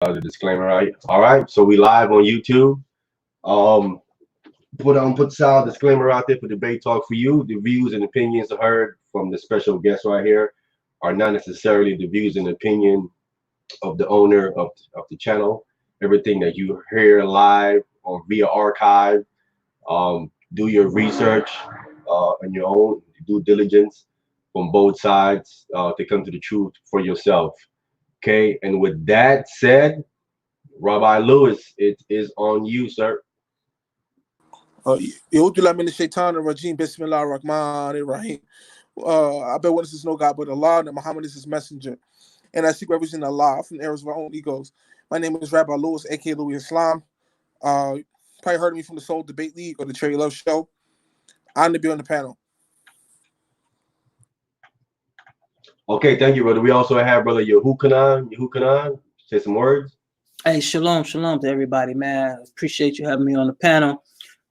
the disclaimer out. All right, so we live on YouTube. Um, put Sal disclaimer out there for debate talk for you. The views and opinions heard from the special guest right here are not necessarily the views and opinion of the owner of the channel. Everything that you hear live or via archive, do your research on your own due diligence from both sides to come to the truth for yourself. Okay, and with that said, Rabbi Lewis, it is on you, sir. Yahucnanan min shaitan rajim Bismillah ar-Rahman ar-Rahim. I bear witness is no God but Allah, and Muhammad is his messenger. And I seek refuge in Allah from the errors of our own egos. My name is Rabbi Lewis, aka Louis Islam. Probably heard of me from the Soul Debate League or the Cherry Love Show. I'm to be on the panel. Okay, thank you, brother. We also have brother Yahucnanan. Yahucnanan, say some words. Hey, shalom to everybody, man. Appreciate you having me on the panel.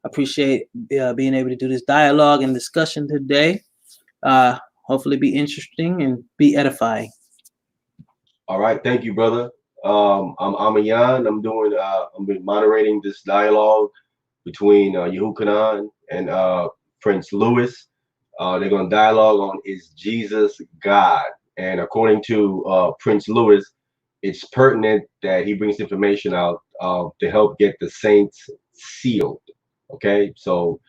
Appreciate being able to do this dialogue and discussion today. Hopefully be interesting and be edifying. All right, thank you, brother. I'm Amayan. I'm been moderating this dialogue between Yahucnanan and Prince Louis. They're going to dialogue on is Jesus God? And according to Prince Louis, it's pertinent that he brings information out to help get the saints sealed. Okay, so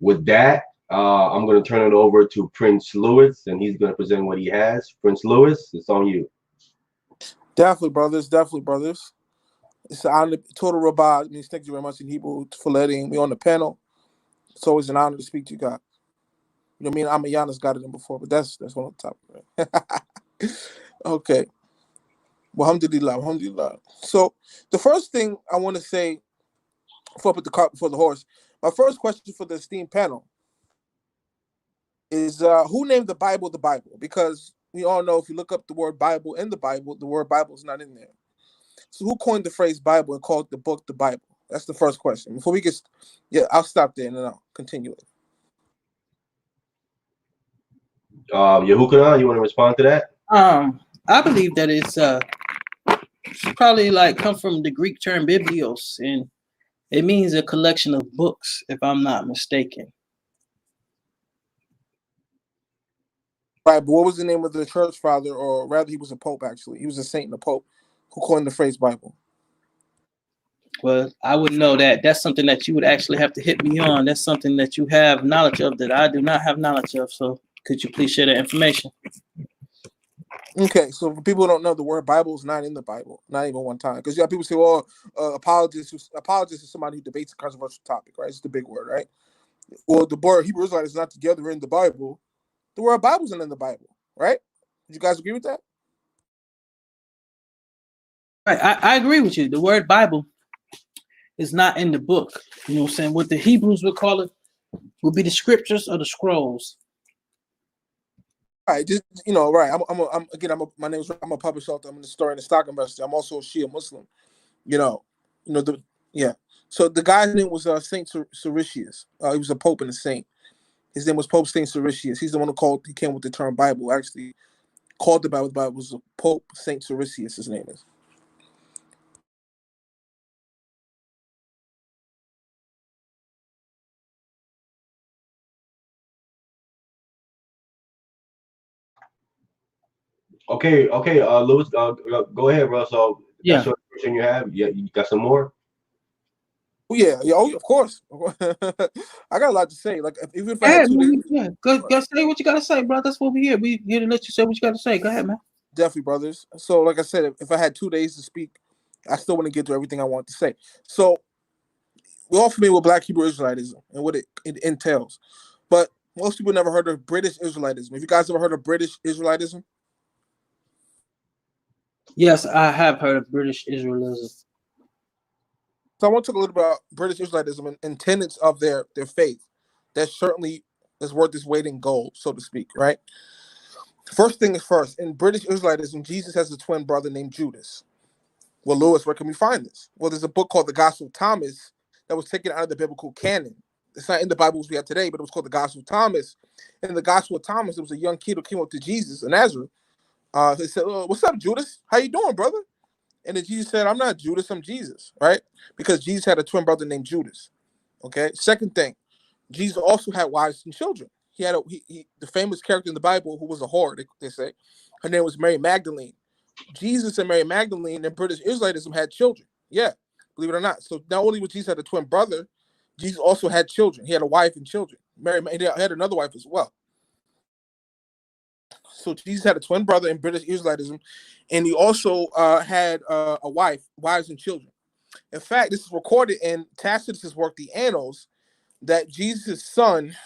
with that, I'm going to turn it over to Prince Louis, and he's going to present what he has. Prince Louis, it's on you. Definitely, brothers. Definitely, brothers. It's an honor. Total Rabbah means thank you very much in Hebrew for letting me on the panel. It's always an honor to speak to you guys. You know, me and Amayan's got it in before, but that's one on top. Right? Okay. Alhamdulillah, alhamdulillah. So the first thing I want to say before I put the cart before the horse, my first question for the esteemed panel is who named the Bible the Bible? Because we all know if you look up the word Bible in the Bible, the word Bible is not in there. So who coined the phrase Bible and called the book the Bible? That's the first question. Before we get, I'll stop there and then I'll continue it. Yahucnanan, you want to respond to that? I believe that it's probably like come from the Greek term biblios, and it means a collection of books, if I'm not mistaken. Right, but what was the name of the church father, or rather he was a pope actually. He was a saint and a pope who coined the phrase Bible. Well, I wouldn't know that. That's something that you would actually have to hit me on. That's something that you have knowledge of that I do not have knowledge of. So could you please share that information? Okay, so for people who don't know, the word Bible is not in the Bible, not even one time. Because you have people say, well, apologist is somebody who debates a controversial topic, right? It's the big word, right? Well, the word Hebrew Israelite is not together in the Bible. The word Bible isn't in the Bible, right? Did you guys agree with that? Right, I agree with you. The word Bible is not in the book. You know what I'm saying? What the Hebrews would call it would be the scriptures or the scrolls. Right, just right. My name is. I'm a publisher. I'm an historian and stock investor. I'm also a Shia Muslim. So the guy's name was Saint Siricius. He was a pope and a saint. His name was Pope Saint Siricius. He's the one he came with the term Bible. Actually, called the Bible. The Bible was Pope Saint Siricius. His name is. Okay, Louis, go ahead, bro. So Yeah. that's what question you have. Yeah, you got some more? Yeah. Oh, of course. I got a lot to say. Like, even if I had 2 days. Yeah, go say what you gotta say, bro. That's what we're here. We here to let you say what you gotta say. Go ahead, man. Definitely, brothers. So, like I said, if I had 2 days to speak, I still wouldn't get to everything I want to say. So, we're all familiar with Black Hebrew Israelitism and what it entails, but most people never heard of British Israelitism. Have you guys ever heard of British Israelitism? Yes, I have heard of British Israelism. So I want to talk a little bit about British Israelitism and tenets of their faith. That certainly is worth its weight in gold, so to speak, right? First thing is first. In British Israelitism, Jesus has a twin brother named Judas. Well, Lewis, where can we find this? Well, there's a book called the Gospel of Thomas that was taken out of the biblical canon. It's not in the Bibles we have today, but it was called the Gospel of Thomas. And in the Gospel of Thomas, there was a young kid who came up to Jesus in Nazareth. He said, "What's up, Judas? How you doing, brother?" And then Jesus said, I'm not Judas, I'm Jesus, right? Because Jesus had a twin brother named Judas. Okay. Second thing, Jesus also had wives and children. He had the famous character in the Bible who was a whore, they say. Her name was Mary Magdalene. Jesus and Mary Magdalene and British Israelitism had children. Yeah, believe it or not. So not only was Jesus had a twin brother, Jesus also had children. He had a wife and children. Mary had another wife as well. So Jesus had a twin brother in British Israelitism, and he also had a wives and children. In fact, this is recorded in Tacitus's work, The Annals, that Jesus' son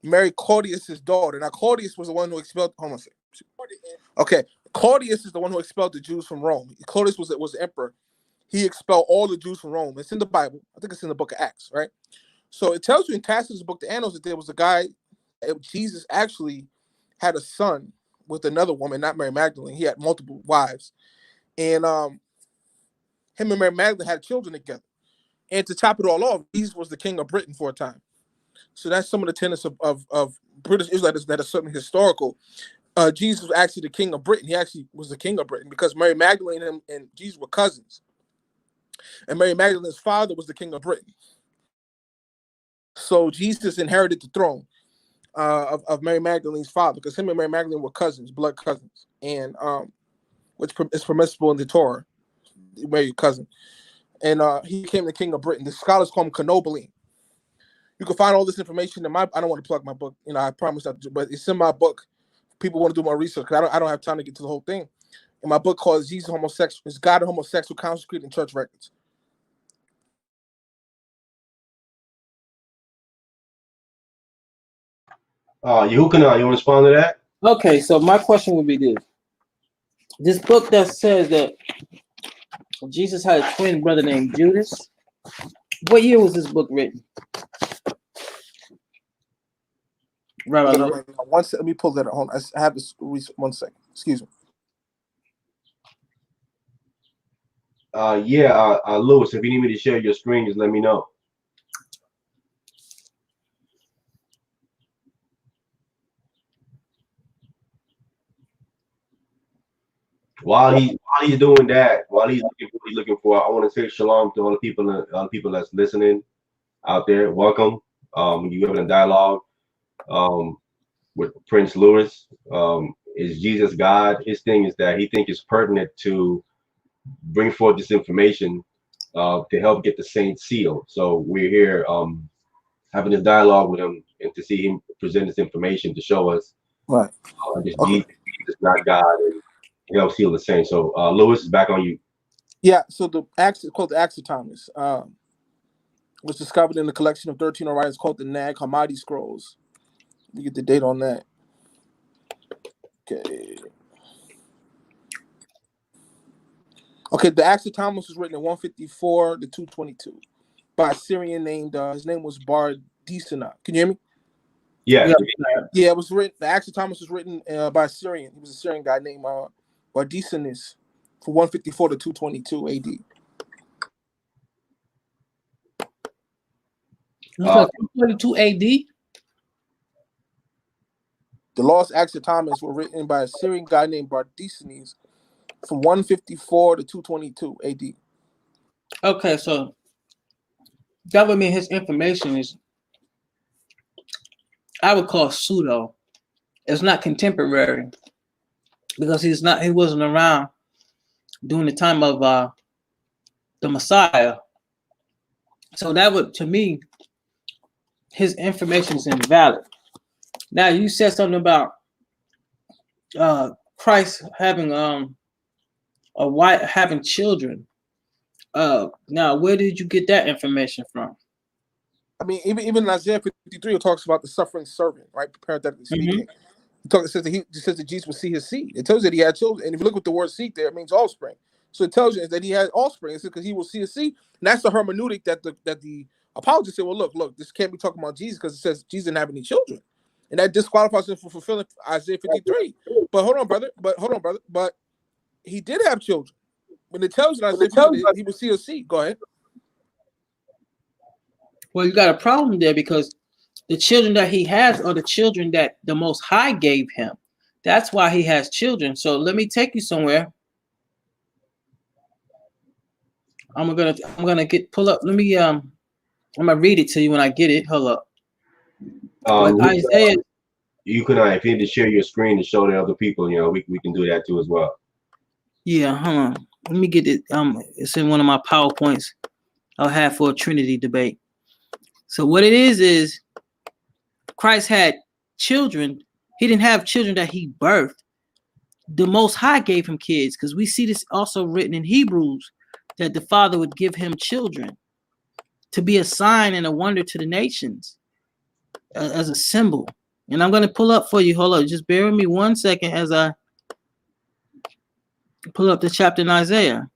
married Claudius's daughter. Now, Claudius was the one who expelled homosexuality. Okay, Claudius is the one who expelled the Jews from Rome. Claudius was the emperor. He expelled all the Jews from Rome. It's in the Bible. I think it's in the book of Acts, right? So it tells you in Tacitus' book, The Annals, that there was a guy, Jesus actually had a son with another woman, not Mary Magdalene. He had multiple wives. And him and Mary Magdalene had children together. And to top it all off, Jesus was the king of Britain for a time. So that's some of the tenets of British Israelites that are certainly historical. Jesus was actually the king of Britain. He actually was the king of Britain because Mary Magdalene and Jesus were cousins. And Mary Magdalene's father was the king of Britain. So Jesus inherited the throne of Mary Magdalene's father because him and Mary Magdalene were cousins, blood cousins, and which is permissible in the Torah. You marry your cousin. And he became the king of Britain. The scholars call him Canobeline. You can find all this information in my. I don't want to plug my book. I promise not to, but it's in my book. People want to do more research because I don't have time to get to the whole thing. In my book called Jesus Homosexual, is God and Homosexual Council Creed and Church Records. Yahucnanan, you want to respond to that? Okay, so my question would be this. This book that says that Jesus had a twin brother named Judas. What year was this book written? Right. Let me pull that out. Hold on. I have this. 1 second. Excuse me. Lewis, if you need me to share your screen, just let me know. While he's doing that, while he's looking for what he's looking for, I want to say shalom to all the people that's listening out there. Welcome. You having a dialogue with Prince Lewis. Is Jesus God? His thing is that he thinks it's pertinent to bring forth this information to help get the saints sealed. So we're here having this dialogue with him and to see him present this information to show us right. Jesus is not God and help seal the saints. So Lewis, back on you. Yeah, so the Acts called the Acts of Thomas was discovered in the collection of 13 writings called the Nag Hammadi Scrolls. You get the date on that. Okay, the Acts of Thomas was written in 154 to 222 by a Syrian named, his name was Bardisana. Can you hear me? Yeah. Yeah, it was written, the Acts of Thomas was written by a Syrian. He was a Syrian guy named Bardisanes from 154 to 222 AD. You said 222 AD? The Lost Acts of Thomas were written by a Syrian guy named Bardisanes from 154 to 222 AD. Okay, so that would mean his information is, I would call pseudo. It's not contemporary because he wasn't around during the time of the Messiah. So that would, to me, his information is invalid. Now you said something about Christ having a wife, having children. Now where did you get that information from? I mean, even in Isaiah 53, it talks about the suffering servant, right? Parenthetically speaking. It says that Jesus would see his seed. It tells you that he had children. And if you look at the word seed there, it means offspring. So it tells you that he had offspring. It's because he will see his seed. And that's the hermeneutic that the apologists say, well, look, this can't be talking about Jesus because it says Jesus didn't have any children. And that disqualifies him from fulfilling Isaiah 53. But hold on, brother. But he did have children. When it tells you in Isaiah 53, he will see his seed. Go ahead. Well, you got a problem there because the children that he has are the children that the Most High gave him. That's why he has children. So let me take you somewhere. I'm gonna pull up. Let me I'm gonna read it to you when I get it. Hold up. But Isaiah, you can if you need to share your screen to show the other people, you know, we can do that too as well. yeah, hold on. Let me get it. It's in one of my PowerPoints I'll have for a Trinity debate. So what it is Christ had children. He didn't have children that he birthed. The Most High gave him kids, because we see this also written in Hebrews that the Father would give him children to be a sign and a wonder to the nations as a symbol. And I'm going to pull up for you. Hold up. Just bear with me 1 second as I pull up the chapter in Isaiah.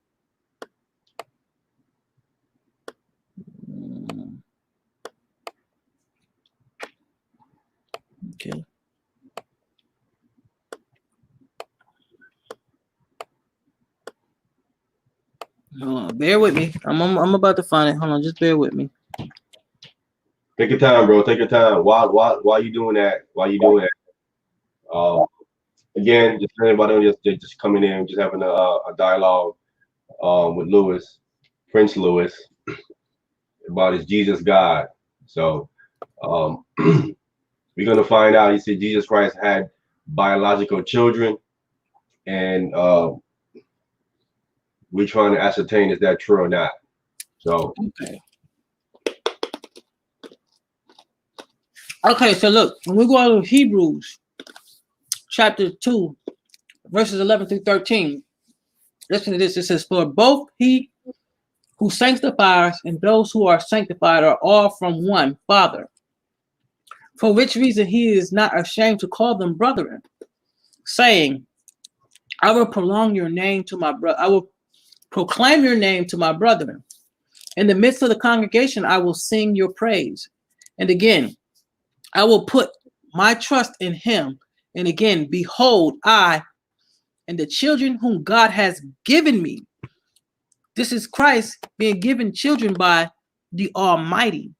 Okay. Hold on. Bear with me. I'm about to find it. Hold on. Just bear with me. Take your time, bro. Take your time. While you doing that, again, just anybody just coming in, just having a dialogue with Lewis, Prince Lewis, about his Jesus God. So we're gonna find out. He said Jesus Christ had biological children, and we're trying to ascertain is that true or not. So okay. Okay, so look, when we go to Hebrews chapter 2, verses 11 through 13, listen to this. It says, for both he who sanctifies and those who are sanctified are all from one Father, for which reason he is not ashamed to call them brethren, saying, I will prolong your name to my brother. I will proclaim your name to my brethren. In the midst of the congregation, I will sing your praise. And again, I will put my trust in him. And again, behold, I and the children whom God has given me. This is Christ being given children by the Almighty,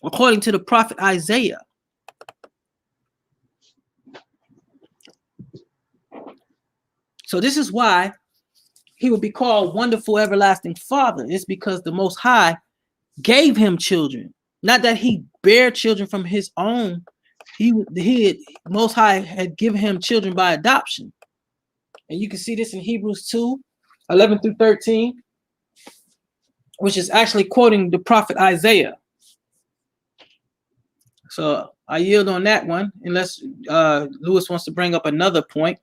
according to the prophet Isaiah. So this is why he would be called Wonderful Everlasting Father. It's because the Most High gave him children. Not that he bare children from his own. Most High had given him children by adoption. And you can see this in Hebrews 2, 11 through 13, which is actually quoting the prophet Isaiah. So I yield on that one, unless Lewis wants to bring up another point.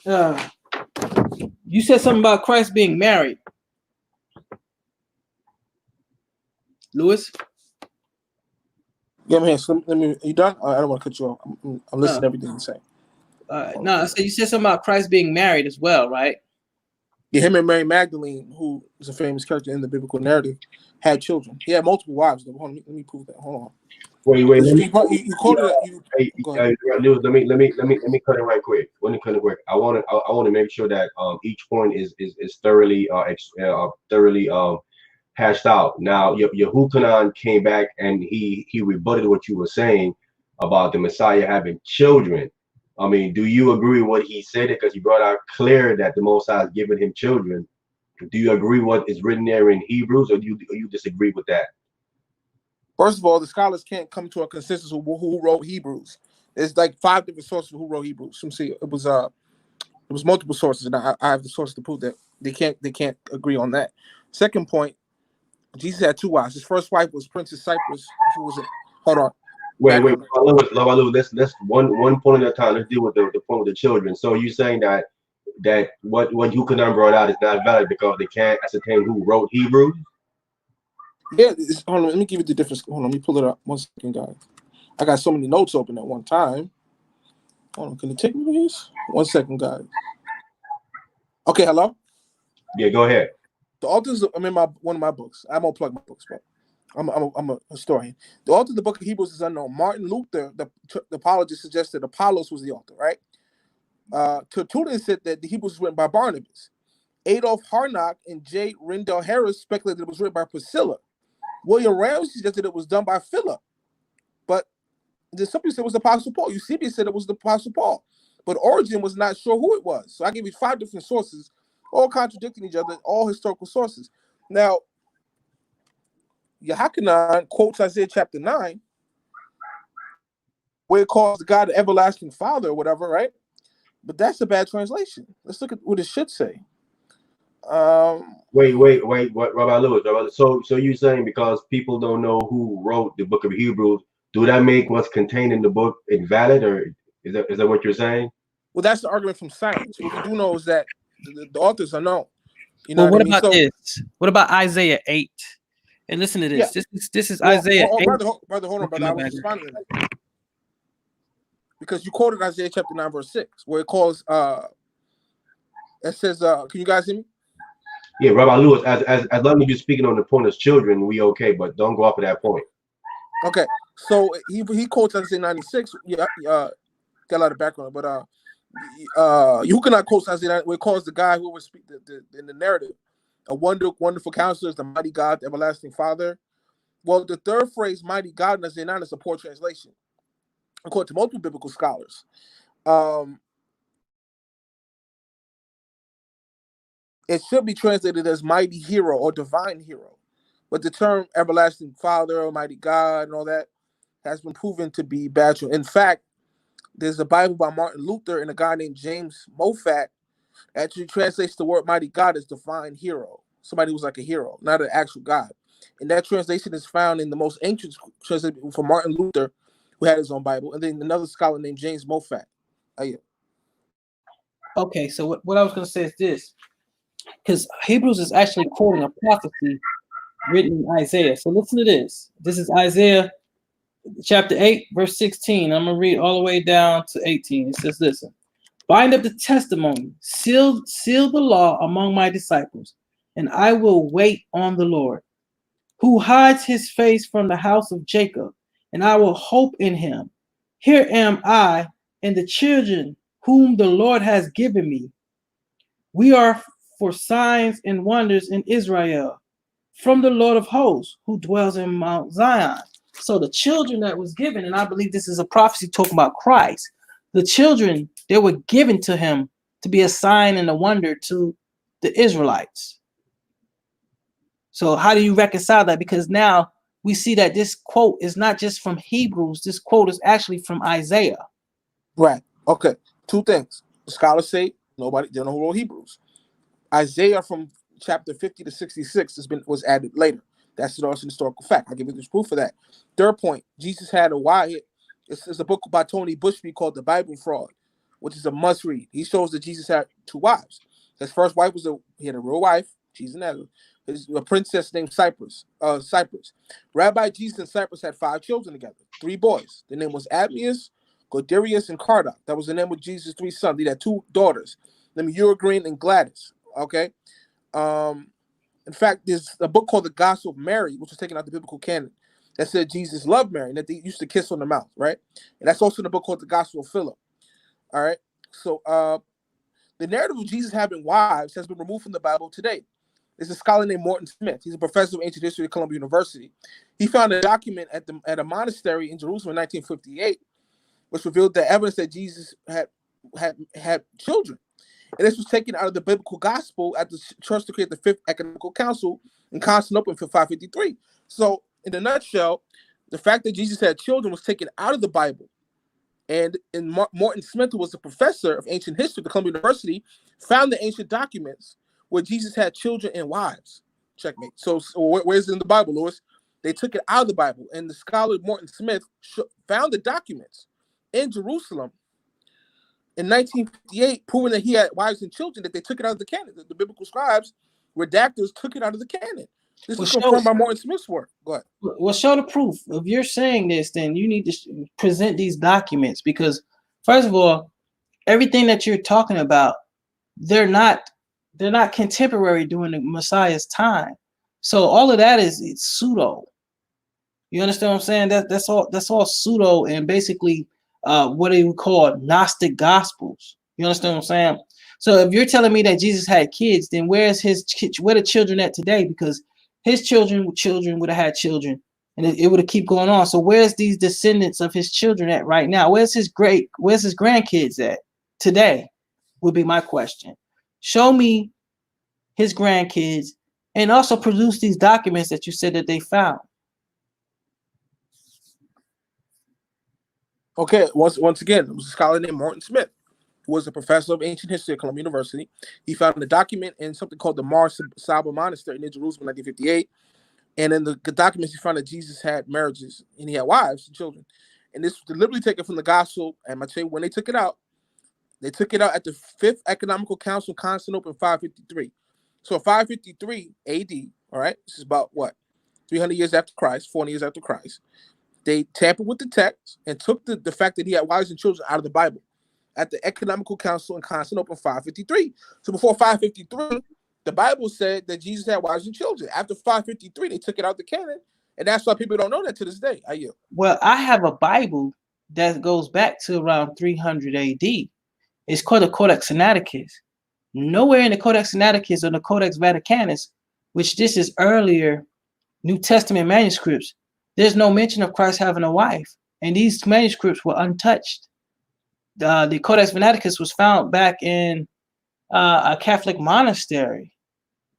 You said something about Christ being married. Lewis? Yeah, man. So let me. Are you done? I don't want to cut you off. I'm listening to everything you say. No, so you said something about Christ being married as well, right? Yeah, him and Mary Magdalene, who is a famous character in the biblical narrative, had children. He had multiple wives. Hold on, let me prove that. Hold on. Wait. You quoted it. Lewis, let me cut it right quick. I want to make sure that each point is thoroughly hashed out. Now, Yahucnanan came back and he rebutted what you were saying about the Messiah having children. I mean, do you agree with what he said? Because he brought out clear that the Most High has given him children. Do you agree with what is written there in Hebrews, or do you disagree with that? First of all, the scholars can't come to a consensus of who wrote Hebrews. There's like 5 different sources of who wrote Hebrews. Let me see. It was multiple sources, and I have the source to prove that they can't agree on that. Second point, Jesus had 2 wives. His first wife was Princess Cyprus. Who was it? Hold on. Wait. Let's one point at a time. Let's deal with the point with the children. So you're saying that what Yahucnanan brought out is not valid because they can't ascertain who wrote Hebrews? Yeah, hold on. Let me give you the difference. Hold on. Let me pull it up. 1 second, guys. I got so many notes open at one time. Hold on. Can you take me to this? 1 second, guys. Okay, hello? Yeah, go ahead. The authors, I'm in one of my books. I won't plug my books, but I'm a historian. The author of the book of Hebrews is unknown. Martin Luther, the apologist, suggested Apollos was the author, right? Tertullian said that the Hebrews was written by Barnabas. Adolf Harnack and J. Rendell Harris speculated it was written by Priscilla. William Ramsey suggested it was done by Philip. But there's somebody said it was the Apostle Paul. Eusebius said it was the Apostle Paul. But Origen was not sure who it was. So I gave you 5 different sources all contradicting each other, all historical sources. Now, Yahucnanan quotes Isaiah chapter 9, where it calls God the everlasting Father or whatever, right? But that's a bad translation. Let's look at what it should say. Wait. What, Rabbi Lewis? So you're saying because people don't know who wrote the book of Hebrews, do that make what's contained in the book invalid, or is that what you're saying? Well, that's the argument from silence. What we do know is that the authors are known. You know Well, what I what mean? about So this? What about Isaiah 8? And listen to yeah. this. This is Well, Isaiah 8. brother, hold on, Okay, brother. my I was bad. responding to that. Because you quoted Isaiah chapter 9, verse 6, where it calls it says, can you guys hear me? Yeah, Rabbi Lewis, as long as you're speaking on the point of children, we okay, but don't go off of that point. Okay. So he quotes Isaiah 96. Yeah, got a lot of background, but you cannot quote Isaiah 9, where it calls the guy who was speak in the narrative a wonderful counselor is the mighty God, the everlasting Father. Well, the third phrase, mighty God, in Isaiah 9 is a poor translation, according to multiple biblical scholars. It should be translated as mighty hero or divine hero. But the term everlasting Father, Almighty God, and all that has been proven to be bad. In fact, there's a Bible by Martin Luther and a guy named James Moffat actually translates the word mighty God as divine hero. Somebody who's like a hero, not an actual God. And that translation is found in the most ancient translation from Martin Luther, who had his own Bible, and then another scholar named James Moffat. Yeah. Okay, so what I was going to say is this, because Hebrews is actually quoting a prophecy written in Isaiah. So listen to this. This is Isaiah chapter 8, verse 16. I'm going to read all the way down to 18. It says, listen, bind up the testimony, seal the law among my disciples, and I will wait on the Lord, who hides his face from the house of Jacob, and I will hope in him. Here am I and the children whom the Lord has given me. We are for signs and wonders in Israel from the Lord of hosts who dwells in Mount Zion. So the children that was given, and I believe this is a prophecy talking about Christ, the children, they were given to him to be a sign and a wonder to the Israelites. So how do you reconcile that? Because now we see that this quote is not just from Hebrews. This quote is actually from Isaiah. Right. Okay. Two things. The scholars say they don't know who wrote Hebrews. Isaiah from chapter 50 to 66 was added later. That's also an historical fact. I'll give you this proof for that. Third point, Jesus had a wife. It's a book by Tony Bushby called The Bible Fraud, which is a must read. He shows that Jesus had two wives. His first wife he had a real wife, Jesus Nazareth. A princess named Cyprus. Rabbi Jesus and Cyprus had 5 children together, 3 boys. Their name was Admius, Goderius, and Carda. That was the name of Jesus' 3 sons. He had 2 daughters, named Eurygreen and Gladys. Okay. In fact, there's a book called The Gospel of Mary, which was taken out the biblical canon, that said Jesus loved Mary and that they used to kiss on the mouth, right? And that's also in the book called The Gospel of Philip. All right. So the narrative of Jesus having wives has been removed from the Bible today. There's a scholar named Morton Smith. He's a professor of ancient history at Columbia University. He found a document at a monastery in Jerusalem in 1958, which revealed the evidence that Jesus had children. And this was taken out of the biblical gospel at the church to create the 5th Ecumenical Council in Constantinople in 553. So, in a nutshell, the fact that Jesus had children was taken out of the Bible. And Morton Smith, who was a professor of ancient history at the Columbia University, found the ancient documents where Jesus had children and wives. Checkmate. So where's it in the Bible, Lewis? They took it out of the Bible. And the scholar Morton Smith found the documents in Jerusalem in 1958, proving that he had wives and children, that they took it out of the canon. The biblical scribes, redactors, took it out of the canon. This is confirmed by Morton Smith's work. Go ahead. Well, show the proof. If you're saying this, then you need to present these documents because, first of all, everything that you're talking about, they're not contemporary during the Messiah's time. So all of that is pseudo. You understand what I'm saying? That's all pseudo and basically what they would call Gnostic gospels. You understand what I'm saying? So if you're telling me that Jesus had kids, then where the children at today? Because his children would have had children, and it would have keep going on. So where's these descendants of his children at right now? Where's his grandkids at today? Would be my question. Show me his grandkids, and also produce these documents that you said that they found? Okay, once again, it was a scholar named Martin Smith, who was a professor of ancient history at Columbia University. He found a document in something called the Mar Saba Monastery in Jerusalem in 1958. And in the documents, he found that Jesus had marriages and he had wives and children. And this was deliberately taken from the gospel. And I tell you, when they took it out at the Fifth Economical Council in Constantinople in 553. So 553 AD, all right, this is about what? 300 years after Christ, 40 years after Christ. They tampered with the text and took the fact that he had wives and children out of the Bible at the Economical Council in Constantinople in 553. So before 553, the Bible said that Jesus had wives and children. After 553, they took it out the canon, and that's why people don't know that to this day. Are you? Well, I have a Bible that goes back to around 300 AD. It's called the Codex Sinaiticus. Nowhere in the Codex Sinaiticus or the Codex Vaticanus, which this is earlier New Testament manuscripts, there's no mention of Christ having a wife. And these manuscripts were untouched. The Codex Sinaiticus was found back in a Catholic monastery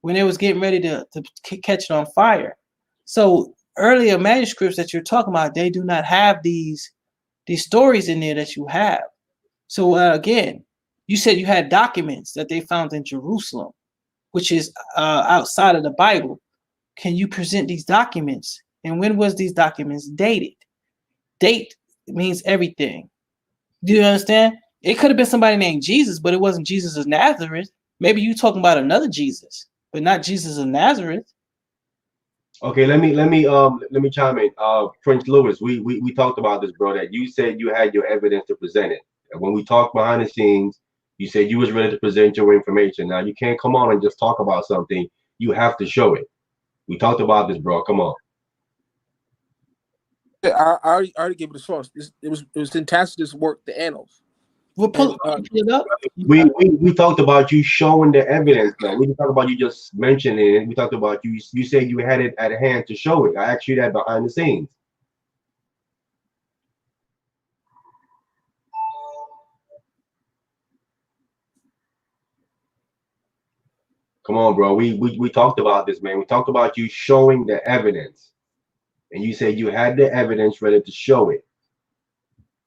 when it was getting ready to catch it on fire. So earlier manuscripts that you're talking about, they do not have these stories in there that you have. So again, you said you had documents that they found in Jerusalem, which is outside of the Bible. Can you present these documents? And when was these documents dated? Date means everything. Do you understand? It could have been somebody named Jesus, but it wasn't Jesus of Nazareth. Maybe you talking about another Jesus, but not Jesus of Nazareth. Okay, let me chime in. Prince Lewis, we talked about this, bro. That you said you had your evidence to present it. And when we talked behind the scenes, you said you was ready to present your information. Now you can't come on and just talk about something. You have to show it. We talked about this, bro. Come on. I already gave it a source. It was in Tacitus' work, the Annals. We'll pull it up. We talked about you showing the evidence, though. We didn't talk about you just mentioning it. We talked about you. You said you had it at hand to show it. I asked you that behind the scenes. Come on, bro. We talked about this, man. We talked about you showing the evidence, and you said you had the evidence ready to show it.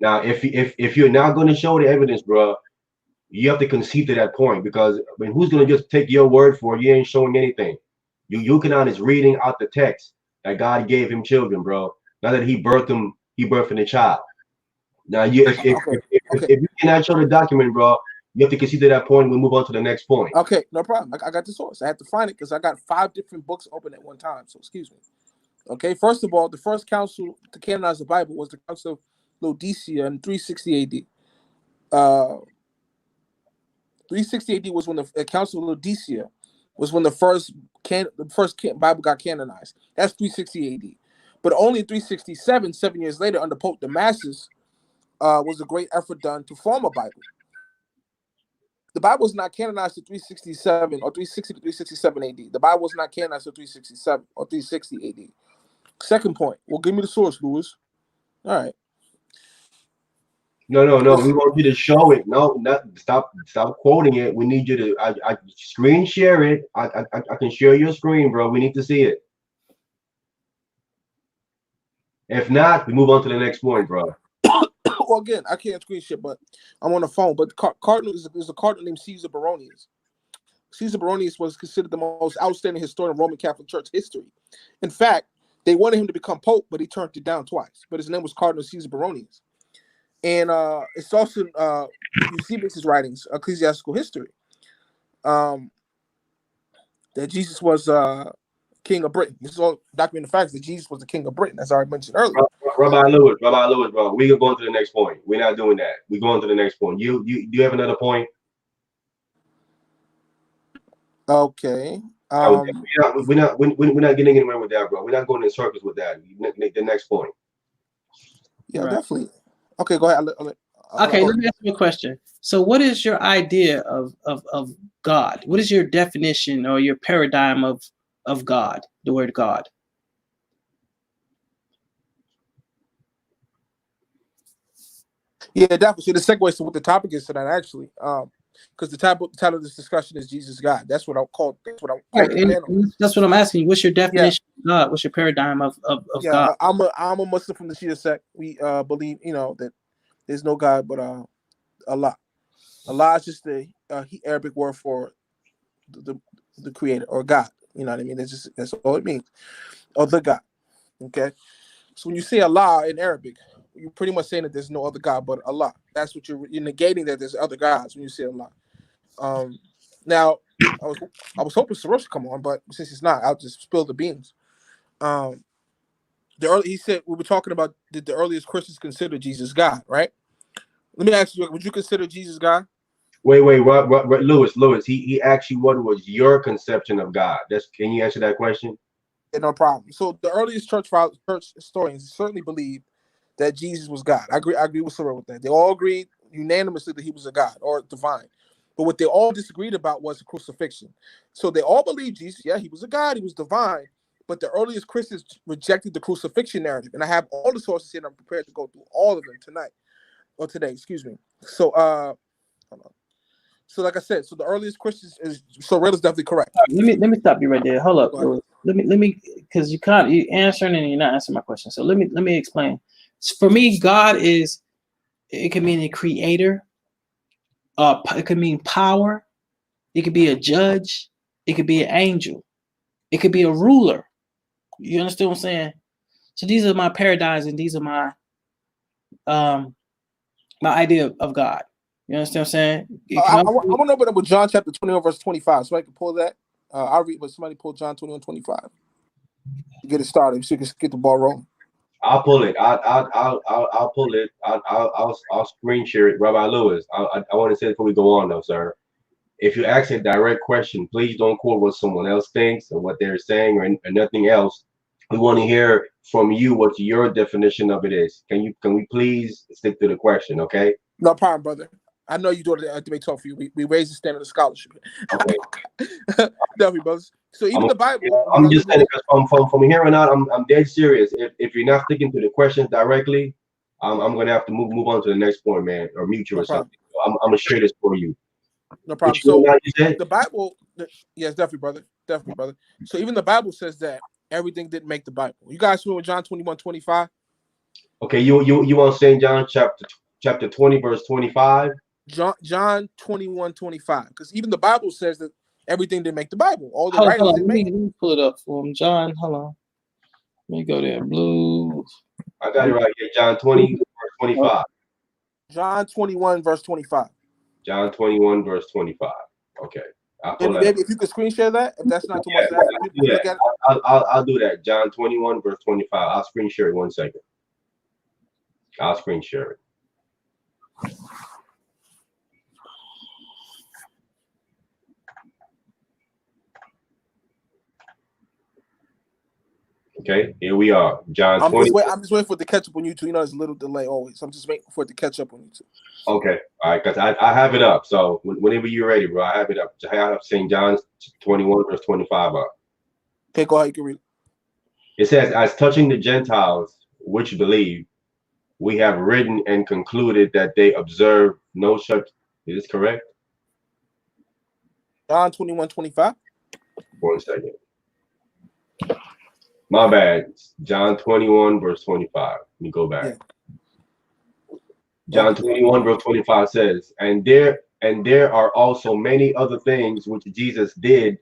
Now, if you're not going to show the evidence, bro, you have to concede to that point, because I mean, who's going to just take your word for it? You ain't showing anything. Yahucnanan is reading out the text that God gave him children, bro. Not that he birthed him, he birthed a child. Now, if you cannot show the document, bro, you have to concede to that point. We move on to the next point. Okay, no problem. I got the source. I had to find it because I got 5 different books open at one time. So excuse me. Okay, first of all, the first council to canonize the Bible was the Council of Laodicea in 360 AD. 360 AD was when the Council of Laodicea was when the first Bible got canonized. That's 360 AD. But only 367, 7 years later, under Pope Damasus, was a great effort done to form a Bible. The Bible was not canonized to 367 or 360 to 367 AD. The Bible was not canonized to 367 or 360 AD. Second point. Well, give me the source, Lewis. All right. No. We want you to show it. No, stop quoting it. We need you to. I screen share it. I can share your screen, bro. We need to see it. If not, we move on to the next point, bro. Well, again, I can't screen share, but I'm on the phone. But Cardinal is a cardinal named Caesar Baronius. Caesar Baronius was considered the most outstanding historian of Roman Catholic Church history. In fact, they wanted him to become pope, but he turned it down twice. But his name was Cardinal Caesar Baronius. And it's also Eusebius' writings, Ecclesiastical History, that Jesus was king of Britain. This is all documented facts that Jesus was the king of Britain, as I already mentioned earlier. Rabbi Lewis, bro. We are going to the next point. We're not doing that. We're going to the next point. You have another point? Okay. We're not getting anywhere with that, bro. We're not going in circles with that. The next point. Yeah, right. Definitely. Okay, go ahead. Okay, let me ask you a question. So what is your idea of God? What is your definition or your paradigm of God, the word God? Yeah, definitely. So the segue to what the topic is tonight, actually. because the title of this discussion is Jesus God. That's what I'll call. That's what I'm Right, calling the panel. and that's what I'm asking you. What's your definition of God? What's your paradigm of Yeah, God? I'm a Muslim from the Shia sect. We believe, that there's no God but Allah. Allah is just the Arabic word for the creator or God. You know what I mean? That's all it means. Or the God. Okay. So when you say Allah in Arabic, you're pretty much saying that there's no other God but Allah. That's what you're negating, that there's other gods when you say Allah. Now I was hoping Sarosh would come on, but since he's not, I'll just spill the beans. He said we were talking about, did the earliest Christians consider Jesus God, right? Let me ask you, would you consider Jesus God? Wait, Lewis. He asked you what was your conception of God. Can you answer that question? Yeah, no problem. So the earliest church historians certainly believed that Jesus was God. I agree with Cyril with that. They all agreed unanimously that he was a God or divine. But what they all disagreed about was the crucifixion. So they all believed Jesus, yeah, he was a God, he was divine. But the earliest Christians rejected the crucifixion narrative. And I have all the sources here, and I'm prepared to go through all of them today, excuse me. So hold on. So like I said, so the earliest Christians Red is definitely correct. Let me stop you right there. Hold up, Go ahead. Louis. Let me because you answering and you're not answering my question. So let me explain. For me, God it can mean a creator. It could mean power. It could be a judge. It could be an angel. It could be a ruler. You understand what I'm saying? So these are my paradigms, and these are my my idea of God. You understand what I'm saying? I want to open up with John chapter 21, verse 25, so I can pull that. I'll read, but somebody pull John 21, 25. Get it started so you can get the ball rolling. I'll pull it. I'll pull it. I'll screen share it. Rabbi Lewis, I want to say before we go on though, sir. If you ask a direct question, please don't quote what someone else thinks or what they're saying or nothing else. We want to hear from you what your definition of it is. Can we please stick to the question, okay? No problem, brother. I know you do it at debate talk for you. We raise the standard of scholarship. Okay. Definitely, brothers. So even the Bible. I'm just saying, because from here on out, I'm dead serious. If you're not sticking to the questions directly, I'm gonna have to move on to the next point, man, or mute you or something. I'm gonna share this for you. No problem. So the Bible, yes, definitely, brother. Definitely, brother. So even the Bible says that everything didn't make the Bible. You guys know John 21, 25? Okay, you want St. John chapter 20, verse 25? John 21, 25. Because even the Bible says that everything didn't make the Bible. All the writers didn't make it. Let me pull it up for him. John, hold on. Let me go there. Blue. I got it right here. John 20, verse 25. John 21, verse 25. John 21, verse 25. Okay. Maybe if you could screen share that, if that's not too much to ask for people to look at it. I'll do that. John 21, verse 25. I'll screen share it 1 second. I'll screen share it. Okay, here we are. John 20. I'm just waiting for it to catch up on YouTube. You know, there's a little delay always. So I'm just waiting for it to catch up on YouTube. Okay, all right, because I have it up. So whenever you're ready, bro, I have it up. I have St. John 21, verse 25 up. Okay, go ahead. You can read it. It says, as touching the Gentiles which believe, we have written and concluded that they observe no such. Is this correct? John 21, 25. 1 second. My bad. John 21, verse 25. Let me go back. Yeah. John 21, verse 25 says, and there are also many other things which Jesus did,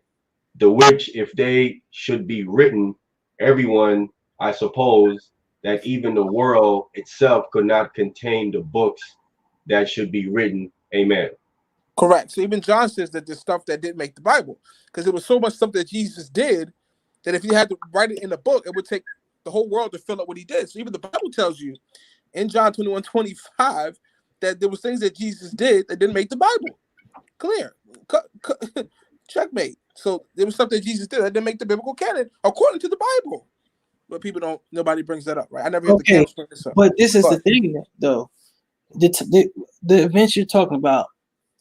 the which if they should be written, everyone, I suppose, that even the world itself could not contain the books that should be written. Amen. Correct. So even John says that there's stuff that didn't make the Bible, because there was so much stuff that Jesus did that if you had to write it in a book, it would take the whole world to fill up what he did. So even the Bible tells you in John 21, 25 that there was things that Jesus did that didn't make the Bible. Clear. Checkmate. So there was stuff that Jesus did that didn't make the biblical canon according to the Bible. But nobody brings that up, right? I never heard the camps bring this up. But this is the thing, though. The events you're talking about,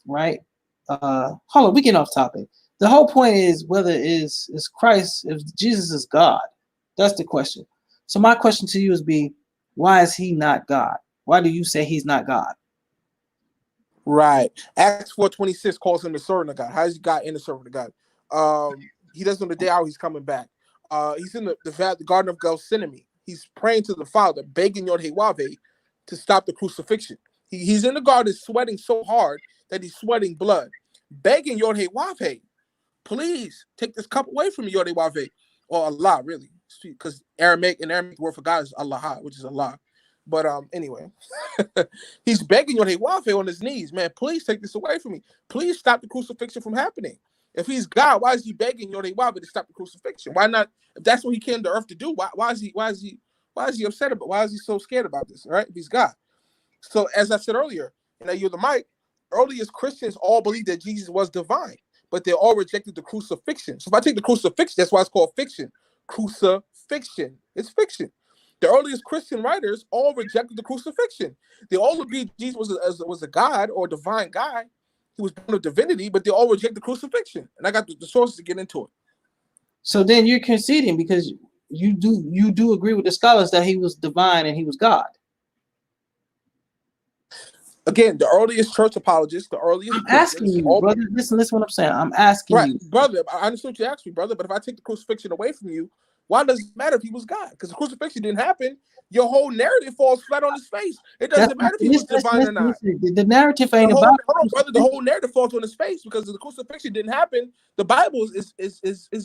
right? Hold on, we get off topic. The whole point is whether is Christ, if Jesus is God. That's the question. So my question to you is why is he not God? Why do you say he's not God? Right. Acts 4:26 calls him the servant of God. How is he God in the servant of God? He doesn't know the day out he's coming back. He's in the Garden of Gethsemane. He's praying to the Father, begging Yod Heh to stop the crucifixion. He's in the garden sweating so hard that he's sweating blood, begging Yod Heh, please take this cup away from me, Yod Heh, or Allah, really, because Aramaic word for God is Allah, which is Allah. But anyway, he's begging Yod Heh on his knees, man, please take this away from me. Please stop the crucifixion from happening. If he's God, why is he begging Yod Heh to stop the crucifixion? Why not? If that's what he came to earth to do, why is he upset about? Why is he so scared about this? Right? If he's God. So as I said earlier, and I use the mic, earliest Christians all believed that Jesus was divine, but they all rejected the crucifixion. So if I take the crucifixion, that's why it's called fiction. Crucifixion. It's fiction. The earliest Christian writers all rejected the crucifixion. They all agreed Jesus was a God or a divine guy. He was born of divinity, but they all reject the crucifixion. And I got the sources to get into it. So then you're conceding because you do agree with the scholars that he was divine and he was God. Again, the earliest church apologists, the earliest. I'm asking you, brother. Listen what I'm saying. I'm asking you, brother. I understand what you asked me, brother. But if I take the crucifixion away from you, why does it matter if he was God? Because the crucifixion didn't happen. Your whole narrative falls flat on his face. It doesn't matter if he was divine or not. The narrative ain't about. Hold on, brother. The whole narrative falls on his face because the crucifixion didn't happen. The Bible is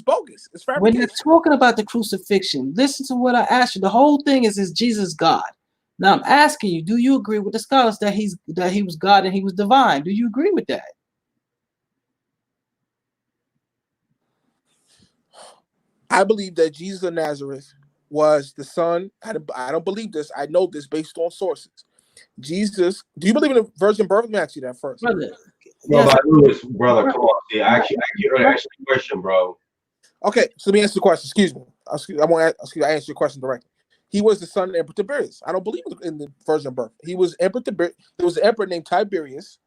bogus. It's fabricated. When you're talking about the crucifixion, listen to what I asked you. The whole thing is Jesus God? Now I'm asking you, do you agree with the scholars that he was God and he was divine? Do you agree with that? I believe that Jesus of Nazareth was the son. I don't believe this. I know this based on sources. Jesus, do you believe in the virgin birth? Let me ask you that first. Brother, yes. Brother, come on. See, I actually asked you a question, bro. Okay, so let me answer the question. Excuse me. I answer your question directly. He was the son of Emperor Tiberius. I don't believe in the virgin birth. He was Emperor Tiberius. There was an emperor named Tiberius,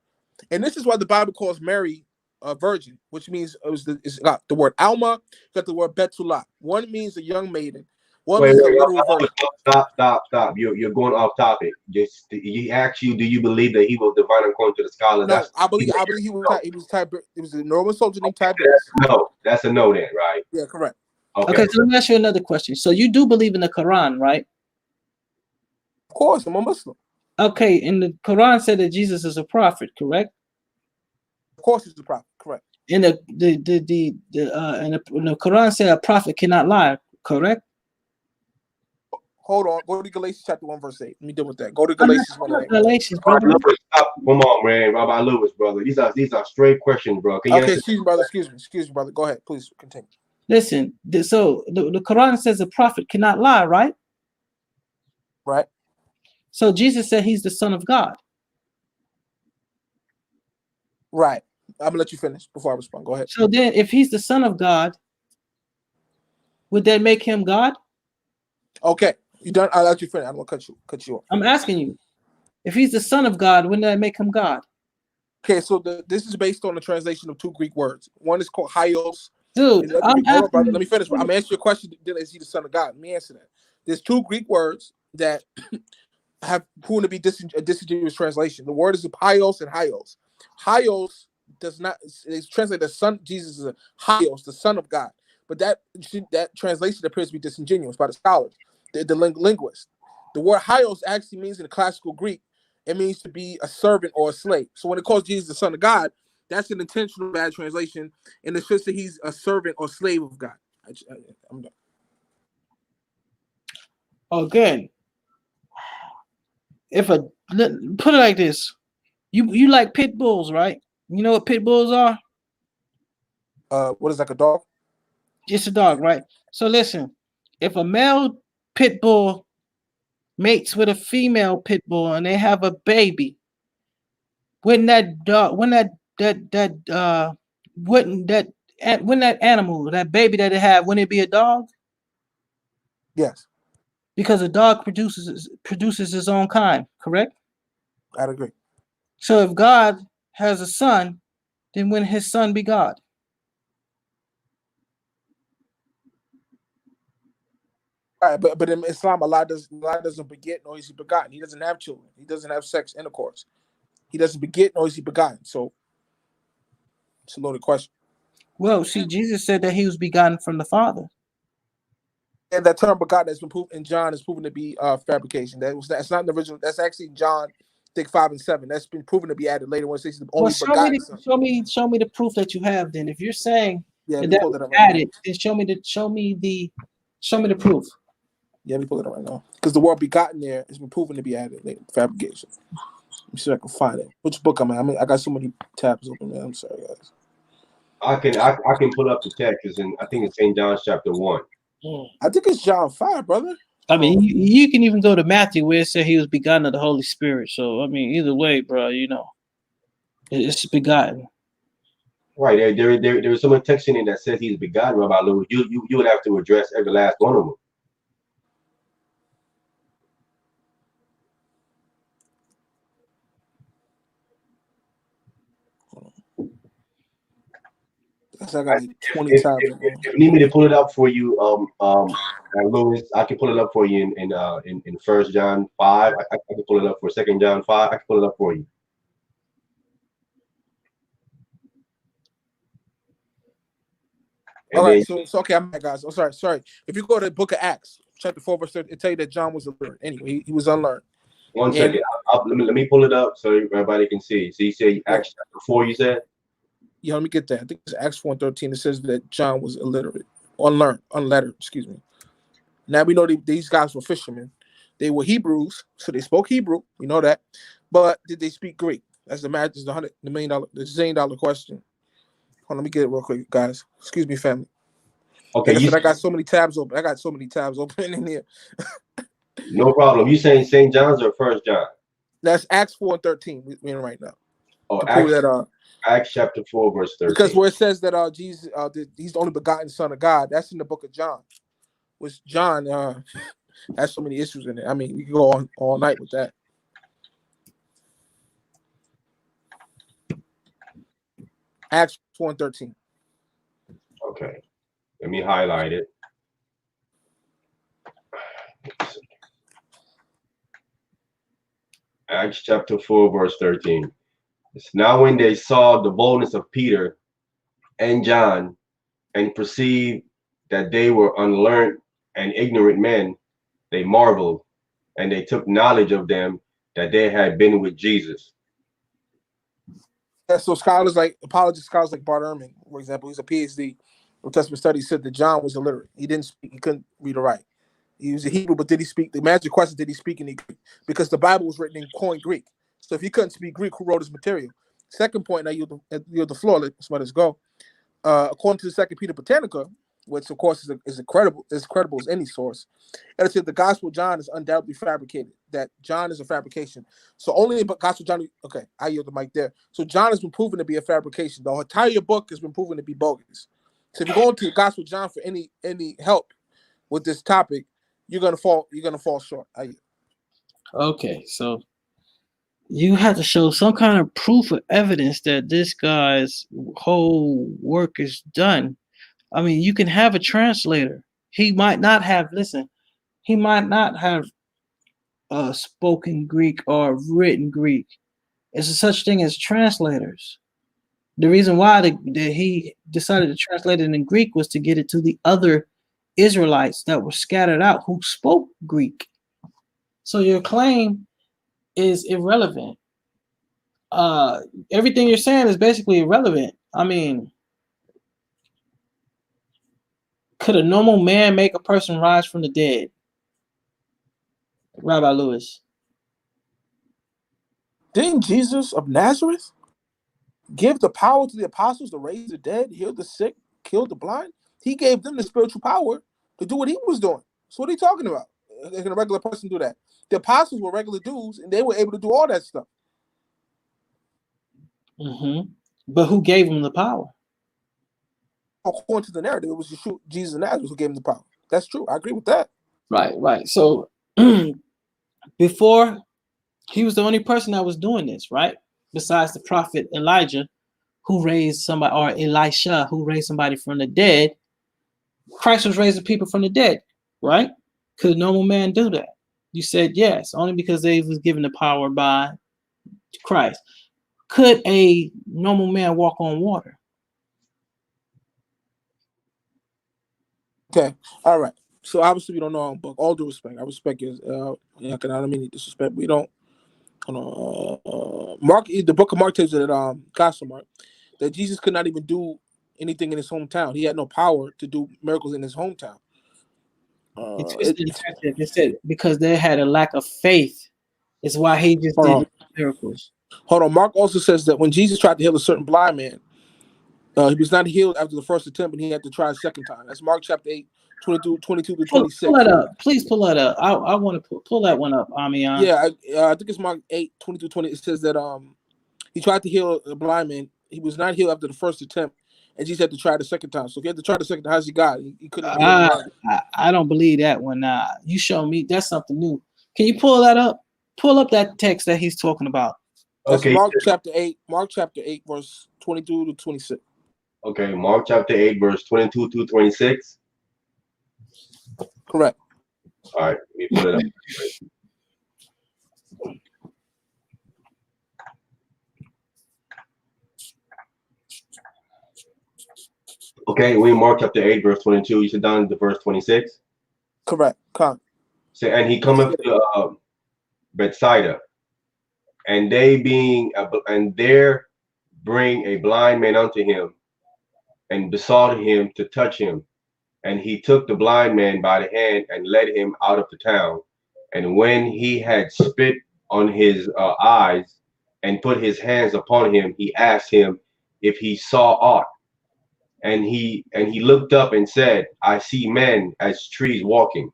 and this is why the Bible calls Mary a virgin, which means it's got the word Alma, got the word Betula. One means a young maiden. One means a literal virgin. Stop. You're going off topic. Just he asked you, do you believe that he was divine according to the scholars? No, I believe he was Tiberius. It was a normal soldier named Tiberius. No, that's a no then, right? Yeah, correct. Okay, so let me ask you another question. So you do believe in the Quran, right? Of course, I'm a Muslim. Okay, and the Quran said that Jesus is a prophet, correct? Of course, he's a prophet, correct. And the Quran said a prophet cannot lie, correct? Hold on, go to Galatians chapter 1, verse 8. Let me deal with that. Go to Galatians 1:8. Galatians, brother. Come on, man, Rabbi Lewis, brother. These are straight questions, bro. Okay, excuse me, brother. Go ahead, please continue. Listen, so the Quran says a prophet cannot lie, right? Right. So Jesus said he's the Son of God. Right. I'm gonna let you finish before I respond. Go ahead. So then, if he's the Son of God, would that make him God? Okay, you done? I'll let you finish. I'm gonna cut you off. I'm asking you, if he's the Son of God, wouldn't that make him God? Okay, so this is based on the translation of two Greek words. One is called Hyos. Dude, brother, let me finish. I'm gonna answer your question. Is he the Son of God? Let me answer that. There's two Greek words that have proven to be a disingenuous translation. The word is Hyos and Hyos. Hyos does not. It's translated as son. Jesus is a Hyos, the Son of God. But that translation appears to be disingenuous by the scholars, the linguists. The word Hyos actually means in the classical Greek, it means to be a servant or a slave. So when it calls Jesus the Son of God, that's an intentional bad translation in the sense that he's a servant or slave of God. I'm done. Again, put it like this, you like pit bulls, right? You know what pit bulls are? What is like a dog? It's a dog, right? So listen, if a male pit bull mates with a female pit bull and they have a baby, wouldn't that animal, that baby that they have, wouldn't it be a dog? Yes. Because a dog produces his own kind, correct? I'd agree. So if God has a son, then wouldn't his son be God? Right, but in Islam, Allah doesn't beget nor is he begotten. He doesn't have children. He doesn't have sex intercourse. He doesn't beget, nor is he begotten. So it's a loaded question. Well, see, Jesus said that he was begotten from the Father. And that term begotten has been proven in John is proven to be fabrication. That's not the original. That's actually John, I think 5 and 7. That's been proven to be added later when it says the only begotten son. Show me the proof that you have. Then, if you're saying Yeah, that let me pull was that up right added, then show me the proof. Yeah, let me pull it up right now. Because the word begotten there has been proven to be added later. Fabrication. Let me see if I can find it. Which book I'm at? I mean, I got so many tabs open, man. I'm sorry, guys. I can pull up the text. It's in, I think it's St. John's chapter 1. I think it's John 5, brother. I mean, you can even go to Matthew where it said he was begotten of the Holy Spirit. So, I mean, either way, bro, it's begotten. Right, there's some text in it that says he's begotten, Rabbi Louis. You would have to address every last one of them. I got like 20 tabs. If you need me to pull it up for you, Louis, I can pull it up for you in 1 John 5. I can pull it up for 2 John 5. I can pull it up for you. All right, so okay, I'm back, guys. I'm sorry. If you go to the book of Acts, chapter 4, verse 30, it tell you that John was illiterate. Anyway, he was unlearned. One second. Let me pull it up so everybody can see. So you say Acts chapter 4, you said? Yeah, let me get that. I think it's Acts 4:13. It says that John was illiterate, unlettered, excuse me. Now we know these guys were fishermen. They were Hebrews, so they spoke Hebrew. We know that. But did they speak Greek? That's the $1 question. Hold on, let me get it real quick, guys. Excuse me, family. Okay, like I got so many tabs open. I got so many tabs open in here. No problem. You saying St. John's or 1 John? That's Acts 4:13. We're in right now. Oh, Acts chapter 4, verse 13. Because where it says that Jesus, he's the only begotten Son of God, that's in the book of John. Which John has so many issues in it. I mean, we can go on all night with that. Acts 4:13. Okay, let me highlight it. Acts chapter 4, verse 13. It's now when they saw the boldness of Peter and John and perceived that they were unlearned and ignorant men, they marveled, and they took knowledge of them that they had been with Jesus. Yeah, so apologist scholars like Bart Ehrman, for example, he's a PhD in Testament studies, said that John was illiterate. He didn't speak, he couldn't read or write. He was a Hebrew, but did he speak? The magic question: did he speak in Greek? Because the Bible was written in Koine Greek. So if he couldn't speak Greek, who wrote his material? Second point, now you the floor. Let's go. According to the Second Peter Britannica, which of course is credible as any source, and it said the Gospel of John is undoubtedly fabricated. That John is a fabrication. So only but Gospel of John. Okay, I yield the mic there. So John has been proven to be a fabrication. The entire book has been proven to be bogus. So if you go into the Gospel of John for any help with this topic, you're gonna fall short. Okay, so you have to show some kind of proof or evidence that this guy's whole work is done. I mean, you can have a translator. He might not have spoken Greek or written Greek. It's a such thing as translators. The reason why he decided to translate it in Greek was to get it to the other Israelites that were scattered out who spoke Greek. So your claim is irrelevant. Everything you're saying is basically irrelevant. I mean, could a normal man make a person rise from the dead? Rabbi Lewis. Didn't Jesus of Nazareth give the power to the apostles to raise the dead, heal the sick, kill the blind? He gave them the spiritual power to do what he was doing. So what are you talking about? Can a regular person do that? The apostles were regular dudes, and they were able to do all that stuff. Mm-hmm. But who gave them the power? According to the narrative, it was Jesus of Nazareth who gave him the power. That's true. I agree with that. Right. So before, he was the only person that was doing this, right? Besides the prophet Elijah, who raised somebody, or Elisha, who raised somebody from the dead. Christ was raising people from the dead, right? Could a normal man do that? You said yes, only because they was given the power by Christ. Could a normal man walk on water? Okay, all right. So obviously we don't know our book. All due respect, I respect his. Yeah, I don't mean any disrespect. We don't. Mark, the book of Mark tells you that Gospel Mark, that Jesus could not even do anything in his hometown. He had no power to do miracles in his hometown. It twisted and turned it. It said because they had a lack of faith, is why he just Hold did on. miracles. Hold on. Mark also says that when Jesus tried to heal a certain blind man, he was not healed after the first attempt, and he had to try a second time. That's Mark chapter 8, 22 to Pull 26. that up. Please pull that up. I want to pull that one up, Amion. Yeah, I think it's Mark 8, 22, 20. It says that he tried to heal a blind man. He was not healed after the first attempt, and Jesus had to try the second time. So if he had to try the second time, how's he got? He couldn't even heal the blind. I don't believe that one. You show me. That's something new. Can you pull that up? Pull up that text that he's talking about. That's Okay. Mark chapter 8. Mark chapter 8, verse 22 to 26. Okay, Mark chapter 8, verse 22 to 26. Correct. All right, let me put it up. Okay, we in Mark chapter 8, verse 22. You should down to verse 26. Correct. Come. Say, and he cometh to Bethsaida, and they being and there bring a blind man unto him, and besought him to touch him. And he took the blind man by the hand and led him out of the town. And when he had spit on his eyes and put his hands upon him, he asked him if he saw aught. And he looked up and said, I see men as trees walking.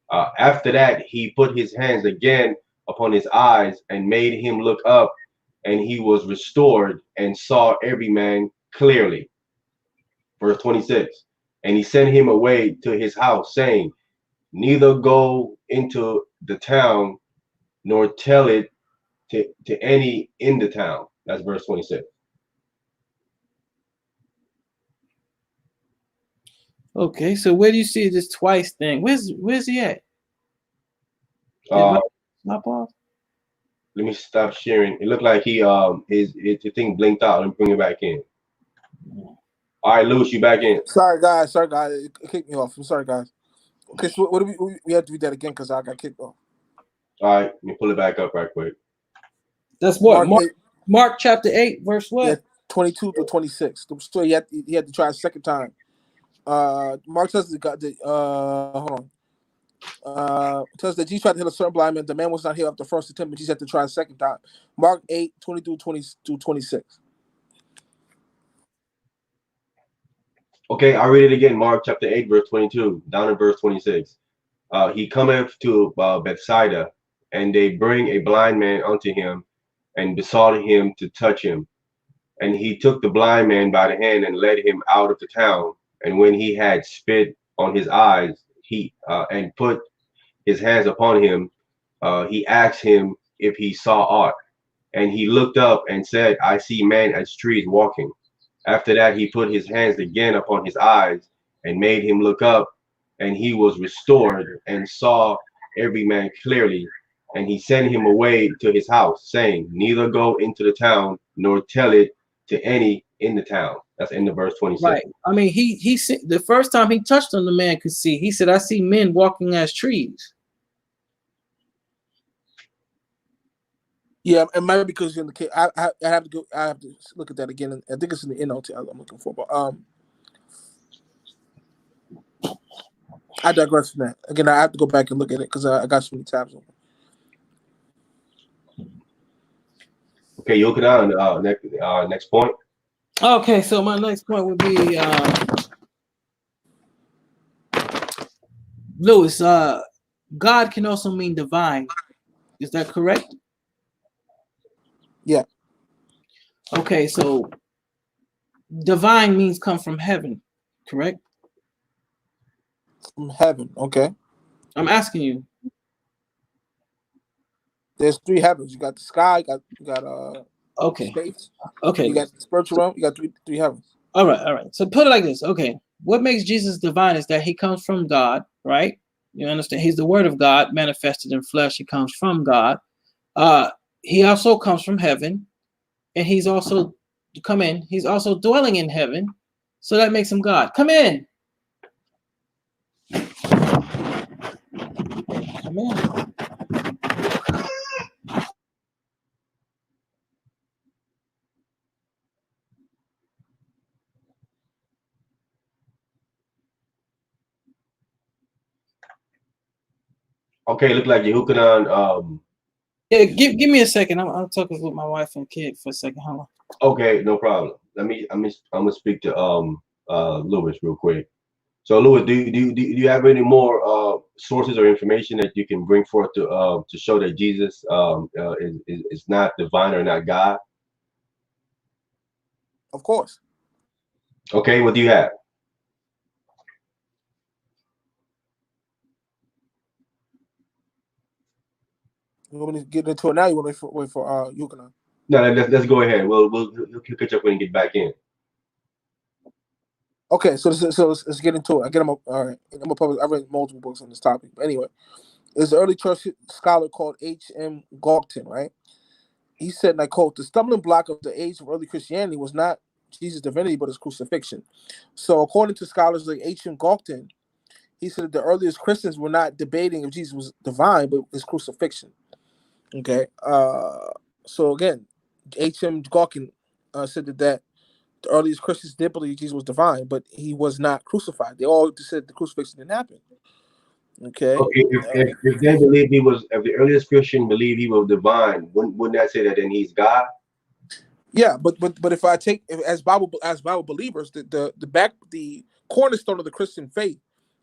After that, he put his hands again upon his eyes and made him look up, and he was restored and saw every man clearly. Verse 26. And he sent him away to his house, saying, neither go into the town nor tell it to any in the town. That's verse 26. Okay, so where do you see this twice thing? Where's he at? Let Stop off. me stop sharing. It looked like he his thing blinked out. Let me bring it back in. All right, Lewis, you back in. Sorry, guys. It kicked me off. I'm sorry, guys. Okay, so what do we have to do that again because I got kicked off. All right, let me pull it back up right quick. That's what Mark chapter 8, verse what? Yeah, 22 to 26. So he had to try a second time. Mark says hold on. Tells that Jesus tried to heal a certain blind man. The man was not healed after the first attempt, but Jesus had to try a second time. Mark 8, 22 to 26. Okay, I'll read it again. Mark chapter 8, verse 22, down to verse 26. He cometh to Bethsaida, and they bring a blind man unto him, and besought him to touch him. And he took the blind man by the hand and led him out of the town. And when he had spit on his eyes, he and put his hands upon him, he asked him if he saw aught. And he looked up and said, I see men as trees walking. After that, he put his hands again upon his eyes and made him look up, and he was restored and saw every man clearly. And he sent him away to his house, saying, neither go into the town nor tell it to any in the town. That's in the verse 26. Right. I mean, he said the first time he touched on the man could see. He said, I see men walking as trees. Yeah, it might be because in the case. I have to go. I have to look at that again. I think it's in the NLT I'm looking for. But I digress from that. Again, I have to go back and look at it because I got so many tabs open. Okay, Yahucnanan, next point. Okay, so my next point would be Lewis, God can also mean divine. Is that correct? Yeah. Okay, so divine means come from heaven, correct? From heaven, okay. I'm asking you. There's three heavens. You got the sky, you got okay. space. Okay. You got the spiritual realm, you got three heavens. All right. So put it like this. Okay. What makes Jesus divine is that he comes from God, right? You understand? He's the word of God manifested in flesh. He comes from God. He also comes from heaven. and he's also come in. He's also dwelling in heaven, so that makes him God. Come in. Come in. Okay, look like Yahucnanan. Yeah, give me a second. I'm talking with my wife and kid for a second. Hold on. Okay, no problem. I'm gonna speak to Lewis real quick. So Lewis, do you have any more sources or information that you can bring forth to show that Jesus is not divine or not God? Of course. Okay, what do you have? You want me to get into it now? You want me to wait for Yahucnanan? No, let's go ahead. We'll catch up when you get back in. Okay, so let's get into it. I get them up. All right, I'm a public. I read multiple books on this topic. But anyway, there's an early church scholar called H.M. Galton, right? He said, and I quote, "The stumbling block of the age of early Christianity was not Jesus' divinity, but his crucifixion." So, according to scholars like H.M. Galton, he said that the earliest Christians were not debating if Jesus was divine, but his crucifixion. Okay. So again, H.M. Galton said that the earliest Christians did believe Jesus was divine, but he was not crucified. They all said the crucifixion didn't happen. Okay. Okay, if they believe he was, if the earliest Christian believe he was divine, wouldn't that say that then he's God? Yeah, but if I take as Bible believers, the cornerstone of the Christian faith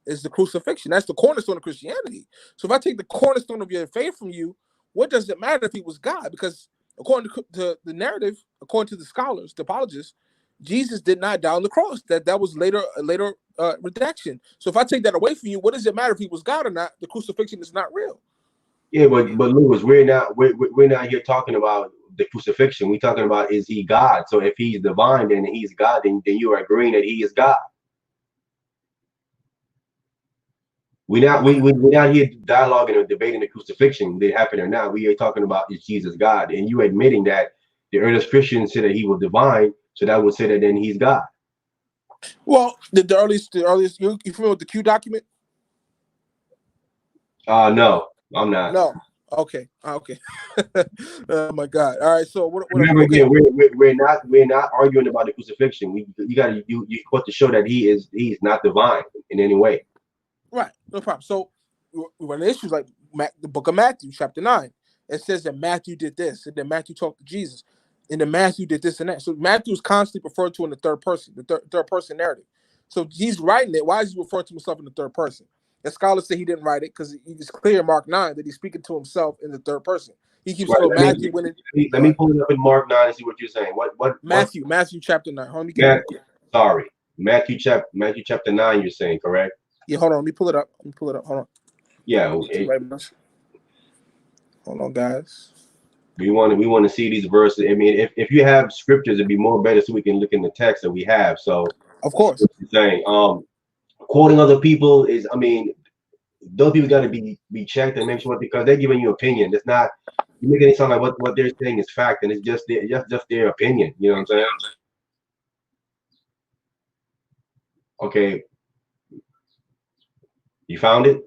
is the crucifixion. That's the cornerstone of Christianity. So if I take the cornerstone of your faith from you, what does it matter if he was God? Because according to the narrative, according to the scholars, the apologists, Jesus did not die on the cross. That was later redaction. So if I take that away from you, what does it matter if he was God or not? The crucifixion is not real. Yeah, but Lewis, we're not here talking about the crucifixion. We're talking about is he God? So if he's divine, then he's God. Then you are agreeing that he is God. We're not here dialoguing or debating the crucifixion, did it happen or not. We are talking about is Jesus God, and you admitting that the earliest Christians said that he was divine, so that would say that then he's God. Well, the earliest you familiar with the Q document? No, I'm not. No. Okay. Okay. Oh my God. All right. So what? Remember Okay. again, we're not arguing about the crucifixion. You got to you got to show that he's not divine in any way. Right. No problem. So we run into issues like the book of Matthew, chapter 9. It says that Matthew did this, and then Matthew talked to Jesus, and then Matthew did this and that. So Matthew is constantly referred to in the third person, the third person narrative. So he's writing it. Why is he referring to himself in the third person? And scholars say he didn't write it because it's clear in Mark 9 that he's speaking to himself in the third person. He keeps Right. Matthew Let me pull it up in Mark 9 and see what you're saying. What Matthew chapter 9. Hold on, let me get it. Sorry, Matthew chapter 9. You're saying correct? Yeah, hold on. Let me pull it up. Hold on. Yeah. Hold on, guys. We want to see these verses. I mean, if you have scriptures, it'd be more better so we can look in the text that we have. So Of course. saying quoting other people is, I mean, those people got to be checked and make sure, because they're giving you opinion. It's not, you making it sound like what they're saying is fact, and it's just their opinion. You know what I'm saying? Okay. You found it?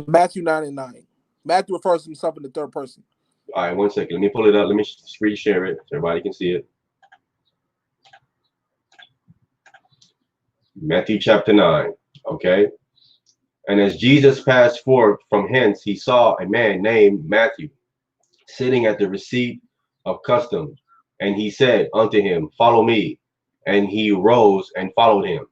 Matthew 9 and 9. Matthew refers to himself in the third person. All right, 1 second. Let me pull it up. Let me screen share it so everybody can see it. Matthew chapter 9. Okay. And as Jesus passed forth from hence, he saw a man named Matthew sitting at the receipt of custom. And he said unto him, Follow me. And he rose and followed him.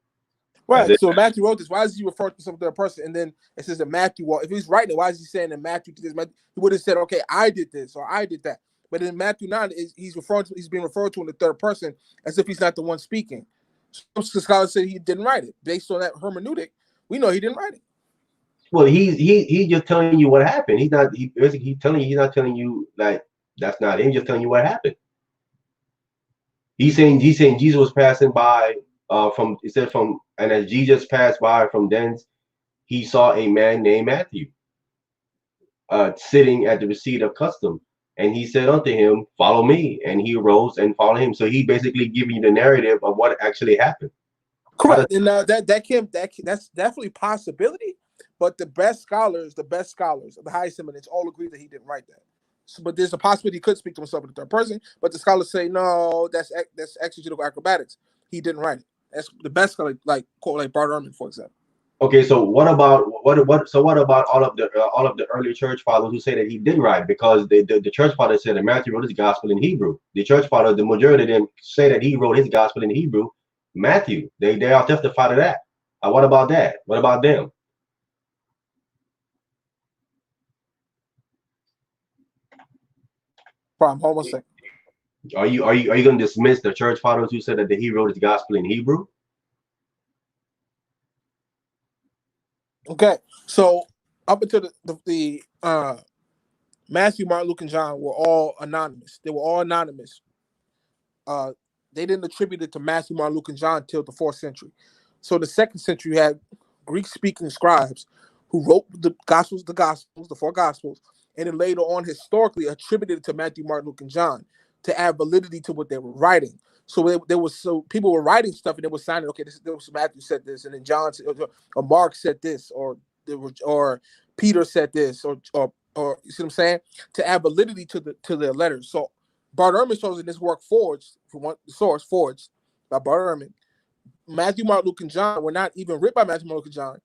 Right. So Matthew wrote this. Why is he referring to some third person? And then it says that Matthew, well, if he's writing it, why is he saying that Matthew did this? He would have said, okay, I did this or I did that. But in Matthew 9, he's being referred to in the third person as if he's not the one speaking. Some scholars say he didn't write it. Based on that hermeneutic, we know he didn't write it. Well, he's just telling you what happened. He's not telling you, he's not telling you like that's not him. He's just telling you what happened. He's saying Jesus was passing by and as Jesus passed by from thence, he saw a man named Matthew sitting at the receipt of custom. and he said unto him, follow me. And he arose and followed him. So he basically giving you the narrative of what actually happened. Correct. And that's definitely a possibility. But the best scholars, the highest eminence, all agree that he didn't write that. So, but there's a possibility he could speak to himself in the third person. But the scholars say no, that's exegetical acrobatics. He didn't write it. That's the best scholar, like Bart Ehrman, for example. Okay, so what about all of the early church fathers who say that he did write? Because the church fathers said that Matthew wrote his gospel in Hebrew. The church fathers, the majority of them say that he wrote his gospel in Hebrew. Matthew, they all testify to that. What about that? What about them? Problem. Hold on a second. Are you going to dismiss the church fathers who said that he wrote his gospel in Hebrew? Okay, so up until the Matthew, Mark, Luke, and John were all anonymous. They were all anonymous. They didn't attribute it to Matthew, Mark, Luke, and John until the 4th century. So the 2nd century you had Greek-speaking scribes who wrote the the 4 Gospels, and then later on historically attributed it to Matthew, Mark, Luke, and John to add validity to what they were writing. So people were writing stuff and they were signing. Okay, this Matthew said this, and then John or Mark said this, or Peter said this, or you see what I'm saying? To add validity to their letters. So Bart Ehrman shows in this work Forged by Bart Ehrman, Matthew, Mark, Luke, and John were not even written by Matthew, Mark, Luke, and John.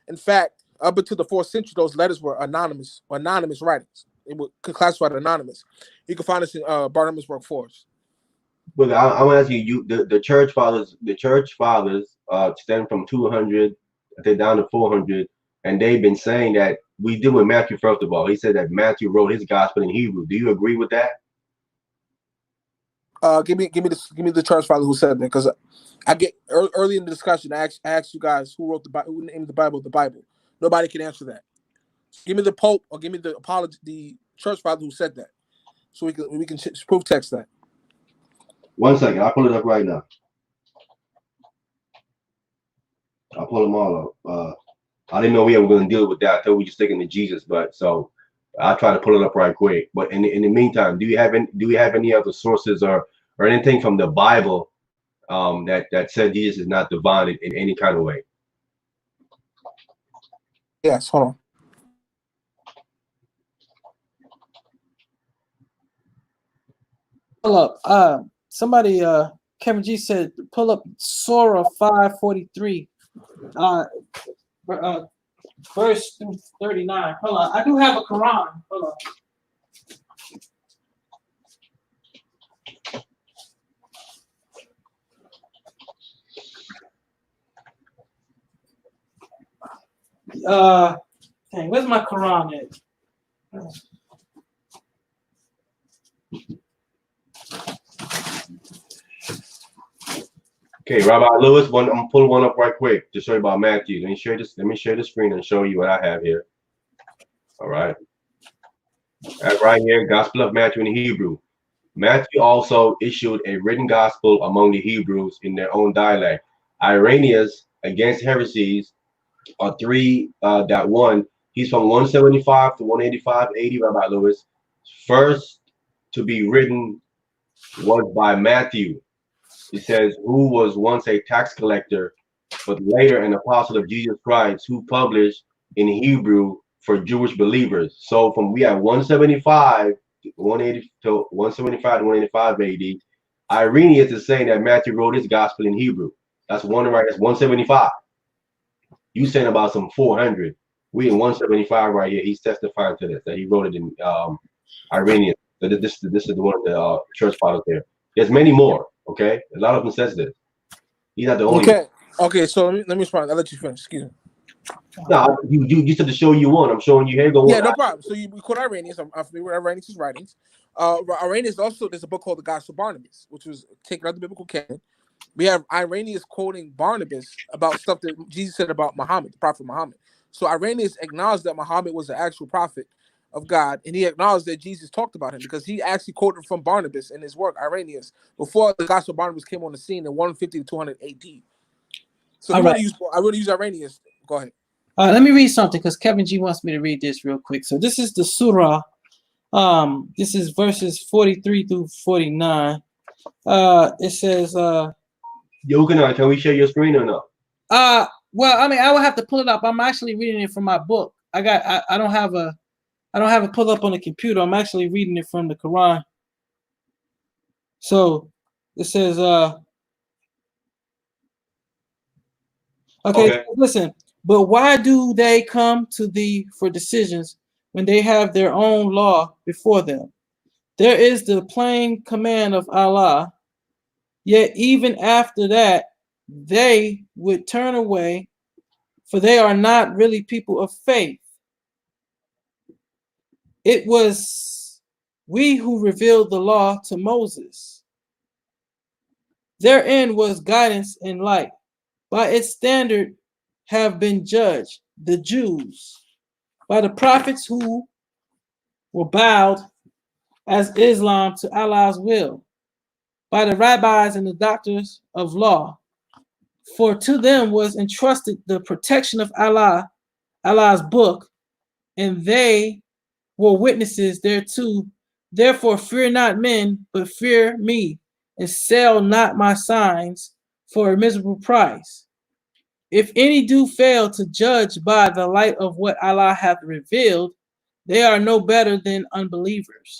In fact, up until the 4th century, those letters were anonymous writings. They were classified anonymous. You can find this in Bart Ehrman's work Forged. Well, I want to ask you, the church fathers stem from 200, I think, down to 400, and they've been saying that we deal with Matthew first of all. He said that Matthew wrote his gospel in Hebrew. Do you agree with that? Give me the church father who said that, because I get early in the discussion. I asked you guys who wrote the Bible, who named the Bible the Bible. Nobody can answer that. So give me the Pope or give me the church father who said that, so we can proof text that. 1 second, I'll pull it up right now. I'll pull them all up. I didn't know we were going to deal with that. I thought we were just sticking to Jesus, but so I'll try to pull it up right quick. But in the meantime, do we have any other sources or anything from the Bible that said Jesus is not divine in any kind of way? Yes, hold on. Pull up. Somebody, Kevin G said, pull up Surah 543, verse 39. Hold on. I do have a Quran. Hold on. Dang, where's my Quran at? Okay, Rabbi Lewis, I'm gonna pull one up right quick to show you about Matthew. Let me share the screen and show you what I have here. All right. Right here, Gospel of Matthew in Hebrew. Matthew also issued a written gospel among the Hebrews in their own dialect. Irenaeus, against heresies, 3.1. He's from 175 to 185 AD, Rabbi Lewis. First to be written was by Matthew. It says, who was once a tax collector, but later an apostle of Jesus Christ, who published in Hebrew for Jewish believers. So we have 175 to 185 AD. Irenaeus is saying that Matthew wrote his gospel in Hebrew. That's one right. That's 175. You saying about some 400. We in 175 right here. He's testifying to this, that he wrote it in Irenaeus. So this is the one of the church fathers there. There's many more. Okay, a lot of them says this. He's not the only. Okay. So let me respond. I'll let you finish. Excuse me. No, you said to show you one. I'm showing you here. Go. Yeah, no problem. So you quote Irenaeus. I'm familiar with Irenaeus' writings. Irenaeus also, there's a book called the Gospel of Barnabas, which was taken out of the biblical canon. We have Irenaeus quoting Barnabas about stuff that Jesus said about Muhammad, the prophet Muhammad. So Irenaeus acknowledged that Muhammad was the actual prophet of God, and he acknowledged that Jesus talked about him because he actually quoted from Barnabas in his work, Irenaeus, before the Gospel of Barnabas came on the scene in 150 to 200 AD. So I really use Irenaeus. Go ahead. Let me read something because Kevin G wants me to read this real quick. So this is the Surah This is verses 43 through 49. It says, Yahucnanan, can we share your screen or no? well, I mean, I will have to pull it up. I'm actually reading it from my book. I don't have it pulled up on the computer. I'm actually reading it from the Quran. So it says, okay, listen, but why do they come to thee for decisions when they have their own law before them? There is the plain command of Allah, yet even after that, they would turn away, for they are not really people of faith. It was we who revealed the law to Moses. Therein was guidance and light. By its standard have been judged the Jews, by the prophets who were bowed as Islam to Allah's will, by the rabbis and the doctors of law. For to them was entrusted the protection of Allah, Allah's book, and they were witnesses thereto. Therefore fear not men, but fear me, and sell not my signs for a miserable price. If any do fail to judge by the light of what Allah hath revealed, they are no better than unbelievers.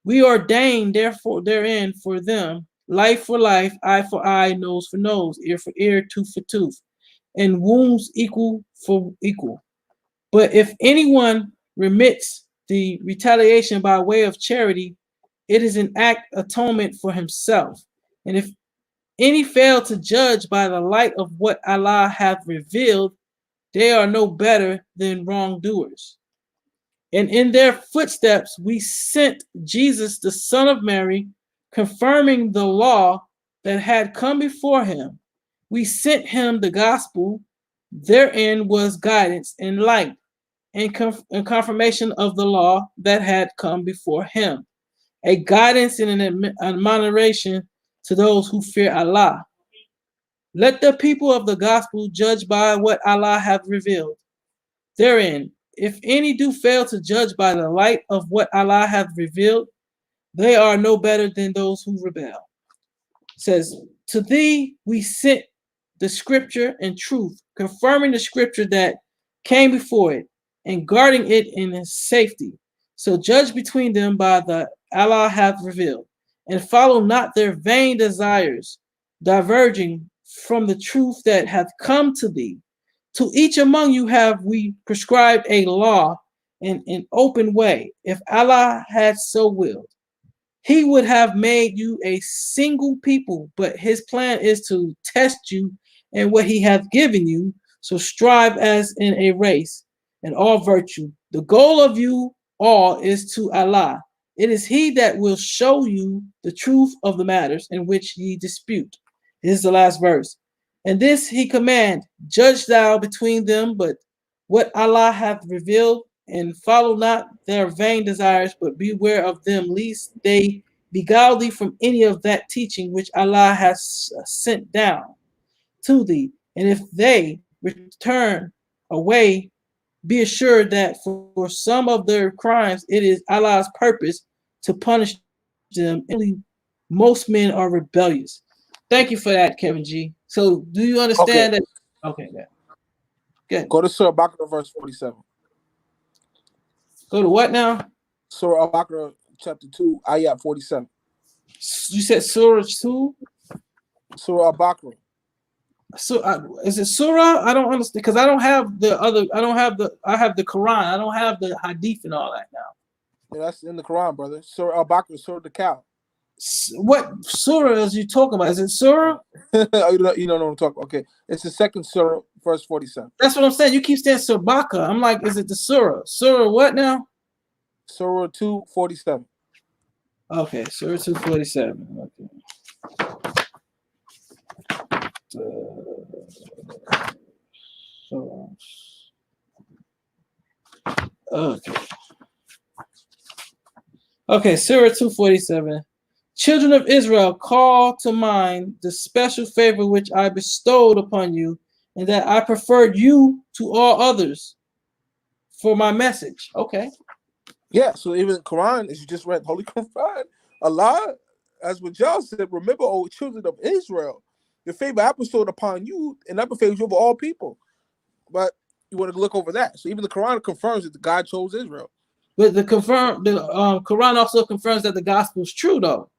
We ordain therefore therein for them life for life, eye for eye, nose for nose, ear for ear, tooth for tooth, and wounds equal for equal. But if anyone remits the retaliation by way of charity, it is an act atonement for himself. And if any fail to judge by the light of what Allah hath revealed, they are no better than wrongdoers. And in their footsteps we sent Jesus, the son of Mary, confirming the law that had come before him. We sent him the gospel. Therein was guidance and light, and confirmation of the law that had come before him, a guidance and an admonition to those who fear Allah. Let the people of the gospel judge by what Allah hath revealed therein. If any do fail to judge by the light of what Allah hath revealed, they are no better than those who rebel. It says, to thee we sent the scripture and truth, confirming the scripture that came before it, and guarding it in safety. So judge between them by the Allah hath revealed, and follow not their vain desires, diverging from the truth that hath come to thee. To each among you have we prescribed a law in an open way, if Allah had so willed. He would have made you a single people, but his plan is to test you in what he hath given you. So strive as in a race in all virtue. The goal of you all is to Allah. It is he that will show you the truth of the matters in which ye dispute. This is the last verse. And this he command, judge thou between them, but what Allah hath revealed, and follow not their vain desires, but beware of them, lest they beguile thee from any of that teaching which Allah has sent down to thee. And if they return away, be assured that for some of their crimes, it is Allah's purpose to punish them. Most men are rebellious. Thank you for that, Kevin G. So do you understand that? Okay, good. Go to Surah Al-Baqarah, verse 47. Go to what now? Surah Al-Baqarah, chapter 2, ayat 47. You said Surah 2? Surah Al-Baqarah. So is it Surah? I don't understand, because I don't have the other. I have the Quran. I don't have the Hadith and all that now. Yeah, that's in the Quran, brother. Surah Al-Baqarah, Surah the cow. What surah is you talking about? Is it Surah? You don't know what I'm talking about. Okay. It's the second Surah, verse 47. That's what I'm saying. You keep saying Surbaka. I'm like, is it the Surah? Surah what now? Surah 2:47. Okay, Surah 2:47. Okay. Okay, Surah 2:47. Children of Israel, call to mind the special favor which I bestowed upon you, and that I preferred you to all others for my message. Okay. Yeah, so even the Quran, as you just read, Holy Quran, Allah, as what y'all said, remember, O children of Israel, your favor I bestowed upon you, and I favor you over all people. But you want to look over that. So even the Quran confirms that God chose Israel. But the Quran also confirms that the gospel is true, though.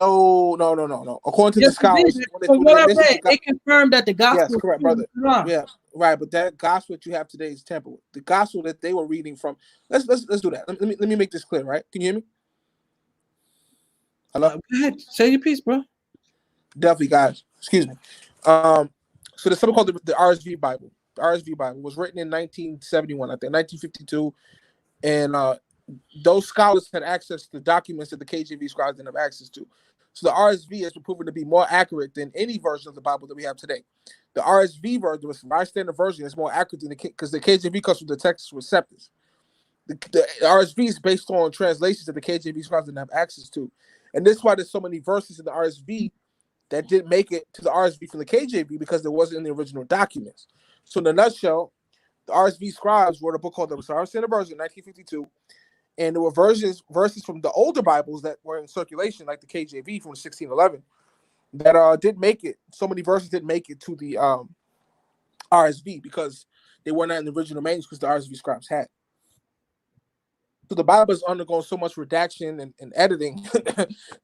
No. According to the Yes, it scholars, did. when From they what I mention read, it confirmed that the yes, gospel is correct, true in brother. the Quran. Yeah, right. But that gospel that you have today is tempered. The gospel that they were reading from. Let's do that. Let me make this clear. Right? Can you hear me? Hello. Go ahead, say your piece, bro. Definitely, guys. Excuse me. So there's something called the RSV Bible. The RSV Bible was written in 1971, I think, 1952, and those scholars had access to documents that the KJV scribes didn't have access to. So the RSV has been proven to be more accurate than any version of the Bible that we have today. The RSV version, the Revised Standard Version, is more accurate than because the KJV comes from the Texas Receptors. The RSV is based on translations that the KJV scribes didn't have access to, and this is why there's so many verses in the RSV that didn't make it to the RSV from the KJV because there wasn't in the original documents. So in a nutshell, the RSV scribes wrote a book called the Revised Standard Version in 1952, and there were verses from the older Bibles that were in circulation, like the KJV from 1611, that didn't make it. So many verses didn't make it to the RSV because they were not in the original manuscripts the RSV scribes had. So the Bible is undergoing so much redaction and editing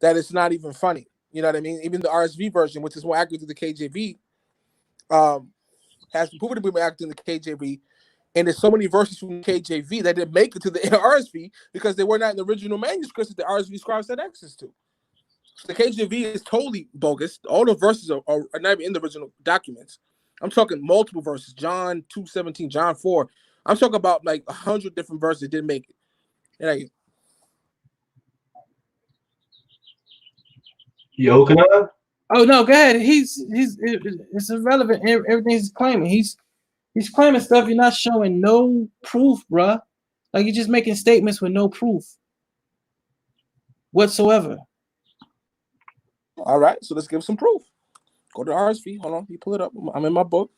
that it's not even funny. You know what I mean? Even the RSV version, which is more accurate than the KJV, has been proven to be more accurate than the KJV. And there's so many verses from the KJV that didn't make it to the RSV because they were not in the original manuscripts that the RSV scribes had access to. So the KJV is totally bogus. All the verses are not even in the original documents. I'm talking multiple verses. John 2:17, John 4. I'm talking about like 100 different verses that didn't make it. And Yahucnanan? Oh no, go ahead. It's irrelevant. Everything he's claiming. He's claiming stuff. You're not showing no proof, bruh. Like you're just making statements with no proof whatsoever. all right, so let's give some proof. Go to RSV. Hold on, you pull it up. I'm in my book.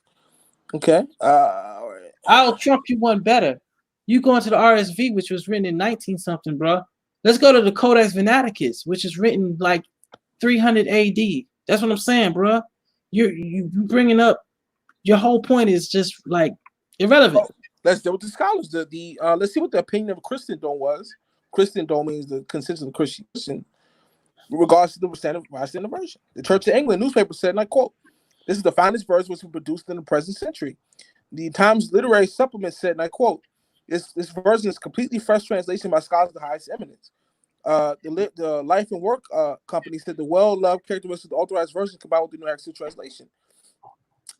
Okay. All right. I'll trump you one better. You go into the RSV, which was written in 19 something, bro. Let's go to the Codex Vaticanus, which is written like 300 AD. That's what I'm saying, bro. You bringing up your whole point is just like irrelevant. Oh, let's deal with the scholars. Let's see what the opinion of Christendom was. Christendom means the consensus of Christian in regards to the standard version. The Church of England newspaper said, and I quote, "This is the finest version which was produced in the present century." The Times Literary Supplement said, and I quote, This version is completely fresh translation by scholars of the highest eminence." The Life and Work company said the well-loved characteristics of the authorized version combined with the New Accent translation.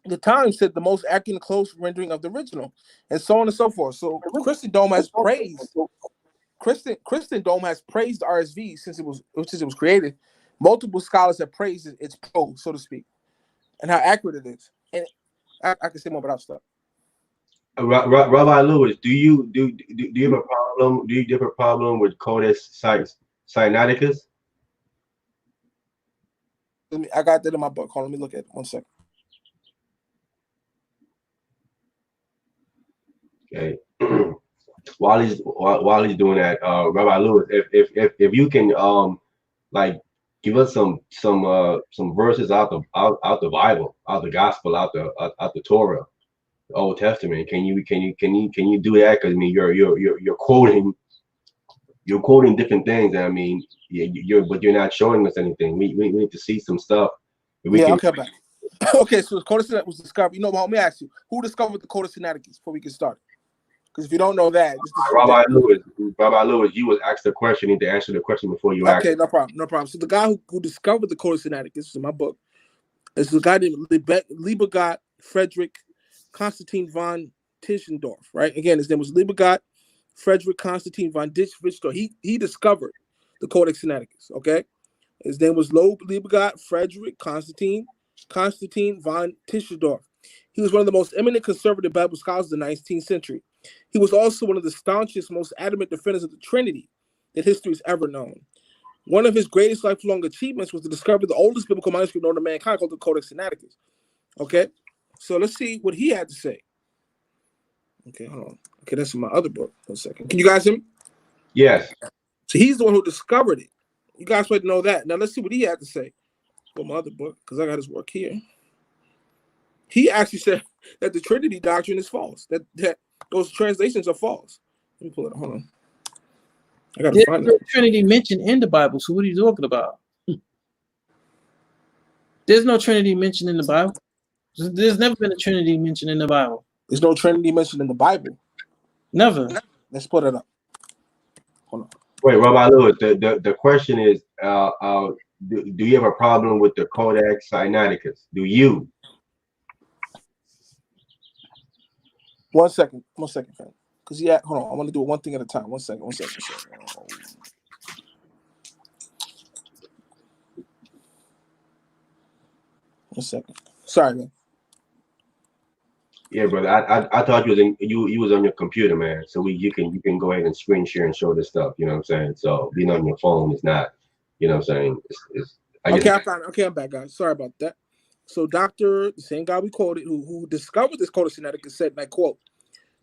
The Times said the most accurate and close rendering of the original, and so on and so forth. So Christendom has praised the RSV since it was created. Multiple scholars have praised its prose, so to speak, and how accurate it is. And I can say more, but I'll stop. Rabbi Lewis, do you have a problem? Do you have a problem with Codex Sinaiticus? I got that in my book. Hold on, let me look at it. 1 second. Okay. while he's doing that, Rabbi Lewis, if you can like give us some verses out the Bible, out the Gospel, out the Torah, the Old Testament. Can you do that? Because I mean you're quoting different things. And I mean but you're not showing us anything. We need to see some stuff. I'll come back. Okay, so the Codex Sinaiticus was discovered. You know, let me ask you, who discovered the Codex Sinaiticus before we get started? Because if you don't know that, Rabbi Lewis, you was asked the question. You need to answer the question before you ask. Okay, no problem. So the guy who discovered the Codex Sinaiticus is in my book. It's a guy named Liebergott Frederick Constantine von Tischendorf, right? Again, his name was Liebergott Frederick Constantine von Tischendorf. He discovered the Codex Sinaiticus, okay? His name was Liebergott Frederick Constantine von Tischendorf. He was one of the most eminent conservative Bible scholars of the 19th century. He was also one of the staunchest, most adamant defenders of the Trinity that history has ever known. One of his greatest lifelong achievements was to discover the oldest biblical manuscript known to mankind called the Codex Sinaiticus. Okay, so let's see what he had to say. Okay, hold on. Okay, that's in my other book. 1 second. Can you guys hear me? Yes. So he's the one who discovered it. You guys might know that. Now let's see what he had to say. For my other book, because I got his work here. He actually said that the Trinity doctrine is false. That those translations are false. Let me pull it up. Hold on. I gotta find There's it. no Trinity mentioned in the Bible. So what are you talking about? There's no Trinity mentioned in the Bible. There's never been a Trinity mentioned in the Bible. There's no Trinity mentioned in the Bible. Never. Let's put it up. Hold on. Wait, Rabbi Lewis, the question is, do you have a problem with the Codex Sinaiticus? Do you? 1 second. 1 second, fam. Because hold on. I want to do it one thing at a time. 1 second. 1 second. 1 second. One second. Sorry, man. Yeah, brother. I thought you was on your computer, man. So you can go ahead and screen share and show this stuff. You know what I'm saying? So being on your phone is not. You know what I'm saying? Okay, I found it. Okay, I'm back, guys. Sorry about that. So, the same guy we quoted, who discovered this Codex Sinaiticus, said, and I quote,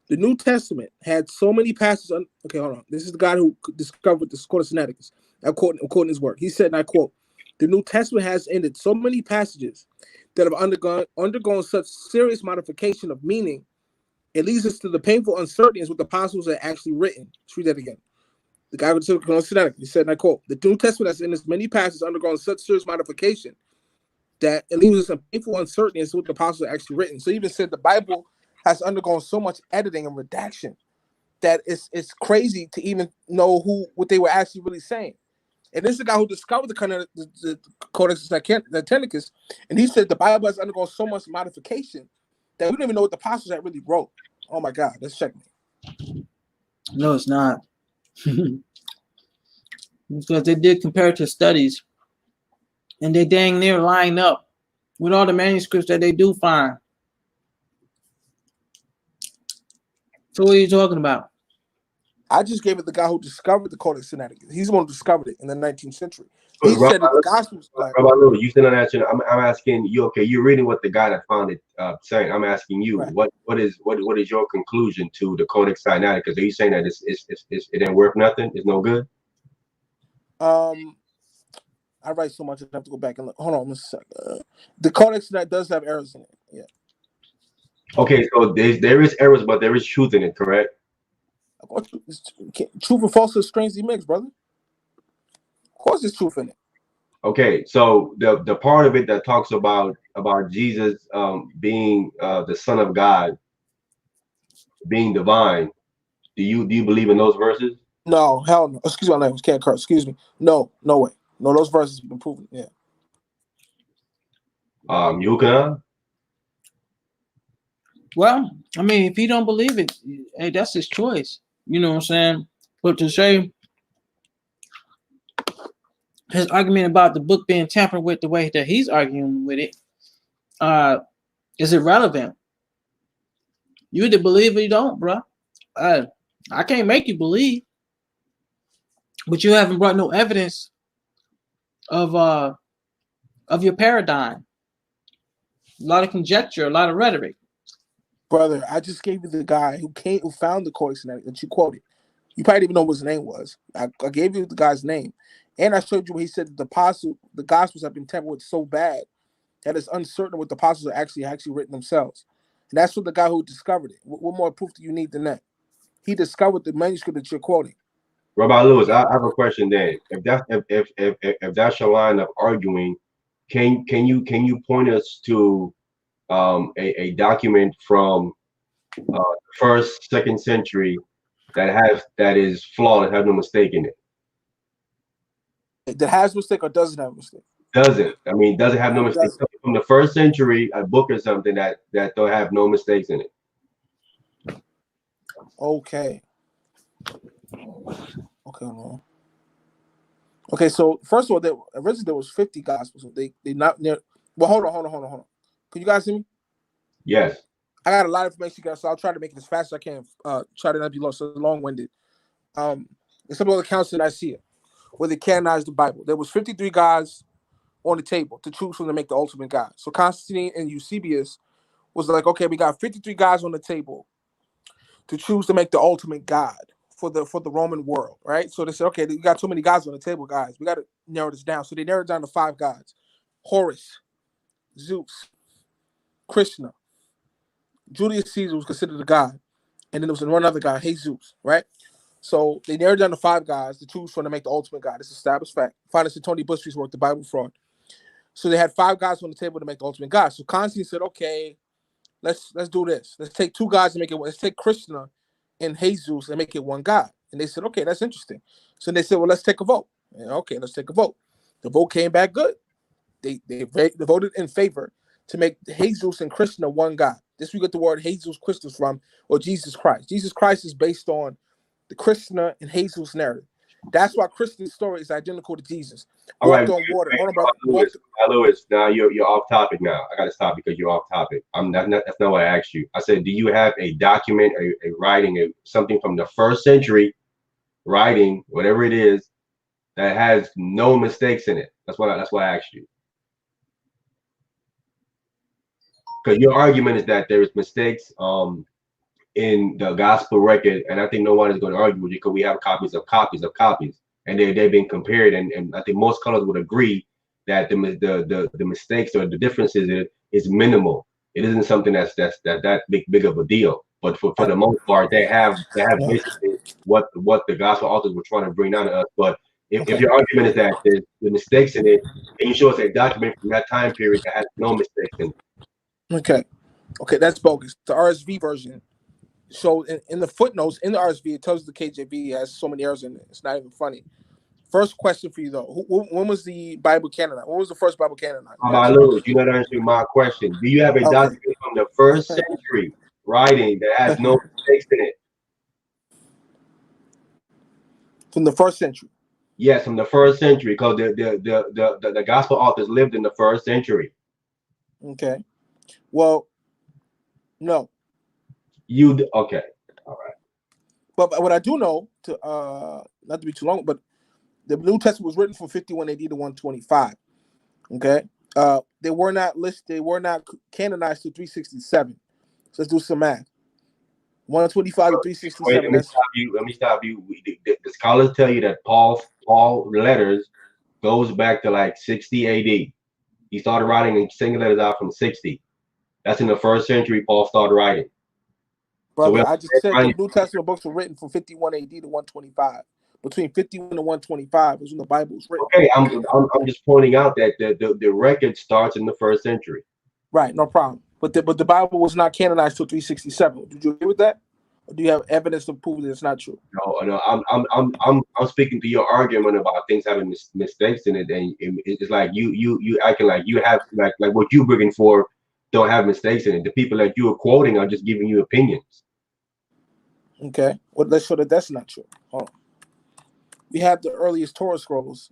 "The New Testament had so many passages." Okay, hold on. This is the guy who discovered this Codex Sinaiticus. I'm quoting his work. He said, and I quote, "The New Testament has in it so many passages that have undergone such serious modification of meaning, it leads us to the painful uncertainties what the apostles had actually written." Let's read that again. The guy with the Codex Sinaiticus, he said, and I quote, "The New Testament has in its many passages undergone such serious modification that it leaves us some painful uncertainty as to what the apostles are actually written." So he even said the Bible has undergone so much editing and redaction that it's crazy to even know what they were actually really saying. And this is the guy who discovered the Codex Sinaiticus, and he said the Bible has undergone so much modification that we don't even know what the apostles had really wrote. Oh my God, let's check me. No, it's not. Because they did comparative studies, and they dang near line up with all the manuscripts that they do find. So what are you talking about? I just gave it the guy who discovered the Codex Sinaiticus. He's the one who discovered it in the 19th century. But He said that the Gospels. Rabbi Lewis, you still not answering. I'm asking you. Okay, you're reading what the guy that found it saying. I'm asking you, Right. what is your conclusion to the Codex Sinaiticus? Are you saying that it ain't worth nothing? It's no good? I write so much I have to go back and look. Hold on a second. The Codex does have errors in it. Yeah. Okay, so there is errors, but there is truth in it, correct? Truth and falsehood strangely mixed, brother. Of course, there's truth in it. Okay, so the part of it that talks about Jesus being the Son of God, being divine, do you believe in those verses? No, hell no. Excuse my language. Can't curse. Excuse me. No way. No, those verses have been proven. Yeah. Yahucnanan? Well, I mean, if he don't believe it, hey, that's his choice. You know what I'm saying? But to say his argument about the book being tampered with the way that he's arguing with it is irrelevant. You either believe or you don't, bro. I can't make you believe, but you haven't brought no evidence of your paradigm. A lot of conjecture, a lot of rhetoric. Brother, I just gave you the guy who found the Codex Sinaiticus that you quoted. You probably didn't even know what his name was. I gave you the guy's name, and I showed you where he said that the Gospels have been tampered with so bad that it's uncertain what the apostles are actually written themselves. And that's what the guy who discovered it. What more proof do you need than that? He discovered the manuscript that you're quoting. Rabbi Lewis, I have a question then. If that's your line of arguing, can you point us to a document from first, second century that is flawed and have no mistake in it? That has a mistake or doesn't have a mistake? Doesn't. I mean, doesn't have no mistakes. From the first century, a book or something that don't have no mistakes in it. Okay. Okay, so first of all, originally there was 50 gospels. So they not near. Well, hold on. Can you guys hear me? Yes. I got a lot of information, guys, so I'll try to make it as fast as I can. Try to not be long-winded. There's some other accounts that I see where they canonized the Bible. There was 53 guys on the table to choose from to make the ultimate God. So Constantine and Eusebius was like, okay, we got 53 guys on the table. to choose to make the ultimate God for the Roman world, right? So they said, okay, we got too many gods on the table, guys. We got to narrow this down. So they narrowed down to 5 gods: Horus, Zeus, Krishna, Julius Caesar was considered a god, and then there was one other guy, Jesus, right? So they narrowed down to 5 guys to choose from to make the ultimate God. It's an established fact. Find this in Tony Busby's work, The Bible Fraud. So they had 5 guys on the table to make the ultimate God. So Constantine said, okay, let's do this. Let's take 2 gods and make it one. Let's take Krishna and Jesus and make it one God. And they said, okay, that's interesting. So they said, well, let's take a vote. And, okay, let's take a vote. The vote came back good. They voted in favor to make Jesus and Krishna one God. This we get the word Jesus Christus from, or Jesus Christ. Jesus Christ is based on the Krishna and Jesus narrative. That's why Krishna's story is identical to Jesus. All right, Walked on water. Hold on, brother. Lewis, now you're off topic now. I gotta stop because you're off topic. That's not what I asked you. I said, do you have a document, a writing, something from the 1st century writing, whatever it is, that has no mistakes in it? That's what I asked you. Because your argument is that there is mistakes in the gospel record, and I think no one is going to argue with you because we have copies of copies of copies, and they've been compared, and I think most scholars would agree that the mistakes or the differences is minimal. It isn't something that's that big of a deal. But for the most part, they have basically what the gospel authors were trying to bring down to us. But if your argument is that there's the mistakes in it, can you show us a document from that time period that has no mistakes in it? Okay, that's bogus. The RSV version. So in the footnotes in the RSV, it tells the KJV has so many errors in it. It's not even funny. First question for you though: when was the Bible canonized? When was the first Bible canonized? Lewis, you're not answering my question. Do you have a document from the 1st century writing that has no mistakes in it? From the 1st century. Yes, from the 1st century, because the gospel authors lived in the 1st century. Okay. Well, no. Okay. All right. But what I do know, to not to be too long, but the New Testament was written from 51 AD to 125. Okay. They were not listed. They were not canonized to 367. So let's do some math. 125 to 367. Wait, let me stop you. The scholars tell you that Paul letters goes back to like 60 AD. He started writing and sending letters out from 60. That's in the 1st century. Paul started writing. Brother, so I just said the New Testament books were written from 51 AD to 125. Between 51 and 125 is when the Bible was written. Okay, I'm just pointing out that the record starts in the 1st century. Right, no problem. But the Bible was not canonized till 367. Did you agree with that? Or do you have evidence to prove that it's not true? No. I'm speaking to your argument about things having mistakes in it, and it's like you acting like you have like what you're bringing for don't have mistakes in it. The people that you are quoting are just giving you opinions. Okay, well, let's show that that's not true. Hold on. We have the earliest Torah scrolls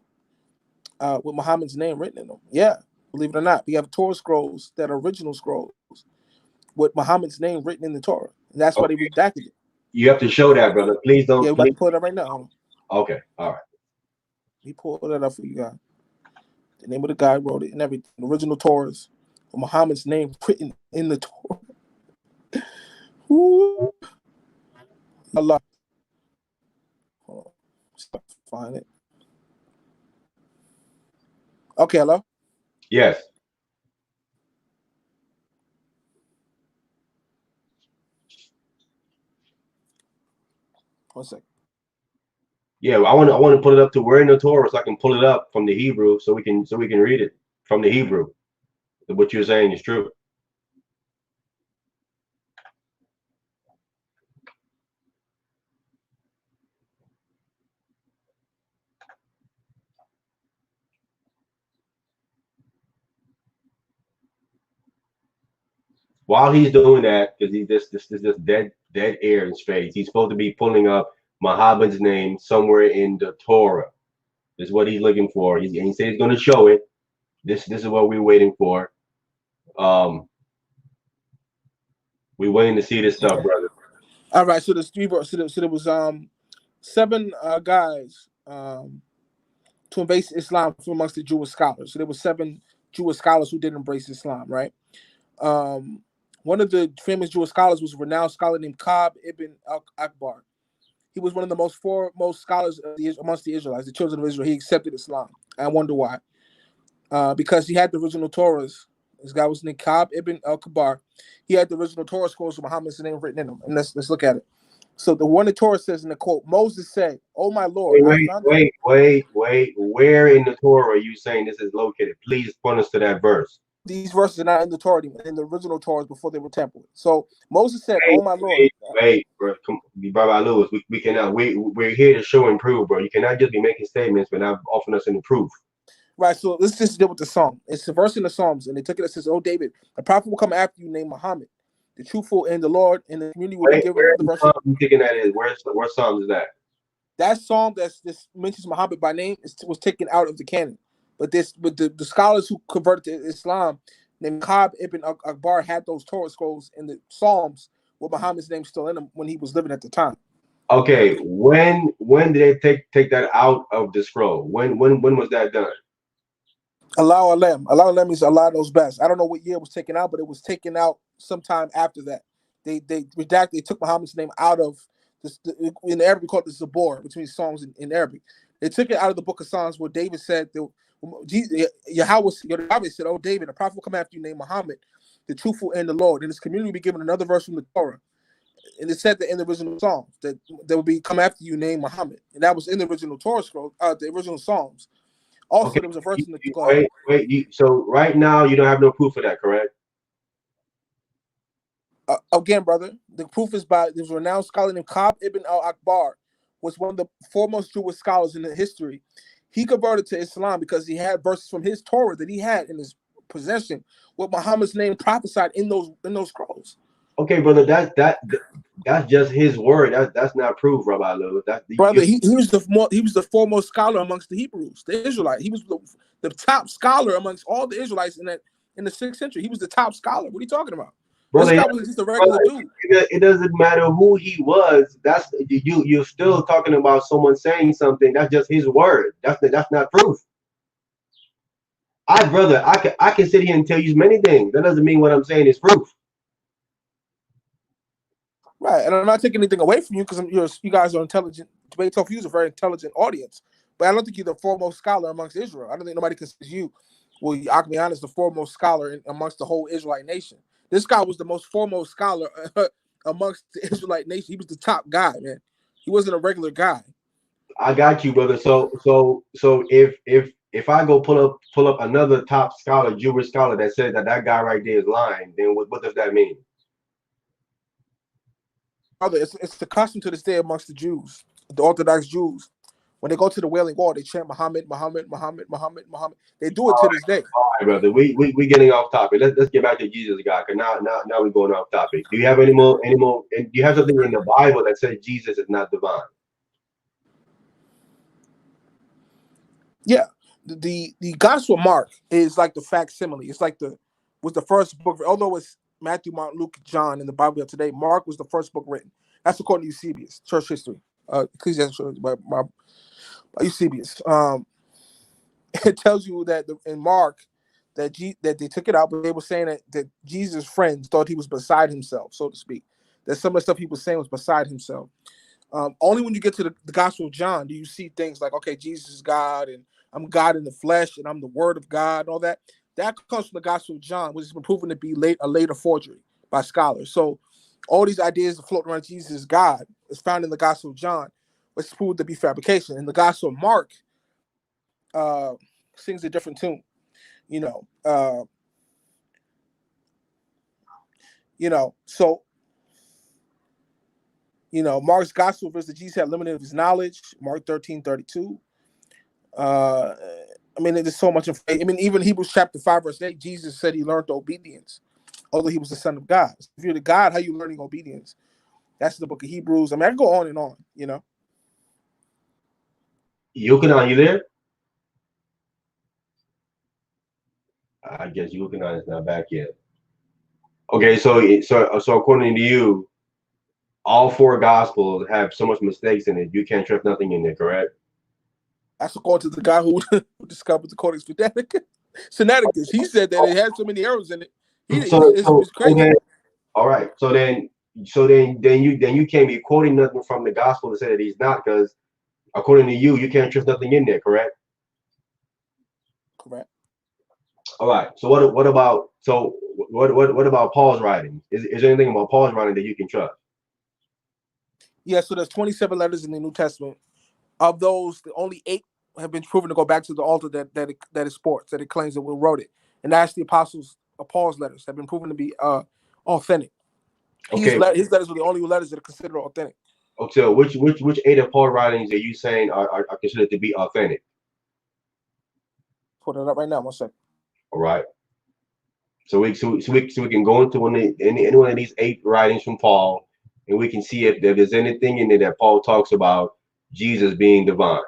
with Muhammad's name written in them. Yeah, believe it or not, we have Torah scrolls that are original scrolls with Muhammad's name written in the Torah. And that's why they redacted it. You have to show that, brother. Please don't. Yeah, we're about to pull it up right now. Okay, all right. He pulled that up for you guys. The name of the guy wrote it and everything. The original Torahs with Muhammad's name written in the Torah. Ooh. Allah. Stop find it. Okay, hello? Yes. One second. Yeah, I want to put it up to where in the Torah so I can pull it up from the Hebrew so we can read it from the Hebrew. What you're saying is true. While he's doing that, because this dead air in his face, he's supposed to be pulling up Muhammad's name somewhere in the Torah. This is what he's looking for. He said he's going to show it. This is what we're waiting for. We're waiting to see this stuff, brother. All right, so there's 3 verses. So there was 7 guys to embrace Islam from amongst the Jewish scholars. So there were 7 Jewish scholars who did embrace Islam, right? One of the famous Jewish scholars was a renowned scholar named Ka'b ibn Akbar. He was one of the most foremost scholars amongst the Israelites, the children of Israel. He accepted Islam. I wonder why. Because he had the original Torahs. This guy was named Ka'b ibn al-Kabar. He had the original Torah scrolls with Muhammad's name written in them. And let's look at it. So the one the Torah says in the quote, Moses said, "Oh my Lord, I found wait. Where in the Torah are you saying this is located? Please point us to that verse. these verses are not in the Torah, in the original Torahs before they were tempered." So Moses said, "Oh my Lord." Wait, bro. Brother Lewis, we cannot. We're here to show and prove, bro. You cannot just be making statements without offering us any proof. Right, so let's just deal with the Psalm. It's a verse in the Psalms, and they took it that says, "Oh David, a prophet will come after you named Muhammad, the truthful and the Lord, and the community will be given another verse." You thinking that is? Where Psalms is that? That Psalm that mentions Muhammad by name was taken out of the canon. But the scholars who converted to Islam named Ka'b ibn Akbar had those Torah scrolls in the Psalms with Muhammad's name still in them when he was living at the time. Okay, when did they take that out of the scroll? When was that done? Allah Alam means Allah knows best. I don't know what year it was taken out, but it was taken out sometime after that. They took Muhammad's name out of this, in Arabic called the Zabur, between Psalms in Arabic. They took it out of the book of Psalms where David said, Yahweh said, "Oh David, a prophet will come after you named Muhammad, the truthful and the Lord, and his community will be given another verse from the Torah." And it said that in the original Psalms that there will be come after you named Muhammad, and that was in the original Torah scroll, the original Psalms. Also, there was a verse in the wait. So right now you don't have no proof of that, correct? Again, brother, the proof is by there's a renowned scholar named Ka'b ibn al-Akbar, was one of the foremost Jewish scholars in the history. He converted to Islam because he had verses from his Torah that he had in his possession with Muhammad's name prophesied in those scrolls. Okay, brother, that's just his word. That's not proof, Rabbi Lewis. Brother, he was the foremost scholar amongst the Hebrews, the Israelites. He was the top scholar amongst all the Israelites in the 6th century. He was the top scholar. What are you talking about? Brother, this guy was just a regular dude. It doesn't matter who he was. That's you're still talking about someone saying something. That's just his word. That's not proof. Brother, I can sit here and tell you many things. That doesn't mean what I'm saying is proof. Right, and I'm not taking anything away from you because you guys are intelligent. Debate Talk is a very intelligent audience, but I don't think you're the foremost scholar amongst Israel. I don't think nobody considers you. Well, Yahucnanan is the foremost scholar amongst the whole Israelite nation. This guy was the most foremost scholar amongst the Israelite nation. He was the top guy, man. He wasn't a regular guy. I got you, brother. So if I go pull up another top scholar, Jewish scholar that says that guy right there is lying, then what does that mean? Brother, it's the custom to this day amongst the Jews, the Orthodox Jews. When they go to the Wailing Wall, they chant Muhammad, Muhammad, Muhammad, Muhammad, Muhammad. They do it to this day. All right, brother. We getting off topic. Let's get back to Jesus, God. Cause now we're going off topic. Do you have any more? Do you have something in the Bible that says Jesus is not divine? Yeah, the Gospel of Mark is like the facsimile. It's like was the first book. Although it's Matthew, Mark, Luke, John in the Bible of today, Mark was the first book written. That's according to Eusebius, church history, Ecclesiastes by Eusebius. It tells you that in Mark that they took it out, but they were saying that Jesus' friends thought he was beside himself, so to speak. That some of the stuff he was saying was beside himself. Only when you get to the Gospel of John do you see things like, okay, Jesus is God, and I'm God in the flesh, and I'm the Word of God, and all that. That comes from the Gospel of John, which has been proven to be a later forgery by scholars. So all these ideas floating around Jesus is God is found in the Gospel of John, which is proved to be fabrication. And the Gospel of Mark sings a different tune. Mark's Gospel verse that Jesus had limited of his knowledge, Mark 13:32. There's so much information. Even Hebrews chapter 5, verse 8, Jesus said he learned obedience, although he was the Son of God. So if you're the God, how are you learning obedience? That's the book of Hebrews. I can go on and on, Yahucnanan, you there? I guess Yahucnanan is not back yet. Okay, so according to you, all 4 gospels have so much mistakes in it, you can't trust nothing in it, correct? That's according to the guy who discovered the Codex Sinaiticus. He said that it had so many errors in it. It's crazy. Okay, All right. So then you can't be quoting nothing from the gospel to say that he's not, because according to you, you can't trust nothing in there, correct? Correct. All right. So what about Paul's writing? Is there anything about Paul's writing that you can trust? Yeah, so there's 27 letters in the New Testament. Of those, the only 8 have been proven to go back to the altar that it sports, that it claims that we wrote it. And that's the apostles of Paul's letters have been proven to be authentic. Okay. His letters were the only letters that are considered authentic. Okay. So which 8 of Paul writings are you saying are considered to be authentic? Put it up right now, 1 second. All right. So we can go into any one of these 8 writings from Paul, and we can see if there's anything in there that Paul talks about Jesus being divine.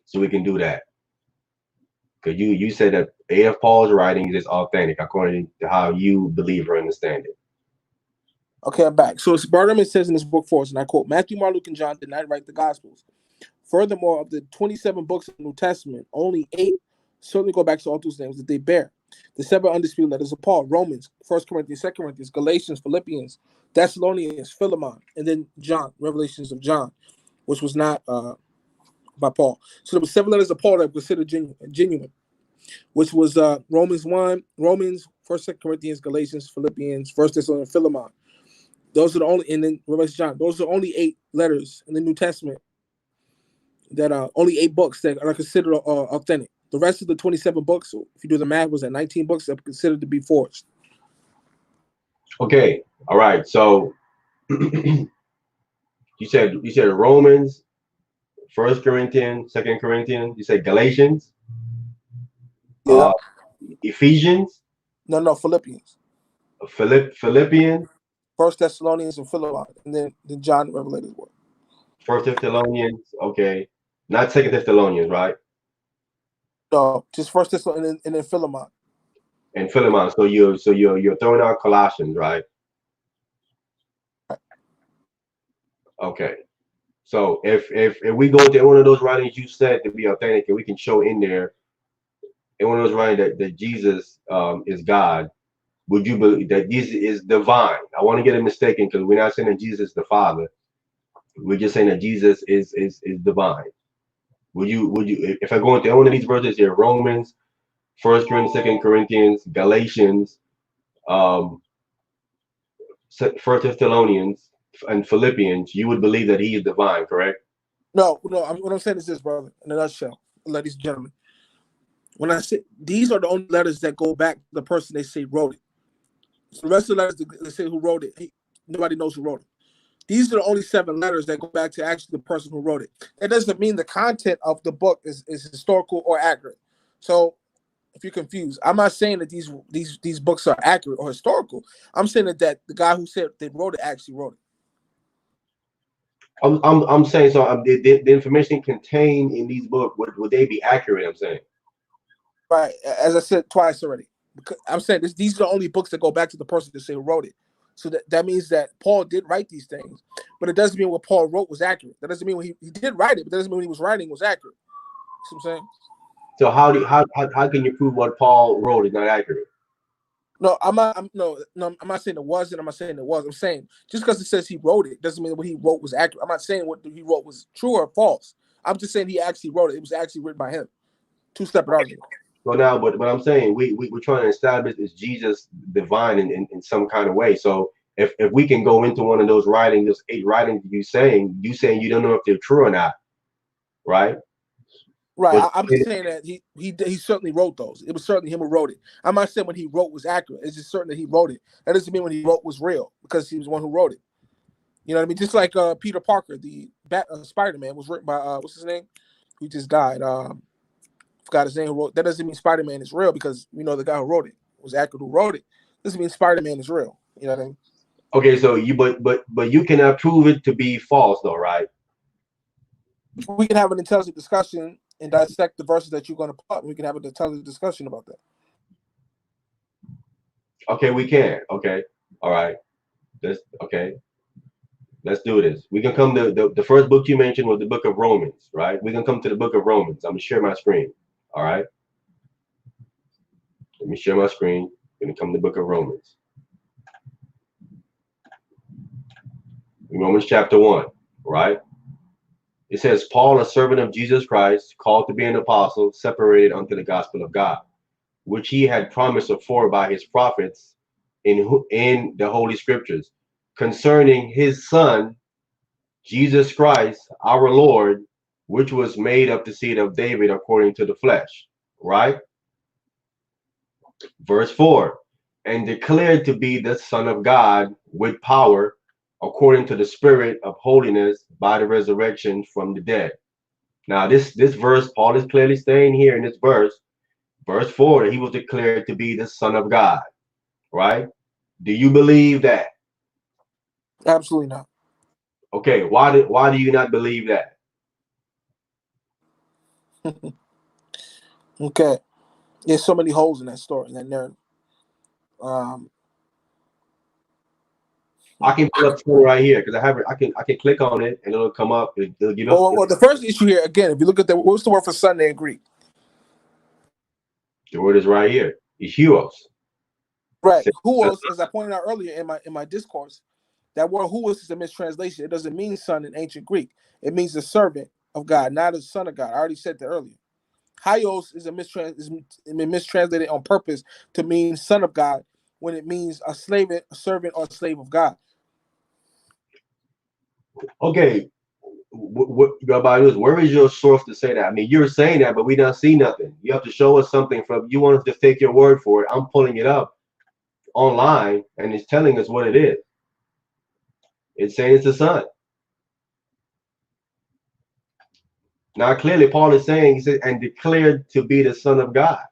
So we can do that. Because you said that 8 of Paul's writings is authentic according to how you believe or understand it. Okay, I'm back. So Barterman says in this book for us, and I quote, Matthew, Mark, Luke, and John did not write the Gospels. Furthermore, of the 27 books of the New Testament, only 8 certainly go back to all those names that they bear. The 7 undisputed letters of Paul: Romans, 1 Corinthians, 2 Corinthians, Galatians, Philippians, Thessalonians, Philemon, and then John, Revelations of John, which was not by Paul. So there were 7 letters of Paul that were considered genuine, which was Romans 1, 1st, 2 Corinthians, Galatians, Philippians, 1st Thessalonians, Philemon. Those are the only, and then Revelation John. Those are only 8 letters in the New Testament that are only 8 books that are considered authentic. The rest of the 27 books, if you do the math, was at 19 books that are considered to be forged. Okay. All right. So you said Romans, 1 Corinthians, 2 Corinthians. You said Galatians, Yeah. uh, Ephesians, No, Philippians, Philippians, 1st Thessalonians, and Philemon, and then John Revelated word. 1 Thessalonians. Okay, not 2 Thessalonians, right? No, just 1st Thessalonians and then Philemon. And Philemon. So you're throwing out Colossians, right? Okay. So if we go to one of those writings you said to be authentic, and we can show in there in one of those writings that Jesus is God, would you believe that Jesus is divine? I want to get it mistaken, because we're not saying that Jesus is the Father. We're just saying that Jesus is divine. Would you if I go into one of these verses here, Romans, 1 Corinthians, 2 Corinthians, Galatians, um, 1 Thessalonians, and Philippians, you would believe that he is divine, correct? No. What I'm saying is this, brother, in a nutshell, ladies and gentlemen. When I say these are the only letters that go back to the person they say wrote it. So the rest of the letters they say who wrote it, nobody knows who wrote it. These are the only 7 letters that go back to actually the person who wrote it. That doesn't mean the content of the book is historical or accurate. So if you're confused, I'm not saying that these books are accurate or historical. I'm saying that the guy who said they wrote it actually wrote it. I'm saying, so the information contained in these books, would they be accurate? I'm saying. Right. As I said twice already. Because I'm saying these are the only books that go back to the person that say who wrote it. So that means that Paul did write these things, but it doesn't mean what Paul wrote was accurate. That doesn't mean when he did write it, but that doesn't mean when he was writing was accurate. See what I'm saying? So how can you prove what Paul wrote is not accurate? No, I'm not. I'm not saying it wasn't. I'm not saying it was. I'm saying just because it says he wrote it doesn't mean what he wrote was accurate. I'm not saying what he wrote was true or false. I'm just saying he actually wrote it. It was actually written by him. 2 separate arguments. So now, but I'm saying we're trying to establish, is Jesus divine in some kind of way? So if we can go into one of those writings, those 8 writings, you saying you don't know if they're true or not, right? Right. But I'm just saying that he certainly wrote those. It was certainly him who wrote it. I'm not saying when he wrote was accurate. It's just certain that he wrote it. That doesn't mean when he wrote was real, because he was the one who wrote it. You know what I mean? Just like Peter Parker, the Spider-Man was written by what's his name? Who just died. Forgot his name. Who wrote that? Doesn't mean Spider-Man is real, because we know the guy who wrote it was accurate who wrote it. Doesn't mean Spider-Man is real. You know what I mean? okay, so but you cannot prove it to be false, though, right? We can have an intelligent discussion and dissect the verses that you're going to put up. We can have an intelligent discussion about that. Okay, we can. Okay, all right. Okay. Let's do this. We can come to the first book you mentioned was the book of Romans, right? We can come to the book of Romans. I'm gonna share my screen. All right. Let me share my screen. I'm gonna come to the book of Romans. Romans chapter 1, right? It says, Paul, a servant of Jesus Christ, called to be an apostle, separated unto the gospel of God, which he had promised afore by his prophets in the Holy Scriptures, concerning his Son, Jesus Christ, our Lord, which was made of the seed of David according to the flesh, right? Verse 4, and declared to be the Son of God with power, according to the Spirit of holiness by the resurrection from the dead. Now, this verse, Paul is clearly saying here in this verse 4, that he was declared to be the Son of God, right? Do you believe that? Absolutely not. Okay, why do you not believe that? Okay. There's so many holes in that story, in that narrative. I can pull up Twitter right here because I have it. I can click on it and it'll come up. It'll give us Well, the first issue here, again, if you look at what's the word for Sunday in Greek? the word is right here. It's huos. Right. Huos, as I pointed out earlier in my discourse, that word huos is a mistranslation. It doesn't mean son in ancient Greek. It means the servant of God, not a son of God. I already said that earlier. Hyos is mistranslated on purpose to mean son of God when it means a slave, a servant, or a slave of God. Okay, where is your source to say that? I mean, you're saying that, but we don't see nothing. You have to show us something from. You want us to take your word for it. I'm pulling it up online, and it's telling us what it is. It's saying it's the Son. Now, clearly, Paul is saying, he said, and declared to be the Son of God.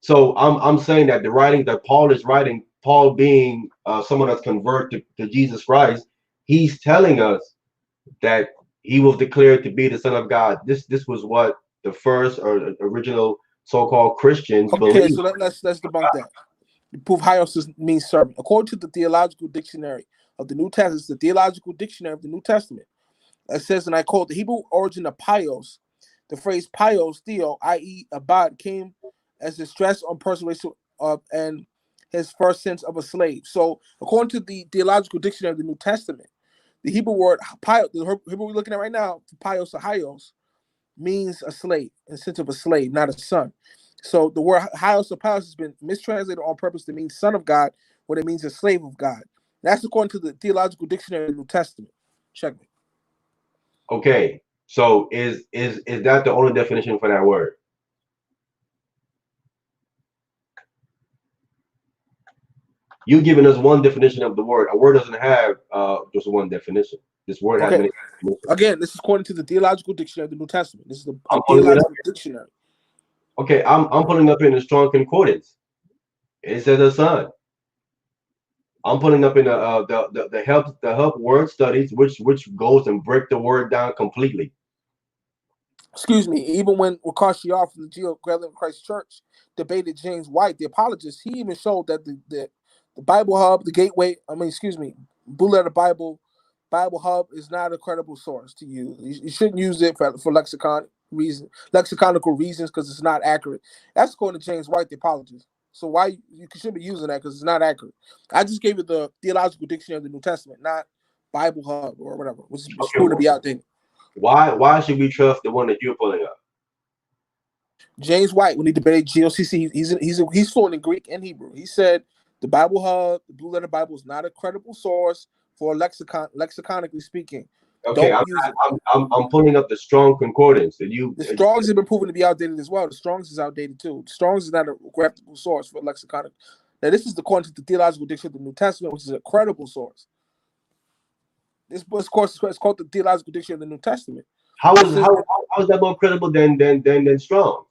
So I'm saying that the writing that Paul is writing, Paul being someone that's converted to Jesus Christ, he's telling us that he was declared to be the Son of God. This was what the first or original so-called Christians Okay, believed. so let's debunk that. Proof hyos means servant. According to the Theological Dictionary of the New Testament, it's the Theological Dictionary of the New Testament. It says, and I quote, the Hebrew origin of pios, the phrase pios, theo, i.e., abad, came as the stress on persuasion and his first sense of a slave. So, according to the Theological Dictionary of the New Testament, the Hebrew word pios, the Hebrew we're looking at right now, pios or hyos, means a slave, in the sense of a slave, not a son. So the word hyos or pios has been mistranslated on purpose to mean son of God, when it means a slave of God. That's according to the Theological Dictionary of the New Testament. Check me. Okay, so is that the only definition for that word? You've given us one definition of the word. A word doesn't have just one definition. This word has Okay. many definitions. Again, this is according to the Theological Dictionary of the New Testament. This is the I'm pulling it up. Theological Dictionary. Okay, I'm pulling up in the strong concordance. It says a son. I'm putting up in the help word studies, which goes and break the word down completely. Excuse me. Even when Wakashiar from the Geo-Galileo Christ Church debated James White, the apologist, he even showed that the Bible Hub, the Gateway, Blue Letter Bible Hub is not a credible source to use. You shouldn't use it for lexiconical reasons because it's not accurate. That's according to James White, the apologist. So why you shouldn't be using that because it's not accurate. I just gave you the Theological Dictionary of the New Testament, not Bible Hub or whatever, which is Okay, proven to be outdated. why should we trust the one that you're pulling up? James White, when he debated GOCC, he's fluent in Greek and Hebrew. He said the Bible Hub, the Blue Letter Bible, is not a credible source for lexiconically speaking. Okay, Don't use it. I'm pulling up the strong concordance. And The Strong's have been proven to be outdated as well. The Strong's is outdated too. The Strong's is not a reputable source for lexiconic. Now, this is according to the Theological Dictionary of the New Testament, which is a credible source. This course is called the Theological Dictionary of the New Testament. how is that more credible than strong?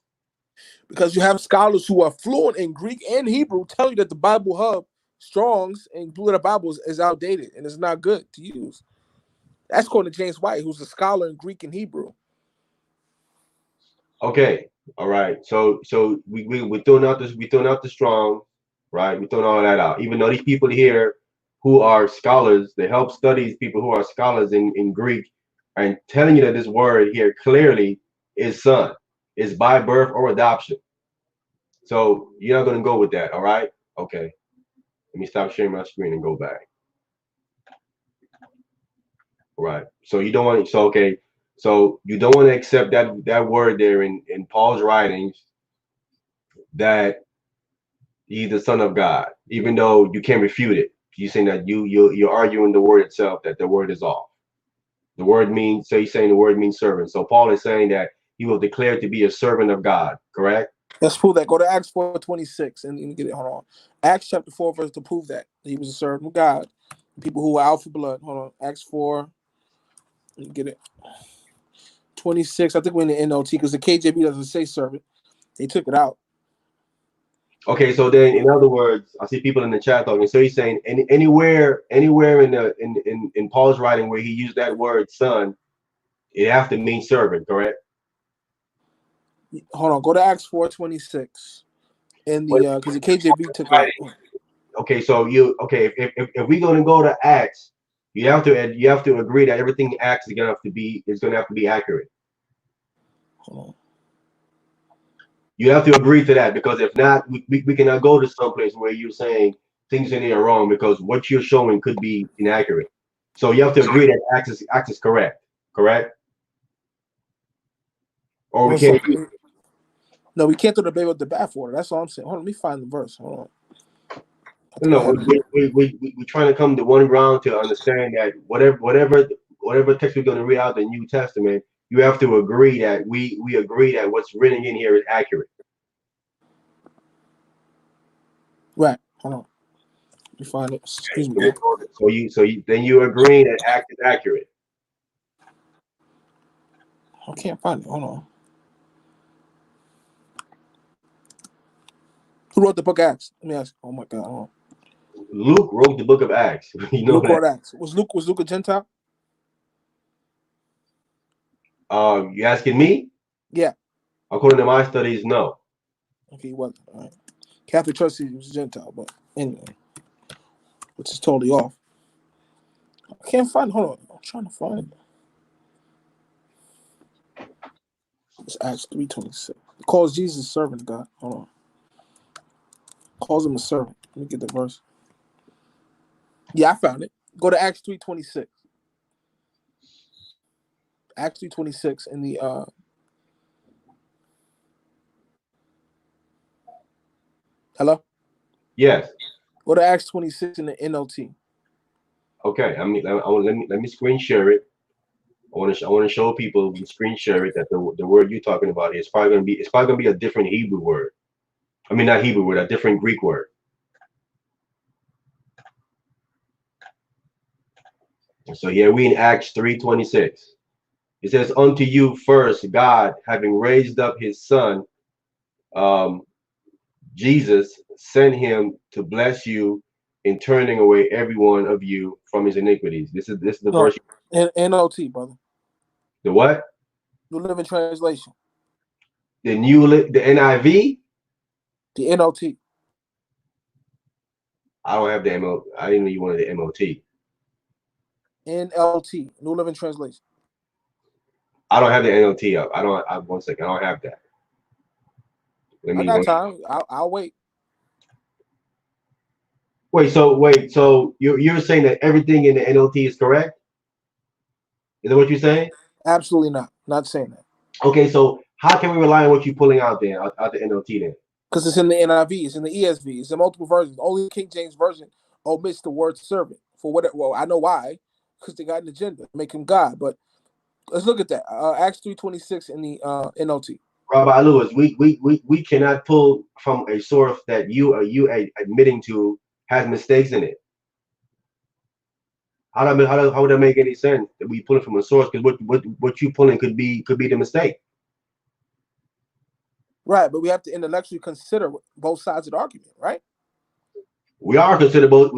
Because you have scholars who are fluent in Greek and Hebrew tell you that the Bible Hub, Strong's, and Blue Letter Bibles is outdated and it's not good to use. That's according to James White, who's a scholar in Greek and Hebrew. Okay, all right. So we're throwing out the strong, right? We're throwing all that out. Even though these people here who are scholars, they help studies people who are scholars in Greek and telling you that this word here clearly is son, is by birth or adoption. So you're not gonna go with that, all right? Okay. Let me stop sharing my screen and go back. Right. So you don't want. So okay. So you don't want to accept that word there in Paul's writings that he's the Son of God, even though you can't refute it. You saying that you're arguing the word itself, that the word is off. The word means, so he's saying the word means servant. So Paul is saying that he will declare to be a servant of God, correct? Let's prove that. Go to Acts 4:26 and get it. Hold on. Acts chapter 4 verse to prove that he was a servant of God. People who were out for blood. Hold on. Acts 4. Let me get it. 26. I think we're in the NLT because the KJV doesn't say servant. They took it out. Okay, so then in other words, I see people in the chat talking. So he's saying anywhere in the in Paul's writing where he used that word son, it have to mean servant, correct? Hold on. Go to Acts 4:26. In What the because the KJV took it writing? out. Okay, so if we're gonna go to Acts, you have to agree that everything Acts is gonna have to be accurate. Hold on. You have to agree to that, because if not, we cannot go to some place where you're saying things in there are wrong, because what you're showing could be inaccurate. So you have to agree that Acts is correct, correct? Or we One can't use. second. No, we can't throw the baby with the bathwater. That's all I'm saying. Hold on, let me find the verse. Hold on. I think I No, have it. we're trying to come to one ground to understand that whatever text we're going to read out the New Testament, you have to agree that we agree that what's written in here is accurate. Right. Hold on. Let me find it. Excuse me, guys. So then you agree that Act is accurate. I can't find it. Hold on. Who wrote the book Acts? Let me ask. Oh my God. Hold on. Luke wrote the book of Acts. You know Luke that. wrote Acts. Was Luke a Gentile? You asking me? Yeah. According to my studies, no. Okay, he wasn't. All right. Catholic Church said he was a Gentile, but anyway, which is totally off. I can't find it. Hold on. I'm trying to find it. It's Acts 3:26. It calls Jesus a servant of God. Hold on. Calls him a servant. Let me get the verse. Yeah, I found it. Go to Acts 3:26. Acts 3:26 in the hello? Yes. Go to Acts 26 in the NLT. Okay. I mean, let me screen share it. I want to show people, we screen share it, that the word you're talking about is probably gonna be a different Hebrew word. I mean, not Hebrew word, a different Greek word. So here we in Acts 3:26. It says, "Unto you first, God, having raised up His Son, um, Jesus, sent Him to bless you in turning away every one of you from his iniquities." This is the No, verse. NLT, brother. The what? New Living Translation. The NIV. The NLT. I don't have the MO. I didn't know you wanted the MOT. NLT. New Living Translation. I don't have the NLT up. I don't. 1 second. I don't have that. I got time. I'll wait. Wait. So you're saying that everything in the NLT is correct? Is that what you're saying? Absolutely not. Not saying that. Okay. So how can we rely on what you're pulling out there out the NLT then? Because it's in the NIV, it's in the ESV, it's in multiple versions. Only the King James Version omits the word servant. For whatever, well, I know why. Because they got an agenda, make him God. But let's look at that. Acts 3:26 in the NLT. Rabbi Lewis, we cannot pull from a source that you are admitting to has mistakes in it. How would that make any sense? That we pull it from a source, because what you pulling could be the mistake. Right, but we have to intellectually consider both sides of the argument, right? We are considered both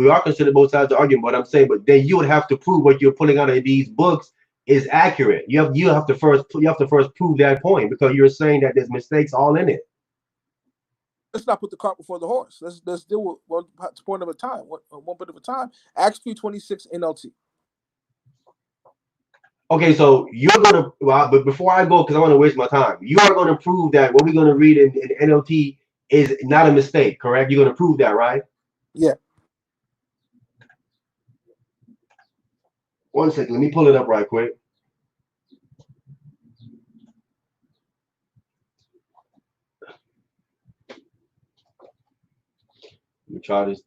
sides of the argument. What I'm saying, but then you would have to prove what you're pulling out of these books is accurate. You have to first prove that point, because you're saying that there's mistakes all in it. Let's not put the cart before the horse. Let's deal with one point at a time. One bit of a time. Acts 3:26 NLT. Okay, so you're gonna, well, but before I go, because I want to waste my time, you are going to prove that what we're going to read in NLT is not a mistake, correct? You're going to prove that, right? Yeah. 1 second. Let me pull it up right quick. Let me try this.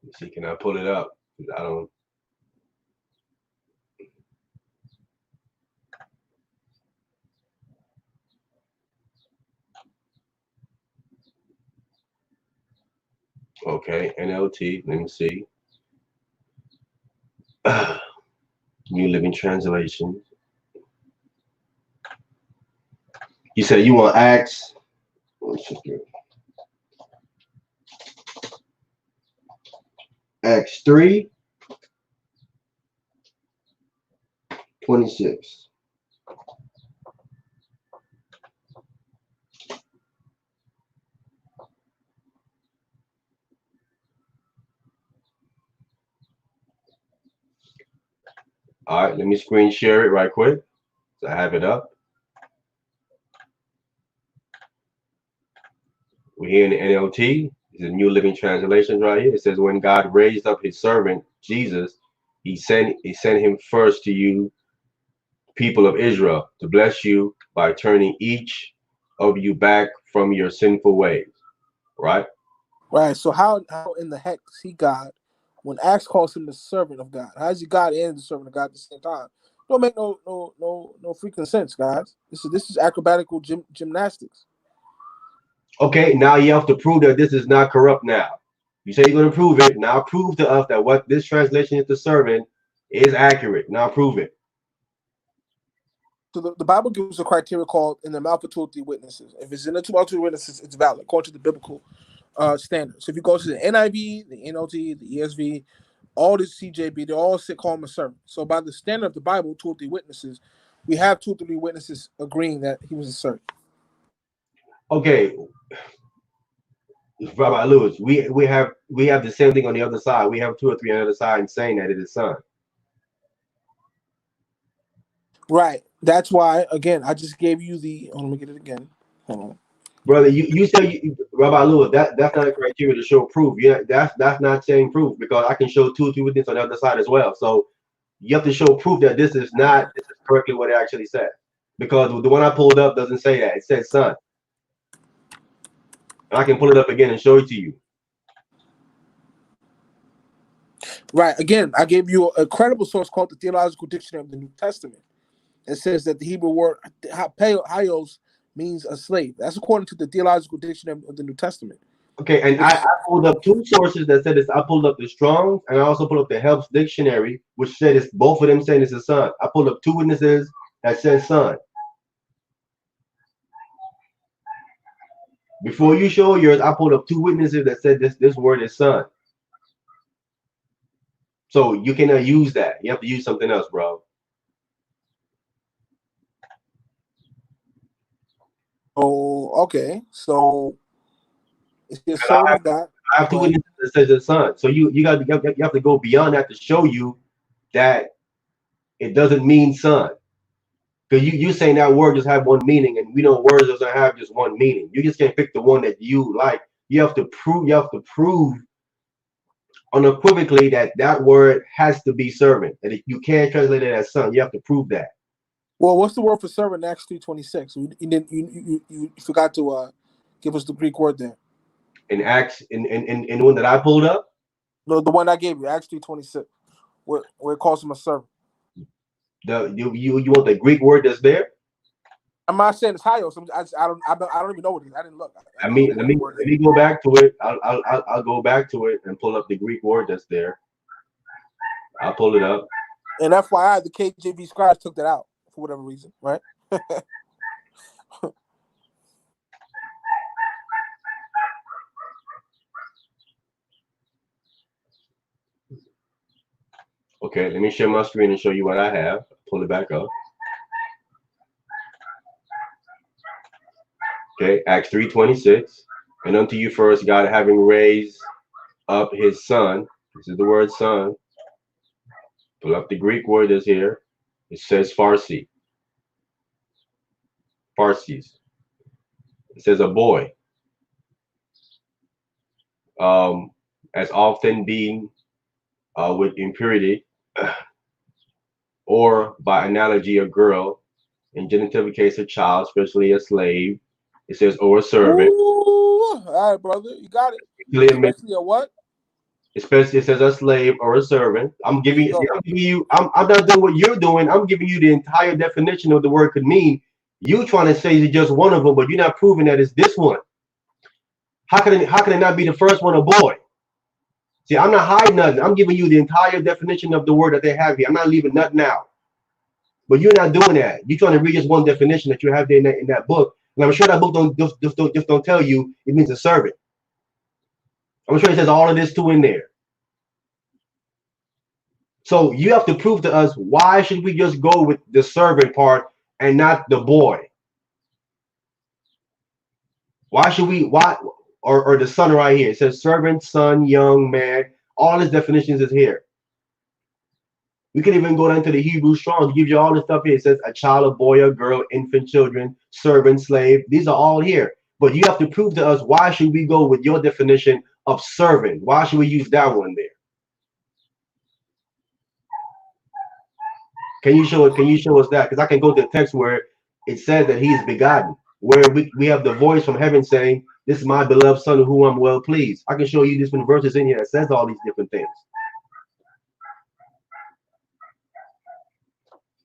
Let's see, can I pull it up? I don't. Okay, NLT. Let me see. New Living Translation. You said you want Acts. Acts 3:26. All right, let me screen share it right quick. So I have it up. We're here in the NLT. It's a New Living Translation right here. It says, when God raised up his servant, Jesus, he sent him first to you, people of Israel, to bless you by turning each of you back from your sinful ways. Right? Right. So how in the heck is he God when Acts calls him the servant of God? How is he God and the servant of God at the same time? Don't make no freaking sense, guys. This is acrobatical gymnastics. Okay, now you have to prove that this is not corrupt now. You say you're going to prove it. Now prove to us that what this translation is to servant is accurate. Now prove it. So the Bible gives a criteria called in the mouth of two or three witnesses. If it's in the two or three witnesses, it's valid according to the biblical standards. So if you go to the NIV, the NLT, the ESV, all the CJB, they all call him a servant. So by the standard of the Bible, two or three witnesses, we have two or three witnesses agreeing that he was a servant. Okay, Rabbi Lewis, we have the same thing on the other side. We have two or three on the other side saying that it is son. Right. That's why, again, I just gave you the. Oh, let me get it again. Hold on. Brother, you say Rabbi Lewis, that's not a criteria to show proof. Yeah, that's not saying proof, because I can show two or three witnesses on the other side as well. So you have to show proof that this is correctly what it actually says. Because the one I pulled up doesn't say that. It says son. And I can pull it up again and show it to you. Right. Again, I gave you a credible source called the Theological Dictionary of the New Testament. It says that the Hebrew word "hayos" means a slave. That's according to the Theological Dictionary of the New Testament. Okay, and I pulled up two sources that said this. I pulled up the Strong's and I also pulled up the Helps Dictionary, which said it's both of them saying it's a son. I pulled up two witnesses that said son. Before you show yours, I pulled up two witnesses that said this word is son. So you cannot use that. You have to use something else, bro. Oh, okay. So it's the servant of God. I have two witnesses that says it's son. So you have to go beyond that to show you that it doesn't mean son. Because you saying that word just have one meaning, and we know words doesn't have just one meaning. You just can't pick the one that you like. You have to prove unequivocally that that word has to be servant. And you can't translate it as son. You have to prove that. Well, what's the word for servant in Acts 3:26? You forgot to give us the Greek word there. In Acts, in the one that I pulled up. No, the one I gave you, Acts 3:26, where it calls him a servant. You want the Greek word that's there? I'm not saying it's hayos. I don't even know what it is. I didn't look. Let me go back to it. I'll go back to it and pull up the Greek word that's there. I'll pull it up. And FYI, the KJV scribes took that out for whatever reason, right? Okay, let me share my screen and show you what I have. Pull it back up. Okay, Acts 3:26. And unto you first, God having raised up his son. This is the word son. Pull up the Greek word that's here. It says Farsi. Farsis. It says a boy. as often being with impurity, or by analogy, a girl, in genitive case, a child, especially a slave. It says, or a servant. Ooh, all right, brother, you got it. Clearly, Especially a what? especially it says a slave or a servant. I'm There giving you you, go. I'm giving you, I'm not doing what you're doing. I'm giving you the entire definition of the word could mean. You trying to say it's just one of them, but you're not proving that it's this one. How can it not be the first one a boy? See, I'm not hiding nothing. I'm giving you the entire definition of the word that they have here. I'm not leaving nothing out. But you're not doing that. You're trying to read just one definition that you have there in that book. And I'm sure that book don't tell you it means a servant. I'm sure it says all of this too in there. So you have to prove to us why should we just go with the servant part and not the boy? Why should we or the son right here? It says servant, son, young man. All his definitions is here. We can even go down to the Hebrew Strong's, give you all the stuff here. It says a child, a boy, a girl, infant, children, servant, slave. These are all here. But you have to prove to us why should we go with your definition of servant? Why should we use that one there? Can you show it? Can you show us that? Because I can go to the text where it says that he is begotten, where we have the voice from heaven saying, "This is my beloved son, in whom I'm well pleased." I can show you different verses in here that says all these different things.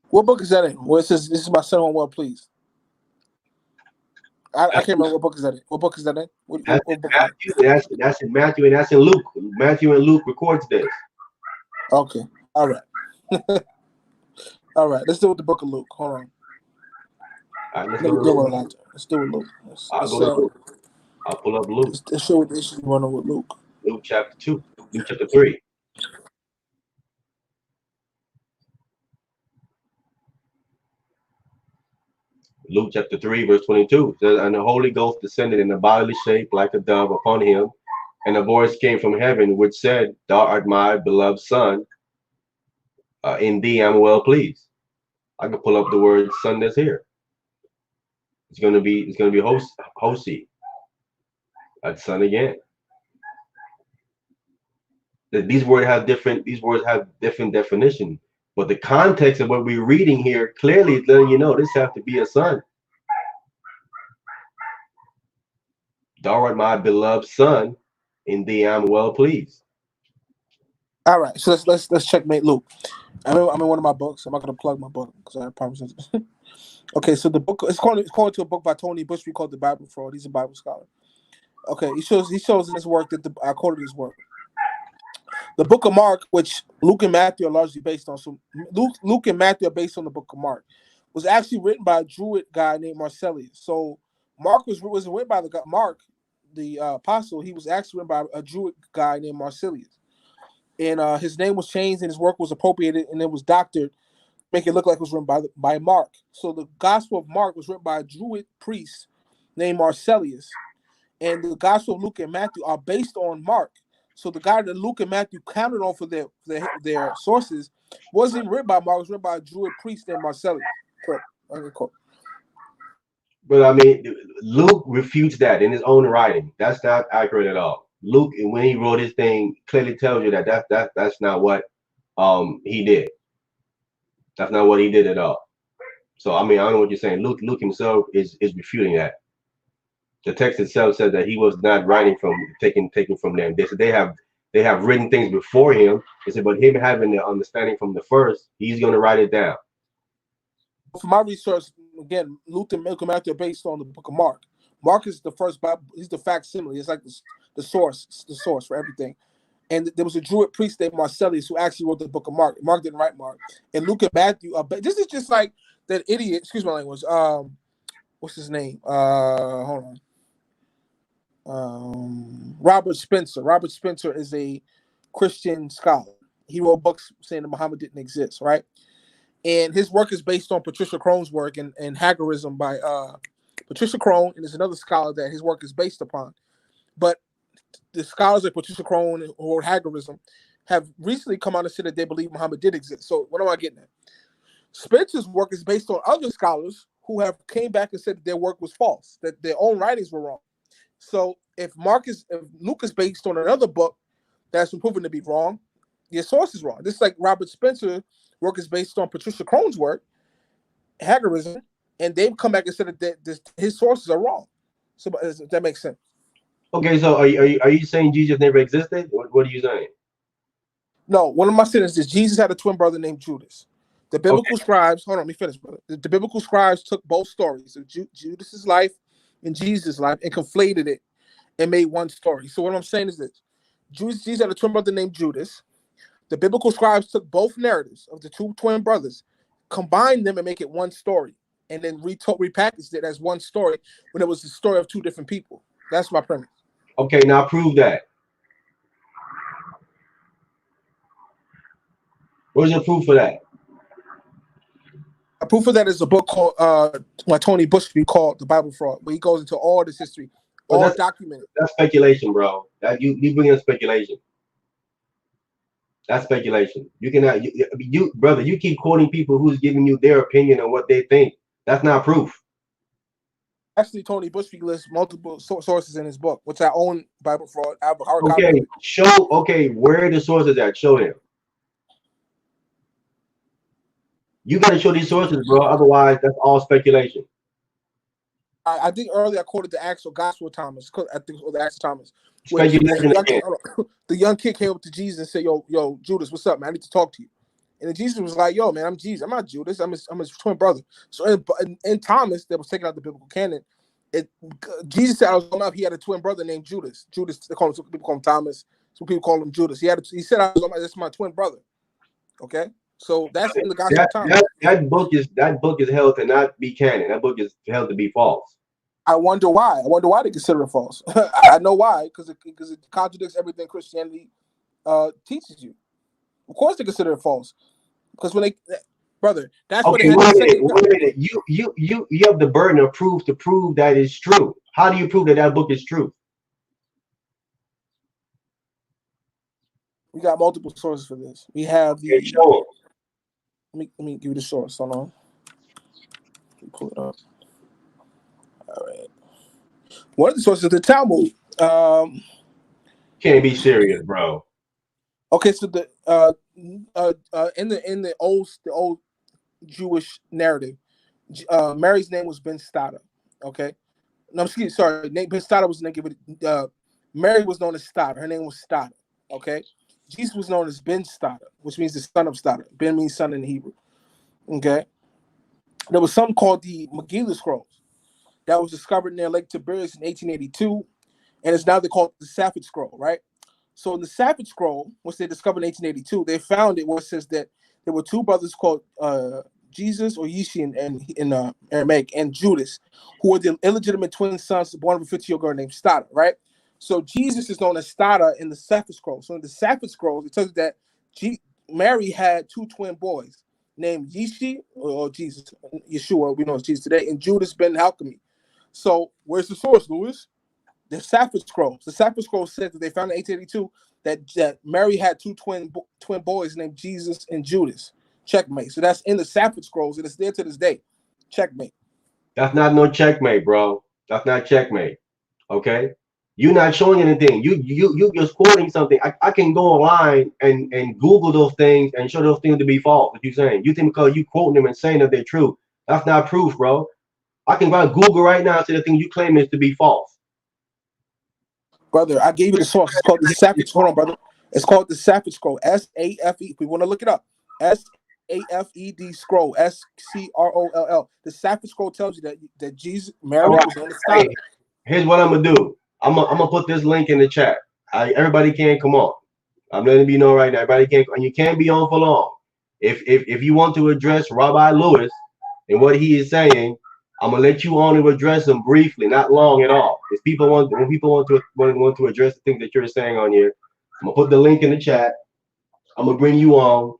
What book is that in? Where it says, "This is my son, who I'm well pleased." I can't remember what book is that in. What book is that in? That's What in book is it? Matthew. That's in Matthew, and that's in Luke. Matthew and Luke records this. Okay. All right. All right. Let's do it with the book of Luke. Hold on. All right, let's Let go me to do Luke. it with Let's do it with Luke. I'll go to Luke. I'll pull up Luke. Let's show what the issue running with Luke. Luke chapter 2. Luke chapter 3. Luke chapter 3, verse 22 says, and the Holy Ghost descended in a bodily shape like a dove upon him, and a voice came from heaven which said, "Thou art my beloved son, in thee I'm well pleased." I can pull up the word son that's here. It's gonna be Hosi. That's son again. These words have different definition. But the context of what we're reading here clearly is letting you know this has to be a son. Thou art my beloved son, in thee I'm well pleased. All right. So let's checkmate Luke. I'm in one of my books. I'm not gonna plug my book because I promise. Okay, so the book it's according to a book by Tony Bushby called The Bible Fraud. He's a Bible scholar. Okay, he shows in his work that I quoted his work. The book of Mark, which Luke and Matthew are largely based on, so Luke and Matthew are based on the book of Mark, was actually written by a Druid guy named Marcellius. So Mark was written by the guy, Mark, the apostle. He was actually written by a Druid guy named Marcellius, and his name was changed and his work was appropriated and it was doctored, make it look like it was written by Mark. So the Gospel of Mark was written by a Druid priest named Marcellius, and the Gospel of Luke and Matthew are based on Mark. So the guy that Luke and Matthew counted on for their sources wasn't written by Mark; it was written by a Druid priest named Marcellius. Correct. Okay, cool. But I mean, Luke refutes that in his own writing. That's not accurate at all. Luke, when he wrote his thing, clearly tells you that that's not what he did. That's not what he did at all. So I mean, I don't know what you're saying. Luke himself is refuting that. The text itself says that he was not writing from taking from them. They said they have written things before him. They said, but him having the understanding from the first, he's going to write it down. For my research, again, Luke and Matthew are based on the book of Mark. Mark is the first Bible. He's the facsimile. It's like the source for everything. And there was a Druid priest named Marcellius who actually wrote the book of Mark. Mark didn't write Mark. And Luke and Matthew this is just like that idiot. Excuse my language. What's his name? Hold on. Robert Spencer. Robert Spencer is a Christian scholar. He wrote books saying that Muhammad didn't exist, right? And his work is based on Patricia Crone's work and Hagerism by Patricia Crone, and there's another scholar that his work is based upon. But the scholars like Patricia Crone or Hagerism have recently come out and said that they believe Muhammad did exist. So what am I getting at? Spencer's work is based on other scholars who have came back and said that their work was false, that their own writings were wrong. So if Luke is based on another book that's been proven to be wrong, your source is wrong. This is like Robert Spencer work is based on Patricia Crone's work, Hagerism, and they've come back and said that his sources are wrong. So that makes sense. Okay, so are you saying Jesus never existed? What are you saying? No, one of my sentences is Jesus had a twin brother named Judas. The biblical Okay. scribes, hold on, let me finish, brother. The biblical scribes took both stories of Judas's life and Jesus' life and conflated it and made one story. So what I'm saying is this: Jesus had a twin brother named Judas. The biblical scribes took both narratives of the two twin brothers, combined them and make it one story, and then repackaged it as one story when it was the story of two different people. That's my premise. Okay, now prove that. Where's your proof for that? A proof of that is a book called by Tony Bushby called The Bible Fraud, where he goes into all this history, But all documented. that's speculation, bro. That you bring in speculation. That's speculation. You cannot, you brother. You keep quoting people who's giving you their opinion on what they think. That's not proof. Actually, Tony Bushby lists multiple sources in his book, which I own. Bible Fraud. I have a hard Okay, copy. show. Okay, where the sources at? Show them. You got to show these sources, bro. Otherwise, that's all speculation. I think earlier I quoted the actual Gospel Thomas. I think it was the Acts of Thomas, which Speculation again. the young kid came up to Jesus and said, "Yo, Judas, what's up, man? I need to talk to you." And then Jesus was like, "Yo, man, I'm Jesus. I'm not Judas. I'm his twin brother." So in Thomas, that was taken out the biblical canon. Jesus said, "I was on up." He had a twin brother named Judas. Judas, some people call him Thomas. Some people call him Judas. He said, "I was on up. That's my twin brother." Okay, so that's in the Gospel of Thomas. That book is held to not be canon. That book is held to be false. I wonder why. I wonder why they consider it false. I know why, because it contradicts everything Christianity teaches you. Of course, they consider it false, because when brother, that's what they Okay, had to say. wait a minute. You have the burden of proof to prove that it's true. How do you prove that that book is true? We got multiple sources for this. We have Okay, show let me give you the source. Hold on. Let me pull it up. All right. One of the sources is the Talmud. Can't be serious, bro. Okay, so the in the old Jewish narrative, Mary's name was Ben Stada. Okay, no, excuse, sorry, Ben Stada was the name. Mary was known as Stada. Her name was Stada. Okay, Jesus was known as Ben Stada, which means the son of Stada. Ben means son in Hebrew. Okay, there was something called the Megillah Scrolls that was discovered near Lake Tiberias in 1882, and it's now they call it the Safed Scroll, right? So in the Safed Scroll, which they discovered in 1882, they found it where it says that there were two brothers called Jesus or Yishi in Aramaic and Judas, who were the illegitimate twin sons born of a 50-year-old girl named Stada, right? So Jesus is known as Stada in the Safed Scroll. So in the Safed Scrolls, it tells you that Mary had two twin boys named Yishi or Jesus, Yeshua, we know as Jesus today, and Judas ben Halchami. So where's the source, Louis? The Safed Scrolls. The Safed Scrolls said that they found in 1882 that Mary had two twin boys named Jesus and Judas. Checkmate. So that's in the Safed Scrolls, and it's there to this day. Checkmate. That's not no checkmate, bro. That's not checkmate. Okay? You're not showing anything. You just quoting something. I can go online and Google those things and show those things to be false. What you saying? You think because you quoting them and saying that they're true. That's not proof, bro. I can go to Google right now and say the thing you claim is to be false. Brother, I gave you the source. It's called the Safed. Hold on, brother. It's called the Safed Scroll. S-A-F-E. If we want to look it up. S-A-F-E-D scroll. S-C-R-O-L-L. The Safed Scroll tells you that Jesus, Mary was on the side. Hey, here's what I'm gonna do. I'm gonna put this link in the chat. Everybody can come on. I'm letting you know right now. Everybody can, and you can't be on for long. If you want to address Rabbi Lewis and what he is saying, I'm gonna let you on to address him briefly, not long at all. If people want, when people want to address the things that you're saying on here, I'm gonna put the link in the chat. I'm gonna bring you on.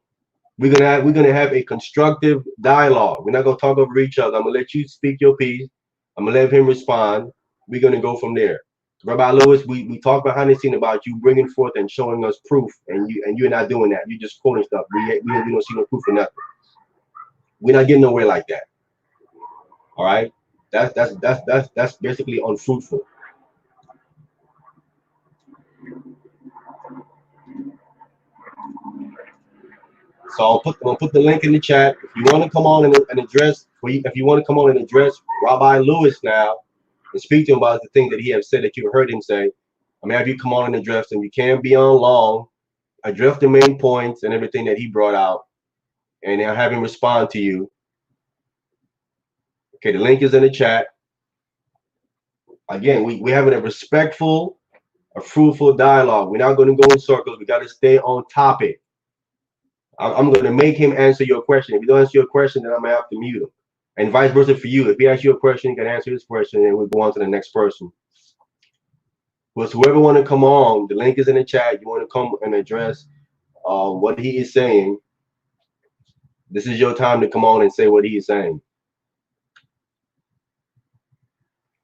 We're gonna have a constructive dialogue. We're not gonna talk over each other. I'm gonna let you speak your piece. I'm gonna let him respond. We're gonna go from there. Rabbi Lewis, we talked behind the scene about you bringing forth and showing us proof, and you're not doing that. You're just quoting stuff. We don't see no proof for nothing. We're not getting nowhere like that. All right, that's basically unfruitful. So I'm gonna put the link in the chat. If you want to come on and address, if you want to come on and address Rabbi Lewis now and speak to him about the things that he has said that you heard him say, I mean, have you come on and address him? You can't be on long. Address the main points and everything that he brought out, and then have him respond to you. Okay, the link is in the chat. Again, we're having a respectful, a fruitful dialogue. We're not going to go in circles. We got to stay on topic. I'm going to make him answer your question. If he don't answer your question, then I'm going to have to mute him. And vice versa for you. If he asks you a question, you can answer his question, and we'll go on to the next person. But whoever want to come on, the link is in the chat. You want to come and address what he is saying. This is your time to come on and say what he is saying.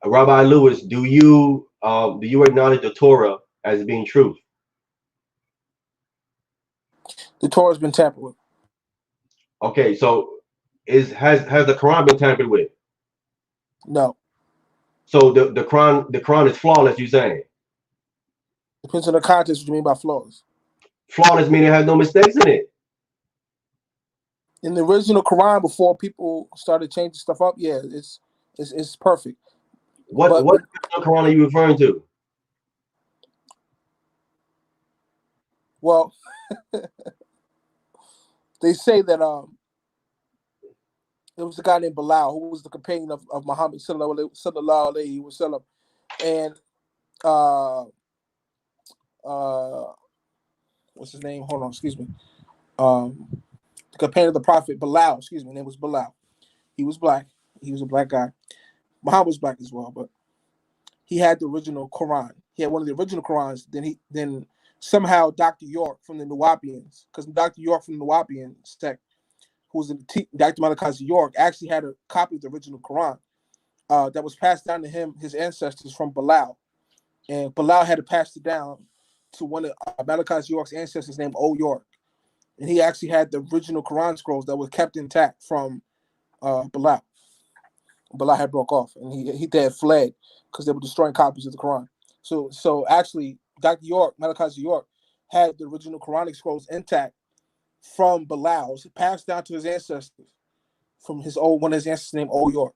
Rabbi Lewis, do you acknowledge the Torah as being truth? The Torah has been tampered with. Okay, so has the Quran been tampered with? No. So the Quran is flawless, you saying? Depends on the context what you mean by flaws. Flawless meaning it has no mistakes in it. In the original Quran, before people started changing stuff up, yeah, it's perfect. What Quran are you referring to? Well, they say that there was a guy named Bilal who was the companion of Muhammad sallallahu alaihi wasallam, and what's his name? Hold on, excuse me. The companion of the Prophet, Bilal, excuse me, his name was Bilal. He was black. He was a black guy. Muhammad was black as well, but he had the original Quran. He had one of the original Qurans. Then somehow Dr. York from the Nuwapians, because Dr. York from the Nuwapian sect, who was Dr. Malachi York, actually had a copy of the original Quran that was passed down to him, his ancestors from Bilal. And Bilal had to pass it down to one of Malachi York's ancestors named O York. And he actually had the original Quran scrolls that were kept intact from Bilal. Bilal had broke off, and he had fled because they were destroying copies of the Quran. So actually, Dr. York, Malachi York, had the original Quranic scrolls intact from Bilal, passed down to his ancestors from one of his ancestors named O York.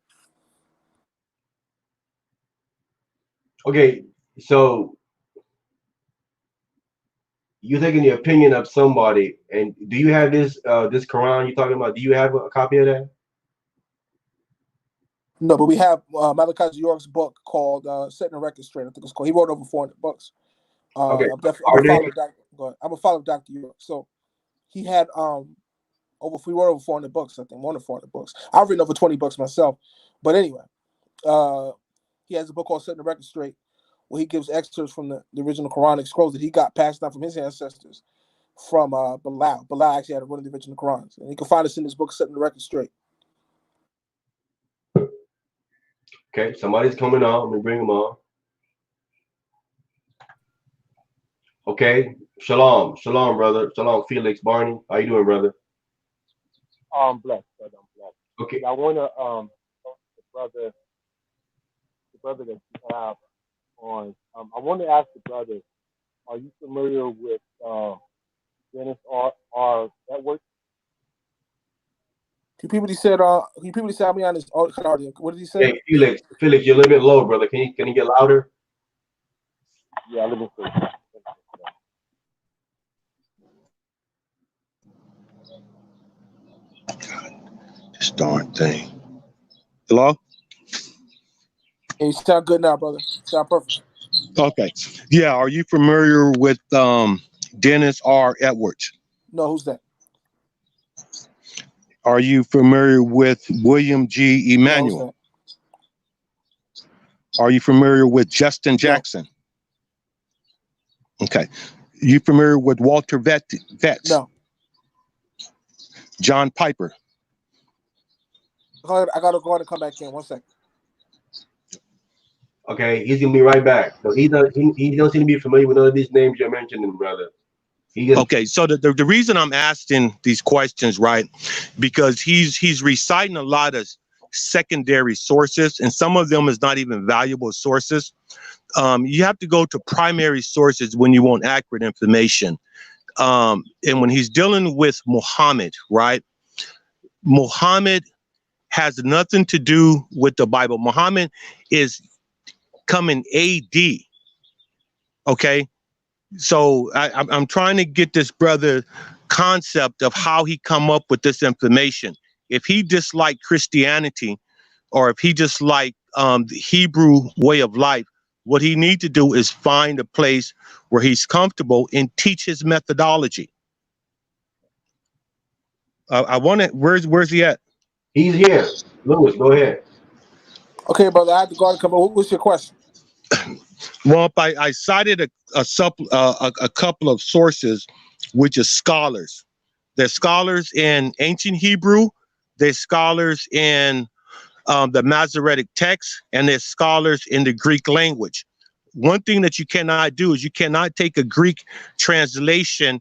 Okay, so you're taking the opinion of somebody, and do you have this Quran you're talking about? Do you have a copy of that? No, but we have Malachi York's book called Setting the Record Straight. I think it's called. He wrote over 400 books. Okay. I'm a follower of Dr. York. So he had we wrote over 400 books, I think, more than 400 books. I've written over 20 books myself. But anyway, he has a book called Setting the Record Straight, where he gives excerpts from the original Quranic scrolls that he got passed down from his ancestors from Bilal. Bilal actually had one of the original Qurans. And you can find this in his book, Setting the Record Straight. Okay, somebody's coming on. Let me bring him on. Okay, shalom, brother. Shalom, Felix Barney. How you doing, brother? I'm blessed, brother. I'm blessed. Okay. I want to the brother that you have on. I want to ask the brother, are you familiar with Dennis R. Edwards? He previously said I'll be on his audio. What did he say? Hey, Felix, you're a little bit low, brother. Can you get louder? Yeah, let me see. God, this darn thing. Hello? And you sound good now, brother. You sound perfect. Okay. Yeah, are you familiar with Dennis R. Edwards? No, who's that? Are you familiar with William G. Emanuel? No, are you familiar with Justin Jackson? No. Okay. You familiar with Walter Vetz? No. John Piper? I gotta go ahead and come back in. 1 second. Okay, he's gonna be right back. So he doesn't seem to be familiar with none of these names you're mentioning, brother. Okay, so the reason I'm asking these questions, right, because he's reciting a lot of secondary sources, and some of them is not even valuable sources. You have to go to primary sources when you want accurate information. and when he's dealing with Muhammad, right? Muhammad has nothing to do with the Bible. Muhammad is coming AD. Okay, so I'm trying to get this brother concept of how he come up with this information. If he disliked Christianity, or if he disliked the Hebrew way of life, what he need to do is find a place where he's comfortable and teach his methodology. I want to. Where's he at? He's here. Lewis, go ahead. Okay, brother, I had to go and come. What's your question? Well, I cited a couple of sources, which is scholars. There's scholars in ancient Hebrew. There's scholars in the Masoretic text, and there's scholars in the Greek language. One thing that you cannot do is you cannot take a Greek translation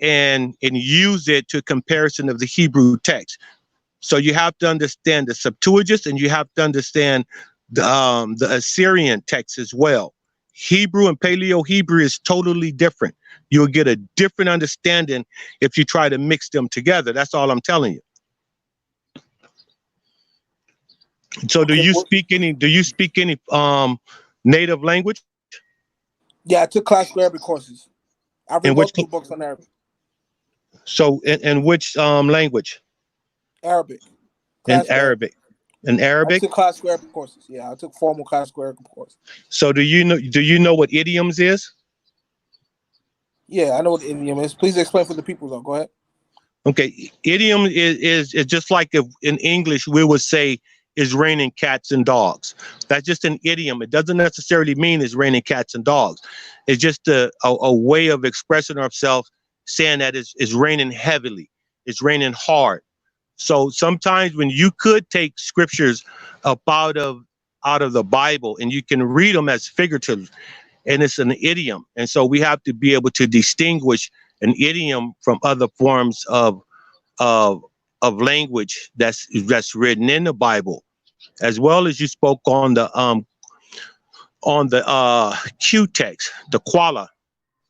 and use it to a comparison of the Hebrew text. So you have to understand the Septuagint, and you have to understand the Assyrian text as well. Hebrew and Paleo-Hebrew is totally different. You'll get a different understanding if you try to mix them together. That's all I'm telling you. So Okay, do you speak any native language? Yeah, I took classical Arabic courses. I read multiple books on Arabic. So in which language? Arabic. In Arabic. In Arabic? I took classical Arabic courses. Yeah, I took formal classical Arabic courses. So do you know what idioms is? Yeah, I know what idiom is. Please explain for the people though. Go ahead. Okay, idiom is just like if in English we would say it's raining cats and dogs. That's just an idiom. It doesn't necessarily mean it's raining cats and dogs. It's just a way of expressing ourselves, saying that it's raining heavily, it's raining hard. So sometimes when you could take scriptures up out of the Bible and you can read them as figurative, and it's an idiom. And so we have to be able to distinguish an idiom from other forms of language that's written in the Bible, as well as you spoke on the Q text, the Quala,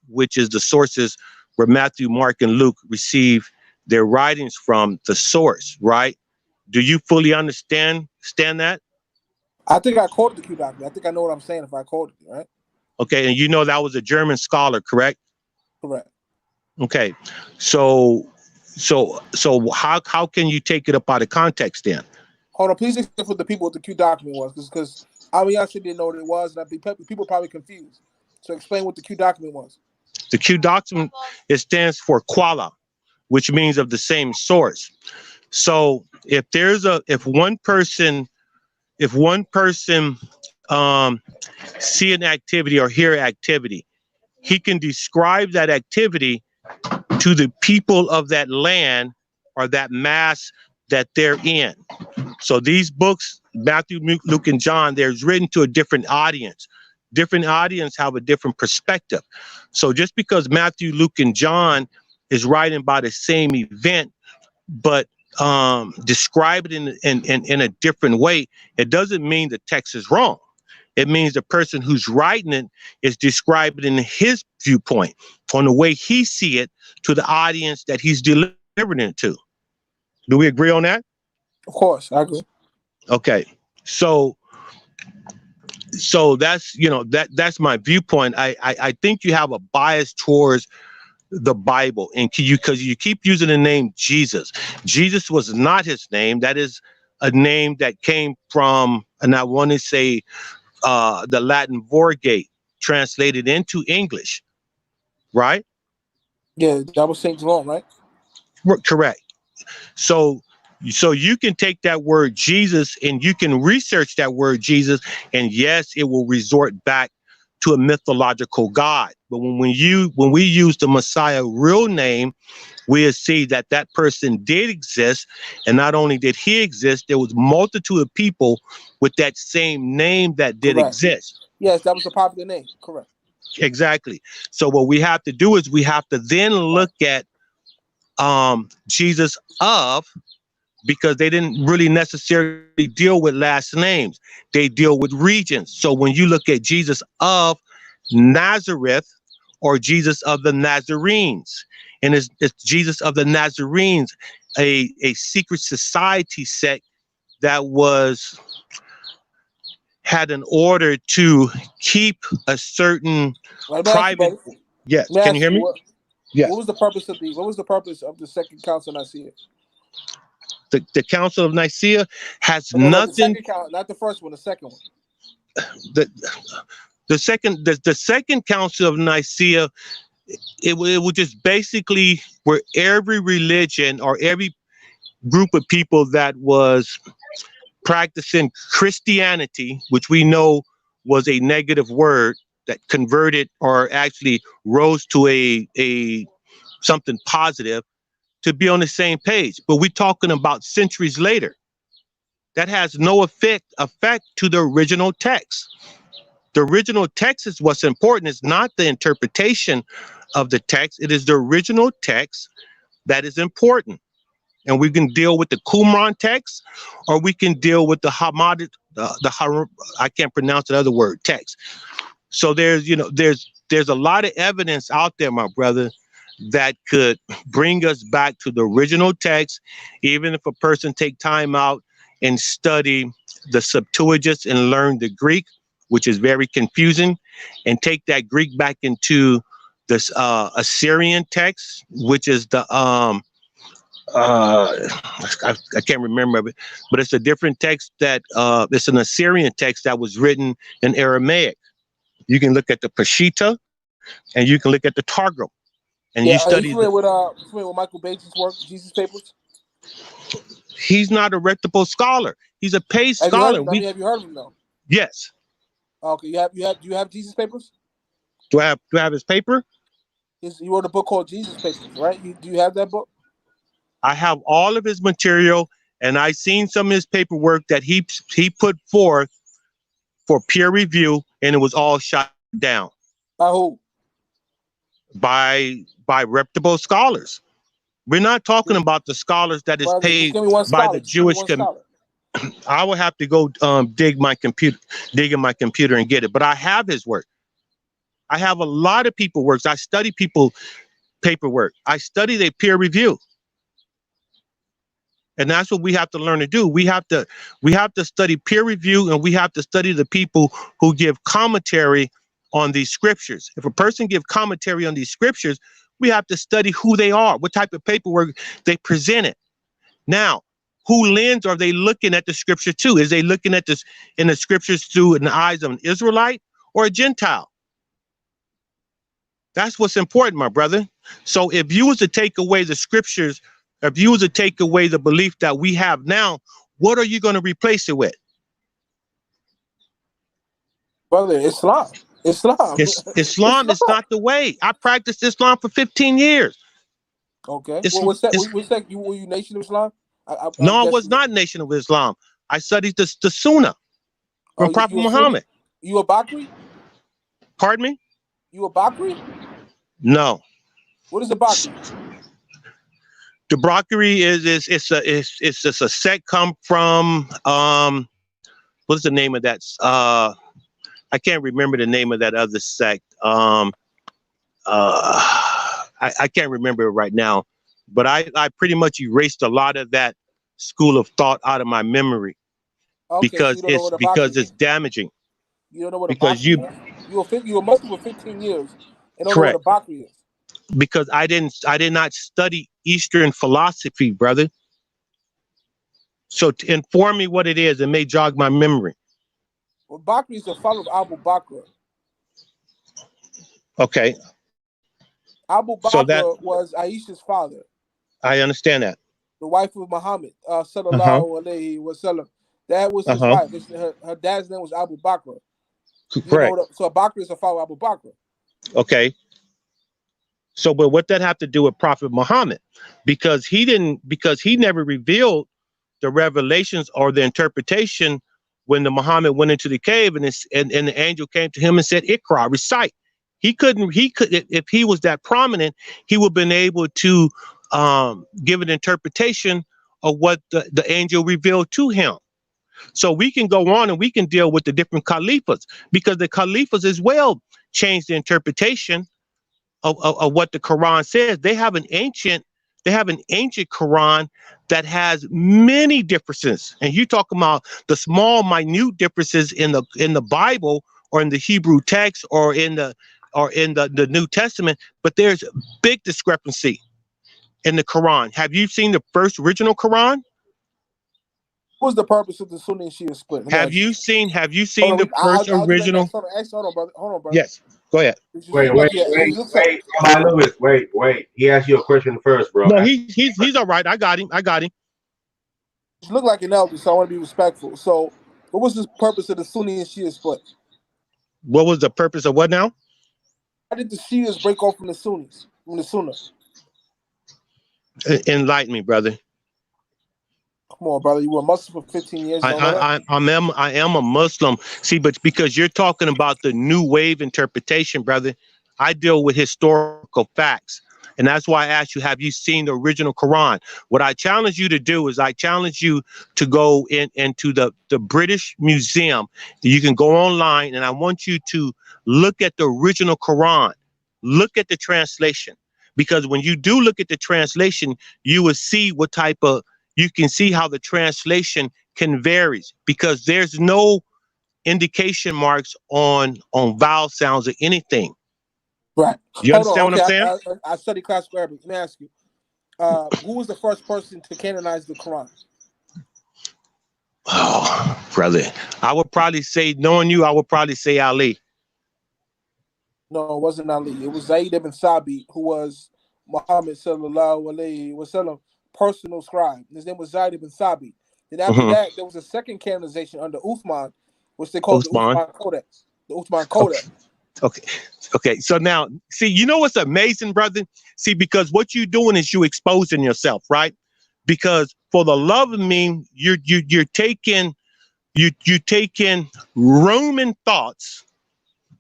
which is the sources where Matthew, Mark, and Luke receive their writings from, the source, right? Do you fully understand that? I think I quoted the Q document. I think I know what I'm saying if I quoted it, right? Okay, and you know that was a German scholar, correct? Correct. Okay, so how can you take it up out of context then? Hold on, please explain for the people what the Q document was, because I actually didn't know what it was, and I think people are probably confused. So explain what the Q document was. The Q document, it stands for Quala, which means of the same source. So if one person see an activity or hear activity, he can describe that activity to the people of that land or that mass that they're in. So these books, Matthew, Luke, and John, they're written to a different audience. Different audience have a different perspective. So just because Matthew, Luke, and John is writing about the same event, but describe it in a different way, it doesn't mean the text is wrong. It means the person who's writing it is describing it in his viewpoint, on the way he see it, to the audience that he's delivering it to. Do we agree on that? Of course, I agree. Okay, so that's that's my viewpoint. I think you have a bias towards the Bible, and because you keep using the name Jesus. Jesus was not his name. That is a name that came from, and I want to say, the Latin Vulgate, translated into English, right? Yeah, that was Saint Jerome, right? Correct. So you can take that word Jesus and you can research that word Jesus, and yes, it will resort back to a mythological God. But when we use the Messiah real name, we'll see that person did exist, and not only did he exist, there was multitude of people with that same name that did exist. Yes, that was a popular name. Correct. Exactly. So what we have to do is we have to then look at Jesus of, because they didn't really necessarily deal with last names. They deal with regions. So when you look at Jesus of Nazareth or Jesus of the Nazarenes. And it's Jesus of the Nazarenes, a secret society sect that had an order to keep a certain Let me ask you, private. brother. Yes, Let me can you ask hear me? what Yes. was the purpose of the Second Council of Nicaea? The Council of Nicaea has No, the nothing. second count, not the first one, the second one. The second Council of Nicaea, it would just basically where every religion or every group of people that was practicing Christianity, which we know was a negative word that converted or actually rose to a something positive, to be on the same page. But we're talking about centuries later. That has no effect to the original text. The original text is what's important. It's not the interpretation of the text. It is the original text that is important. And we can deal with the Qumran text, or we can deal with the Hamad, I can't pronounce the other word, text. So there's a lot of evidence out there, my brother, that could bring us back to the original text, even if a person take time out and study the Septuagint and learn the Greek, which is very confusing, and take that Greek back into this Assyrian text, which is the I can't remember it, but it's a different text that it's an Assyrian text that was written in Aramaic. You can look at the Peshitta and you can look at the Targum, and Yeah, you are you study familiar with Michael Bates' work, Jesus Papers? He's not a reputable scholar. He's a paid Have you heard scholar. of him? Have you heard of him though? Yes. Okay, do you have Jesus Papers? Do I have his paper? He wrote a book called Jesus Papers, right? Do you have that book? I have all of his material, and I seen some of his paperwork that he put forth for peer review, and it was all shot down. By who? By reputable scholars. We're not talking about the scholars that is Brother, just paid give me one by scholar. the Jewish community. I will have to go dig in my computer and get it. But I have his work. I have a lot of people works. I study people paperwork. I study their peer review. And that's what we have to learn to do. We have to study peer review, and we have to study the people who give commentary on these scriptures. If a person gives commentary on these scriptures, we have to study who they are, what type of paperwork they presented. Now, who lens are they looking at the scripture to? Is they looking at this in the scriptures through the eyes of an Israelite or a Gentile? That's what's important, my brother. So if you was to take away the scriptures, if you was to take away the belief that we have now, what are you going to replace it with? Brother, Islam. Islam is not the way. I practiced Islam for 15 years. Okay. Well, what's that? Were you Nation of Islam? No, I was not Nation of Islam. I studied the Sunnah from Prophet Muhammad. You a Bakri? Pardon me? You a Bakri? No. What is a Bakri? The Bakri it's just a sect come from what's the name of that? I can't remember the name of that other sect. I can't remember it right now, but I pretty much erased a lot of that school of thought out of my memory, okay, because it's damaging. You don't know what a Bakri is? You were Muslim for 15 years and don't know what a Bakri is. Because I did not study Eastern philosophy, brother. So to inform me what it is, it may jog my memory. Well, Bakri is the father of Abu Bakr. Okay. Abu Bakr was Aisha's father. I understand that. The wife of Muhammad, sallallahu alaihi wasallam. That was his wife. Her dad's name was Abu Bakr. Correct. So Bakr is the father of Abu Bakr. Okay. So, but what that have to do with Prophet Muhammad? Because he never revealed the revelations or the interpretation when the Muhammad went into the cave and the angel came to him and said, "Iqra, recite." He could, if he was that prominent, he would have been able to give an interpretation of what the angel revealed to him. So we can go on and we can deal with the different caliphs, because the caliphs as well changed the interpretation of what the Quran says. They have an ancient Quran that has many differences. And you talk about the small, minute differences in the Bible or in the Hebrew text or in the New Testament, but there's big discrepancy in the Quran. Have you seen the first original Quran? What was the purpose of the Sunni and Shia split? Have you seen Hold the on, first I'll do that original? next. Hold on, brother. Hold on, brother. Yes. Go ahead. Wait, Rabbi Lewis, wait. He asked you a question first, bro. No, he's all right. I got him. You look like an elder, so I want to be respectful. So, what was the purpose of the Sunni and Shia split? What was the purpose of what now? How did the Shias break off from the Sunnis, from the Sunnah? Enlighten me, brother. Come on, brother. You were a Muslim for 15 years. I am a Muslim. See, but because you're talking about the new wave interpretation, brother, I deal with historical facts. And that's why I asked you, have you seen the original Quran? What I challenge you to do is I challenge you to go into the British Museum. You can go online, and I want you to look at the original Quran. Look at the translation. Because when you do look at the translation, you will see you can see how the translation can vary, because there's no indication marks on vowel sounds or anything. Right. You understand what I'm saying? I study classical Arabic. Let me ask you, who was the first person to canonize the Quran? Oh, brother, I would probably say, knowing you, I would probably say Ali. No, it wasn't Ali. It was Zayd ibn Thabit, who was Muhammad sallallahu alaihi wasallam personal scribe. His name was Zayd ibn Thabit. Then after that, there was a second canonization under Uthman, which they called the Uthman Codex. The Uthman Codex. Okay. So now, see, you know what's amazing, brother? See, because what you're doing is you exposing yourself, right? Because for the love of me, you're taking Roman thoughts,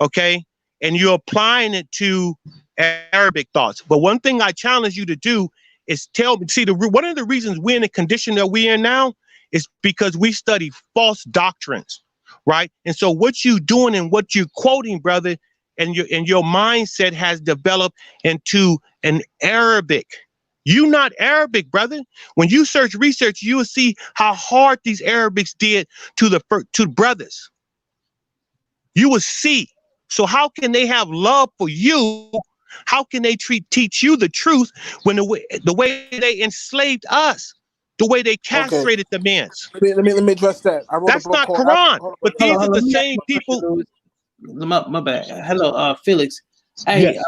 okay, and you're applying it to Arabic thoughts. But one thing I challenge you to do is tell me. See, one of the reasons we're in the condition that we're in now is because we study false doctrines, right? And so what you're doing and what you're quoting, brother, and your mindset has developed into an Arabic. You not Arabic, brother. When you research, you will see how hard these Arabics did to the brothers. You will see. So how can they have love for you? How can they teach you the truth when the way they enslaved us, the way they castrated the men? Let me address that. I wrote That's not Quran, but these are the same people. My bad. Hello, Felix. Hey, yes.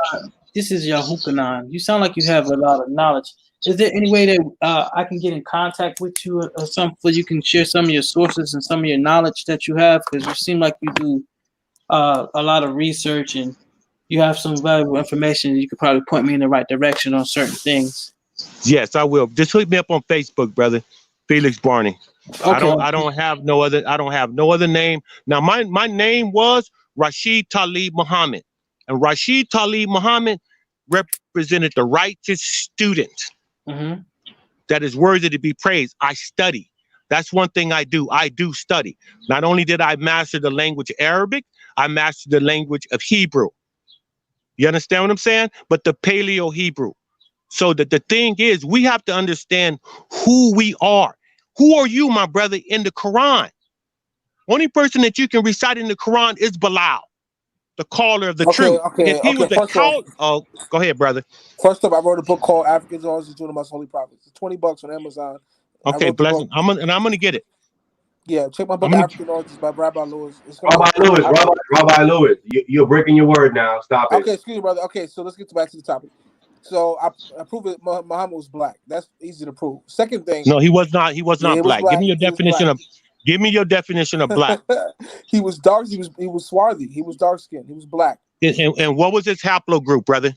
This is Yahucnanan. You sound like you have a lot of knowledge. Is there any way that I can get in contact with you or something, so you can share some of your sources and some of your knowledge that you have? Because you seem like you do a lot of research and you have some valuable information. You could probably point me in the right direction on certain things. Yes, I will. Just hit me up on Facebook, brother. Felix Barney. Okay. I don't have no other name. Now my name was Rashid Talib Muhammad. And Rashid Talib Muhammad represented the righteous student that is worthy to be praised. I study. That's one thing I do. I do study. Not only did I master the language Arabic, I mastered the language of Hebrew. You understand what I'm saying? But the Paleo Hebrew. So that the thing is, we have to understand who we are. Who are you, my brother, in the Quran? Only person that you can recite in the Quran is Bilal, the caller of the truth. If he was a call, go ahead, brother. First up, I wrote a book called Africans Always Doing the Most Holy Prophets. It's $20 on Amazon. Okay, blessing. I'm gonna get it. Yeah, check my book, African Origins by Rabbi Lewis. Rabbi Lewis, you're breaking your word now. Stop it. Okay, excuse me, brother. Okay, so let's get back to the topic. So I prove it. Muhammad was black. That's easy to prove. Second thing. No, he was not. He was not black. Give me your definition of. Give me your definition of black. He was dark. He was swarthy. He was dark skinned. He was black. And what was his haplogroup, brother?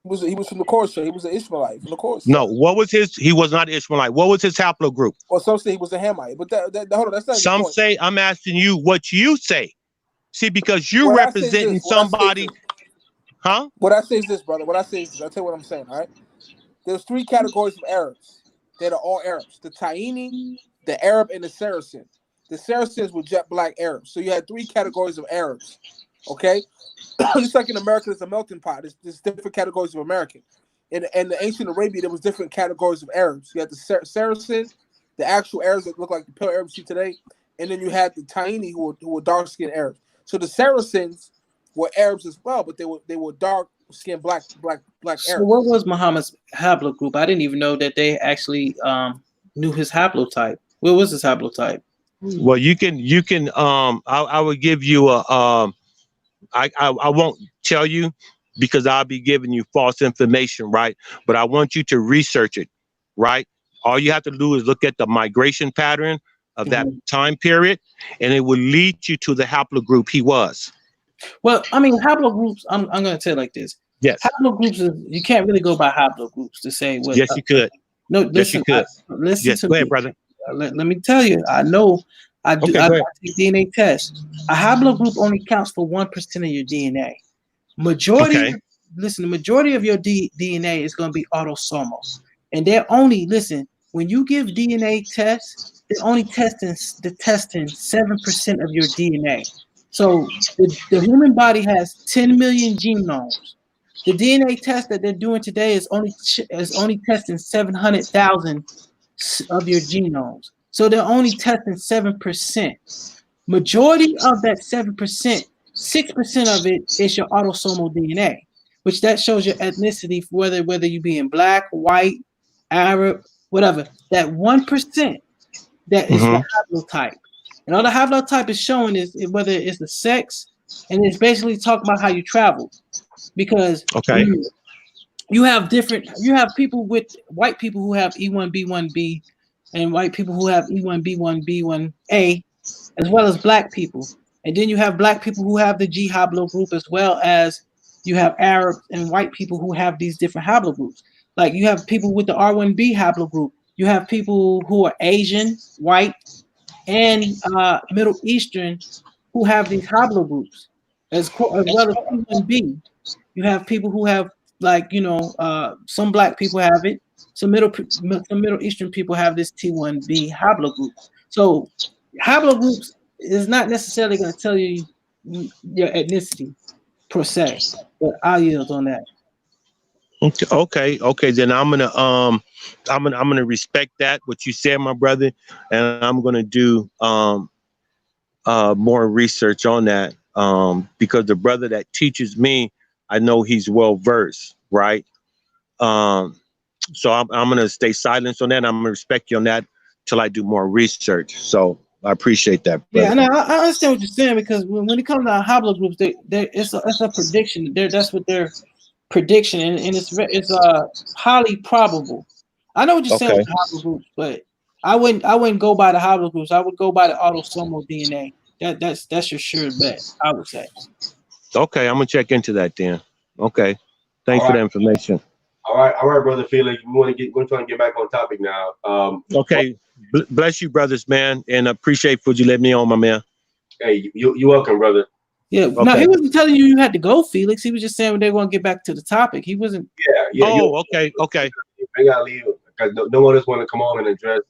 He was from the Khorasan. He was an Ishmaelite from the Khorasan. No, what was his? He was not Ishmaelite. What was his haplogroup? Well, some say he was a Hamite, but hold on, that's not. Some say. I'm asking you what you say. See, because you're representing somebody. Huh? What I say is this, brother. What I say is this. I'll tell you what I'm saying, all right? There's three categories of Arabs that are all Arabs. The Taini, the Arab, and the Saracen. The Saracens were jet black Arabs. So you had three categories of Arabs. Okay, just like in America, there's a melting pot. There's different categories of American. In the ancient Arabia, there was different categories of Arabs. You had the Saracen, the actual Arabs that look like the pale Arabs you see today, and then you had the Taini who were dark skinned Arabs. So the Saracens were Arabs as well, but they were dark skinned black So Arabs. what was Muhammad's haplogroup? I didn't even know that they actually knew his haplotype. What was his haplotype? Well, you can I would give you a I won't tell you because I'll be giving you false information, right? But I want you to research it, right? All you have to do is look at the migration pattern of that time period, and it will lead you to the haplogroup he was. Well, I mean, haplogroups. I'm going to tell you like this. Yes. Haplogroups is, you can't really go by haplogroups to say what. Yes, you could. No, Yes, listen. you could. Listen Yes, to go ahead, me. brother. Let me tell you. I know. I do. Okay, I go ahead. take DNA tests. A haplogroup only counts for 1% of your DNA. Majority. Okay. Listen, the majority of your DNA is going to be autosomal, and they're only when you give DNA tests, they're only testing 7% of your DNA. So the human body has 10 million genomes. The DNA test that they're doing today is only testing 700,000 of your genomes. So they're only testing 7%. Majority of that 7%, 6% of it is your autosomal DNA, which that shows your ethnicity, whether you be in black, white, Arab, whatever. That 1%, that is the haplotype. And all the haplotype is showing is whether it's the sex, and it's basically talking about how you travel. Because you have people with white people who have E1B1B and white people who have E1B1B1A, as well as black people. And then you have black people who have the G haplogroup, as well as you have Arab and white people who have these different haplogroups. Like you have people with the R1B haplogroup. You have people who are Asian, white, and Middle Eastern who have these haplogroups, as well as T1B. You have people who have, like, some black people have it. Some Middle Eastern people have this T1B haplogroup. So haplogroups is not necessarily going to tell you your ethnicity per se, but I'll yield on that. Okay. Then I'm gonna respect that what you said, my brother, and I'm gonna do more research on that because the brother that teaches me, I know he's well versed, right? So I'm gonna stay silent on that. I'm gonna respect you on that till I do more research. So I appreciate that, brother. Yeah, and I understand what you're saying, because when it comes to haplogroups, it's a prediction. That's what their prediction, and it's highly probable. I know what you're saying with the haplogroups, but I wouldn't go by the haplogroups. I would go by the autosomal DNA. That's your sure bet, I would say. Okay, I'm gonna check into that then. Okay, thanks for the information. All right, brother Felix. We're trying to get back on topic now. Okay, bless you, brothers, man, and appreciate for you letting me on, my man. Hey, you're welcome, brother. Yeah, okay. No, he wasn't telling you had to go, Felix. He was just saying they want to get back to the topic. He wasn't. Yeah. Oh, okay. I gotta leave because no one else want to come on and address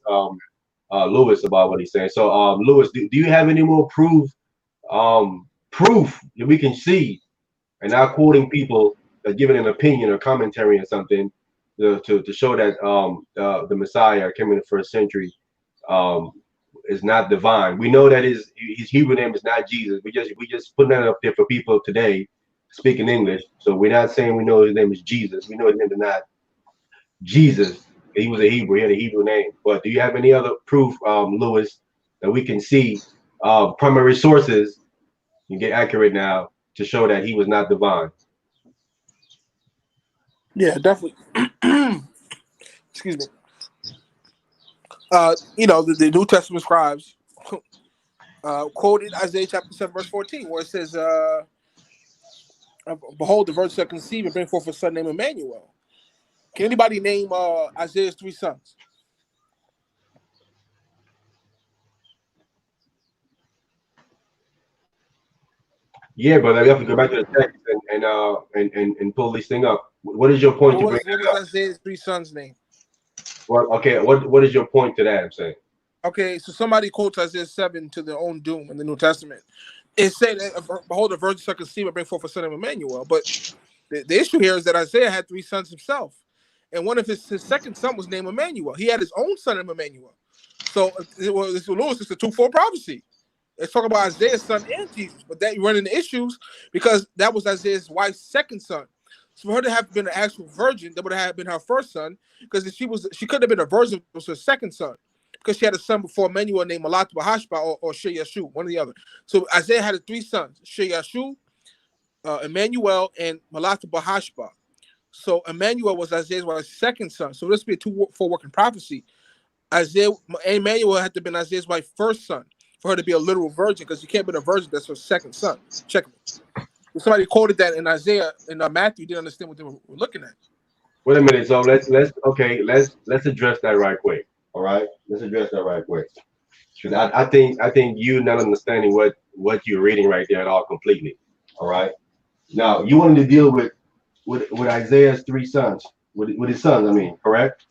Lewis about what he's saying. So, Lewis, do you have any more proof that we can see, and not quoting people that giving an opinion or commentary or something to show that the Messiah came in the first century is not divine? We know that his Hebrew name is not Jesus. We just putting that up there for people today speaking English. So we're not saying we know his name is Jesus. We know his name is not Jesus. He was a Hebrew. He had a Hebrew name. But do you have any other proof, Lewis, that we can see primary sources? You get accurate now to show that he was not divine. Yeah, definitely. Excuse me. The New Testament scribes quoted Isaiah chapter 7, verse 14, where it says, behold, the virgin shall conceive and bring forth a son named Emmanuel. Can anybody name Isaiah's 3 sons? Yeah, but I have to go back to the text and pull this thing up. What is your point? What was Isaiah's 3 sons' name? Well, okay. What is your point to that? I'm saying. Okay, so somebody quotes Isaiah 7 to their own doom in the New Testament. It said, behold, the virgin shall conceive and bring forth a son of Emmanuel. But the issue here is that Isaiah had 3 sons himself. And one of his second son was named Emmanuel. He had his own son in Emmanuel. So Lewis, it's a twofold prophecy. It's talking about Isaiah's son and Jesus, but that you run into issues because that was Isaiah's wife's second son. So for her to have been an actual virgin, that would have been her first son, because if she couldn't have been a virgin, it was her second son, because she had a son before Emmanuel named Malat Bahashba or Sheyashu, one or the other. So Isaiah had 3 sons, Sheyashu, Emmanuel, and Malat Bahashba. So Emmanuel was Isaiah's wife's second son. So this would be a two-fold working prophecy. Emmanuel had to have been Isaiah's wife's first son for her to be a literal virgin, because you can't be a virgin that's her second son. Check it. If somebody quoted that in Isaiah and Matthew, didn't understand what they were looking at. Wait a minute. So let's address that right quick. All right, let's address that right quick. Because I think you not understanding what you're reading right there at all completely. All right. Now you wanted to deal with Isaiah's 3 sons, with his sons. I mean, correct?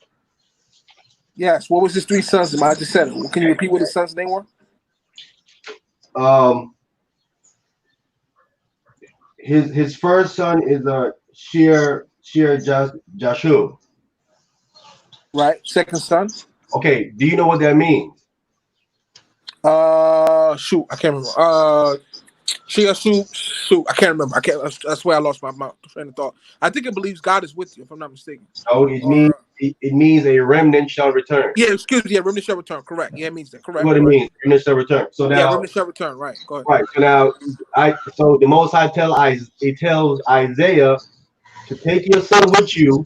Yes. What was his 3 sons? I just said it. Can you repeat what his sons' name were? His first son is a Jashu. Right. Second son. Okay. Do you know what that means? Shoot, I can't remember. Shoot, I can't remember. I swear I lost my train of thought. I think it believes God is with you, if I'm not mistaken. No, it means a remnant shall return. Yeah, excuse me. Yeah, remnant shall return. Correct. Yeah, it means that. Correct. That's what it means. Remnant shall return. So now, yeah, remnant shall return. Right. Go ahead. Right. So now, so the Most High tells Isaiah to take your son with you.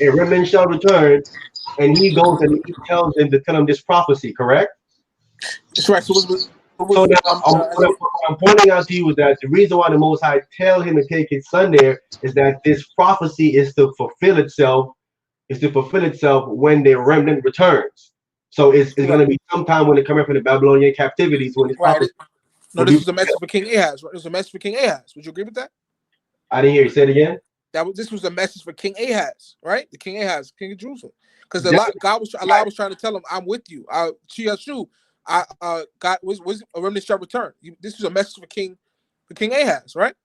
A remnant shall return, and he goes and he tells him to tell him this prophecy. Correct? That's right. So now, what I'm pointing out to you is that the reason why the Most High tell him to take his son there is that this prophecy is to fulfill itself. When the remnant returns. So it's going to be sometime when they come up from the Babylonian captivities. When it's right. No, this was a message for King Ahaz. Right? This was a message for King Ahaz. Would you agree with that? I didn't hear you say it again. This was a message for King Ahaz, right? The King Ahaz, King of Jerusalem, because Allah was trying to tell him, "I'm with you." God was a remnant shall return. This was a message for King Ahaz, right?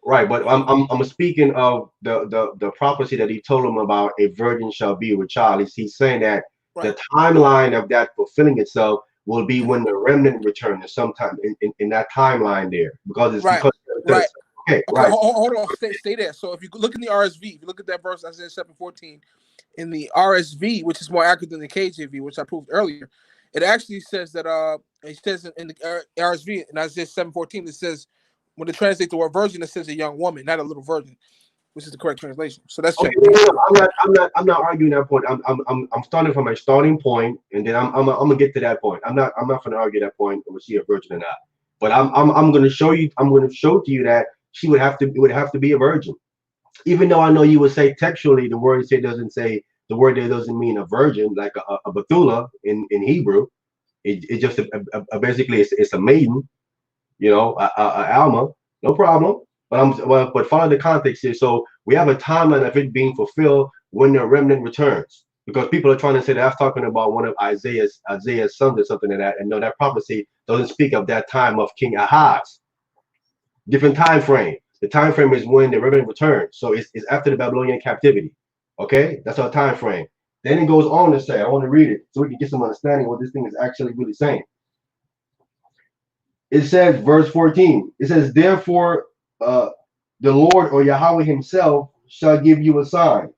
Right, but I'm speaking of the prophecy that he told him about a virgin shall be with child. He's saying that the timeline of that fulfilling itself will be when the remnant returns sometime in that timeline there, because it's right. Okay, right. Hold on, stay there. So if you look in the RSV, if you look at that verse Isaiah 7:14 in the RSV, which is more accurate than the KJV, which I proved earlier, it actually says that it says in the RSV in Isaiah 7:14, it says, when they translate the word virgin, it says a young woman, not a little virgin, which is the correct translation. So that's okay. I'm not arguing that point. I'm starting from a starting point, and then I'm gonna get to that point. I'm not gonna argue that point was she a virgin or not. But I'm gonna show you. I'm gonna show to you that it would have to be a virgin. Even though I know you would say textually the word doesn't say the word there doesn't mean a virgin like a Bethula in Hebrew. It just basically it's a maiden. You know, Alma, no problem. But follow the context here. So we have a timeline of it being fulfilled when the remnant returns, because people are trying to say that's talking about one of Isaiah's sons or something like that. And no, that prophecy doesn't speak of that time of King Ahaz. Different time frame. The time frame is when the remnant returns. So it's after the Babylonian captivity. Okay, that's our time frame. Then it goes on to say, I want to read it so we can get some understanding of what this thing is actually really saying. It says, verse 14, it says, therefore, the Lord or Yahweh himself shall give you a sign.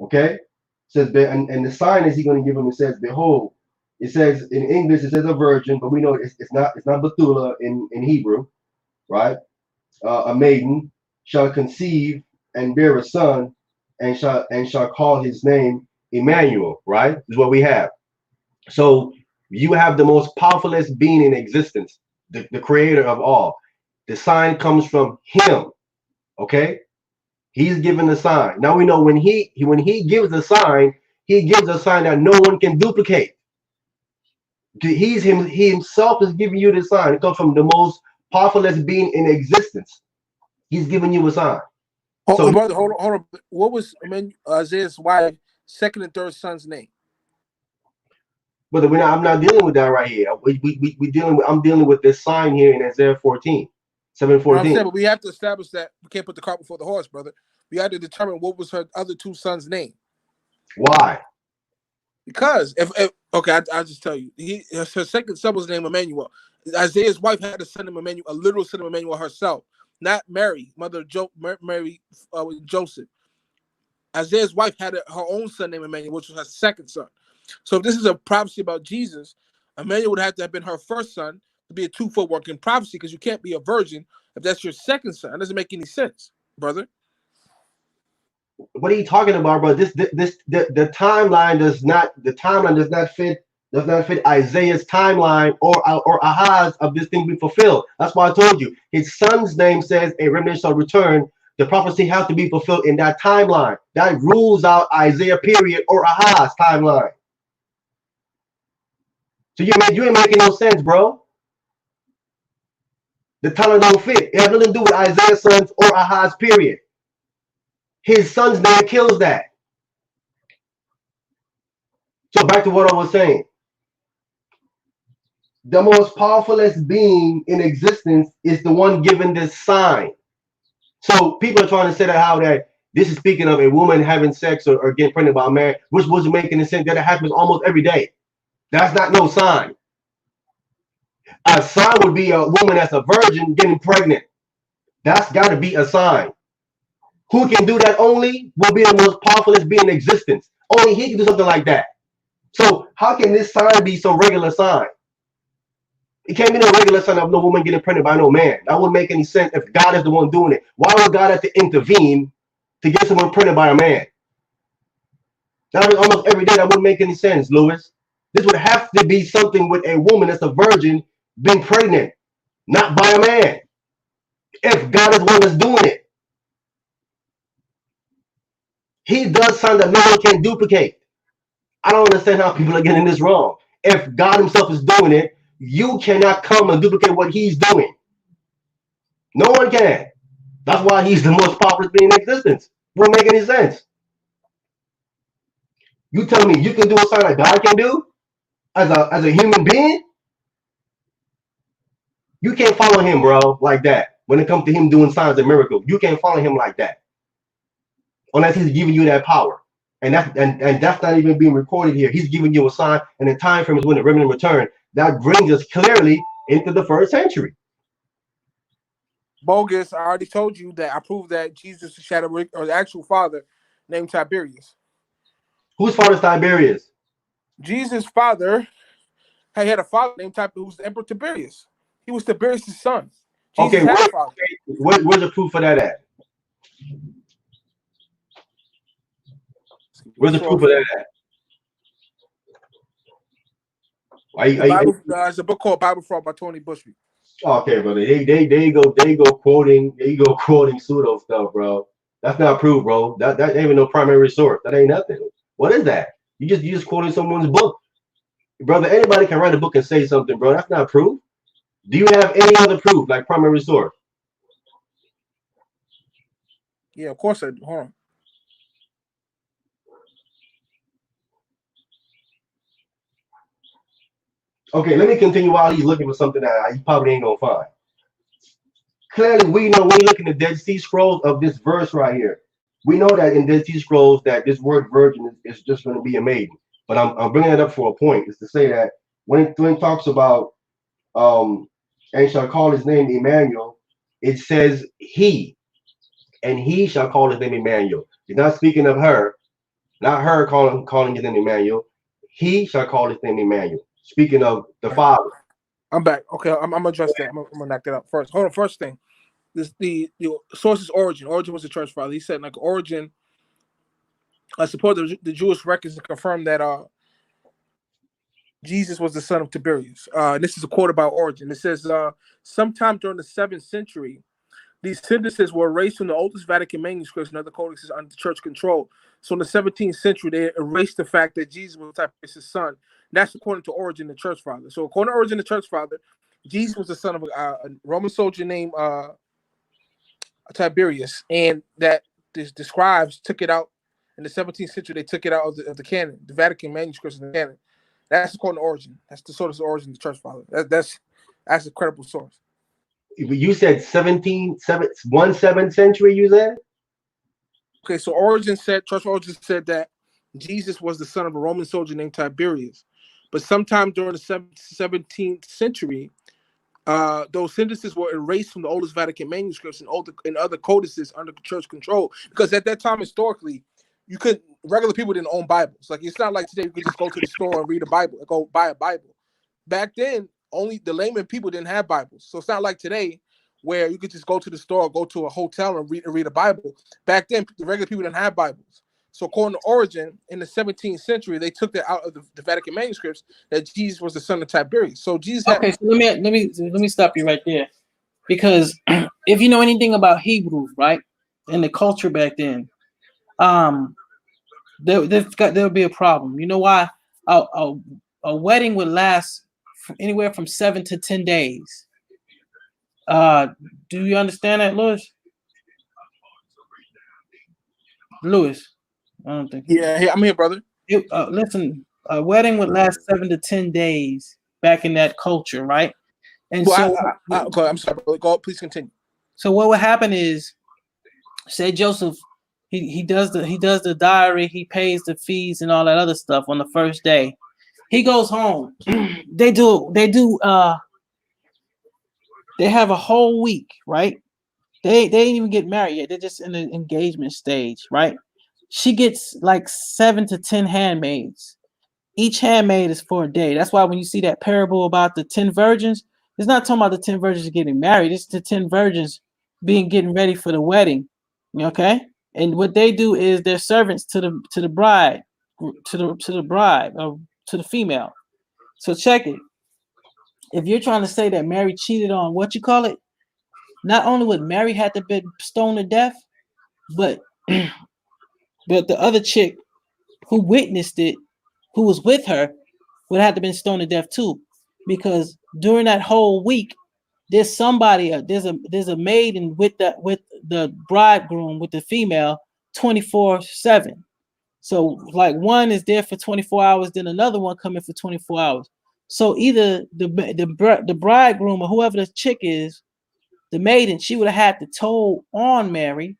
Okay? It says, and the sign is he going to give him, it says, behold. It says in English, it says a virgin, but we know it's not Bethula in Hebrew, right? A maiden shall conceive and bear a son, and shall call his name Emmanuel, right? This is what we have. So you have the most powerfulest being in existence, the creator of all. The sign comes from him. Okay, he's given the sign. Now we know when he gives a sign, he gives a sign that no one can duplicate. He himself is giving you the sign. It comes from the most powerfulest being in existence. He's giving you a sign. Brother, hold on. What was Isaiah's wife second and third son's name? But I'm not dealing with that right here. We dealing with, I'm dealing with this sign here in Isaiah 14, I'm 7:14. saying, but we have to establish that we can't put the cart before the horse, brother. We have to determine what was her other two sons' name. Why? Because if okay, I'll just tell you. Her second son was named Emmanuel. Isaiah's wife had a son named Emmanuel, a literal son of Emmanuel herself, not Mary, mother of Mary Joseph. Isaiah's wife had her own son named Emmanuel, which was her second son. So if this is a prophecy about Jesus, Emmanuel would have to have been her first son to be a twofold working prophecy, because you can't be a virgin if that's your second son. It doesn't make any sense, brother. What are you talking about, bro? The timeline does not fit Isaiah's timeline or Ahaz of this thing be fulfilled. That's why I told you his son's name says a remnant shall return. The prophecy has to be fulfilled in that timeline. That rules out Isaiah period or Ahaz timeline. So you ain't making no sense, bro. The timeline don't fit. It has nothing to do with Isaiah's sons or Ahaz period. His son's name kills that. So back to what I was saying. The most powerfulest being in existence is the one given this sign. So people are trying to say that how that this is speaking of a woman having sex or getting pregnant by a man, which wasn't making sense. That it happens almost every day. That's not no sign. A sign would be a woman that's a virgin getting pregnant. That's got to be a sign. Who can do that only will be the most powerfulest being in existence. Only he can do something like that. So how can this sign be some regular sign? It can't be no regular sign of no woman getting pregnant by no man. That wouldn't make any sense if God is the one doing it. Why would God have to intervene to get someone pregnant by a man? That was almost every day. That wouldn't make any sense, Lewis. This would have to be something with a woman that's a virgin being pregnant, not by a man. If God is the one that's doing it. He does something that no one can duplicate. I don't understand how people are getting this wrong. If God himself is doing it, you cannot come and duplicate what he's doing. No one can. That's why he's the most powerful being in existence. Won't make any sense. You tell me you can do a sign that God can do as a human being? You can't follow him, bro, like that. When it comes to him doing signs and miracles, you can't follow him like that. Unless he's giving you that power. And that's not even being recorded here. He's giving you a sign, and the time frame is when the remnant return. That brings us clearly into the first century. Bogus. I already told you that I proved that Jesus' shadow or the actual father named Tiberius. Whose father is Tiberius? Jesus' father had a father named Tiberius, who was the Emperor Tiberius. He was Tiberius' son. Jesus Okay, had a father. Where's the proof for that at? Where's the proof of that at? There's a book called Bible Fraud by Tony Bushby. Okay, brother. They go quoting pseudo stuff, bro. That's not proof, bro. That ain't even no primary source. That ain't nothing. What is that? You just quoting someone's book. Brother, anybody can write a book and say something, bro. That's not proof. Do you have any other proof, like primary source? Yeah, of course I do. Hold on. Okay, let me continue while he's looking for something that he probably ain't gonna find. Clearly, we know when you look in the Dead Sea Scrolls of this verse right here, we know that in Dead Sea Scrolls that this word virgin is just going to be a maiden. But I'm bringing it up for a point, is to say that when it talks about and shall call his name Emmanuel, it says he, and he shall call his name Emmanuel. He's not speaking of her, not her calling his name Emmanuel. He shall call his name Emmanuel. Speaking of the Father. I'm back. Okay, I'm gonna address that. I'm gonna knock that out first. Hold on. First thing, the source is Origin. Origin was the church father. He said like Origin. I support the Jewish records to confirm that Jesus was the son of Tiberius. And this is a quote about Origin. It says, sometime during the 7th century, these sentences were erased from the oldest Vatican manuscripts and other codices under church control. So in the 17th century, they erased the fact that Jesus was Tiberius' son. That's according to Origin, the church father. So according to Origin, the church father, Jesus was the son of a Roman soldier named Tiberius, and that the scribes took it out in the 17th century. They took it out of the canon, the Vatican manuscripts in the canon. That's according to Origin. That's the source of Origin, the church father. That's a credible source. You said 17th century. You said. Okay, so Origin said, Church Origin said that Jesus was the son of a Roman soldier named Tiberius, but sometime during the 17th century, those sentences were erased from the oldest Vatican manuscripts and other codices under church control. Because at that time, historically, regular people didn't own Bibles. Like, it's not like today you could just go to the store and read a Bible, go buy a Bible. Back then, only the layman people didn't have Bibles. So it's not like today where you could just go to the store or go to a hotel and read a Bible. Back then, the regular people didn't have Bibles. So according to Origin, in the 17th century, they took that out of the Vatican manuscripts that Jesus was the son of Tiberius. So Jesus had. Okay, so let me stop you right there, because if you know anything about Hebrew, right, and the culture back then, there'll be a problem. You know why? A wedding would last anywhere from 7 to 10 days. Do you understand that, Lewis? Lewis, I don't think. Yeah, hey, I'm here, brother. Listen, a wedding would last 7 to 10 days back in that culture, right? And well, so, okay, I'm sorry, brother. Go, please continue. So what would happen is, say Joseph, he does the diary, he pays the fees and all that other stuff on the first day. He goes home. They have a whole week, right? They didn't even get married yet. They're just in the engagement stage, right? She gets like 7 to 10 handmaids. Each handmaid is for a day. That's why when you see that parable about the 10 virgins, it's not talking about the 10 virgins getting married. It's the 10 virgins getting ready for the wedding. Okay? And what they do is they're servants to the bride, to the female. So check it. If you're trying to say that Mary cheated on what you call it, not only would Mary have to be stoned to death, but the other chick who witnessed it, who was with her, would have to been stoned to death too, because during that whole week, there's somebody, there's a maiden with the bridegroom, with the female, 24/7. So like one is there for 24 hours, then another one coming for 24 hours. So either the bridegroom or whoever the chick is, the maiden, she would have had to toll on Mary,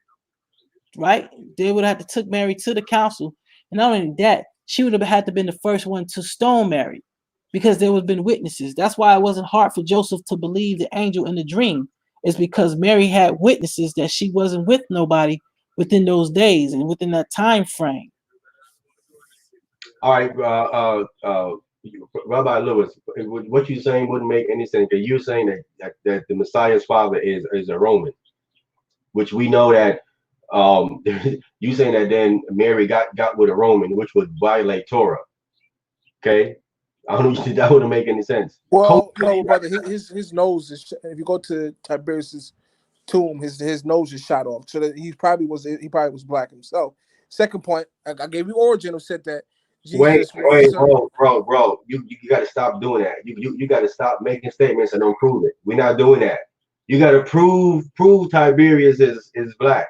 right? They would have to took Mary to the council, and not only that, she would have had to been the first one to stone Mary, because there would have been witnesses. That's why it wasn't hard for Joseph to believe the angel in the dream. It's because Mary had witnesses that she wasn't with nobody within those days and within that time frame. All right, Rabbi Lewis, what you're saying wouldn't make any sense. Because you're saying that the Messiah's father is a Roman, which we know that. You saying that then Mary got with a Roman, which would violate Torah. Okay, I don't think that wouldn't make any sense. Well, no, brother, his nose is. If you go to Tiberius's tomb, his nose is shot off, so that he probably was black himself. Second point, I gave you Origin who said that Jesus. Wait, bro, you got to stop doing that. You got to stop making statements and don't prove it. We're not doing that. You got to prove Tiberius is black.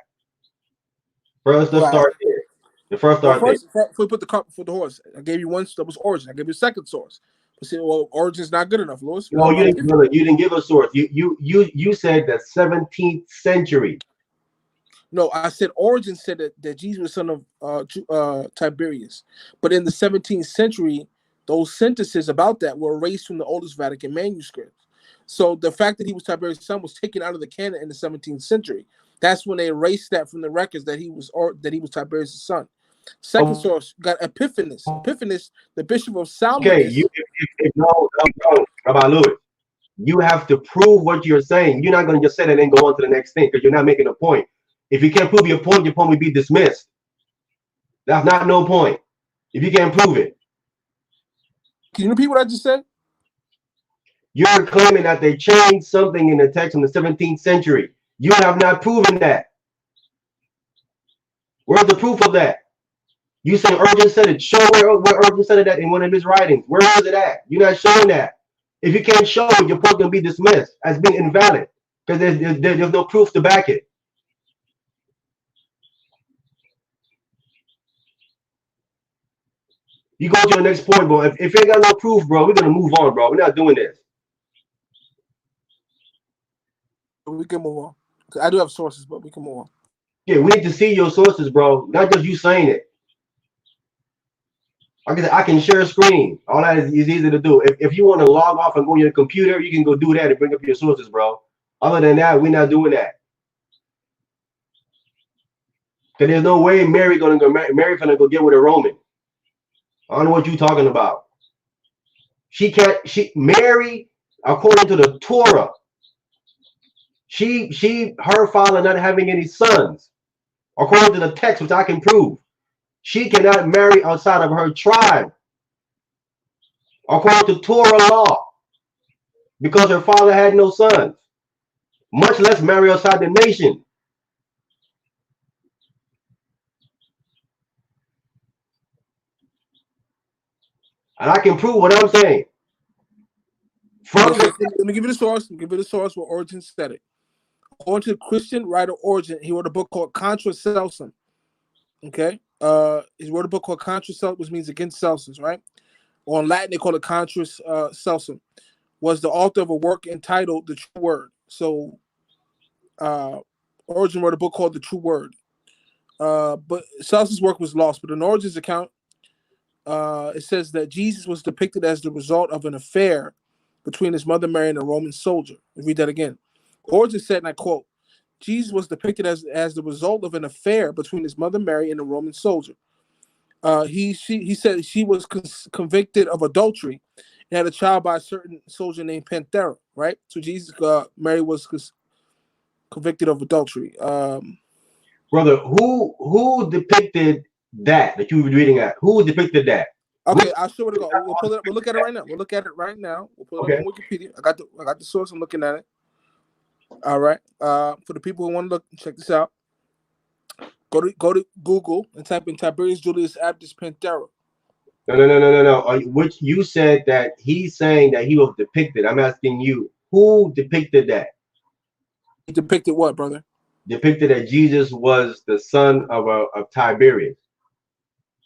First, let's start there. First, before we put the cart before the horse, I gave you one that was Origin. I gave you a second source. But see, well, Origin's not good enough, Lewis. No, you didn't give a source. You said the 17th century. No, I said Origin said that Jesus was son of Tiberius, but in the 17th century, those sentences about that were erased from the oldest Vatican manuscripts. So the fact that he was Tiberius' son was taken out of the canon in the 17th century. That's when they erased that from the records that he was Tiberius' son. Second source got Epiphanes. Epiphanes, the bishop of Salmon. Okay, no, Rabbi Lewis, you have to prove what you're saying. You're not going to just say that and then go on to the next thing, because you're not making a point. If you can't prove your point will be dismissed. That's not no point. If you can't prove it. Can you repeat what I just said? You're claiming that they changed something in the text in the 17th century. You have not proven that. Where's the proof of that? You say Urgent said it. Show where Urgent said it in one of his writings. Where is it at? You're not showing that. If you can't show it, your point can be dismissed as being invalid, because there's no proof to back it. You go to the next point, bro. If you ain't got no proof, bro, we're gonna move on, bro. We're not doing this. We can move on. I do have sources, but we can move on. Yeah, we need to see your sources, bro. Not just you saying it. Like I said, I can share a screen. All that is easy to do. If you want to log off and go on your computer, you can go do that and bring up your sources, bro. Other than that, we're not doing that. Because there's no way Mary gonna go. Mary gonna go get with a Roman. I don't know what you're talking about. She can't. Mary, according to the Torah, her father not having any sons. According to the text, which I can prove, she cannot marry outside of her tribe. According to Torah law, because her father had no sons, much less marry outside the nation. And I can prove what I'm saying. Let me give you the source. Give you the source where Origen said it. According to the Christian writer Origen, he wrote a book called Contra Celsum. Okay, he wrote a book called Contra Celsum, which means against Celsus, right? Or in Latin, they call it Contra Celsum. Was the author of a work entitled "The True Word." So, Origen wrote a book called "The True Word." But Celsus' work was lost. But in Origen's account, it says that Jesus was depicted as the result of an affair between his mother Mary and a Roman soldier. I'll read that again. Origen said, and I quote, Jesus was depicted as the result of an affair between his mother Mary and a Roman soldier. He said she was convicted of adultery and had a child by a certain soldier named Panthera, right? So Mary was convicted of adultery. Brother, who depicted that you were reading at? Who depicted that? Okay, I'll show it. We'll pull it up. We'll look at it right now. We'll look at it right now. We'll pull it up on Wikipedia. I got the source. I'm looking at it. All right. For the people who want to look, check this out. Go to Google and type in Tiberius Julius Abdus Panthera. No. Which you said that he's saying that he was depicted. I'm asking you, who depicted that? He depicted what, brother? Depicted that Jesus was the son of Tiberius.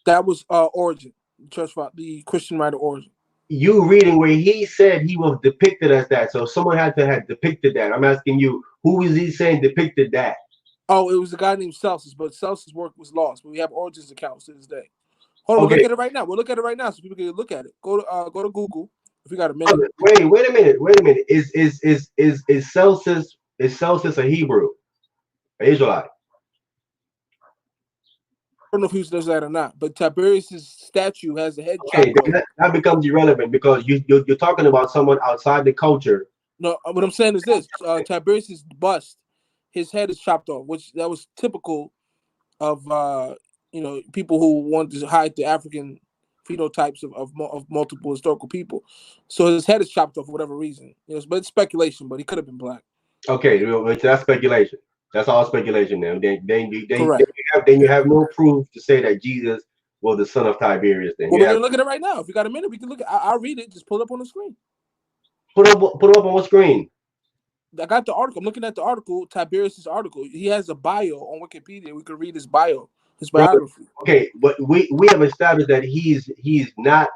That was Origen, the Christian writer Origen. You reading where he said he was depicted as that, so someone had to have depicted that. I'm asking you, who is he saying depicted that? Oh, it was a guy named Celsus, but Celsus' work was lost. But we have Origen's accounts to this day. Hold on, we'll look at it right now. We'll look at it right now so people can look at it. Go to Google if you got a minute. Wait a minute. Is Celsus a Hebrew? An Israelite? I don't know if he does that or not, but Tiberius' statue has a head. Okay, that becomes irrelevant because you're talking about someone outside the culture. No, what I'm saying is this: Tiberius' bust, his head is chopped off, which that was typical of people who want to hide the African phenotypes of multiple historical people. So his head is chopped off for whatever reason. But it's speculation. But he could have been black. Okay, that's speculation. That's all speculation now. Then you have no proof to say that Jesus was the son of Tiberius. Then we're gonna look at it right now. If you got a minute, we can look at. I'll read it. Just pull it up on the screen. Put it up on what screen? I got the article. I'm looking at the article, Tiberius' article. He has a bio on Wikipedia. We can read his bio, his biography. Okay, but we have established that he's not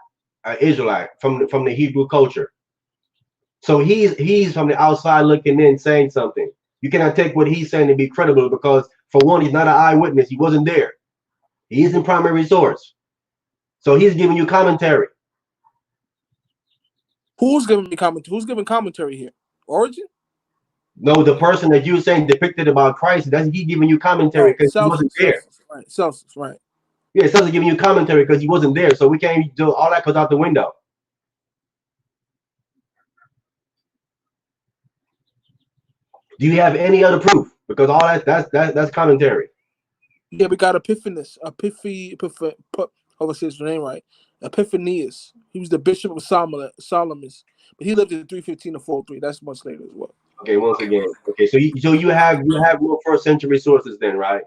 an Israelite from the Hebrew culture. So he's from the outside looking in, saying something. You cannot take what he's saying to be credible because, for one, he's not an eyewitness. He wasn't there. He isn't primary source. So he's giving you commentary. Who's giving me commentary? Who's giving commentary here? Origen? No, the person that you're saying depicted about Christ, that's he giving you commentary because he wasn't there. Celsus, right. Yeah, Celsus giving you commentary because he wasn't there. So we can't do all that goes out the window. Do you have any other proof? Because all that's commentary. Yeah, we got Epiphanes. Hope I say his name right. Epiphanius. He was the bishop of Salamis, but he lived in 315 to 403. That's much later as well. Okay, once again. Okay, so you have more first century sources then, right?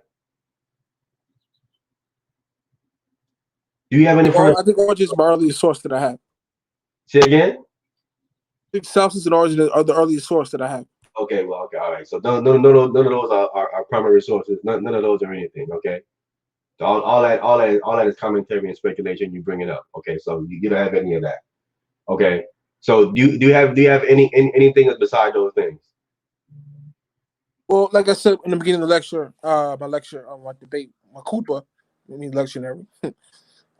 Do you have any? I think Origen is my earliest source that I have. Say again. I think Celsus and Origen are the earliest source that I have. Okay, well, okay, all right. So none of those are primary sources. None of those are anything. Okay. All that is commentary and speculation you bring it up. Okay, so you don't have any of that. Okay, so do you have anything beside those things? Well, like I said in the beginning of the lecture, my lecture on my debate, my kupa, I mean lectionary. I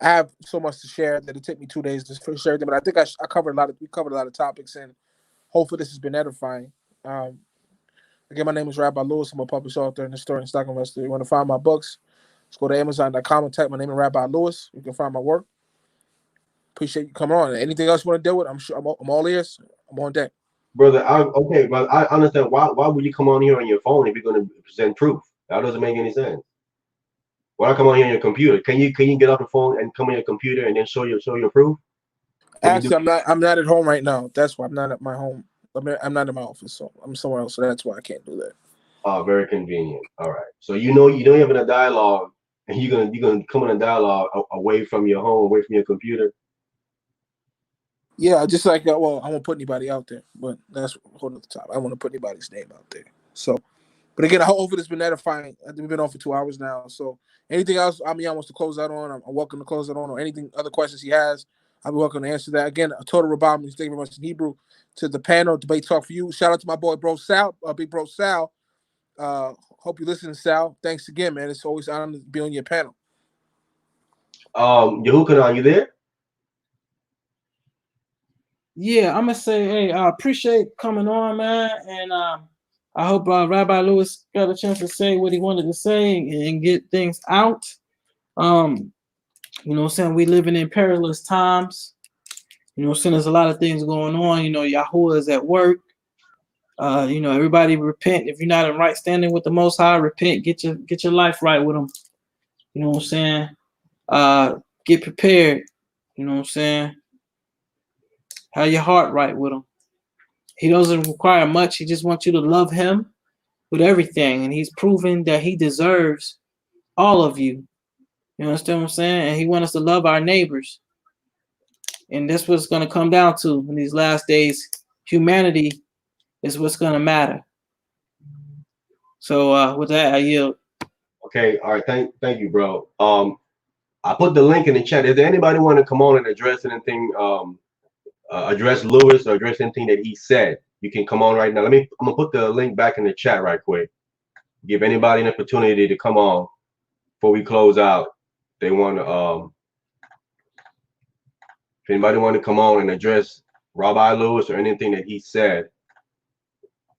have so much to share that it took me 2 days to finish everything, but I think I covered a lot of we covered a lot of topics, and hopefully this has been edifying. Again, my name is Rabbi Lewis. I'm a published author and historian and stock investor. You want to find my books? Let's go to Amazon.com and type my name in Rabbi Lewis. You can find my work. Appreciate you coming on. Anything else you want to deal with? I'm sure I'm all ears. I'm on deck. Brother, okay, brother, I understand. Why would you come on here on your phone if you're going to present proof? That doesn't make any sense. Why not come on here on your computer? Can you get off the phone and come on your computer and then show your proof? Actually, I'm not at home right now. That's why I'm not at my home. I'm not in my office, so I'm somewhere else. So that's why I can't do that. Oh, very convenient. All right. So you're having a dialogue, and you're gonna come in a dialogue away from your home, away from your computer. Yeah, just like that. Well, I won't put anybody out there, but that's hold at the top. I don't want to put anybody's name out there. So, but again, I hope it's been edifying. I think we've been on for 2 hours now. So, anything else Amiyan wants to close out on, I'm welcome to close out on, or anything other questions he has, I'll be welcome to answer that. Again, a total Rabbah means thank you very much in Hebrew to the panel debate talk for you. Shout out to my boy, bro Sal, big bro Sal. Hope you listen, Sal. Thanks again, man. It's always an honor to be on your panel. Yahucnanan, you there? Yeah, I'm gonna say, hey, I appreciate coming on, man, and I hope Rabbi Lewis got a chance to say what he wanted to say and get things out. You know what I'm saying? We living in perilous times. You know what I'm saying? There's a lot of things going on. You know, Yahuwah is at work. You know, everybody repent. If you're not in right standing with the Most High, repent. Get your life right with him. You know what I'm saying? Get prepared. You know what I'm saying? Have your heart right with him. He doesn't require much. He just wants you to love him with everything. And he's proven that he deserves all of you. You understand what I'm saying? And he wants us to love our neighbors. And that's what it's going to come down to in these last days. Humanity is what's going to matter. So with that, I yield. Okay. All right. Thank you, bro. I put the link in the chat. Is there anybody want to come on and address anything? Address Lewis or address anything that he said? You can come on right now. I'm gonna put the link back in the chat right quick. Give anybody an opportunity to come on before we close out. They want to if anybody want to come on and address Rabbi Lewis or anything that he said,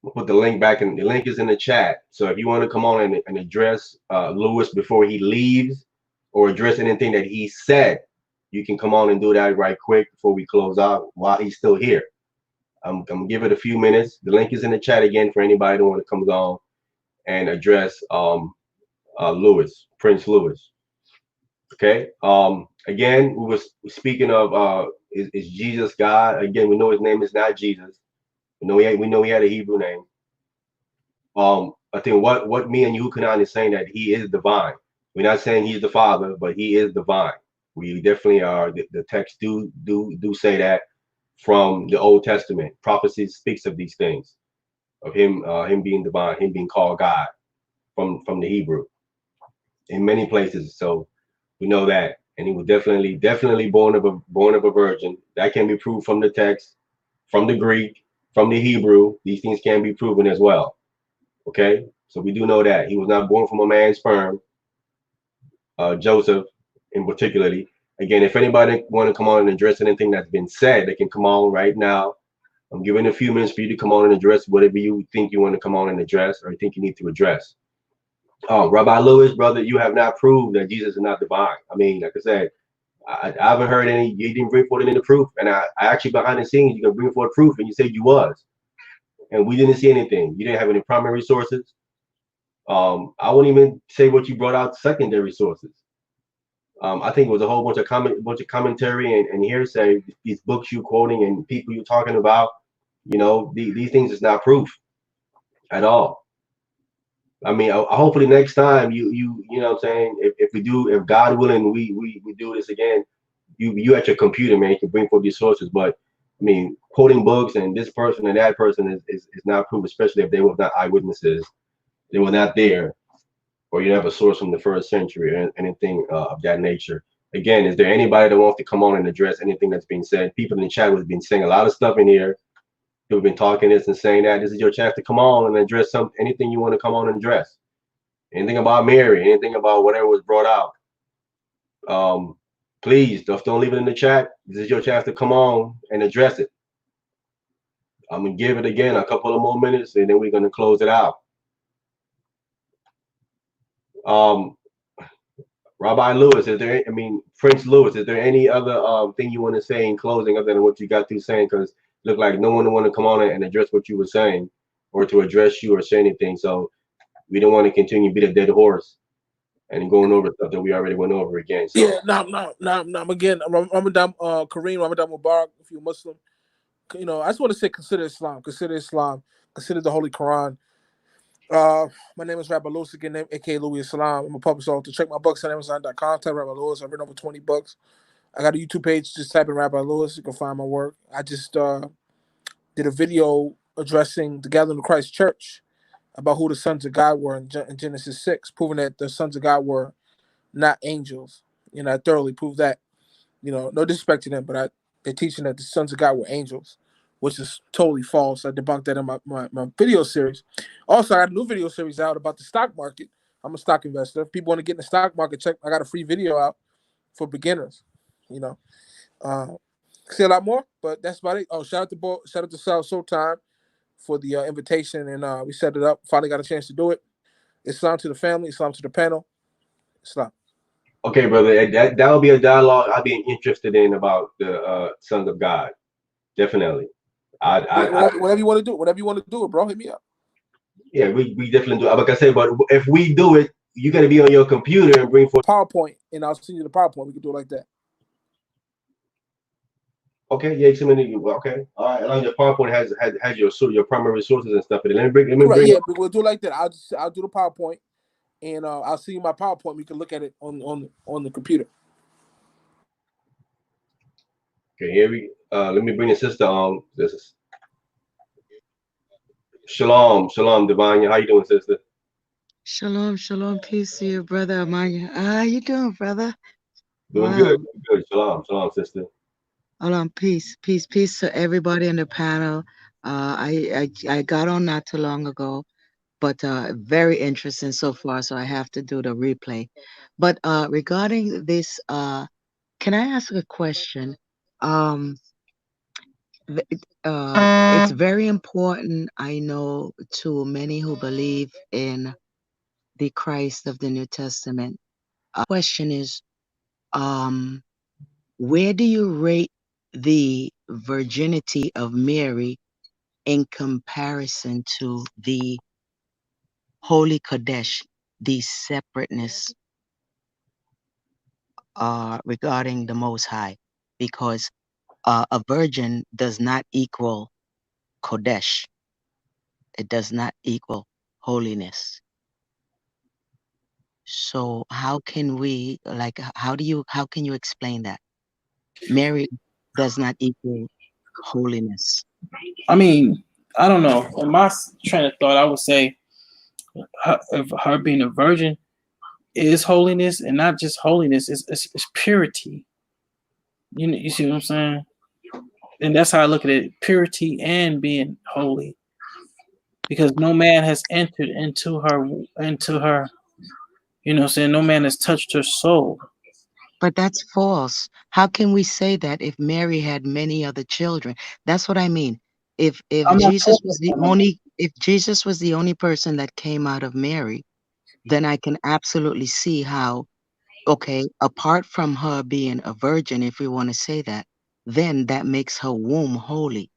we'll put the link back in. The link is in the chat. So if you want to come on and address Lewis before he leaves, or address anything that he said, you can come on and do that right quick before we close out while he's still here. I'm gonna give it a few minutes. The link is in the chat again for anybody who want to come on and address Lewis, Prince Lewis. Okay. Again, we were speaking of is Jesus God? Again, we know his name is not Jesus. We know he had a Hebrew name. I think what me and Yahucnanan is saying that he is divine. We're not saying he's the Father, but he is divine. We definitely are. The text do say that from the Old Testament. Prophecy speaks of these things, of him being divine, him being called God from the Hebrew in many places. So we know that, and he was definitely born of a virgin. That can be proved from the text, from the Greek, from the Hebrew. These things can be proven as well. Okay, so we do know that he was not born from a man's sperm. Joseph, in particularly. Again, if anybody want to come on and address anything that's been said, they can come on right now. I'm giving a few minutes for you to come on and address whatever you think you want to come on and address, or you think you need to address. Rabbi Lewis, brother, you have not proved that Jesus is not divine. I mean, like I said, I haven't heard any. You didn't bring forth any proof, and I actually behind the scenes you can bring forth proof, and you said you was, and we didn't see anything. You didn't have any primary sources. I wouldn't even say what you brought out secondary sources. I think it was a whole bunch of commentary and hearsay. These books you quoting and people you talking about, you know, these things is not proof at all. I mean, hopefully next time you know what I'm saying, if God willing we do this again, you at your computer, man, you can bring forth these sources. But I mean, quoting books and this person and that person is not proof, especially if they were not eyewitnesses, they were not there. or you have a source from the first century or anything of that nature. Again, is there anybody that wants to come on and address anything that's being said? People in the chat have been saying a lot of stuff in here. People have been talking this and saying that. This is your chance to come on and address anything you want to come on and address. Anything about Mary, anything about whatever was brought out. Please don't leave it in the chat. This is your chance to come on and address it. I'm gonna give it again a couple of more minutes, and then we're gonna close it out. Rabbi Lewis, Prince Lewis, is there any other thing you want to say in closing other than what you got through saying? Because it looked like no one want to come on and address what you were saying, or to address you or say anything. So we don't want to continue to beat a dead horse and going over stuff that we already went over again. So. Yeah, no. Again, Ramadan Kareem, Ramadan Mubarak, if you're Muslim. You know, I just want to say consider Islam, consider the Holy Quran. My name is Rabbi Lewis again, aka Louis Islam. I'm a published author. Check my books on Amazon.com. Type Rabbi Lewis. I've written over 20 books. I got a YouTube page. Just type in Rabbi Lewis. You can find my work. I just did a video addressing the Gathering of Christ Church about who the sons of God were in Genesis 6, proving that the sons of God were not angels. You know, I thoroughly proved that. You know, no disrespect to them, but they're teaching that the sons of God were angels, which is totally false. I debunked that in my video series. Also, I got a new video series out about the stock market. I'm a stock investor. If people want to get in the stock market, check. I got a free video out for beginners. You know, see a lot more, but that's about it. Oh, shout out to Sal Showtime for the invitation, and we set it up. Finally got a chance to do it. Islam to the family, Islam to the panel, Islam. Okay, brother, that will be a dialogue I'll be interested in about the sons of God. Definitely. Whatever you want to do it, bro. Hit me up. Yeah, we definitely do. Like I say, but if we do it, you got to be on your computer and bring forth PowerPoint, and I'll send you the PowerPoint. We can do it like that. Okay, yeah, okay, all right. And on your PowerPoint has your primary sources and stuff. But let me bring. Yeah, but we'll do it like that. I'll do the PowerPoint, and I'll see you my PowerPoint. We can look at it on the computer. Okay, here we. Let me bring the sister on. This is Shalom, Divine. How you doing, sister? Shalom, peace to you, brother Amaya. How you doing, brother? Doing good. Shalom, sister. Hold on, peace to everybody on the panel. I got on not too long ago, but very interesting so far, so I have to do the replay. But regarding this, can I ask a question? It's very important, I know, to many who believe in the Christ of the New Testament. Question is, where do you rate the virginity of Mary in comparison to the Holy Kodesh, the separateness regarding the Most High? Because a virgin does not equal Kodesh. It does not equal holiness. So how can we, how can you explain that? Mary does not equal holiness. I mean, I don't know. In my train of thought, I would say her being a virgin is holiness, and not just holiness, it's purity. You see what I'm saying? And that's how I look at it: purity and being holy, because no man has entered into her. You know what I'm saying? No man has touched her soul. But that's false. How can we say that if Mary had many other children? That's what I mean. If Jesus was the only person that came out of Mary, then I can absolutely see how, okay, apart from her being a virgin, if we want to say that, then that makes her womb holy.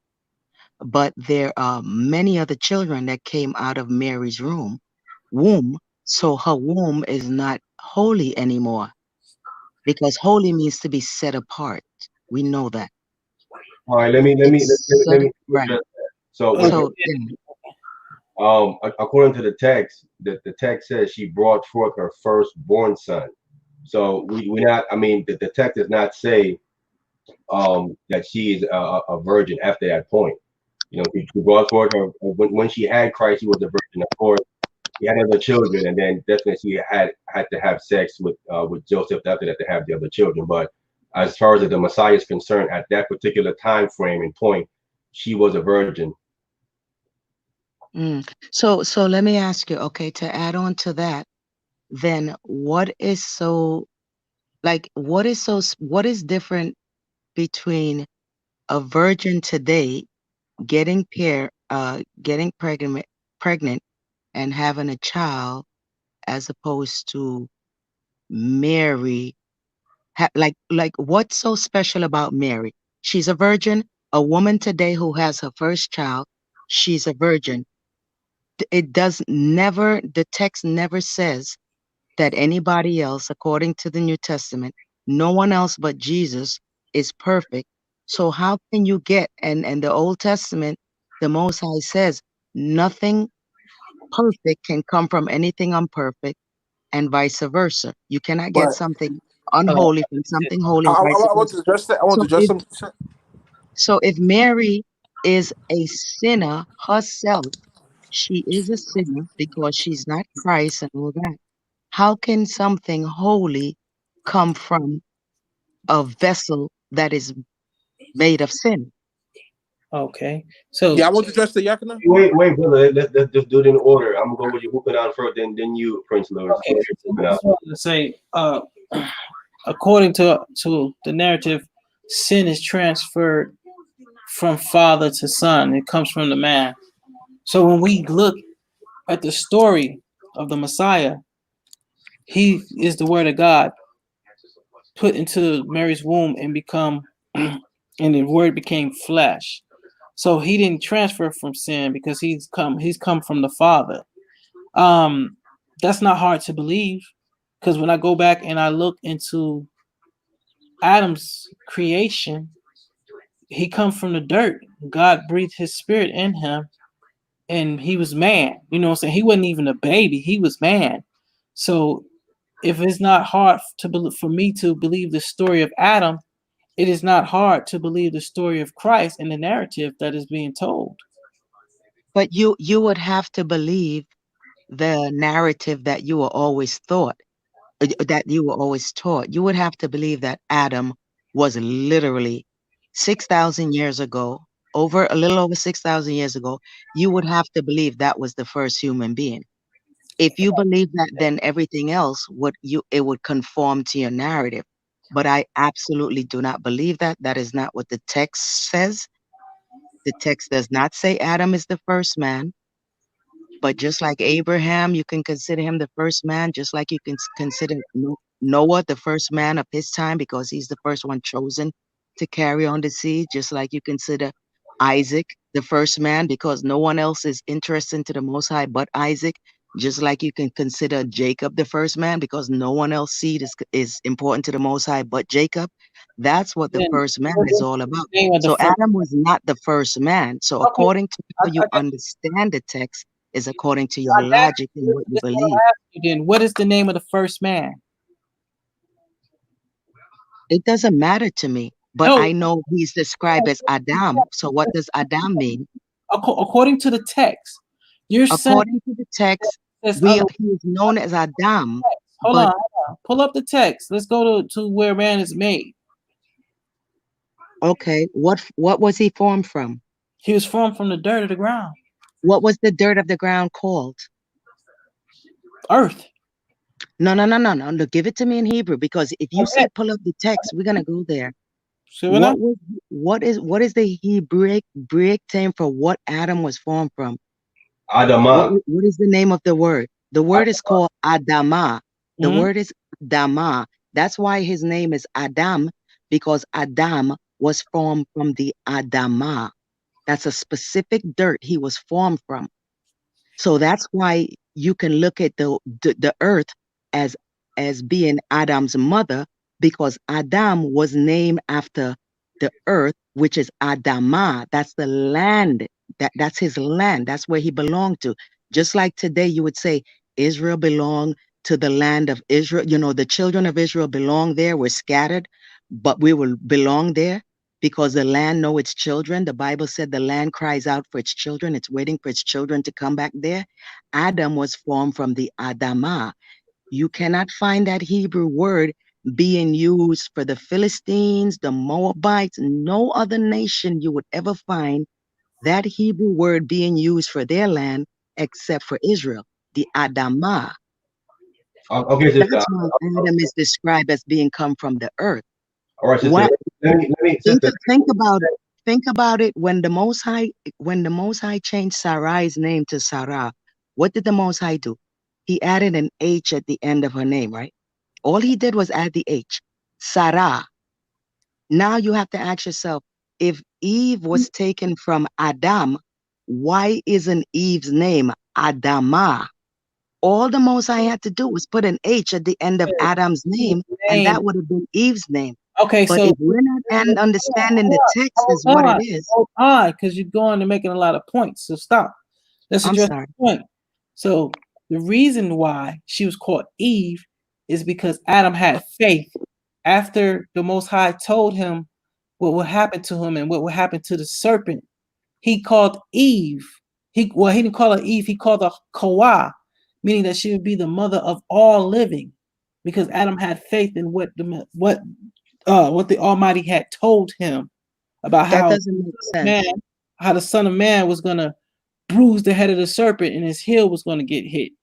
But there are many other children that came out of Mary's womb, so her womb is not holy anymore. Because holy means to be set apart. We know that. All right, let me right. So according to the text, the text says she brought forth her firstborn son. So we not. I mean, the text does not say that she is a virgin after that point. You know, she brought forth her when she had Christ, she was a virgin. Of course, he had other children, and then definitely she had to have sex with Joseph after that to have the other children. But as far as the Messiah is concerned, at that particular time frame and point, she was a virgin. So let me ask you, okay, to add on to that, then what is different between a virgin today getting pregnant and having a child, as opposed to Mary? Like what's so special about Mary? She's a virgin, a woman today who has her first child, she's a virgin. The text never says that anybody else, according to the New Testament, no one else but Jesus is perfect. So how can you get, and the Old Testament, the Most High says, nothing perfect can come from anything imperfect, and vice versa. You cannot get But something Uh, unholy from something holy, I, and vice I want versa. to address that. I want to So address if some. so if Mary is a sinner herself, she is a sinner because she's not Christ and all that. How can something holy come from a vessel that is made of sin? okay. So Yeah, I want to address the Yakina. Wait, brother. Let's just do it in order. I'm gonna go with Yahucnanan first, then you, Prince Louis. okay. So I just wanted to say, according to the narrative, sin is transferred from father to son. It comes from the man. So when we look at the story of the Messiah, he is the word of God put into Mary's womb and and the word became flesh. So he didn't transfer from sin because he's come from the Father. Um, that's not hard to believe because when I go back and I look into Adam's creation, he come from the dirt. God breathed his spirit in him and he was man. You know what I'm saying? He wasn't even a baby, he was man. So if it's not hard for me to believe the story of Adam, it is not hard to believe the story of Christ and the narrative that is being told. But you would have to believe the narrative that you were always taught. That you were always taught. You would have to believe that Adam was literally 6,000 years ago, over a little over 6,000 years ago. You would have to believe that was the first human being. If you believe that, then everything else would conform to your narrative. But I absolutely do not believe that. That is not what the text says. The text does not say Adam is the first man. But just like Abraham, you can consider him the first man, just like you can consider Noah the first man of his time because he's the first one chosen to carry on the seed, just like you consider Isaac the first man because no one else is interested to the Most High but Isaac, just like you can consider Jacob the first man because no one else seed is important to the Most High but Jacob. That's what the Then first man what is is all about. the name of the So first? Adam was not the first man. So Okay, according to how you I got understand the text, is according to you. your I'm asking logic and you, what you this is what believe. I'm asking you then. What is the name of the first man? It doesn't matter to me, but No, I know he's described as Adam. So what does Adam mean? according to the text, you're saying According to the text, there's other he is known as Adam, texts. but Hold on. Pull up the text. Let's go to where man is made. okay, what was he formed from? He was formed from the dirt of the ground, What was the dirt of the ground called? earth. No. Look, give it to me in Hebrew because if you Okay. say pull up the text, we're gonna go there. So when I What is the Hebrew term for what Adam was formed from? Adama. What is the name of the word? The word is called Adama. The Mhm. word is Adama. That's why his name is Adam, because Adam was formed from the Adama. That's a specific dirt he was formed from. So that's why you can look at the earth as being Adam's mother, because Adam was named after the earth, which is Adama. That's the land. That's his land. That's where he belonged to. Just like today, you would say Israel belonged to the land of Israel. You know, the children of Israel belong there. We're scattered, but we will belong there. because the land know its children. The Bible said the land cries out for its children. It's waiting for its children to come back there. Adam was formed from the Adamah. You cannot find that Hebrew word being used for the Philistines, the Moabites, no other nation you would ever find that Hebrew word being used for their land except for Israel, the Adamah. Okay, sister. That's why Adam is described as being come from the earth. All right, sister. What Sister. think about it. Think about it. When the Most High changed Sarai's name to Sarah, what did the Most High do? He added an H at the end of her name, right? All he did was add the H. Sarah. Now you have to ask yourself, if Eve was taken from Adam, why isn't Eve's name Adamah? All the Most High had to do was put an H at the end of Adam's name, and that would have been Eve's name. Okay, but so if we're not understanding the text is hold what on, it is. hold on, because you're going and making a lot of points. So stop. Let's I'm address sorry. the point. So the reason why she was called Eve is because Adam had faith after the Most High told him what would happen to him and what would happen to the serpent. He called Eve. He didn't call her Eve. He called her Kawah, meaning that she would be the mother of all living, because Adam had faith in what the Almighty had told him about That how doesn't make sense. the Son of Man was gonna bruise the head of the serpent and his heel was gonna get hit.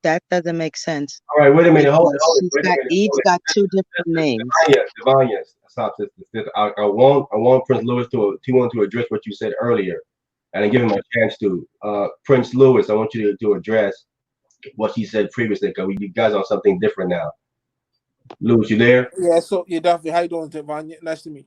That doesn't make sense. All right, wait a minute. Hold Because it. Wait a minute. Eve's got two different names. Divine, stop, sister. I want Prince Louis to address what you said earlier, and I give him a chance to. Prince Louis, I want you to address what he said previously, because you guys are on something different now. Louis, you there? Yeah, so yeah, definitely. How you doing, Devon? Nice to meet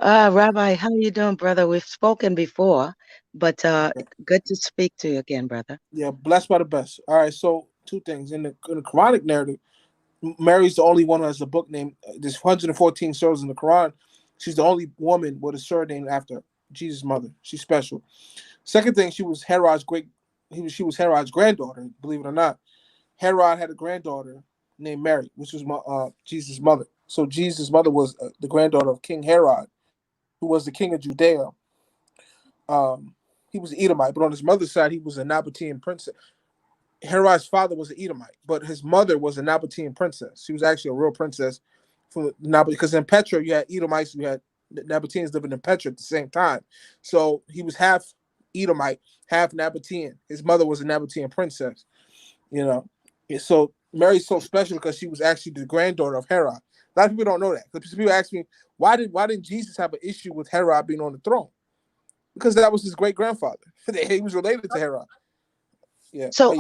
you. Rabbi, how you doing, brother? We've spoken before, but Okay. good to speak to you again, brother. Yeah, blessed by the best. All right, so two things. In the Quranic narrative, Mary's the only one who has a book named, there's 114 surahs in the Quran. She's the only woman with a surah named after Jesus' mother. She's special. Second thing, she was Herod's Herod's granddaughter, believe it or not. Herod had a granddaughter named Mary, which was Jesus' mother. So Jesus' mother was the granddaughter of King Herod, who was the king of Judea. He was an Edomite, but on his mother's side, he was a Nabatean princess. Herod's father was an Edomite, but his mother was a Nabatean princess. She was actually a real princess from Nabat, because in Petra you had Edomites, you had Nabateans living in Petra at the same time. So he was half Edomite, half Nabatean. His mother was a Nabatean princess. You know, so Mary's so special because she was actually the granddaughter of Herod. A lot of people don't know that. Because people ask me, why didn't Jesus have an issue with Herod being on the throne? Because that was his great grandfather. He was related to Herod. Yeah. So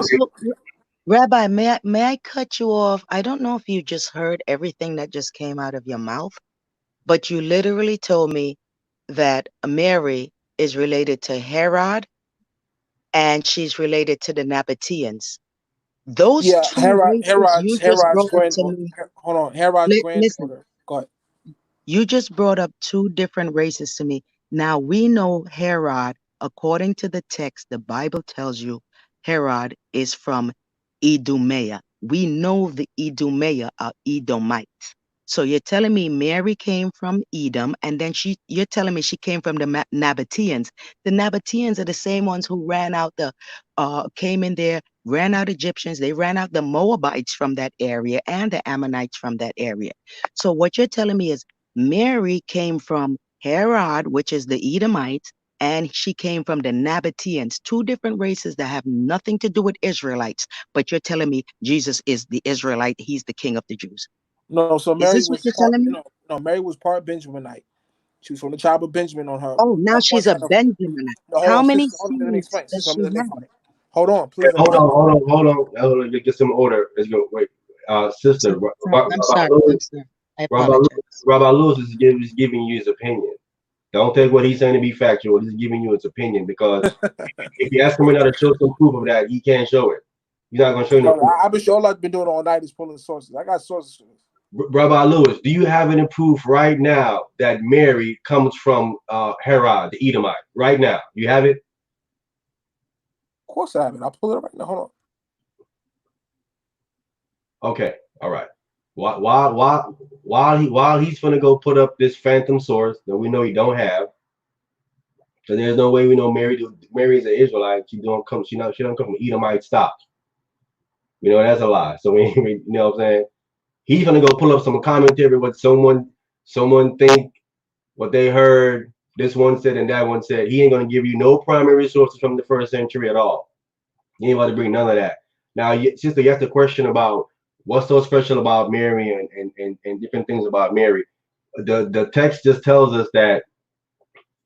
Rabbi, may I cut you off? I don't know if you just heard everything that just came out of your mouth, but you literally told me that Mary is related to Herod and she's related to the Nabateans. Those two races you just Herod's brought up to granddaughter. me. Hold on, Herod's Listen, granddaughter. Go ahead. you just brought up two different races to me. Now we know Herod, according to the text, the Bible tells you Herod is from Idumea. We know the Idumea are Edomites. So you're telling me Mary came from Edom, and then you're telling me she came from the Nabateans. The Nabateans are the same ones who came in there, ran out Egyptians. They ran out the Moabites from that area and the Ammonites from that area. So what you're telling me is Mary came from Herod, which is the Edomites, and she came from the Nabateans, two different races that have nothing to do with Israelites. But you're telling me Jesus is the Israelite, he's the king of the Jews. No, so Is Mary this what was you're part, telling me? no, Mary was part Benjaminite. She was from the tribe of Benjamin on her. Oh, now she's a Benjaminite. No, hold How on, many sister. Hold on, let me seeds explain. does Sister, she let me have? explain. Hold on, please. Hold on. Get some order. Let's go. Wait, sister. I'm sorry. Rabbi Lewis is giving you his opinion. Don't take what he's saying to be factual. He's giving you his opinion, because if you ask him now to show some proof of that, he can't show it. He's not going to show you no proof. I've been sure all I've been doing all night is pulling sources. I got sources for this. Rabbi Lewis, do you have any proof right now that Mary comes from Herod, the Edomite? Right now, you have it? Of course I have it. I'll pull it up right now. Hold on. Okay, all right. Why while he's gonna go put up this phantom source that we know he don't have. So there's no way we know Mary is an Israelite. She don't come from Edomite stock. You know, that's a lie. So you know what I'm saying? He's gonna go pull up some commentary what someone think what they heard. This one said and that one said. He ain't gonna give you no primary sources from the first century at all. He ain't about to bring none of that. Now, sister, you asked a question about what's so special about Mary and different things about Mary. The text just tells us that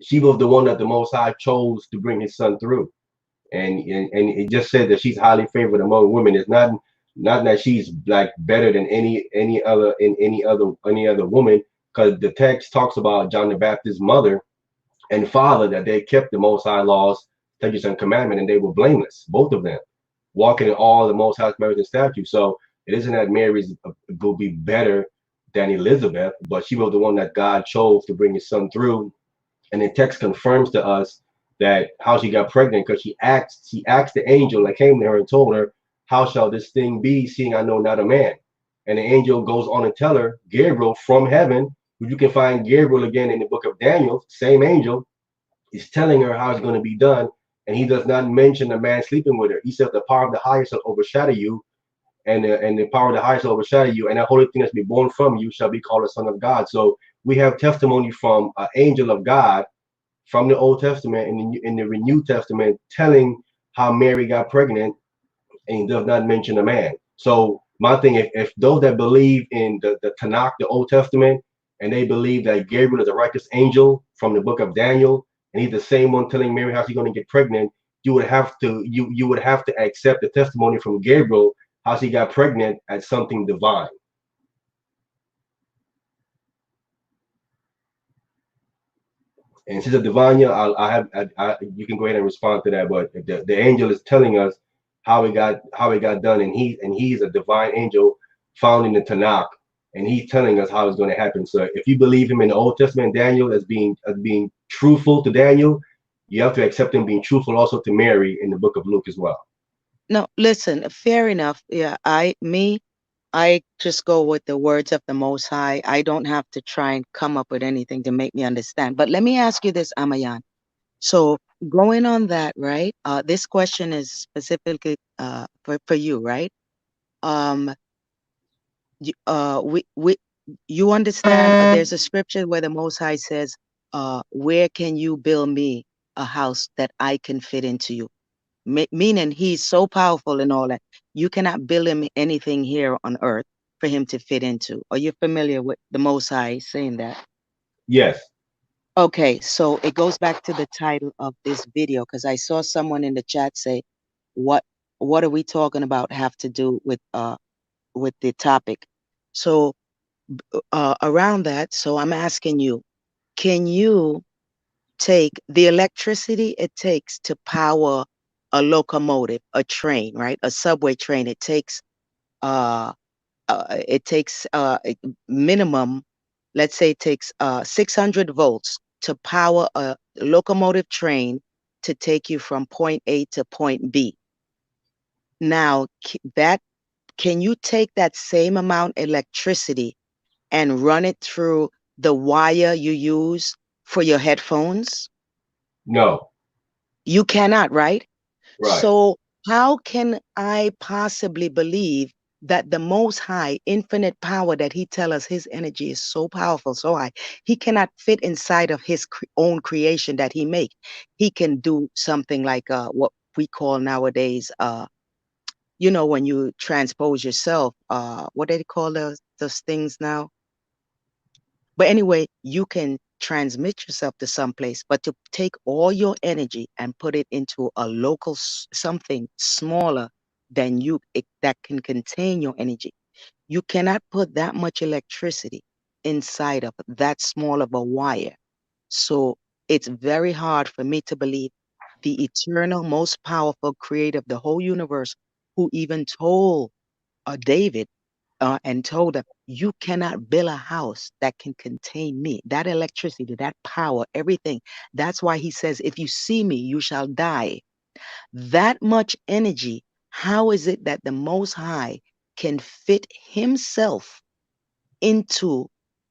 she was the one that the Most High chose to bring His Son through, and it just said that she's highly favored among women. It's not that she's like better than any other woman, because the text talks about John the Baptist's mother and father that they kept the Most High laws, statutes, and commandment, and they were blameless, both of them, walking in all the Most High commandments and statutes. So it isn't that Mary's will be better than Elizabeth, but she was the one that God chose to bring His Son through. And the text confirms to us that how she got pregnant because she asked the angel that came to her and told her, "How shall this thing be, seeing I know not a man?" And the angel goes on and tell her, Gabriel from heaven, you can find Gabriel again in the book of Daniel, same angel, is telling her how it's going to be done. And he does not mention a man sleeping with her. He said, the power of the highest shall overshadow you, and the power of the highest shall overshadow you, and that holy thing that's be born from you shall be called the Son of God. So we have testimony from an angel of God from the Old Testament and in the New Testament telling how Mary got pregnant, and he does not mention a man. So my thing, if those that believe in the Tanakh, the Old Testament, and they believe that Gabriel is a righteous angel from the book of Daniel, and he's the same one telling Mary how she's going to get pregnant, you would have to accept the testimony from Gabriel how she got pregnant as something divine. And Sister Divania, you can go ahead and respond to that. But the angel is telling us how it got done, and he's a divine angel found in the Tanakh, and he's telling us how it's going to happen. So if you believe him in the Old Testament, Daniel as being truthful to Daniel, you have to accept him being truthful also to Mary in the book of Luke as well. No, listen, fair enough. Yeah, I just go with the words of the Most High. I don't have to try and come up with anything to make me understand. But let me ask you this, Amayan. So going on that, right? This question is specifically for you, right? Um, we you understand? There's a scripture where the Most High says, "Where can you build me a house that I can fit into you?" Meaning He's so powerful and all that you cannot build Him anything here on earth for Him to fit into. Are you familiar with the Most High saying that? Yes. Okay, so it goes back to the title of this video because I saw someone in the chat say, "What what are we talking about have to do with the topic?" So around that, so I'm asking you, can you take the electricity it takes to power a locomotive, a train, right? A subway train. Uh, it takes minimum, let's say it takes 600 volts to power a locomotive train to take you from point A to point B. Now, can you take that same amount of electricity and run it through the wire you use for your headphones? No. You cannot, right? Right. So how can I possibly believe that the Most High, infinite power that He tell us His energy is so powerful, so high, He cannot fit inside of His own creation that He make? He can do something like what we call nowadays, when you transpose yourself, what do they call those things now? But anyway, you can transmit yourself to someplace, but to take all your energy and put it into a local something smaller than that can contain your energy. You cannot put that much electricity inside of that small of a wire. So it's very hard for me to believe the eternal, most powerful creator of the whole universe, who even told David and told them, "You cannot build a house that can contain me." That electricity, that power, everything. That's why He says, "If you see me, you shall die." That much energy, how is it that the Most High can fit Himself into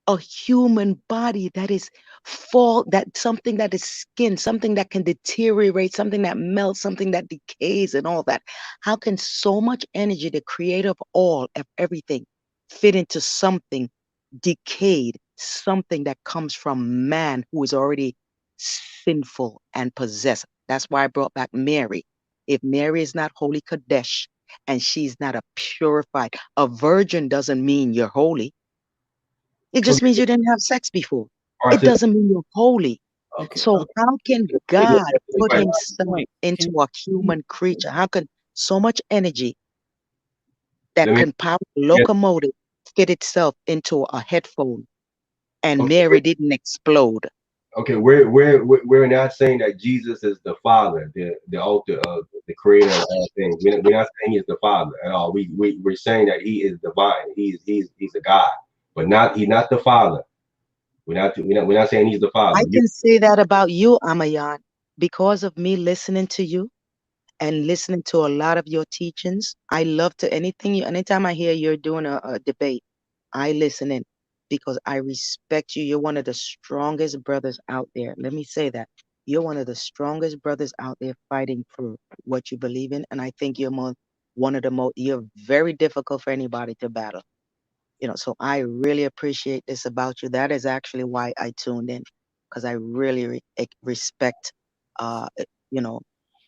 a human body that is something that is skin, something that can deteriorate, something that melts, something that decays and all that. How can so much energy, the creator of everything, fit into something decayed, something that comes from man who is already sinful and possessed? That's why I brought back Mary. If Mary is not holy Kadesh and she's not a purified, a virgin doesn't mean you're holy. It just means you didn't have sex before. All right, It doesn't mean you're holy. Okay. So Okay. how can let me God ask you a put question. himself Point. into a human creature? How can so much energy that Let me can power a get locomotive fit itself into a headphone and okay. Mary didn't explode? Okay, we're not saying that Jesus is the Father, the author of the creator of all things. We're not saying he is the Father at all. We're saying that he is divine. He's a God, but he's not the Father. We're not saying he's the Father. I can say that about you, Amayan, because of me listening to you and listening to a lot of your teachings. I love to anytime I hear you're doing a debate, I listen in because I respect you. You're one of the strongest brothers out there. Let me say that. You're one of the strongest brothers out there fighting for what you believe in. And I think you're very difficult for anybody to battle. So I really appreciate this about you. That is actually why I tuned in, because I really respect, you know,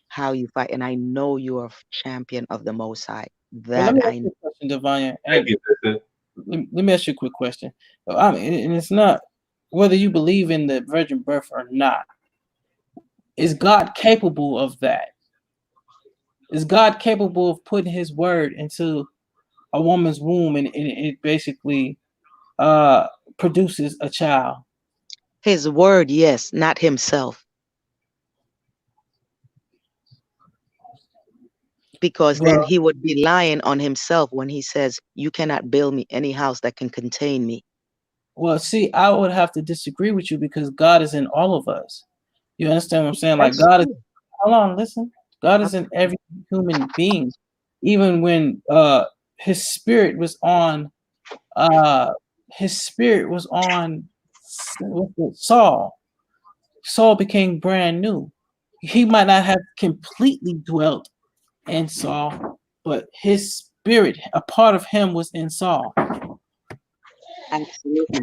how you fight, and I know you are a champion of the Most High. Well, let That me ask I you a question, Divine, Thank and you, sister. let me ask you a quick question. I mean, and it's not whether you believe in the virgin birth or not. Is God capable of that? Is God capable of putting His word into a woman's womb and it basically uh produces a child? His word, yes, not himself, because then Well, he would be lying on himself when he says, "You cannot build me any house that can contain me." well, see, I would have to disagree with you because God is in all of us. You understand what I'm saying? Like That's God is. true. Hold on, listen. God I'm- is in every human being. Even when His spirit was on uh His spirit was on Saul. Saul became brand new. He might not have completely dwelt in Saul, but his spirit, a part of him was in Saul. Absolutely.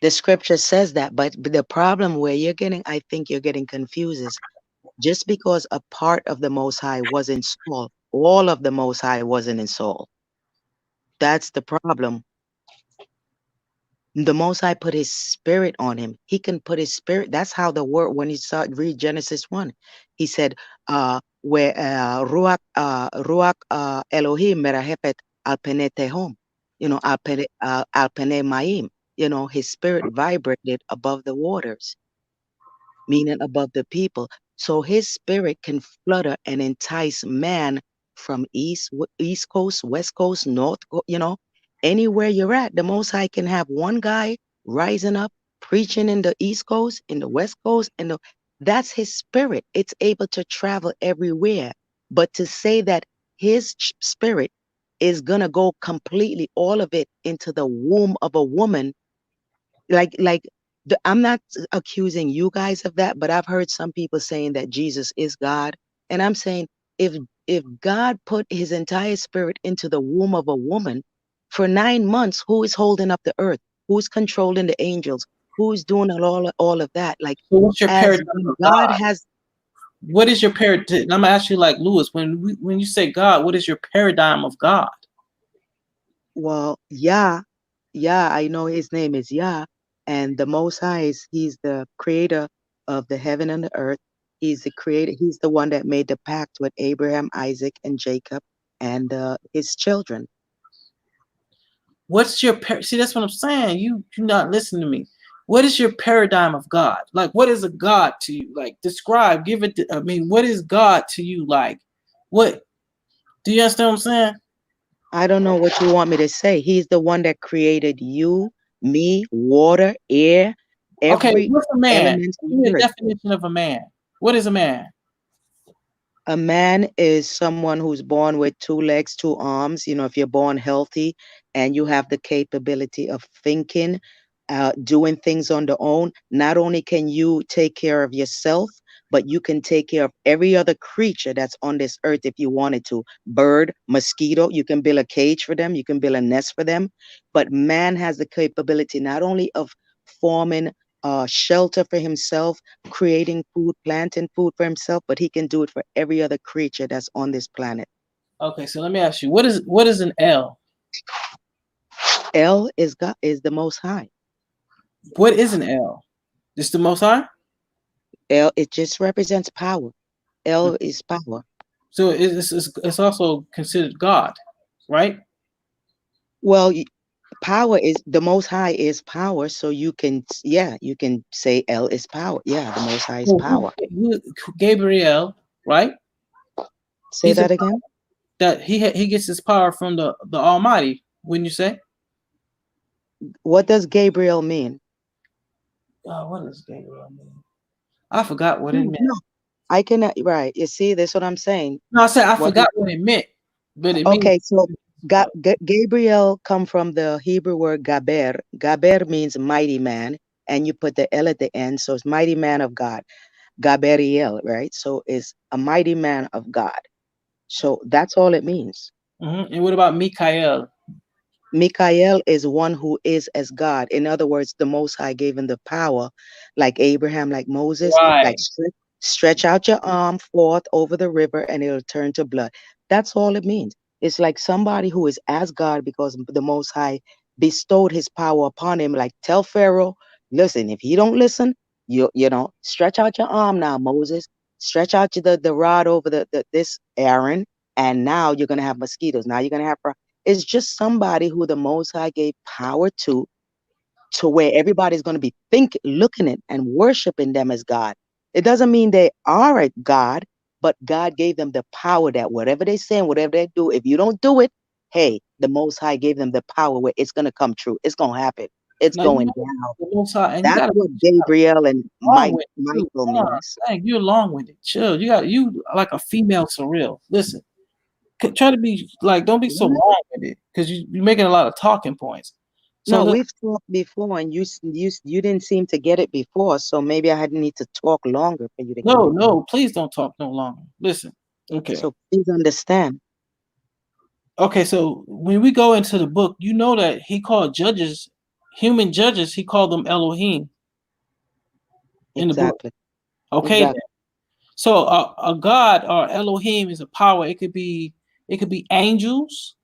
The scripture says that, but the problem where I think you're getting confused is just because a part of the Most High was in Saul, all of the Most High wasn't in Saul. That's the problem. The Most High put his spirit on him. He can put his spirit. That's how the word, when you read Genesis 1, he said, where Ruach Elohim merahepet al pene tehom, al pene maim, his spirit vibrated above the waters, meaning above the people. So his spirit can flutter and entice man from east coast, west coast, anywhere you're at. The Most High can have one guy rising up, preaching in the east coast, in the west coast, that's his spirit. It's able to travel everywhere. But to say that his spirit is gonna go completely, all of it, into the womb of a woman, like I'm not accusing you guys of that, but I've heard some people saying that Jesus is God, and I'm saying if God put his entire spirit into the womb of a woman for 9 months, who is holding up the earth? Who's controlling the angels? Who's doing all of that? Like, So what's your as paradigm of God God? has, What is your paradigm? I'm gonna ask you, like Lewis, when you say God, what is your paradigm of God? well, Yah, I know his name is Yah, and the Most High he's the creator of the heaven and the earth. He's the creator. He's the one that made the pact with Abraham, Isaac, and Jacob, and his children. What's your see? That's what I'm saying. You not listening to me. What is your paradigm of God? Like, what is a God to you? Like, describe, give it. I mean, what is God to you? Like, what? Do you understand what I'm saying? I don't know what you want me to say. He's the one that created you, me, water, air, Okay, every what's a man? element Give me on a earth. definition of a man. What is a man? A man is someone who's born with 2 legs, 2 arms. If you're born healthy and you have the capability of thinking, doing things on their own, not only can you take care of yourself, but you can take care of every other creature that's on this earth if you wanted to. Bird, mosquito, you can build a cage for them, you can build a nest for them. But man has the capability not only of forming shelter for himself, creating food, planting food for himself, but he can do it for every other creature that's on this planet. Okay, so let me ask you, what is an L? El is God, is the Most High. What is an L? Just the Most High? El, it just represents power. El is power. So it's also considered God, right? Well, power is the Most High is power, so you can, yeah, you can say El is power. Yeah, the Most High is So power. Gabriel, right? Say He's a that again. that he gets his power from the Almighty. Wouldn't you say? What does Gabriel mean? What does Gabriel mean? I forgot what it No, meant. no, I cannot. Right, you see, that's what I'm saying. No, I said I What? forgot what it meant, but it means Okay, so Gabriel come from the Hebrew word gaber. Gaber means mighty man, and you put the L at the end, so it's mighty man of God. Gaberiel, right? So it's a mighty man of God. So that's all it means. And what about Mikael? Mikael is one who is as God. In other words, the Most High gave him the power, like Abraham, like Moses, like Right. stretch out your arm forth over the river and it'll turn to blood. That's all it means. It's like somebody who is as God because the Most High bestowed his power upon him. Like tell Pharaoh, listen, if he don't listen, stretch out your arm now, Moses. Stretch out the rod over this Aaron, and now you're gonna have mosquitoes. Now you're gonna have it's just somebody who the Most High gave power to where everybody's going to be looking at and worshiping them as God. It doesn't mean they are a God, but God gave them the power that whatever they say and whatever they do, if you don't do it, hey, the Most High gave them the power where it's going to come true. It's going to happen. It's Now you going know down. the Most High, and you That's gotta what Gabriel and long with it too. Michael Come on, means. dang, you're long with it. Chill. You like a female surreal. Listen, try to be like, don't be so What? long with it because you're making a lot of talking points. So No, look, we've talked before, and you didn't seem to get it before, so maybe I had need to talk longer for you to get it. no, please don't talk no longer. Listen, okay, So please understand. okay. So when we go into the book, you know that he called judges, human judges, he called them Elohim in the book. Exactly. Okay, Exactly. so a god or Elohim is a power. It could be angels.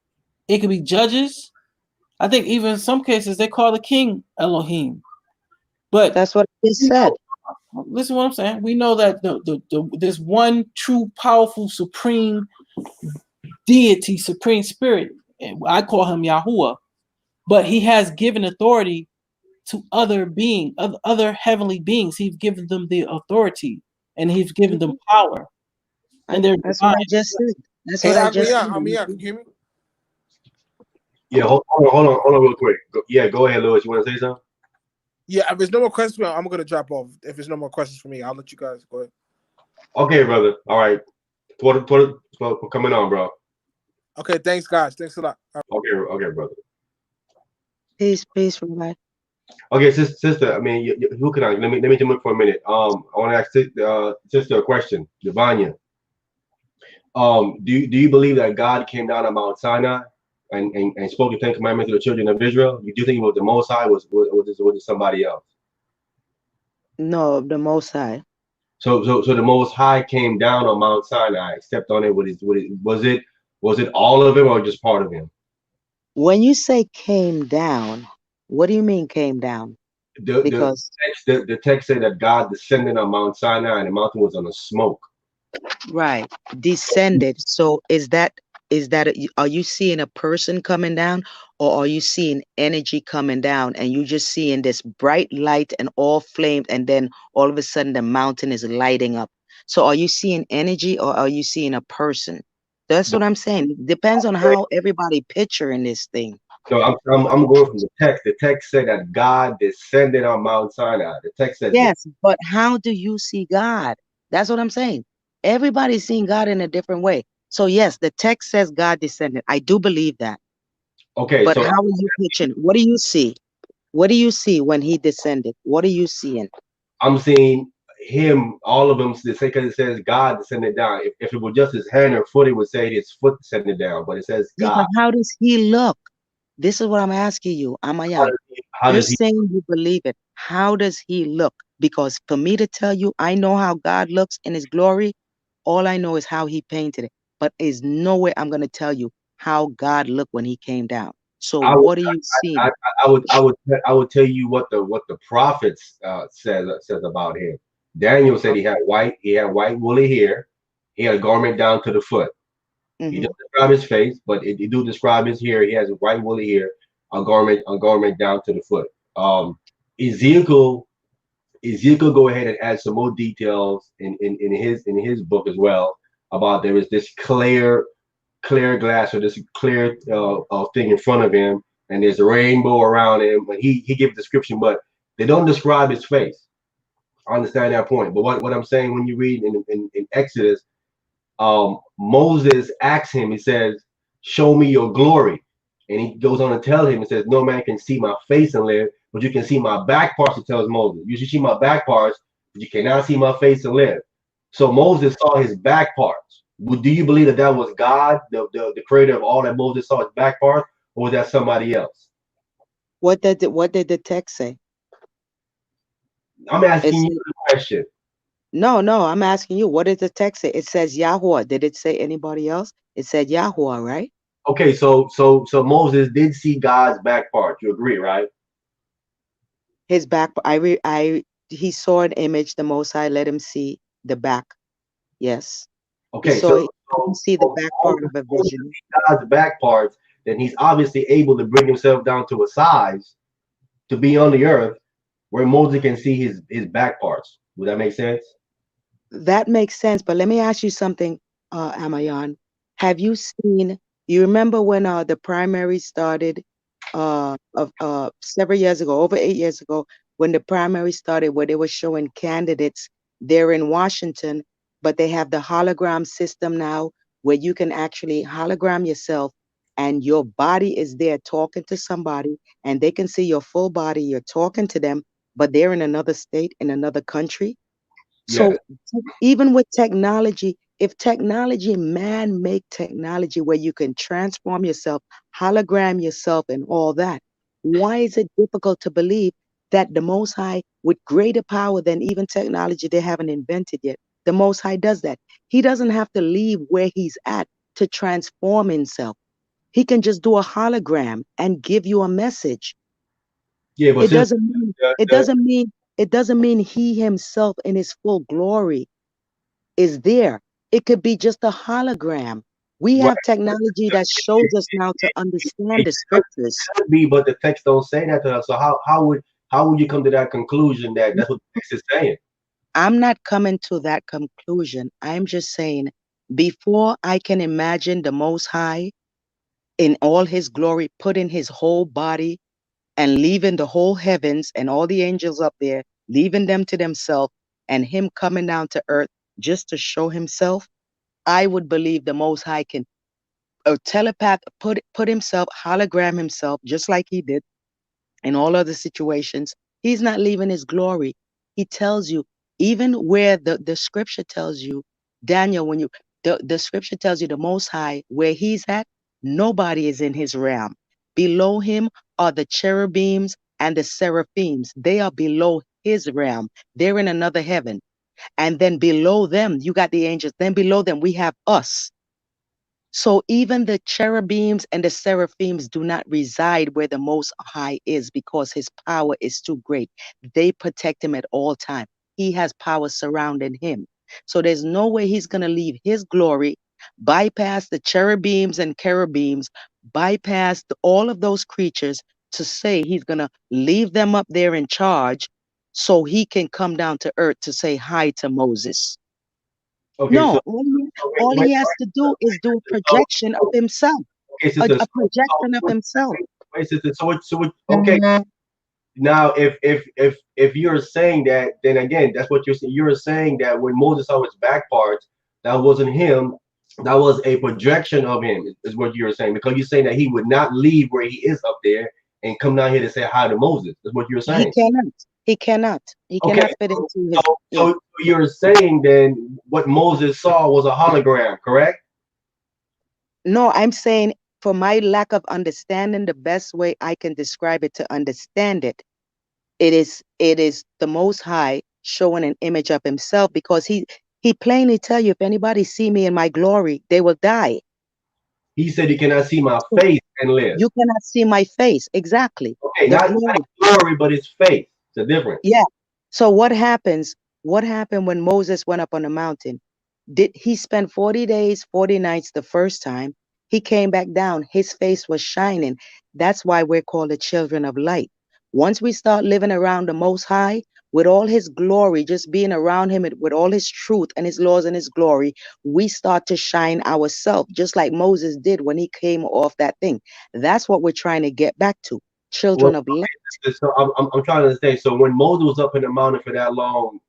It could be judges. I think even in some cases they call the king Elohim. But That's what I just you said. know, listen to what I'm saying. We know that there's one true, powerful, supreme deity, supreme spirit. And I call him Yahuwah. But he has given authority to other heavenly beings. He's given them the authority and he's given them Mhm. power. And they're That's divine. what I just said. That's Hey, what I just said. Amia, can you hear me? Yeah, hold on real quick. Go ahead, Louis. You want to say something? Yeah, if there's no more questions, I'm gonna drop off. If there's no more questions for me, I'll let you guys go ahead. Okay, brother. All right. For coming on, bro. Okay, thanks, guys. Thanks a lot. Okay, brother. Peace, Rabbi. Okay, sister. I mean, who can I? Let me jump in for a minute. I want to ask sister a question. Divania. Do you believe that God came down on Mount Sinai and spoke the Ten Commandments to the children of Israel? You do think it was the Most High? Was it somebody else? No, the Most High. So the Most High came down on Mount Sinai, stepped on it with his. Was it all of him or just part of him? When you say came down, what do you mean came down? The Because the text said that God descended on Mount Sinai and the mountain was on a smoke. right, descended. So is that are you seeing a person coming down, or are you seeing energy coming down and you just seeing this bright light and all flamed, and then all of a sudden the mountain is lighting up? So are you seeing energy or are you seeing a person? That's what I'm saying. Depends on how everybody picturing this thing. No, I'm going from the text. The text said that God descended on Mount Sinai. The text says this. Yes, but how do you see God? That's what I'm saying. Everybody's seeing God in a different way. So yes, the text says God descended. I do believe that. Okay, But so how are you pitching? What do you see? What do you see when he descended? What are you seeing? I'm seeing him, all of them, because it says God descended down. If it were just his hand or foot, it would say his foot descended down, but it says Yeah, God. but how does he look? This is what I'm asking you, How Amayan. does how You're does he? saying you believe it. How does he look? Because for me to tell you, I know how God looks in his glory. All I know is how he painted it. But is no way I'm going to tell you how God looked when he came down. So I would, what are you I, seeing? I would tell you what the prophets says about him. Daniel said he had white woolly hair. He had a garment down to the foot. He Mm-hmm. doesn't describe his face, but it do describe his hair. He has white woolly hair, a garment down to the foot. Ezekiel Ezekiel go ahead and add some more details in his book as well about there is this clear glass or this clear thing in front of him, and there's a rainbow around him. But he gives description, but they don't describe his face. I understand that point, but what I'm saying when you read in Exodus, Moses asks him, he says, "Show me your glory," and he goes on to tell him, he says, "No man can see my face and live, but you can see my back parts." He tells Moses, "You should see my back parts, but you cannot see my face and live." So Moses saw his back parts. Do you believe that that was God, the creator of all, that Moses saw his back parts, or was that somebody else? What did the text say? I'm It asking you said, the question. no, no, I'm asking you, what did the text say? It says Yahweh. Did it say anybody else? It said Yahweh, right? Okay, so Moses did see God's back parts. You agree, right? His back, he saw an image, the Most High let him see the back. Yes. Okay, so He can so, see the so back part Moses, of a Moses vision. sees God's back parts, then he's obviously able to bring himself down to a size to be on the earth where Moses can see his back parts. Would that make sense? That makes sense. But let me ask you something, Amayan. Have you seen, you remember when the primary started of several years ago, over 8 years ago, when the primary started, where they were showing candidates there in Washington, but they have the hologram system now where you can actually hologram yourself and your body is there talking to somebody and they can see your full body, you're talking to them, but they're in another state, in another country. Yes. So even with technology, if technology, man make technology where you can transform yourself, hologram yourself and all that, why is it difficult to believe that the Most High, with greater power than even technology they haven't invented yet, the Most High does that? He doesn't have to leave where he's at to transform himself. He can just do a hologram and give you a message. Yeah, but It since doesn't mean, the, it the, doesn't mean, it doesn't mean he himself in his full glory is there. It could be just a hologram. We right, have technology that shows us now to understand it the scriptures. could be, but the text don't say that to us. So how would you come to that conclusion that that's what the text is saying? I'm not coming to that conclusion. I'm just saying, before I can imagine the Most High in all his glory, putting his whole body and leaving the whole heavens and all the angels up there, leaving them to themselves, and him coming down to earth just to show himself, I would believe the Most High can a telepath put himself, hologram himself, just like he did in all other situations. He's not leaving his glory. He tells you, even where the scripture tells you, Daniel, when you the scripture tells you the Most High, where he's at, nobody is in his realm. Below him are the cherubims and the seraphims. They are below his realm. They're in another heaven. And then below them, you got the angels. Then below them, we have us. So even the cherubims and the seraphims do not reside where the Most High is because his power is too great. They protect him at all times. He has power surrounding him. So there's no way he's going to leave his glory, bypass the cherubims and cherubims, bypass all of those creatures to say he's going to leave them up there in charge so he can come down to earth to say hi to Moses. Okay, so No, wait, all wait, he has to do is do a so, projection of himself, okay, sister, a projection of himself. wait, sister, okay. Now, if you're saying that, then again, that's what you're saying. You're saying that when Moses saw his back parts, That wasn't him. That was a projection of him, is what you're saying. Because you're saying that he would not leave where he is up there and come down here to say hi to Moses. That's what you're He saying. cannot. He cannot. He Okay, cannot fit so, into his. so, Yeah. so you're saying then what Moses saw was a hologram, correct? No, I'm saying for my lack of understanding, the best way I can describe it to understand it, it is the Most High showing an image of himself, because he plainly tell you, if anybody see me in my glory, they will die. He said he cannot see my So face and live. you cannot see my face. Exactly. Okay, The not glory. his glory, but his face. It's a difference. Yeah. So what happens? What happened when Moses went up on the mountain? Did he spend 40 days, 40 nights the first time? He came back down. His face was shining. That's why we're called the children of light. Once we start living around the Most High with all his glory, just being around him with all his truth and his laws and his glory, we start to shine ourselves, just like Moses did when he came off that thing. That's what we're trying to get back to, Well, children of light. so I'm trying to understand. So when Moses was up in the mountain for that long,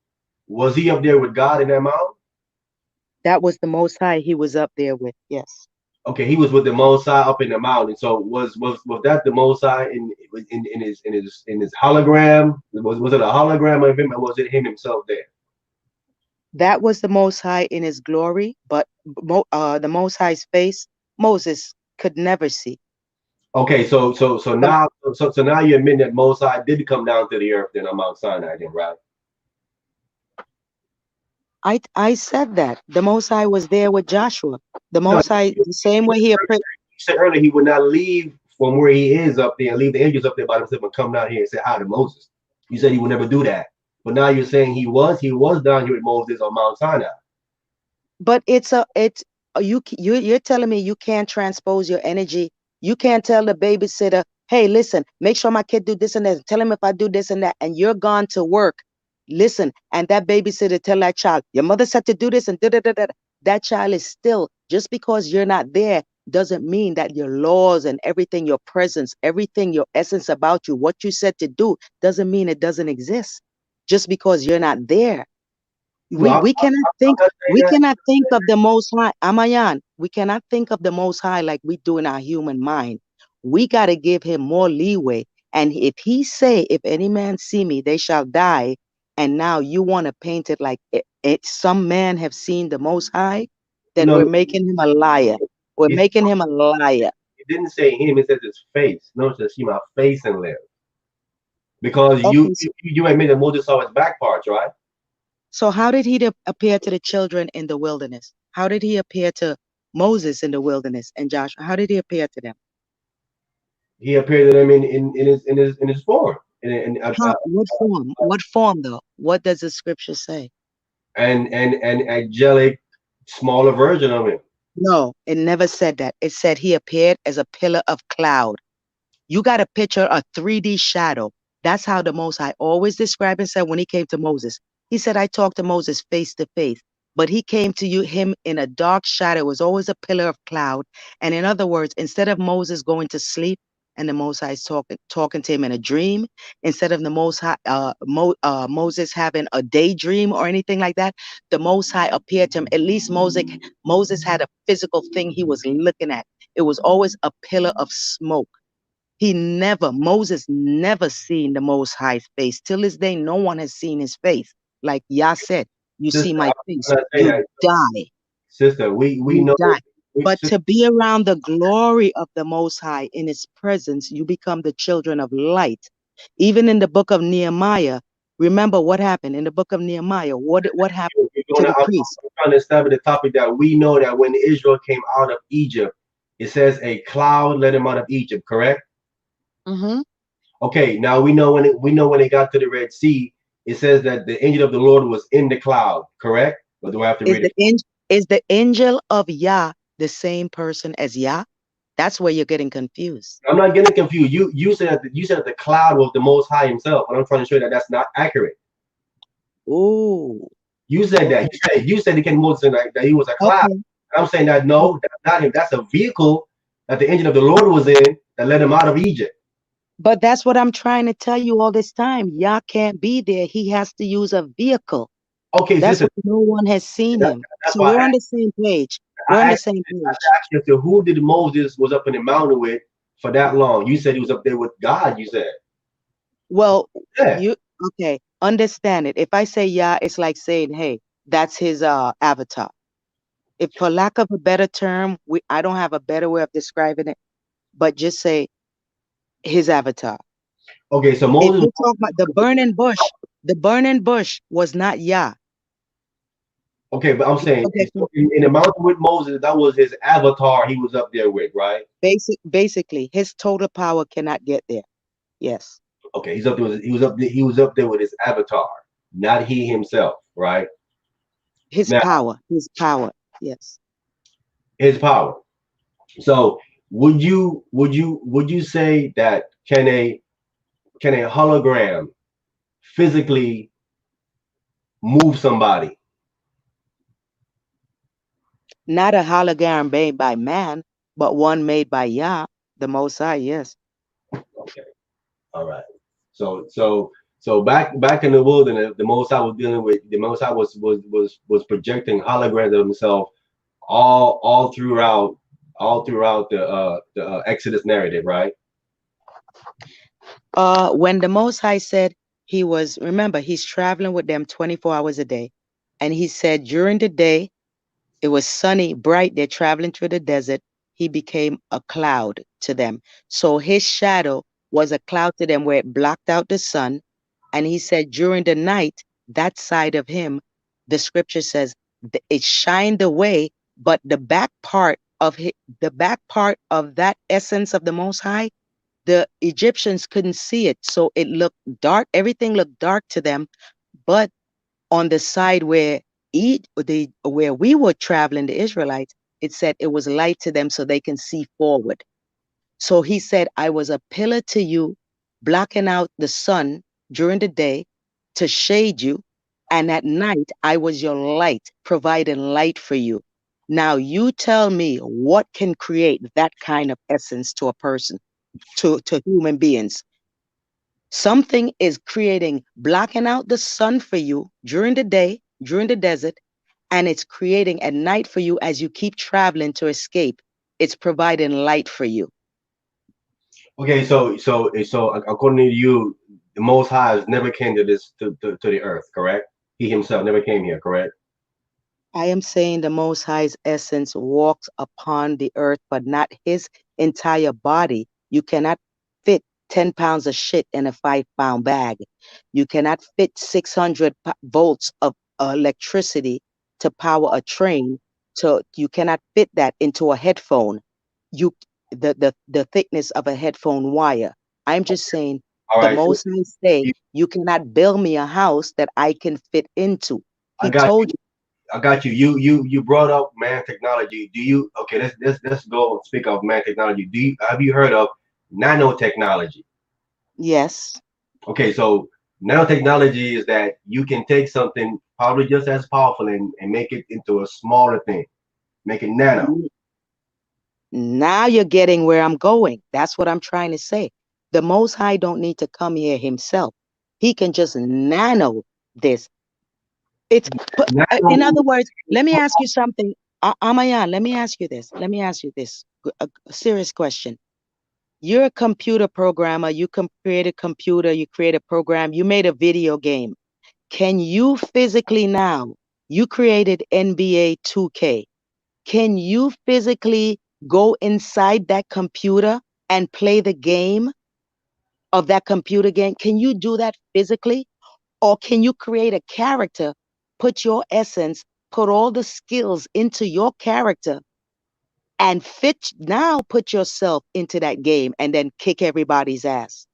was he up there with God in that mountain? That was the Most High he was up there with. Yes. Okay, he was with the Most High up in the mountain. So was that the Most High in his hologram? Was it a hologram of him, or was it him himself there? That was the Most High in his glory, but the Most High's face, Moses could never see. Okay, so So now you admit that Most High did come down to the earth then on Mount Sinai, then, right? I said that the Most High was there with Joshua. The No, Most High, the same way he appeared. you said earlier he would not leave from where he is up there and leave the angels up there by himself and come down here and say hi to Moses. You said he would never do that. But now you're saying he was down here with Moses on Mount Sinai. But you're telling me you can't transpose your energy. You can't tell the babysitter, hey, listen, make sure my kid do this and that. Tell him if I do this and that, and you're gone to work. Listen, and that babysitter tell that child, your mother said to do this and da da da da. That child is still, just because you're not there doesn't mean that your laws and everything, your presence, everything, your essence about you, what you said to do, doesn't mean it doesn't exist. Just because you're not there. No, We I'm, we cannot I'm think not saying we that. cannot think of the Most High, Amayan. We cannot think of the Most High like we do in our human mind. We got to give him more leeway. And if he say, if any man see me, they shall die, and now you want to paint it like some man have seen the Most High, then No, we're no, making him a liar. We're he, making him a liar. he didn't say him. He said his face. No, it says see my face and live. Because you Okay, you, you admit that Moses saw his back parts, right? so how did he appear to the children in the wilderness? How did he appear to Moses in the wilderness and Joshua? How did he appear to them? He appeared to them in his form. How? What form? What form though? What does the scripture say? And angelic smaller version of him. No, it never said that. It said he appeared as a pillar of cloud. You got to picture a 3D shadow. That's how the Most High always described himself when he came to Moses. He said, I talked to Moses face to face, but he came to him in a dark shadow. It was always a pillar of cloud. And in other words, instead of Moses going to sleep and the Most High is talking to him in a dream, instead of the Most High, Moses having a daydream or anything like that, the Most High appeared to him. At least Moses had a physical thing he was looking at. It was always a pillar of smoke. Moses never seen the Most High's face. Till this day, no one has seen his face. Like Yah said, you see Sister, my I'm face, not saying you that. die, Sister, we you know. die. But Sister, to be around the glory of the Most High in his presence, you become the children of light. Even in the book of Nehemiah, remember what happened in the book of Nehemiah? What happened you're to going the to, I'm priest? trying to establish the topic that we know that when Israel came out of Egypt, it says a cloud led them out of Egypt, correct? Mm-hmm. Okay, now we know when it got to the Red Sea, it says that the angel of the Lord was in the cloud, correct? Or do I have to Is read it? the angel of Yah the same person as Yah? That's where you're getting confused. I'm not getting confused. You said that the cloud was the Most High Himself, and I'm trying to show you that that's not accurate. Oh, You said that. okay, You said he came to Moses and that he was a cloud. okay. And I'm saying that no, that's not him. That's a vehicle that the angel of the Lord was in that led him out of Egypt. But that's what I'm trying to tell you all this time. Yah can't be there. He has to use a vehicle. Okay, so That's listen, why no one has seen that, him. that's So why we're on the same page. We're on I the asked, same I page. asked you, to who did Moses was up in the mountain with for that long? You said he was up there with God. You said, Well, yeah. you okay, understand it. If I say yeah, it's like saying, hey, that's his avatar. If for lack of a better term, I don't have a better way of describing it, but just say his avatar. Okay, so If Moses. you talk about the burning bush was not Yah. Okay, but I'm saying Okay, in the mountain with Moses, that was his avatar. He was up there with, right? basically, his total power cannot get there. Yes. Okay, he's up there. He was up there with his avatar, not he himself, right? His Now, power. His power. Yes. his power. So, would you say that can a hologram physically move somebody? Not a hologram made by man, but one made by Yah, the Most High. Yes. Okay, all right. So back in the wilderness, the Most High was dealing with the Most High was projecting holograms of himself all throughout the Exodus narrative, right? When the Most High said he was, remember, he's traveling with them 24 hours a day. And he said during the day, it was sunny, bright. They're traveling through the desert. He became a cloud to them. So his shadow was a cloud to them where it blocked out the sun. And he said during the night, that side of him, the scripture says it shined away, but the back part of that essence of the Most High, the Egyptians couldn't see it. So it looked dark. Everything looked dark to them. But on the side where we were traveling, the Israelites, it said it was light to them so they can see forward. So he said, I was a pillar to you, blocking out the sun during the day to shade you. And at night, I was your light, providing light for you. Now you tell me what can create that kind of essence to a person, to human beings. Something is creating, blocking out the sun for you during the day, during the desert, and it's creating at night for you as you keep traveling to escape. It's providing light for you. Okay, so according to you, the Most High has never came to the earth, correct? He himself never came here, correct? I am saying the Most High's essence walks upon the earth, but not his entire body. You cannot fit 10 pounds of shit in a 5-pound bag. You cannot fit 600 volts of electricity to power a train. So you cannot fit that into a headphone. You, the thickness of a headphone wire. I'm just saying All the right, so Most High say you, you cannot build me a house that I can fit into. I He got told you. I got you. You brought up man technology. Do you okay? Let's go and speak of man technology. Have you heard of nanotechnology? Yes. Okay, so nanotechnology is that you can take something probably just as powerful and make it into a smaller thing, make it nano. N- Now you're getting where I'm going. That's what I'm trying to say. The Most High don't need to come here himself. He can just nano this. Nano. In other words, let me ask you something. Amayan, let me ask you this. Let me ask you this. A serious question. You're a computer programmer. You create a computer. You create a program. You made a video game. Can you physically now, you created NBA 2K. Can you physically go inside that computer and play the game of that computer game? Can you do that physically? Or can you create a character, put your essence, put all the skills into your character and put yourself into that game and then kick everybody's ass?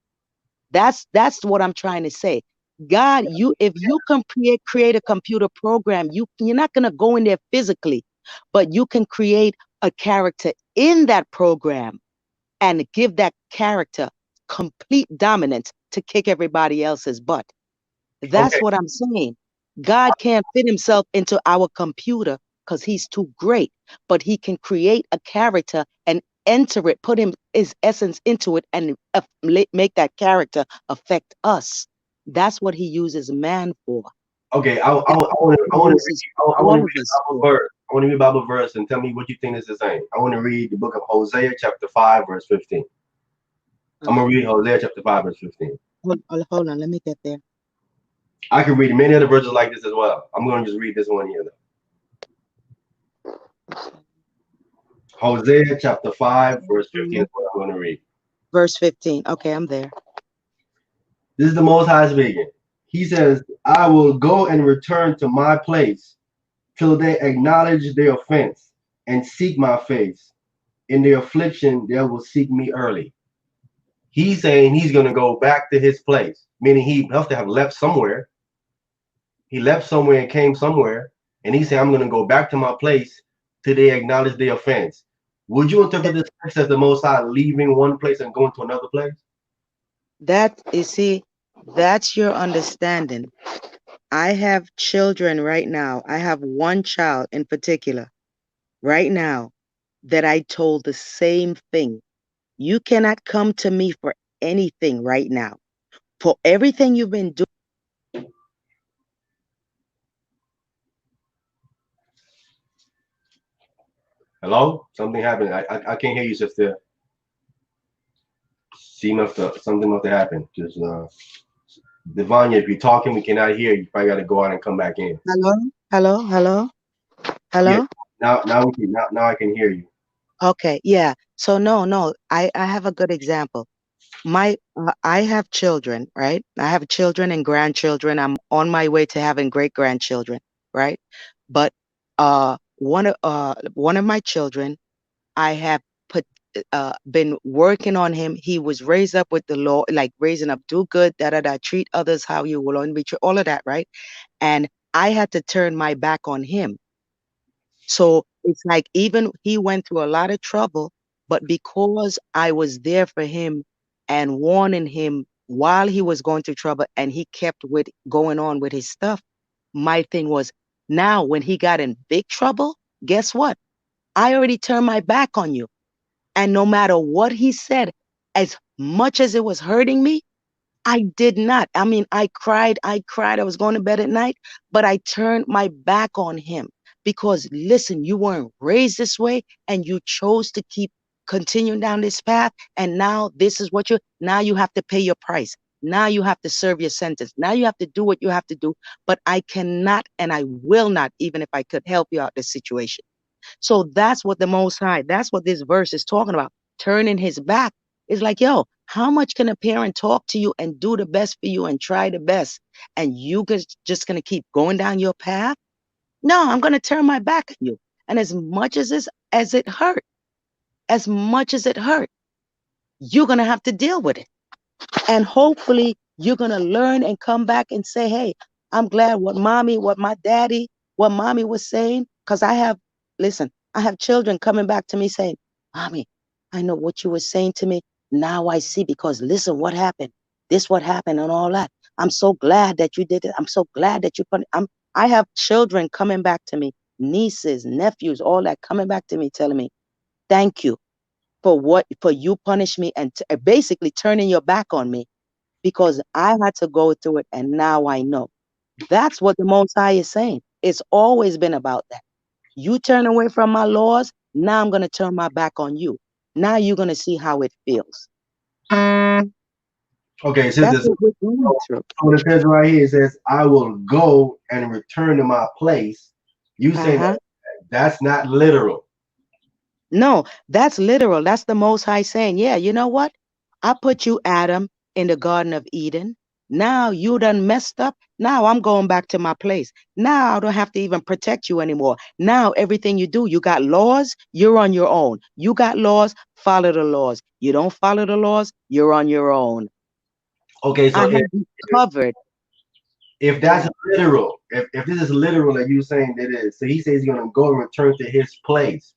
That's what I'm trying to say. God, if you can create a computer program, you're not gonna go in there physically, but you can create a character in that program and give that character complete dominance to kick everybody else's butt. Okay, That's what I'm saying. God can't fit himself into our computer because he's too great, but he can create a character and enter it, put his essence into it, and make that character affect us. That's what he uses man for. Okay, I That's want to Moses told all of us Bible to. verse. I want to read Bible verse and tell me what you think this is saying. I want to read the book of Hosea chapter 5 verse 15. I'm gonna read Hosea chapter 5 verse 15. Hold on, let me get there. I can read many other verses like this as well. I'm gonna just read this one here though. Hosea chapter 5 verse 15 is what I'm gonna read. Verse 15. Okay, I'm there. This is the Most High speaking. He says, "I will go and return to my place till they acknowledge their offense and seek my face. In their affliction, they will seek me early." He's saying he's going to go back to his place, meaning he must have left somewhere. He left somewhere and came somewhere, and he said, "I'm going to go back to my place till they acknowledge their offense." Would you interpret this text as the Most High leaving one place and going to another place? That you see, that's your understanding. I have children right now. I have one child in particular right now that I told the same thing. You cannot come to me for anything right now. For everything you've been doing. Hello? Something happened. I can't hear you, sister. Something must have happened. Just Devanya, if you're talking, we cannot hear you. You probably got to go out and come back in. Hello? Hello? Hello? Yeah. Hello? Now I can hear you. Okay, yeah. So no. I have a good example. I have children, right? I have children and grandchildren. I'm on my way to having great grandchildren, right? But one of my children, I have put been working on him. He was raised up with the law, like raising up, do good, da da da, treat others how you will only be treated, all of that, right? And I had to turn my back on him. So it's like even he went through a lot of trouble, but because I was there for him and warning him while he was going through trouble and he kept with going on with his stuff, my thing was now when he got in big trouble, guess what? I already turned my back on you. And no matter what he said, as much as it was hurting me, I did not. I mean, I cried. I was going to bed at night, but I turned my back on him because listen, you weren't raised this way and you chose to keep continuing down this path. And now this is what now you have to pay your price. Now you have to serve your sentence. Now you have to do what you have to do. But I cannot and I will not, even if I could help you out this situation. So that's what the Most High, that's what this verse is talking about. Turning his back. It's like, yo, how much can a parent talk to you and do the best for you and try the best? And you just going to keep going down your path? No, I'm going to turn my back on you. And as it hurt, as much as it hurt, you're going to have to deal with it. And hopefully you're going to learn and come back and say, hey, I'm glad what mommy was saying. Because I have children coming back to me saying, Mommy, I know what you were saying to me. Now I see because listen, what happened? This what happened and all that. I'm so glad that you did it. I'm so glad that you put I have children coming back to me, nieces, nephews, all that coming back to me telling me, thank you for you punish me and basically turning your back on me because I had to go through it and now I know. That's what the Most High is saying. It's always been about that. You turn away from my laws, now I'm going to turn my back on you. Now you're going to see how it feels. Okay, so That's this what we're going through. what it says right here, it says, "I will go and return to my place." You say that that's not literal. No, that's literal. That's the Most High saying, yeah, you know what? I put you, Adam, in the Garden of Eden. Now you done messed up. Now I'm going back to my place. Now I don't have to even protect you anymore. Now everything you do, you got laws, you're on your own. You got laws, follow the laws. You don't follow the laws, you're on your own. Okay, I so have you covered. if that's literal, if this is literal that you're saying that it is, so he says he's gonna go and return to his place,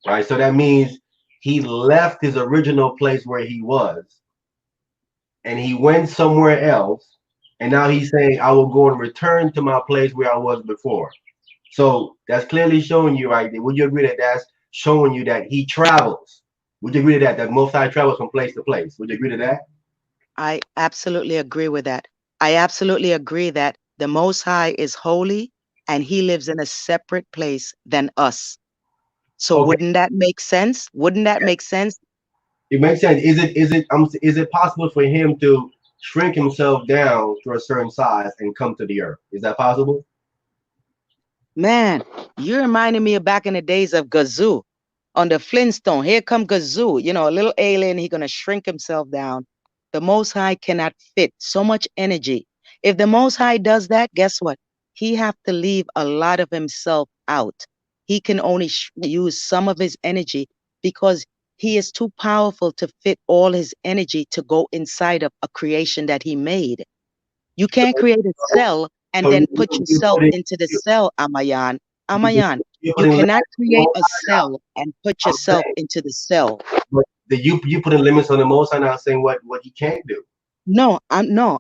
right? So that means he left his original place where he was, and he went somewhere else, and now he's saying, "I will go and return to my place where I was before." So that's clearly showing you right there. Would you agree that that's showing you that he travels? Would you agree to that? That Most High travels from place to place. Would you agree to that? I absolutely agree with that. I absolutely agree that The Most High is holy and he lives in a separate place than us. So Okay, wouldn't that make sense? Wouldn't that make sense? it makes sense. Is it possible for him to shrink himself down to a certain size and come to the earth? Is that possible? Man, you reminded me of back in the days of Gazoo on the Flintstone. Here come Gazoo, you know, a little alien. He's going to shrink himself down. The Most High cannot fit so much energy. If the Most High does that, guess what? He have to leave a lot of himself out. He can only use some of his energy because he is too powerful to fit all his energy to go inside of a creation that he made. You can't create a cell and So then put you yourself put it, into the cell, Amayan. you, Amayan, you're you putting limits cannot on the create Most a High now. cell and put I'm yourself saying, into the cell. but you putting limits on the Most High now, saying what he can't do.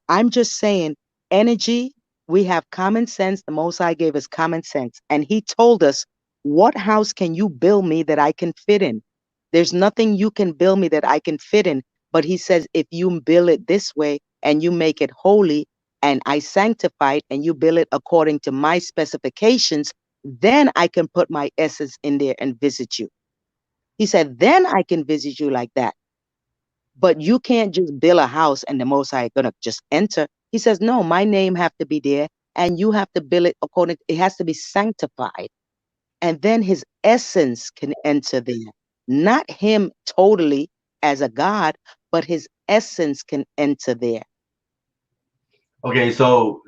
I'm just saying energy, we have common sense. The Most High gave us common sense. And he told us, what house can you build me that I can fit in? There's nothing you can build me that I can fit in. But he says, if you build it this way and you make it holy and I sanctify it and you build it according to my specifications, then I can put my essence in there and visit you. He said, then I can visit you like that. But you can't just build a house and the Most High gonna just enter. He says, no, my name have to be there, and you have to build it according. It has to be sanctified, and then His essence can enter there. Not Him totally as a God, but His essence can enter there. Okay, so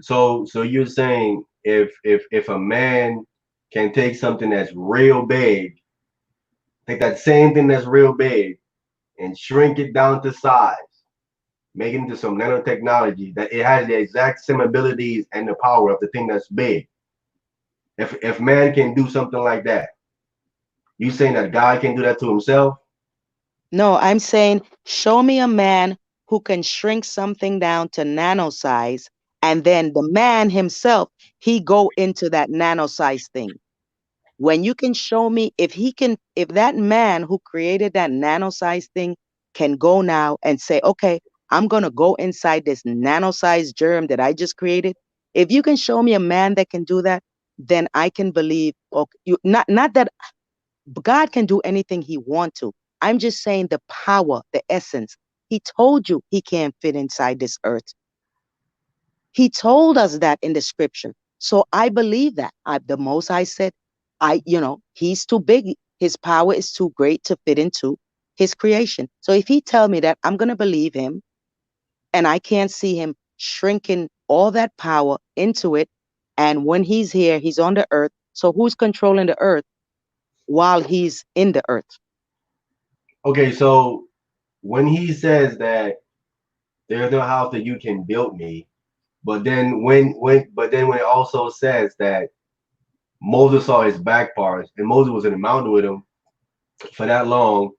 you're saying if a man can take something that's real big, take that same thing that's real big and shrink it down to size, make it into some nanotechnology that it has the exact same abilities and the power of the thing that's big. If man can do something like that, you saying that God can do that to himself? No, I'm saying, show me a man who can shrink something down to nano size, and then the man himself, he go into that nano size thing. When you can show me if that man who created that nano size thing can go now and say, okay, I'm going to go inside this nano size germ that I just created. If you can show me a man that can do that, then I can believe, okay, not that God can do anything he want to. I'm just saying the power, the essence. He told you he can't fit inside this earth. He told us that in the scripture. So I believe that. The Most High said, he's too big. His power is too great to fit into his creation. So if he tell me that, I'm going to believe him, and I can't see him shrinking all that power into it. And when he's here, he's on the earth. So who's controlling the earth while he's in the earth? Okay, so when he says that there's no house that you can build me, but then when it also says that Moses saw his back parts and Moses was in the mountain with him for that long,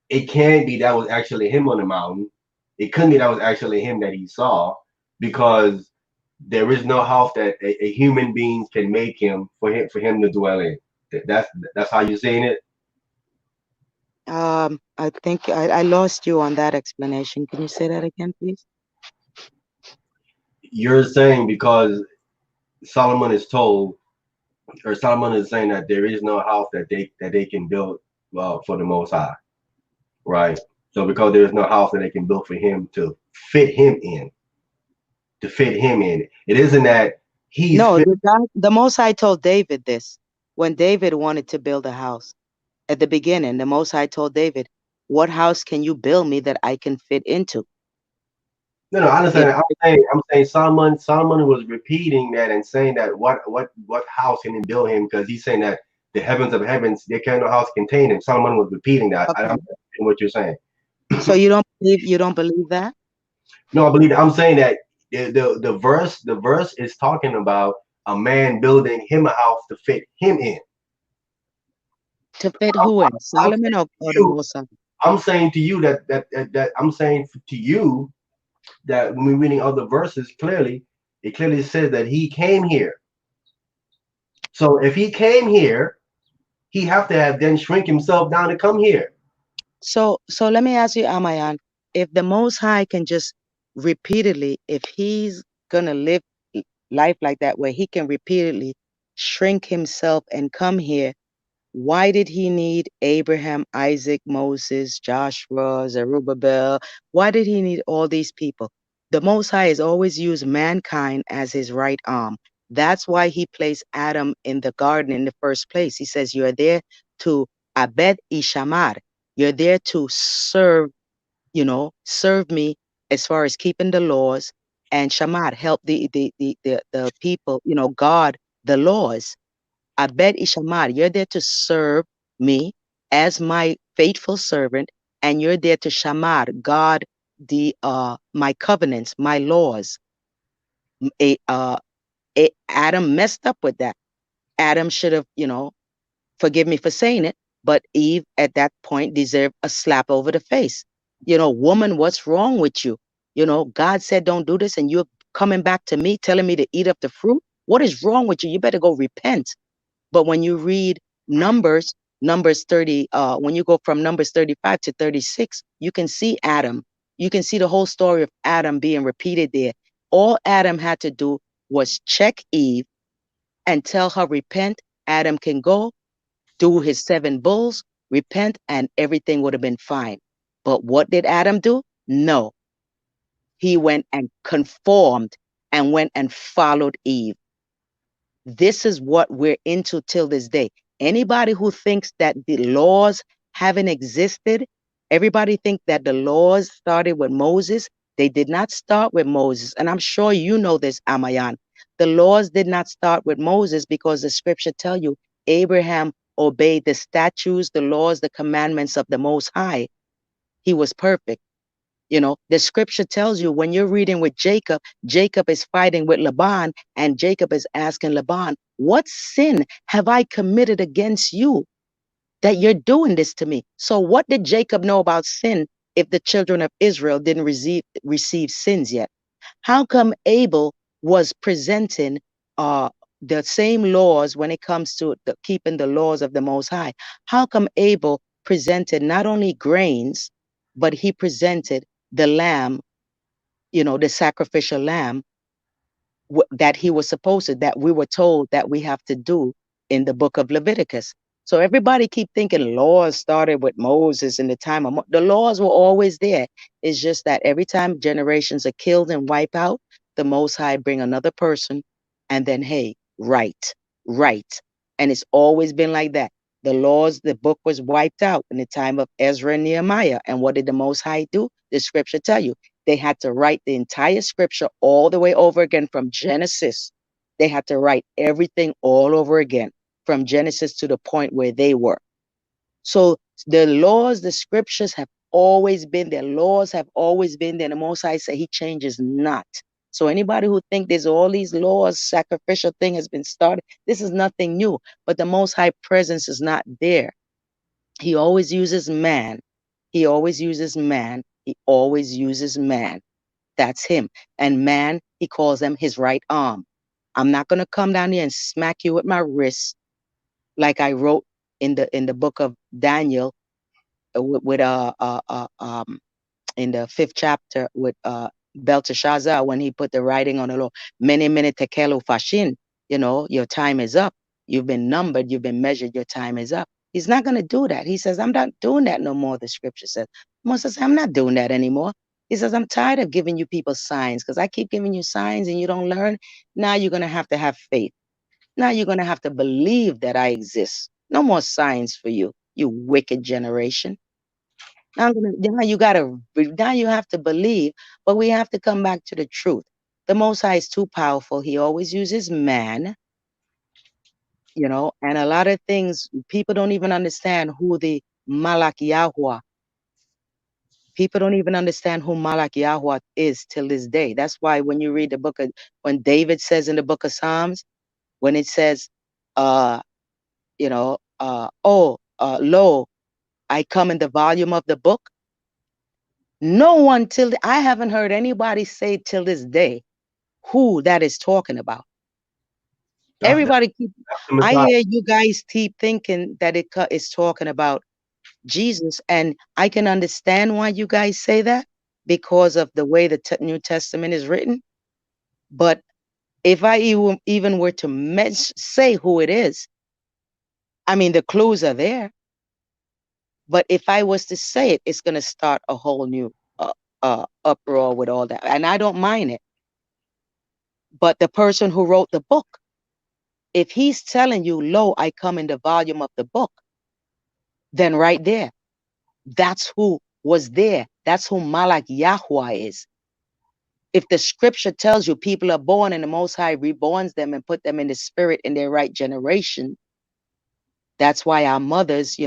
it can't be that was actually him on the mountain. It couldn't be that was actually him that he saw, because there is no house that a human being can make him for him to dwell in. That's how you're saying it. I think I lost you on that explanation. Can you say that again, please? You're saying because Solomon is told, or Solomon is saying that there is no house that they can build for the Most High, right? So because there is no house that they can build for him to fit him in, it isn't that he's No, fit. the Most High told David this when David wanted to build a house. At the beginning, the Most High told David, what house can you build me that I can fit into? No, I If understand. I'm saying Solomon was repeating that and saying that what house can he build him, because he's saying that the heavens of heavens, there can no house contain him. Solomon was repeating that. I'm okay. understanding what you're saying. So you don't believe that? No, I believe I'm saying that the verse is talking about a man building him a house to fit him in. To fit I'm, who in? I'm Solomon saying or to the you, Most High? I'm saying to you that I'm saying to you that when we're reading other verses clearly, it clearly says that he came here. So if he came here, he have to have then shrink himself down to come here. So let me ask you, Amayan, if the Most High can just repeatedly, if he's gonna live life like that where he can repeatedly shrink himself and come here, why did he need Abraham, Isaac, Moses, Joshua, Zerubbabel? Why did he need all these people? The Most High has always used mankind as his right arm. That's why he placed Adam in the garden in the first place. He says, you're there to abed ishamar. You're there to serve, serve me as far as keeping the laws, and shamar, help the people, guard the laws. Abed Ishamar, you're there to serve me as my faithful servant, and you're there to Shamar, guard the my covenants, my laws. A, uh, Adam messed up with that. Adam should have, forgive me for saying it, but Eve at that point deserved a slap over the face. Woman, what's wrong with you? God said don't do this, and you're coming back to me telling me to eat up the fruit. What is wrong with you? You better go repent. But when you read Numbers 30, when you go from Numbers 35 to 36, you can see Adam. You can see the whole story of Adam being repeated there. All Adam had to do was check Eve and tell her, repent. Adam can go, do his 7 bulls, repent, and everything would have been fine. But what did Adam do? No. He went and conformed and went and followed Eve. This is what we're into till this day. Anybody who thinks that the laws haven't existed, everybody think that the laws started with Moses. They did not start with Moses. And I'm sure you know this, Amayan. The laws did not start with Moses because the scripture tell you Abraham obeyed the statutes, the laws, the commandments of the Most High. He was perfect. The scripture tells you when you're reading with Jacob, Jacob is fighting with Laban, and Jacob is asking Laban, what sin have I committed against you that you're doing this to me? So what did Jacob know about sin if the children of Israel didn't receive sins yet? How come Abel was presenting the same laws when it comes to keeping the laws of the Most High? How come Abel presented not only grains, but he presented the lamb, the sacrificial lamb that he was supposed to, that we were told that we have to do in the book of Leviticus. So everybody keep thinking laws started with Moses in the time of the laws were always there. It's just that every time generations are killed and wipe out, the Most High bring another person, and then hey, right. And it's always been like that. The laws, the book was wiped out in the time of Ezra and Nehemiah. And what did the Most High do? The scripture tell you they had to write the entire scripture all the way over again from Genesis. They had to write everything all over again from Genesis to the point where they were. So the laws, the scriptures have always been there. Laws have always been there. The Most High said he changes not. So anybody who think there's all these laws, sacrificial thing has been started, this is nothing new. But the Most High presence is not there. He always uses man. He always uses man. He always uses man. That's him. And man, he calls them his right arm. I'm not going to come down here and smack you with my wrist like I wrote in the book of Daniel with in the 5th chapter with Belteshazzar when he put the writing on the law. Mene mene tekelu fashin. Your time is up. You've been numbered. You've been measured. Your time is up. He's not going to do that. He says, I'm not doing that no more. The scripture says. Moses says, I'm not doing that anymore. He says, I'm tired of giving you people signs because I keep giving you signs and you don't learn. Now you're going to have faith. Now you're going to have to believe that I exist. No more signs for you, you wicked generation. Now you have to believe, but we have to come back to the truth. The Most High is too powerful. He always uses man, and a lot of things people don't even understand who the Malak Yahweh. People don't even understand who Malak Yahweh is till this day. That's why when you read when David says in the book of Psalms, when it says, lo, I come in the volume of the book. No one I haven't heard anybody say till this day who that is talking about. I hear you guys keep thinking that it is talking about Jesus, and I can understand why you guys say that because of the way the New Testament is written. But If I even were to say who it is, I mean, the clues are there. But if I was to say it, it's going to start a whole new uproar with all that. And I don't mind it. But the person who wrote the book, if he's telling you, lo, I come in the volume of the book, then right there, that's who was there. That's who Malak Yahweh is. If the scripture tells you people are born and the Most High reborns them and put them in the spirit in their right generation, that's why our mothers,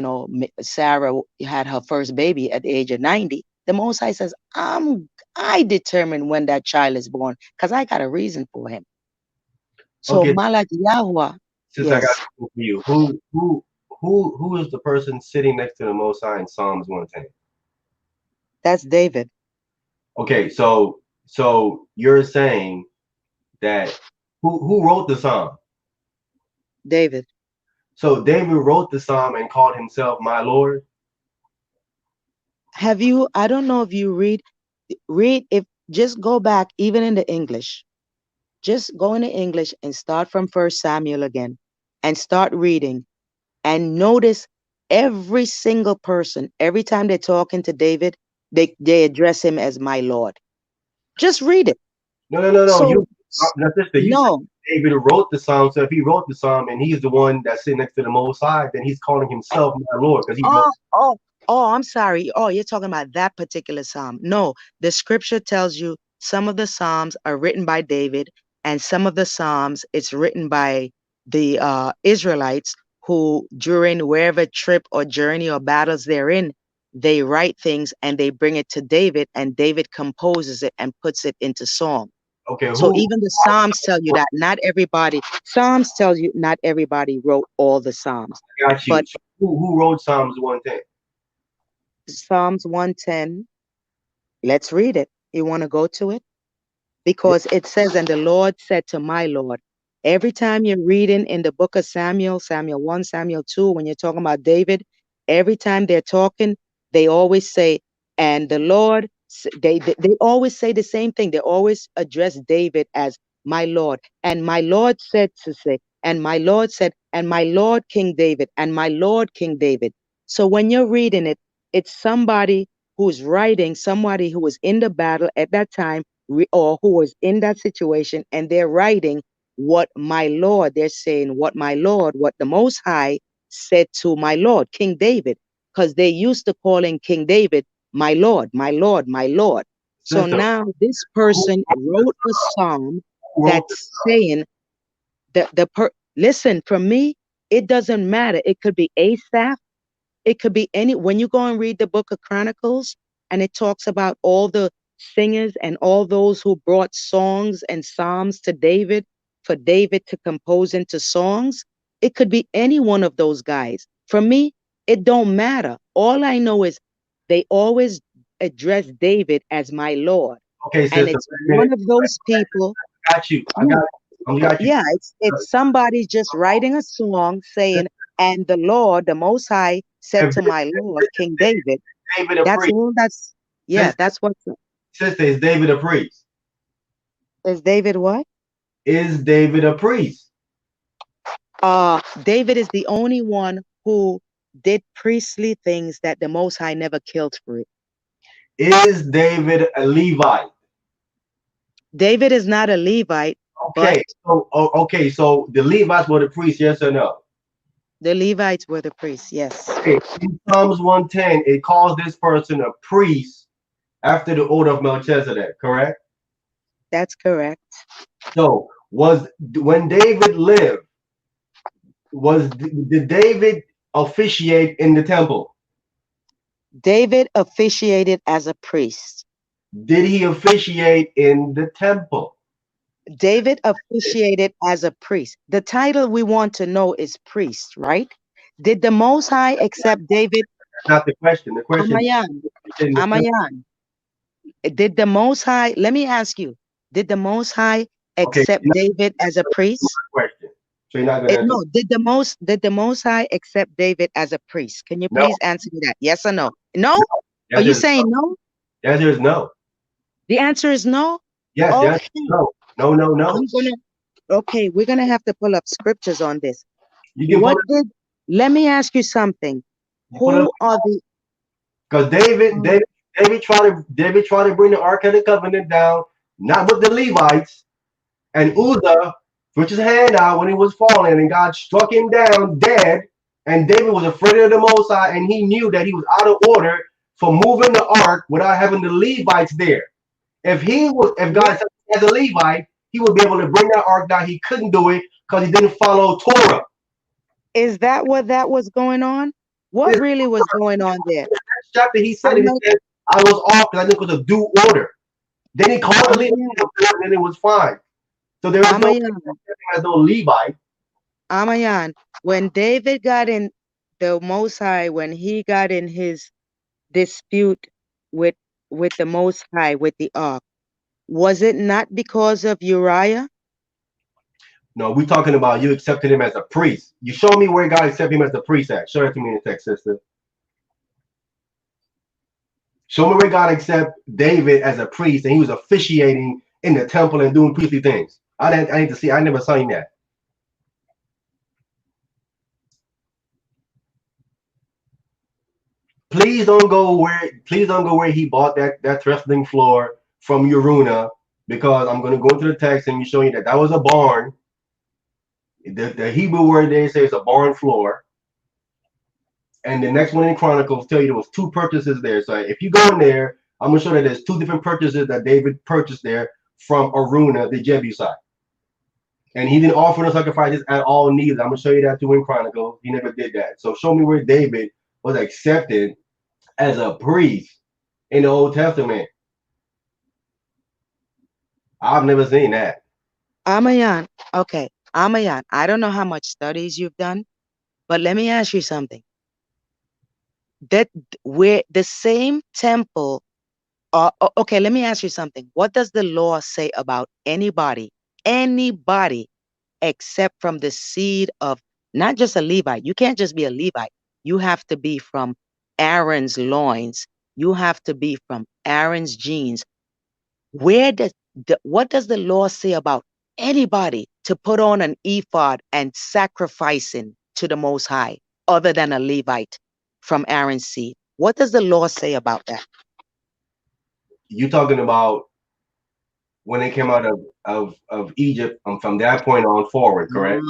Sarah had her first baby at the age of 90. The Most High says, I determine when that child is born because I got a reason for him. So Okay, Malak Yahweh, since I got yes, something for you, who is the person sitting next to the Most High in Psalms 110? that's David. Okay, so you're saying that who wrote the psalm? David. So David wrote the psalm and called himself my Lord. Have you, I don't know if you if just go back even in the English. Just go into English and start from 1 Samuel again and start reading and notice every single person, every time they're talking to David, they address him as my Lord. Just read it. No. So Sister, you said no. David wrote the psalm. So if he wrote the psalm and he's the one that's sitting next to the Most High, then he's calling himself my Lord because he wrote. Oh, I'm sorry. Oh, you're talking about that particular psalm. No, the scripture tells you some of the psalms are written by David, and some of the psalms it's written by the Israelites who, during wherever trip or journey or battles they're in, they write things and they bring it to David, and David composes it and puts it into song. Okay, So who even the Psalms tell you that not everybody, Psalms tells you not everybody wrote all the Psalms. got you? But So who wrote Psalms 110? Psalms 110, let's read it. You want to go to it? Because it says, and the Lord said to my Lord, every time you're reading in the book of Samuel, Samuel 1, Samuel 2, when you're talking about David, every time they're talking, they always say, and the Lord, they always say the same thing. They always address David as my Lord. And my Lord said to say, and my Lord said, and my Lord King David, and my Lord King David. So when you're reading it, it's somebody who's writing, somebody who was in the battle at that time, or who was in that situation, and they're writing what my Lord, they're saying what my Lord, what the Most High said to my Lord, King David, because they used to calling King David, my Lord, my Lord, my Lord. So Sister, now this who person wrote a psalm wrote the? that's saying listen, for me, it doesn't matter. It could be Asaph. It could be when you go and read the book of Chronicles and it talks about all the singers and all those who brought songs and psalms to David for David to compose into songs. It could be any one of those guys. For me, it don't matter. All I know is they always address David as my Lord. Okay, And sister, it's wait a minute. one of those people. I got you. I Yeah, got. I got you. yeah, it's somebody just writing a song saying, and the Lord, the Most High, said If to my Lord, King David. David a That's priest, all sister, that's what sister, is David a priest? is David what? Is David a priest? David is the only one who did priestly things that the Most High never killed for it. Is David a Levite? David is not a Levite, but Okay, so the Levites were the priests, yes or no? the Levites were the priests, yes. Okay, in Psalms 110, it calls this person a priest after the order of Melchizedek, correct? That's correct. So was when David lived, did David officiate in the temple? David officiated as a priest. Did he officiate in the temple? David officiated as a priest. The title we want to know is priest, right? Did the Most High accept David? That's not the question. The question Amayan, is in the temple. Amayan. Did the Most High, let me ask you, did the Most High Okay, accept you're not David as a answering priest? my question. So you're not gonna answer. No, did the Most High accept David as a priest? Can you No, please answer me that? Yes or no? No? no. The Are answer you is saying no. no? The answer is no. The answer is no? Yes, the answer Okay. is no. No, no, no. I'm gonna Okay, we're gonna have to pull up scriptures on this. You can put What did? Let me ask you something. you put it Who are the? because David tried to bring the Ark of the Covenant down, not with the Levites, and Uzzah put his hand out when he was falling, and God struck him down dead. And David was afraid of the Most High, and he knew that he was out of order for moving the Ark without having the Levites there. If God said as a Levite, he would be able to bring that Ark down. He couldn't do it because he didn't follow Torah. Is that what that was going on? What This really was going on there? chapter he said I'm it. He not. said, "I was off because I think it was a due order." Then he called the Amayan, Levites, and it was fine. So there is no Amayan, as no Levite. Amayan. When David got in the Most High, when he got in his dispute with with the Most High with the ark, was it not because of Uriah? No, we talking about you accepting him as a priest. You show me where God accepted him as a priest at. Show it to me in the text, sister. Show me where God accept David as a priest and he was officiating in the temple and doing priestly things. I need to see. I never seen that. Please don't go where he bought that threshing floor from Uruna, because I'm going to go into the text and show you that was a barn. The Hebrew word they say is a barn floor. And the next one in Chronicles tell you there was two purchases there. So if you go in there, I'm gonna show that there's two different purchases that David purchased there from Aruna the Jebusite. And he didn't offer no sacrifices at all neither. I'm gonna show you that too in Chronicles. He never did that. So show me where David was accepted as a priest in the Old Testament. I've never seen that. Amayan, okay, Amayan. I don't know how much studies you've done, but let me ask you something. That where the same temple. Okay, let me ask you something. What does the law say about anybody except from the seed of not just a Levite? You can't just be a Levite. You have to be from Aaron's loins. You have to be from Aaron's genes. What does the law say about anybody to put on an ephod and sacrificing to the Most High other than a Levite from Aaron's seed? What does the law say about that? You talking about when they came out of Egypt, from that point on forward, correct?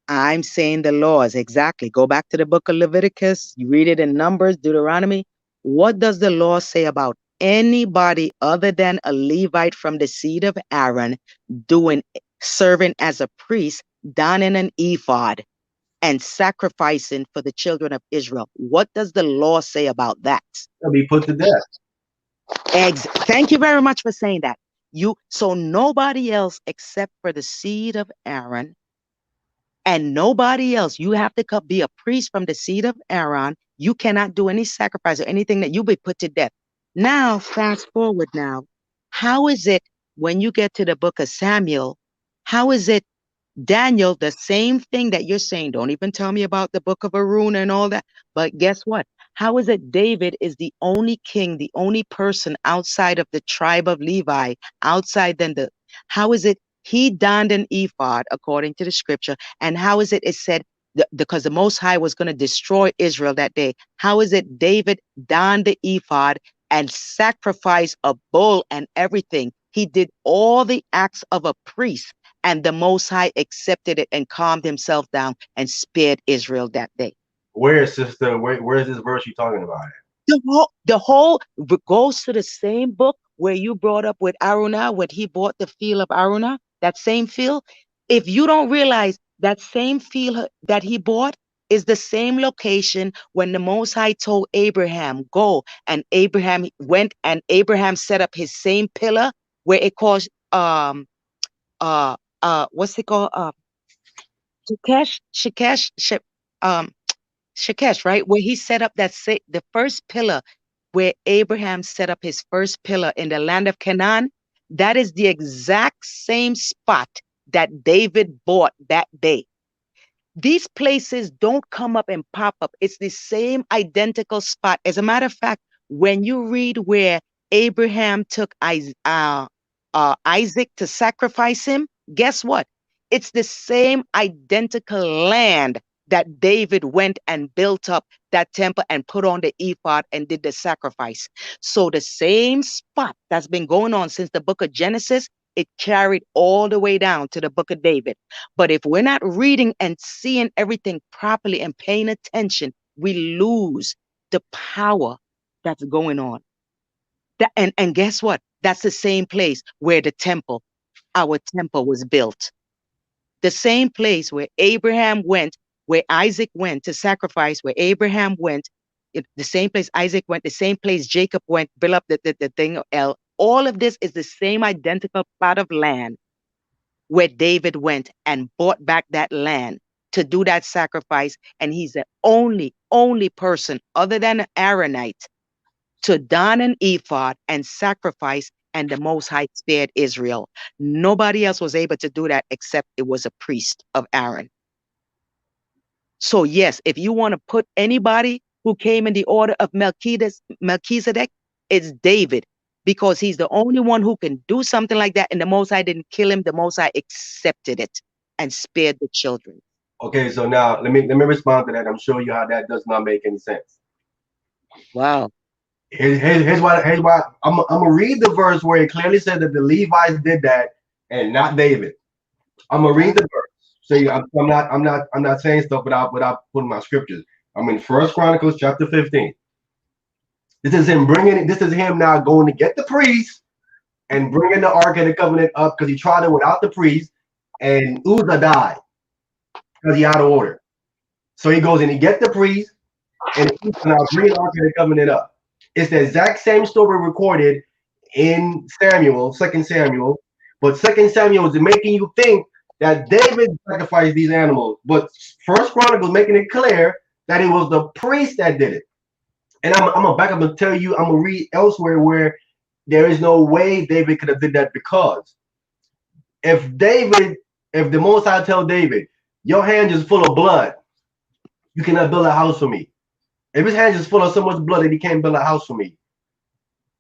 I'm saying the laws, exactly. Go back to the book of Leviticus. You read it in Numbers, Deuteronomy. What does the law say about anybody other than a Levite from the seed of Aaron serving as a priest, donning an ephod and sacrificing for the children of Israel? What does the law say about that? They'll be put to death. Thank you very much for saying that. So nobody else except for the seed of Aaron and nobody else. You have to be a priest from the seed of Aaron. You cannot do any sacrifice or anything that you'll be put to death. Now, fast forward now. How is it when you get to the book of Samuel? How is it Daniel, the same thing that you're saying? Don't even tell me about the book of Arun and all that. But guess what? How is it David is the only king, the only person outside of the tribe of Levi, how is it he donned an ephod according to the scripture? And how is it said, because the Most High was going to destroy Israel that day? How is it David donned the ephod and sacrificed a bull and everything? He did all the acts of a priest, and the Most High accepted it and calmed himself down and spared Israel that day. Where, sister? Where's this verse you talking about? The whole goes to the same book where you brought up with Aruna, when he bought the field of Aruna, that same field. If you don't realize that same field that he bought is the same location when the Most High told Abraham, go, and Abraham went, and Abraham set up his same pillar where it calls what's it called? Shekesh, right? Where he set up the first pillar, where Abraham set up his first pillar in the land of Canaan. That is the exact same spot that David bought that day. These places don't come up and pop up. It's the same identical spot. As a matter of fact, when you read where Abraham took Isaac to sacrifice him, guess what? It's the same identical land that David went and built up that temple and put on the ephod and did the sacrifice. So the same spot that's been going on since the book of Genesis, it carried all the way down to the book of David. But if we're not reading and seeing everything properly and paying attention, we lose the power that's going on. And guess what? That's the same place where the temple, our temple was built. The same place where Abraham went, where Isaac went to sacrifice, where Abraham went, the same place Isaac went, the same place Jacob went, build up the thing of El. All of this is the same identical plot of land where David went and bought back that land to do that sacrifice. And he's the only person other than an Aaronite to don an ephod and sacrifice, and the Most High spared Israel. Nobody else was able to do that except it was a priest of Aaron. So yes, if you want to put anybody who came in the order of Melchizedek, it's David, because he's the only one who can do something like that, and the Most High didn't kill him. The Most High accepted it and spared the children. Okay, so now let me respond to that. I'm showing you how that does not make any sense. Wow. Here's why I'm gonna read the verse where it clearly said that the Levites did that and not David. I'm gonna read the verse. So I'm not saying stuff without putting my scriptures. I'm in First Chronicles chapter 15. This is him now going to get the priest and bringing the Ark of the Covenant up, because he tried it without the priest, and Uzzah died because he out of order. So he goes and he get the priest and now bring the Ark of the Covenant up. It's the exact same story recorded in Samuel, 2 Samuel, but 2 Samuel is making you think that David sacrificed these animals, but First Chronicles making it clear that it was the priest that did it. And I'm gonna back up and tell you, I'm gonna read elsewhere where there is no way David could have did that, because if the Most High tell David, your hand is full of blood, you cannot build a house for me. If his hands is full of so much blood that he can't build a house for me,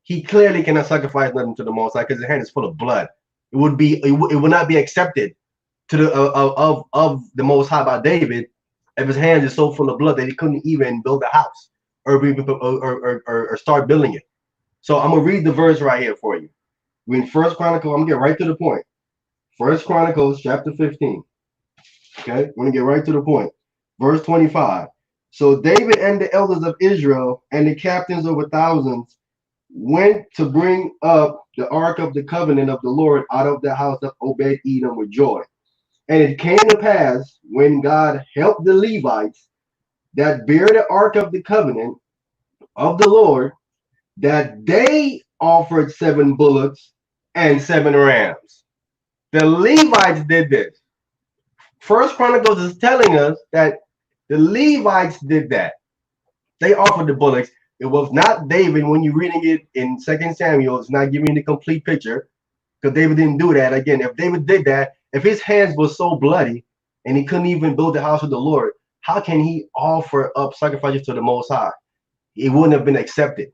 he clearly cannot sacrifice nothing to the Most High, because his hand is full of blood. It would not be accepted to the of the Most High by David if his hands is so full of blood that he couldn't even build a house or start building it. So I'm gonna read the verse right here for you. We're in First Chronicles. I'm gonna get right to the point. First Chronicles chapter 15. Okay, I'm gonna get right to the point. Verse 25. So David and the elders of Israel and the captains over thousands went to bring up the ark of the covenant of the Lord out of the house of Obed-Edom with joy. And it came to pass, when God helped the Levites that bear the ark of the covenant of the Lord, that they offered 7 bullocks and 7 rams. The Levites did this. First Chronicles is telling us that the Levites did that. They offered the bullocks. It was not David. When you're reading it in 2 Samuel, it's not giving you the complete picture, because David didn't do that. Again, if David did that, if his hands were so bloody and he couldn't even build the house of the Lord, how can he offer up sacrifices to the Most High? It wouldn't have been accepted.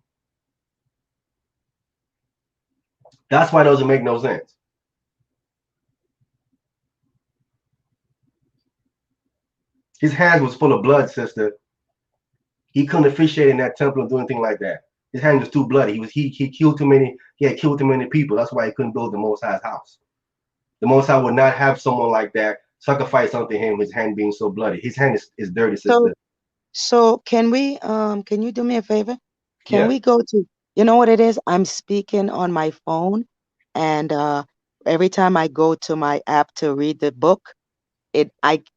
That's why it doesn't make no sense. His hands was full of blood, sister. He couldn't officiate in that temple and do anything like that. His hands was too bloody. He killed too many. He had killed too many people. That's why he couldn't build the Most High's house. The Most High would not have someone like that sacrifice unto him, his hand being so bloody. His hand is dirty, sister. So can you do me a favor? Can Yeah. we go to, you know what it is? I'm speaking on my phone, and every time I go to my app to read the book,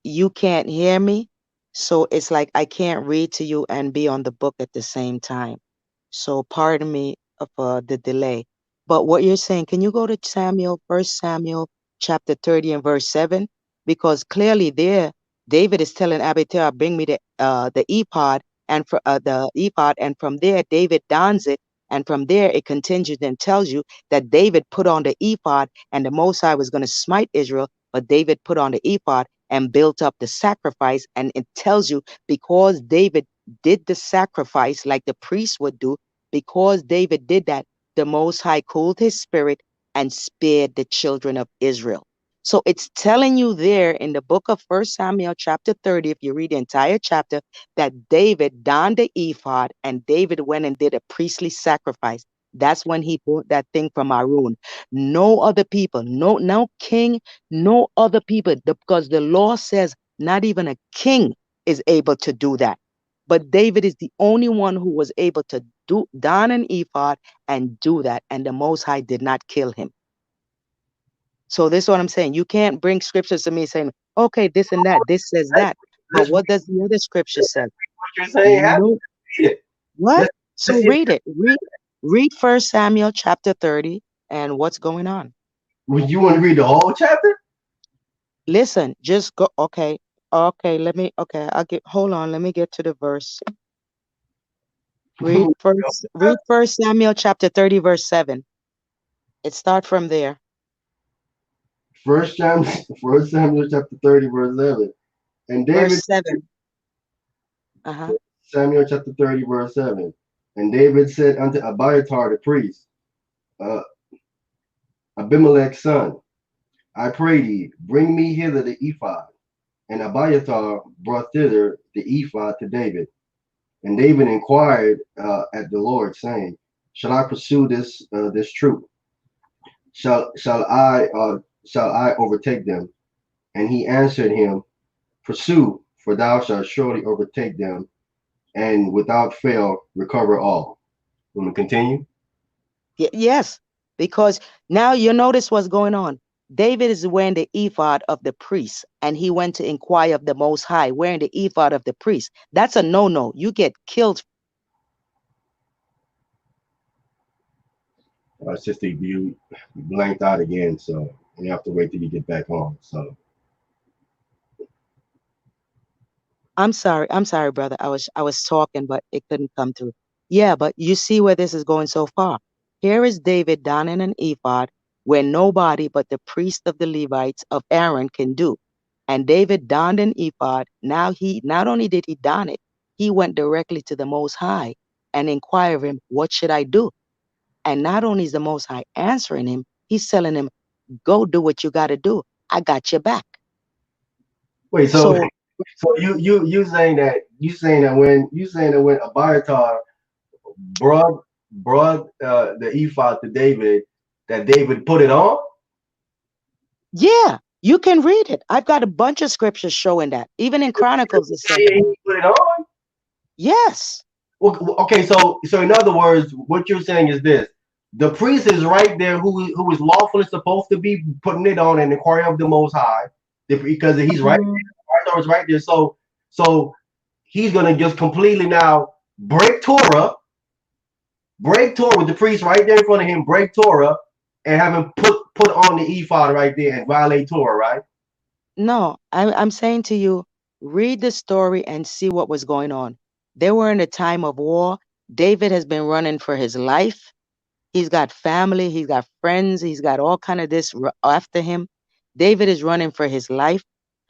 you can't hear me. So it's like I can't read to you and be on the book at the same time. So pardon me for the delay. But what you're saying, can you go to First Samuel chapter 30 and verse 7? Because clearly there, David is telling Abiathar, bring me the ephod, and for the ephod, and from there David dons it, and from there it continues and tells you that David put on the ephod, and the Most High was going to smite Israel, but David put on the ephod and built up the sacrifice, and it tells you because David did the sacrifice like the priest would do, because David did that, the Most High cooled his spirit and spared the children of Israel. So it's telling you there in the book of 1 Samuel chapter 30, if you read the entire chapter, that David donned the ephod and David went and did a priestly sacrifice. That's when he bought that thing from Aaron. No other people, no king, no other people, because the law says not even a king is able to do that. But David is the only one who was able to don an ephod and do that. And the Most High did not kill him. So this is what I'm saying. You can't bring scriptures to me saying, okay, this and that, this says that. But what does the other scripture say? What you're saying No. What? Let's So see. read it. Read 1 Samuel chapter 30 and what's going on. Would you want to read the whole chapter? Listen, just go. Okay. I'll get, hold on. Let me get to the verse. Read first Samuel chapter 30, verse 7. It starts from there. First Samuel chapter 30, verse 11. And David, Verse 7. Samuel chapter 30, verse 7. And David said unto Abiathar the priest, Abimelech's son, I pray thee, bring me hither the ephod. And Abiathar brought thither the ephod to David. And David inquired at the Lord, saying, shall I pursue this troop? Shall I overtake them? And he answered him, pursue, for thou shalt surely overtake them, and without fail recover all. Want to continue? Yes, because now you notice what's going on. David is wearing the ephod of the priest, and he went to inquire of the Most High, wearing the ephod of the priest. That's a no-no. You get killed. Sister, you blanked out again, so you have to wait till you get back on. So I'm sorry, brother. I was talking, but it couldn't come through. Yeah, but you see where this is going so far. Here is David donning an ephod where nobody but the priest of the Levites of Aaron can do. And David donned an ephod. Now he not only did he don it, he went directly to the Most High and inquired of him, what should I do? And not only is the Most High answering him, he's telling him, go do what you got to do. I got your back. wait, so you saying that when Abiathar brought the ephod to David, that David put it on? Yeah, you can read it. I've got a bunch of scriptures showing that. Even in Chronicles, it says he put it on. yes. Well, okay, so in other words, what you're saying is this: the priest is right there, who is lawfully supposed to be putting it on and inquiring of the Most High, because he's right there. Is right there. So he's gonna just completely now break Torah with the priest right there in front of him, break Torah, and have him put on the ephod right there and violate Torah, right? No, I'm saying to you, read the story and see what was going on. They were in a time of war. David has been running for his life. He's got family, he's got friends, he's got all kind of this after him. David is running for his life.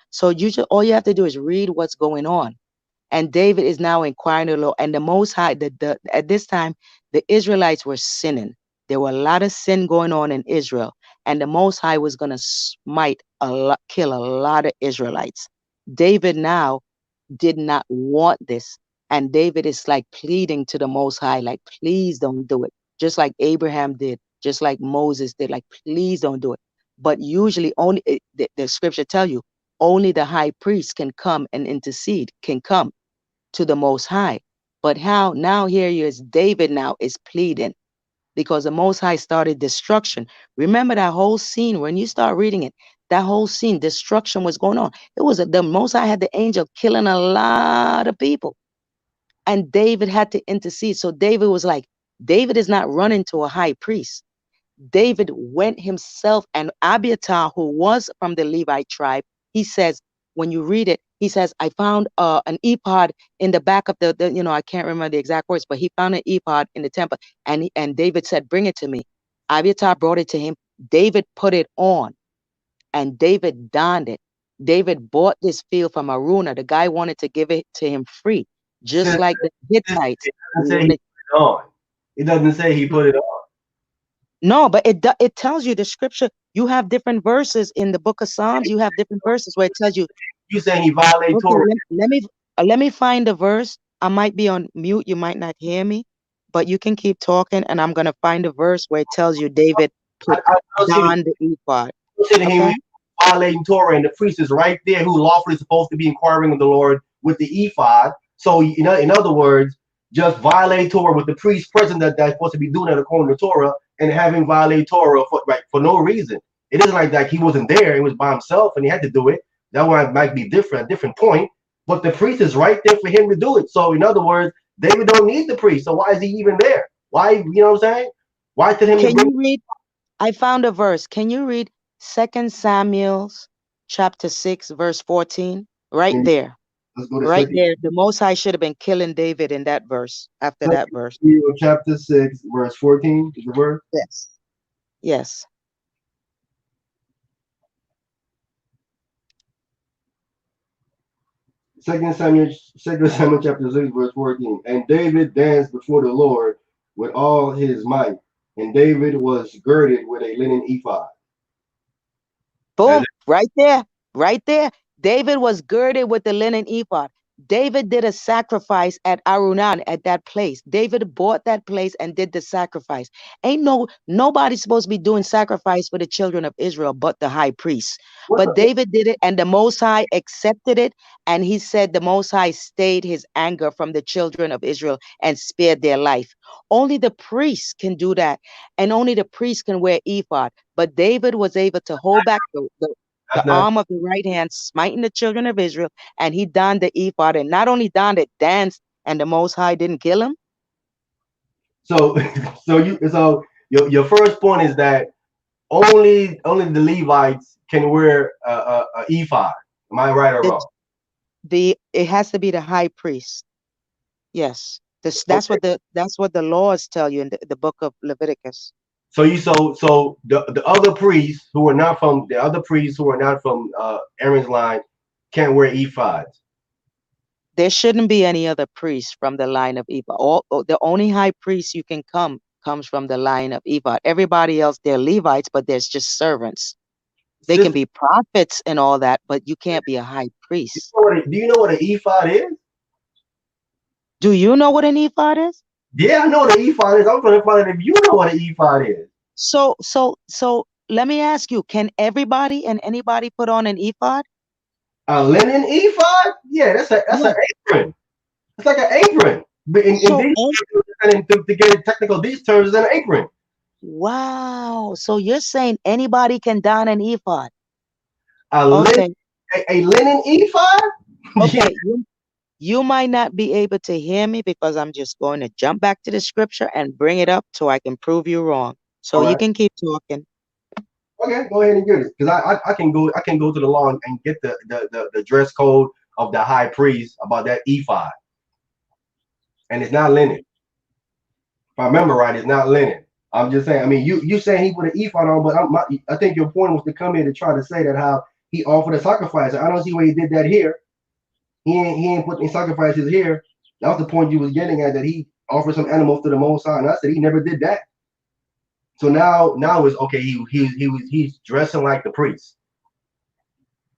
So all you have to do is read what's going on. And David is now inquiring the Lord. And the Most High, at this time, the Israelites were sinning. There were a lot of sin going on in Israel. And the Most High was going to kill a lot of Israelites. David now did not want this. And David is like pleading to the Most High, like, please don't do it. Just like Abraham did, just like Moses did, like, please don't do it. But usually the scripture tell you, only the high priest can come and intercede, can come to the Most High. But how now here is David now is pleading because the Most High started destruction. Remember that whole scene when you start reading it, that whole scene, destruction was going on. It was the Most High had the angel killing a lot of people. And David had to intercede. So David was like, David is not running to a high priest. David went himself, and Abiathar, who was from the Levite tribe, he says, when you read it, he says, I found an ephod in the back of the I can't remember the exact words, but he found an ephod in the temple. And David said, bring it to me. Abiathar brought it to him. David put it on and David donned it. David bought this field from Aruna. The guy wanted to give it to him free, just like the Hittites. It doesn't say he put it on. No, but it tells you the scripture. You have different verses in the book of Psalms. You have different verses where it tells you, You saying he violated okay, Torah? let me find the verse. I might be on mute. You might not hear me, but you can keep talking, and I'm gonna find a verse where it tells you David put I don't see down the ephod. him Okay. violating Torah, and the priest is right there who lawfully supposed to be inquiring of the Lord with the ephod. So, in other words, just violate Torah with the priest present that's supposed to be doing that according to Torah, and having violated Torah for no reason. It isn't like that he wasn't there; it was by himself, and he had to do it. That one might be different, a different point. But the priest is right there for him to do it. So, in other words, David don't need the priest. So why is he even there? Why, you know what I'm saying? Why did him to Can bring? you read? I found a verse. Can you read 2 Samuel chapter 6, verse 14? Right there. Let's go to Right second. there. The Most High should have been killing David in that verse, after that verse. Chapter 6, verse 14 is the word. Yes. Yes. Second Samuel chapter 6, verse 14. And David danced before the Lord with all his might, and David was girded with a linen ephod. Boom. Right there. Right there. David was girded with the linen ephod. David did a sacrifice at Arunan, at that place. David bought that place and did the sacrifice. Ain't nobody supposed to be doing sacrifice for the children of Israel but the high priest. What But the, David did it, and the Most High accepted it. And he said the Most High stayed his anger from the children of Israel and spared their life. Only the priests can do that, and only the priests can wear ephod. But David was able to hold back the that's not arm of the right hand, smiting the children of Israel, and he donned the ephod, and not only donned it, danced, and the Most High didn't kill him. so. Your first point is that only the Levites can wear a ephod. Am I right or The, wrong? it has to be the high priest. Yes, Okay. that's what the laws tell you in the book of Leviticus. So the other priests who are not from Aaron's line can't wear ephods. There shouldn't be any other priest from the line of ephod. The only high priest you can comes from the line of ephod. Everybody else, they're Levites, but there's just servants. They can Sister, be prophets and all that, but you can't be a high priest. do you know what an ephod is? Do you know what an ephod is? Yeah, I know what an ephod is. I'm trying to find out if you know what an ephod is. So let me ask you, can everybody and anybody put on an ephod? A linen ephod? Yeah, that's Yeah. an apron. It's like an apron. But in So, these and to get it technical, these terms is an apron. wow. So you're saying anybody can don an ephod? A linen Okay. a linen ephod? Yeah. Okay. You might not be able to hear me because I'm just going to jump back to the scripture and bring it up so I can prove you wrong. So All you right. can keep talking. Okay, go ahead and get it. Because I can go to the law and get the dress code of the high priest about that ephod. And it's not linen. If I remember right, it's not linen. I'm just saying. I mean, you saying he put an ephod on, but I think your point was to come here to try to say that how he offered a sacrifice. I don't see where he did that here. He ain't put any sacrifices here. That was the point you was getting at, that he offered some animals to the Most High, and I said he never did that. So now it's okay. He's dressing like the priest.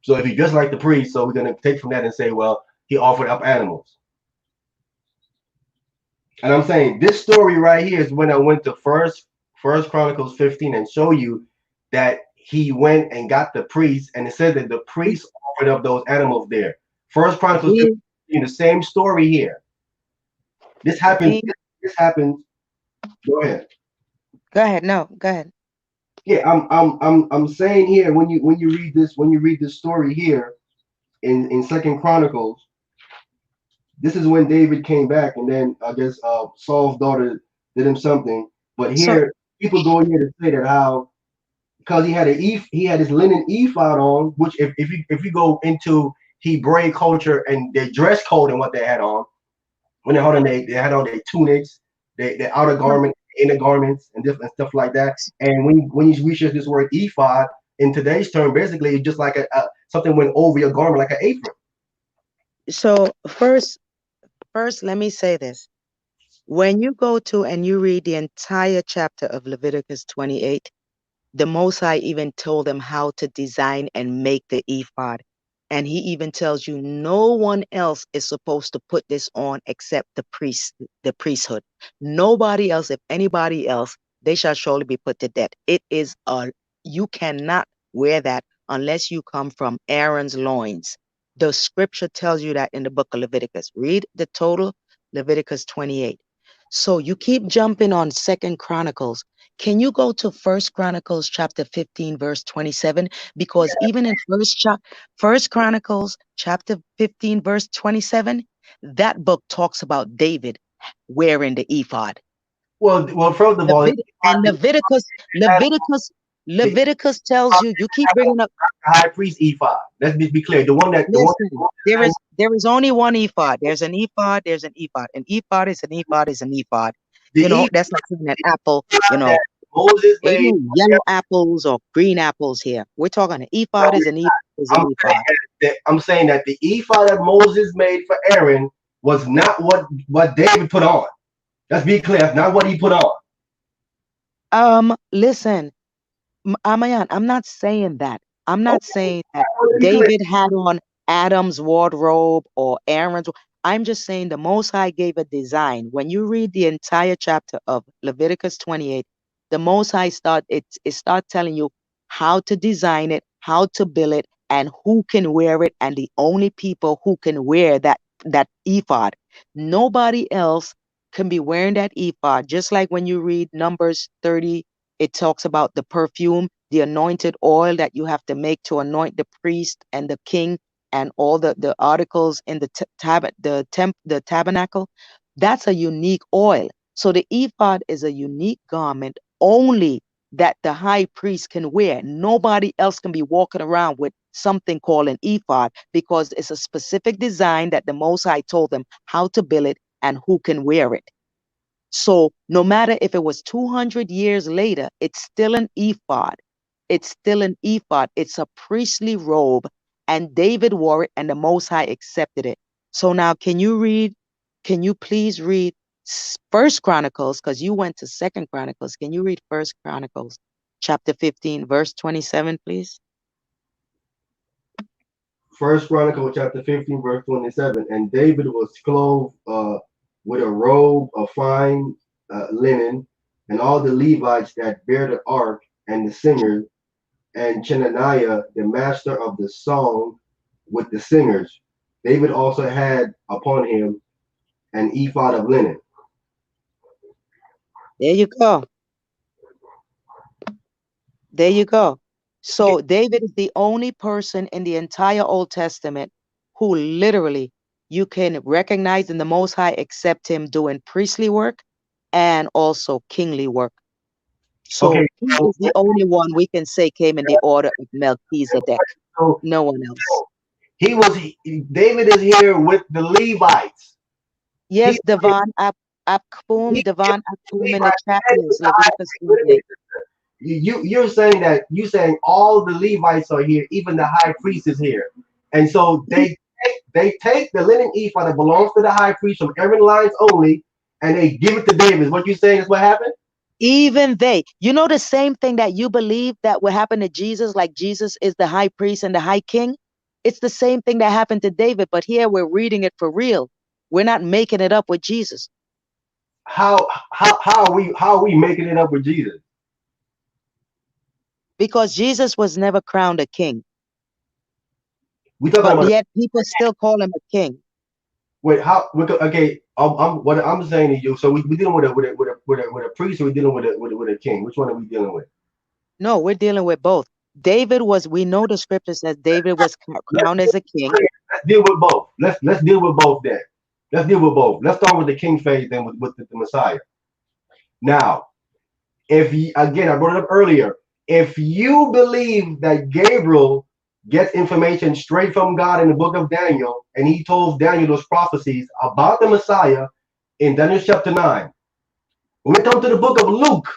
So if he dressed like the priest, so we're gonna take from that and say, well, he offered up animals. And I'm saying this story right here is when I went to First Chronicles 15 and show you that he went and got the priest, and it said that the priest offered up those animals there. First Chronicles We 15, the same story here. This happened. we This happened. Go ahead. Go ahead. No, go ahead. Yeah, I'm saying here when you read this story here in Second Chronicles, this is when David came back, and then I guess Saul's daughter did him something. But So here, people go here to say that how because he had his linen ephod on, which if you go into Hebraic culture and their dress code and what they had on, when they had on their tunics, their outer garment, inner garments, and different stuff like that. And when you research this word ephod in today's term, basically it's just like a something went over your garment like an apron. so first let me say this. When you go to and you read the entire chapter of Leviticus 28, The Most High even told them how to design and make the ephod. And he even tells you no one else is supposed to put this on except the priest, the priesthood. Nobody else, if anybody else, they shall surely be put to death. It is you cannot wear that unless you come from Aaron's loins. The scripture tells you that in the book of Leviticus. Read the total Leviticus 28. So you keep jumping on Second Chronicles. Can you go to First Chronicles chapter 15, verse 27? Because even in First Chronicles chapter 15, verse 27, that book talks about David wearing the ephod. Well, first of all, And Leviticus tells you, you keep bringing up. high priest ephod. Let's be clear. Listen, there is only one ephod. There's an ephod, there's an ephod. An ephod is an ephod is an ephod. The You know, ephod that's like saying an apple, you know. that Moses Ain't made. no yellow apples or green apples here. We're talking an ephod is an ephod is an ephod. I'm saying that the ephod that Moses made for Aaron was not what David put on. Let's be clear. That's not what he put on. Listen, Amayan, I'm not saying that. I'm not Okay, saying that be clear. David had on Adam's wardrobe or Aaron's. I'm just saying the Most High gave a design. When you read the entire chapter of Leviticus 28, the Most High start telling you how to design it, how to build it, and who can wear it, and the only people who can wear that ephod. Nobody else can be wearing that ephod. Just like when you read Numbers 30, it talks about the perfume, the anointed oil that you have to make to anoint the priest and the king and all the articles in the tabernacle. That's a unique oil. So the ephod is a unique garment only that the high priest can wear. Nobody else can be walking around with something called an ephod because it's a specific design that the Most High told them how to build it and who can wear it. So no matter if it was 200 years later, it's still an ephod. It's still an ephod. It's a priestly robe, and David wore it, and the Most High accepted it. So now, can you please read First Chronicles, because you went to Second Chronicles. Can you read First Chronicles, chapter 15, verse 27, please? First Chronicle chapter 15, verse 27. And David was clothed with a robe of fine linen, and all the Levites that bear the ark, and the singers, and Chenaniah, the master of the song, with the singers. David also had upon him an ephod of linen. There you go. There you go. So David is the only person in the entire Old Testament who literally you can recognize in the Most High except him doing priestly work and also kingly work. So Okay, he is the only one we can say came in the order of Melchizedek. so No one else. David is here with the Levites. Yes, He- Devon Akpum in the chat. Yes, Leviticus 28. You're saying that all the Levites are here, even the high priest is here, and so they take the linen ephod that belongs to the high priest from Aaron lines only, and they give it to David. What you saying is what happened? Even they, you know, the same thing that you believe that will happen to Jesus, like Jesus is the high priest and the high king. It's the same thing that happened to David, but here we're reading it for real. We're not making it up with Jesus. How are we making it up with Jesus? Because Jesus was never crowned a king, We talking but about yet people still call him a king. wait how okay. What I'm saying to you. So we dealing with a priest, or we dealing with a king? Which one are we dealing with? No, we're dealing with both. We know the scripture says David was crowned as a king. Let's deal with both. Let's deal with both then. Let's deal with both. Let's start with the king phase then with the Messiah. Now, if you, again, I brought it up earlier, if you believe that Gabriel gets information straight from God in the book of Daniel, and he told Daniel those prophecies about the Messiah in Daniel chapter 9, when we come to the book of Luke,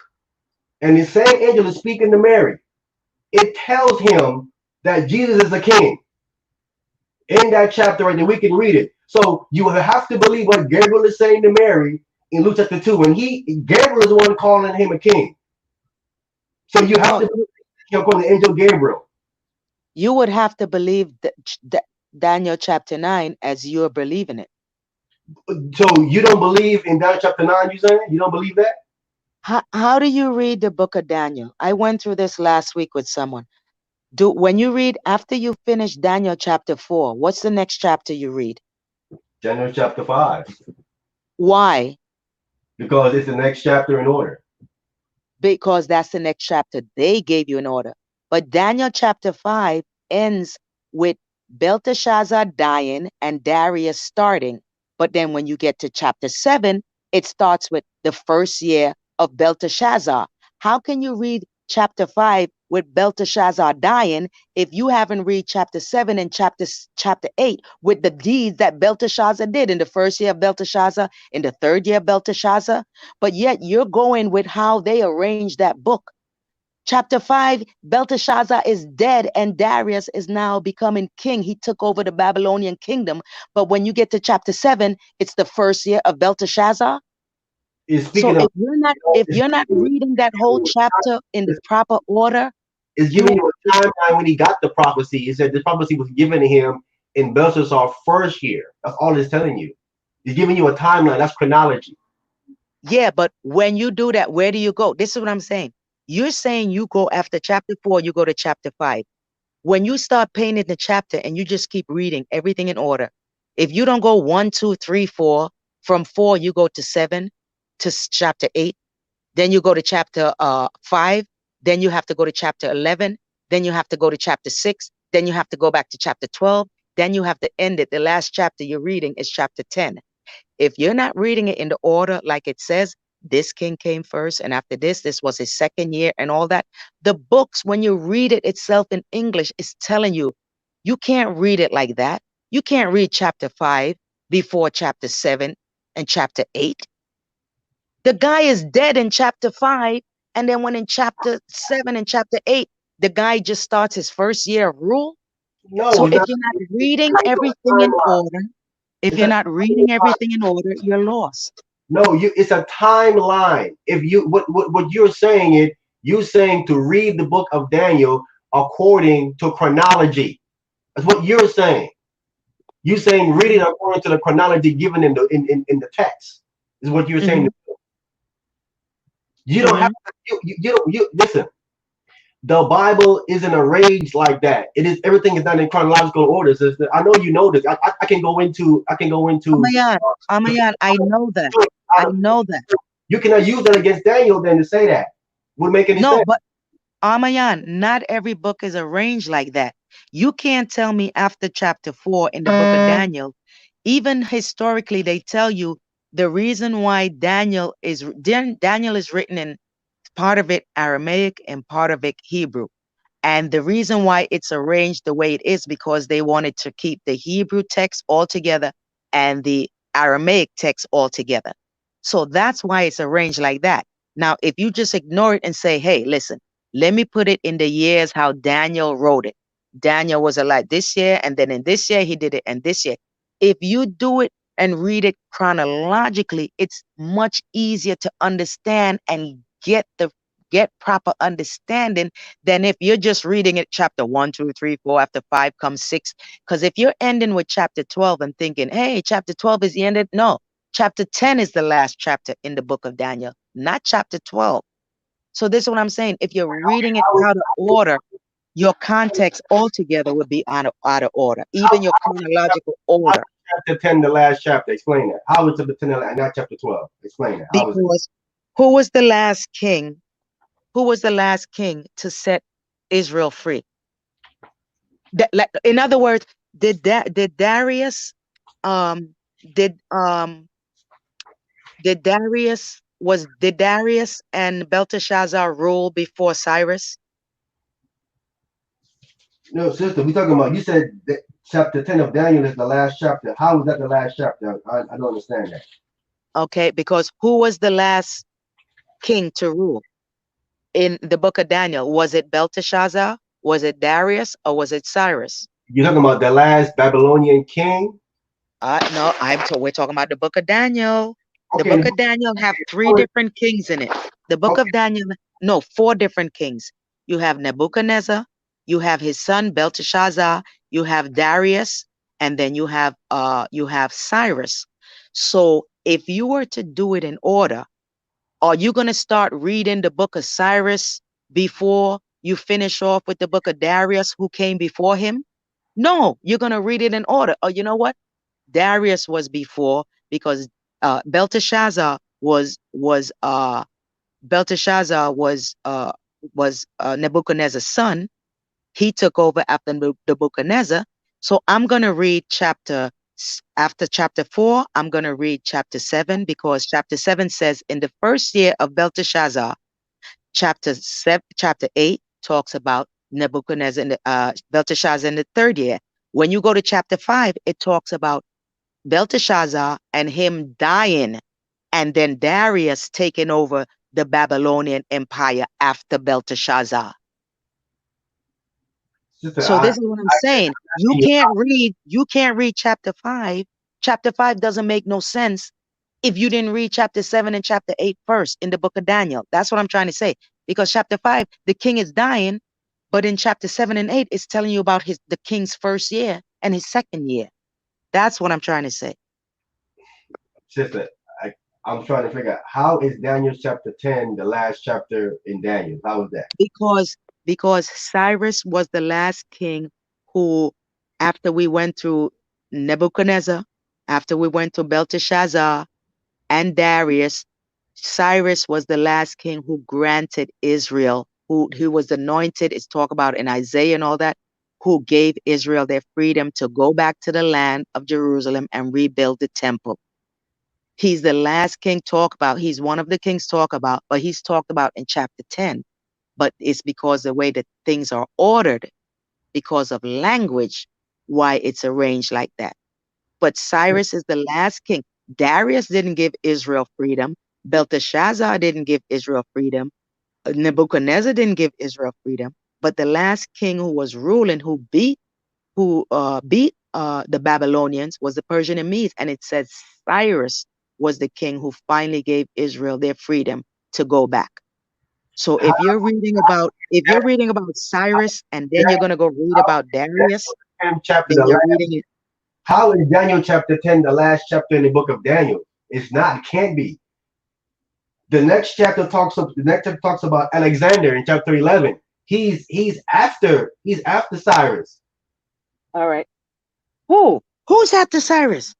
and the same angel is speaking to Mary, it tells him that Jesus is a king. In that chapter right there, we can read it. So you have to believe what Gabriel is saying to Mary in Luke chapter 2. And Gabriel is the one calling him a king. So you have No, to call the angel Gabriel. you would have to believe Daniel chapter 9 as you're believing it. So you don't believe in Daniel chapter 9, you saying? You don't believe that? How do you read the book of Daniel? I went through this last week with someone. When you read after you finish Daniel chapter 4, what's the next chapter you read? Daniel chapter 5. Why? Because it's the next chapter in order. Because that's the next chapter they gave you an order. But Daniel chapter 5 ends with Belteshazzar dying and Darius starting. But then when you get to chapter 7, it starts with the first year of Belteshazzar. How can you read chapter 5 with Belteshazzar dying if you haven't read chapter 7 and chapter 8 with the deeds that Belteshazzar did in the first year of Belteshazzar, in the third year of Belteshazzar? But yet you're going with how they arranged that book. Chapter 5, Belteshazzar is dead and Darius is now becoming king. He took over the Babylonian kingdom. But when you get to chapter 7, it's the first year of Belteshazzar. So Speaking of, if you're not reading that whole chapter in the proper order, it's giving you a timeline when he got the prophecy. He said the prophecy was given to him in Belshazzar's first year. That's all it's telling you. He's giving you a timeline. That's chronology. yeah, but when you do that, where do you go? This is what I'm saying. You're saying you go after chapter 4, you go to chapter 5. When you start painting the chapter and you just keep reading everything in order, if you don't go 1, 2, 3, 4, from 4 you go to 7 to chapter 8, then you go to chapter 5, then you have to go to chapter 11, then you have to go to chapter 6, then you have to go back to chapter 12, then you have to end it. The last chapter you're reading is chapter 10. If you're not reading it in the order like it says, this king came first, and after this was his second year, and all that. The books, when you read it itself in English, is telling you, you can't read it like that. You can't read chapter 5 before chapter 7 and chapter 8. The guy is dead in chapter 5, and then when in chapter 7 and chapter 8, the guy just starts his first year of rule. No, So it's if not. you're not reading everything in order, if you're not reading everything in order, you're lost. No, it's a timeline. If you what you're saying it, you're saying to read the book of Daniel according to chronology. That's what you're saying. You're saying read it according to the chronology given in the text. Is what you're saying. You don't have to, you don't you listen. The Bible isn't arranged like that. It is everything is done in chronological order. Sister. I know you know this. I can go into Amayan, I know that. I know that. You cannot use that against Daniel then to say that. Would make any No, sense. but Amayan, not every book is arranged like that. You can't tell me after chapter 4 in the book of Daniel, even historically, they tell you the reason why Daniel is written in part of it Aramaic and part of it Hebrew. And the reason why it's arranged the way it is because they wanted to keep the Hebrew text all together and the Aramaic text all together. So that's why it's arranged like that. Now, if you just ignore it and say, hey, listen, let me put it in the years how Daniel wrote it. Daniel was alive this year, and then in this year he did it, and this year. If you do it and read it chronologically, it's much easier to understand and get proper understanding than if you're just reading it chapter 1, 2, 3, 4, after 5 comes 6. Because if you're ending with chapter 12 and thinking, hey, chapter 12 is the end of, no, chapter 10 is the last chapter in the book of Daniel, not chapter 12. So this is what I'm saying. If you're reading it out of order, your context altogether would be out of order, even your chronological order. Chapter 10, the last chapter. Explain that. How is chapter 10 and not chapter 12? Explain that. Because who was the last king? Who was the last king to set Israel free? In other words, did Darius did Darius and Belteshazzar rule before Cyrus? No, sister, we talking about. You said that chapter 10 of Daniel is the last chapter. How is that the last chapter? I don't understand that. Okay, because who was the last king to rule in the book of Daniel? Was it Belteshazzar? Was it Darius? Or was it Cyrus? You're talking about the last Babylonian king? No, we're talking about the book of Daniel. The Okay, book of Daniel have 3 different kings in it. The book Okay. of Daniel, no, 4 different kings. You have Nebuchadnezzar, you have his son Belteshazzar, you have Darius, and then you have Cyrus. So if you were to do it in order, are you going to start reading the book of Cyrus before you finish off with the book of Darius, who came before him? No, you're going to read it in order. Oh, you know what? Darius was before, because Belteshazzar was Nebuchadnezzar's son. He took over after Nebuchadnezzar. So I'm going to read after chapter 4, I'm going to read chapter 7, because chapter 7 says, in the first year of Belteshazzar, chapter 8 talks about Nebuchadnezzar and Belteshazzar in the 3rd year. When you go to chapter 5, it talks about Belteshazzar and him dying, and then Darius taking over the Babylonian Empire after Belteshazzar. Sister, So this is what I'm saying. You can't read chapter 5. Chapter 5 doesn't make no sense if you didn't read chapter 7 and chapter 8 first in the book of Daniel. That's what I'm trying to say. Because chapter 5, the king is dying, but in chapter 7 and 8, it's telling you about the king's first year and his 2nd year. That's what I'm trying to say. Sister, I'm trying to figure out, how is Daniel chapter 10 the last chapter in Daniel? How is that? Because Cyrus was the last king who, after we went through Nebuchadnezzar, after we went to Belteshazzar and Darius, Cyrus was the last king who granted Israel, who was anointed, it's talked about in Isaiah and all that, who gave Israel their freedom to go back to the land of Jerusalem and rebuild the temple. He's the last king he's one of the kings but he's talked about in chapter 10. But it's because the way that things are ordered, because of language, why it's arranged like that. But Cyrus is the last king. Darius didn't give Israel freedom. Belteshazzar didn't give Israel freedom. Nebuchadnezzar didn't give Israel freedom. But the last king who was ruling, who beat the Babylonians, was the Persian and Medes. And it says Cyrus was the king who finally gave Israel their freedom to go back. So if you're reading about Cyrus and then you're gonna go read about Darius, then you're reading it. How is Daniel chapter 10 the last chapter in the book of Daniel? It's not. It can't be. The next chapter talks about Alexander in chapter 11. He's after Cyrus. All right. Who's after Cyrus?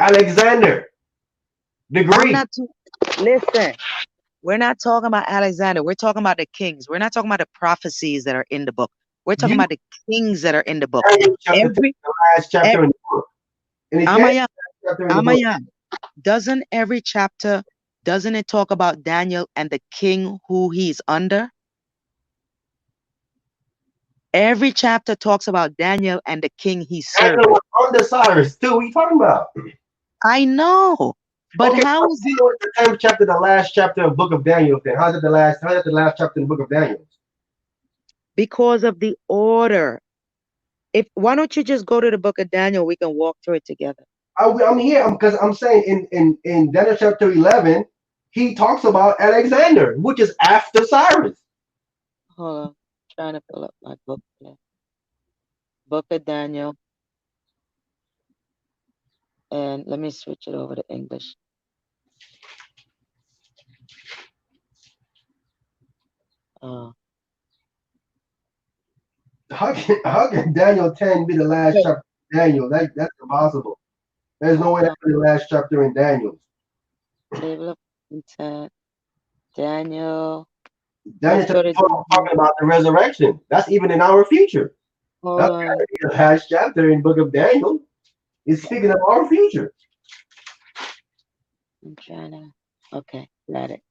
Alexander the Greek. Listen. We're not talking about Alexander. We're talking about the kings. We're not talking about the prophecies that are in the book. We're talking about the kings that are in the book. The last chapter in the book. Amaya, doesn't it talk about Daniel and the king who he's under? Every chapter talks about Daniel and the king he's serving. Daniel was under Cyrus too. What are you talking about? I know. But okay, how is it the 10th chapter, the last chapter of book of Daniel? Then how's it the last chapter in the book of Daniel? Because of the order. Why don't you just go to the book of Daniel? We can walk through it together. I'm here because I'm saying in Daniel chapter 11, he talks about Alexander, which is after Cyrus. Hold on, I'm trying to pull up my book. Book of Daniel. And let me switch it over to English. How can Daniel 10 be the last chapter of Daniel? That's impossible. There's no way that's the last chapter in Daniel. Table of content. Daniel talking about the resurrection. That's even in our future. That's the last chapter in book of Daniel. It's speaking of our future. I'm trying to. Okay, got it.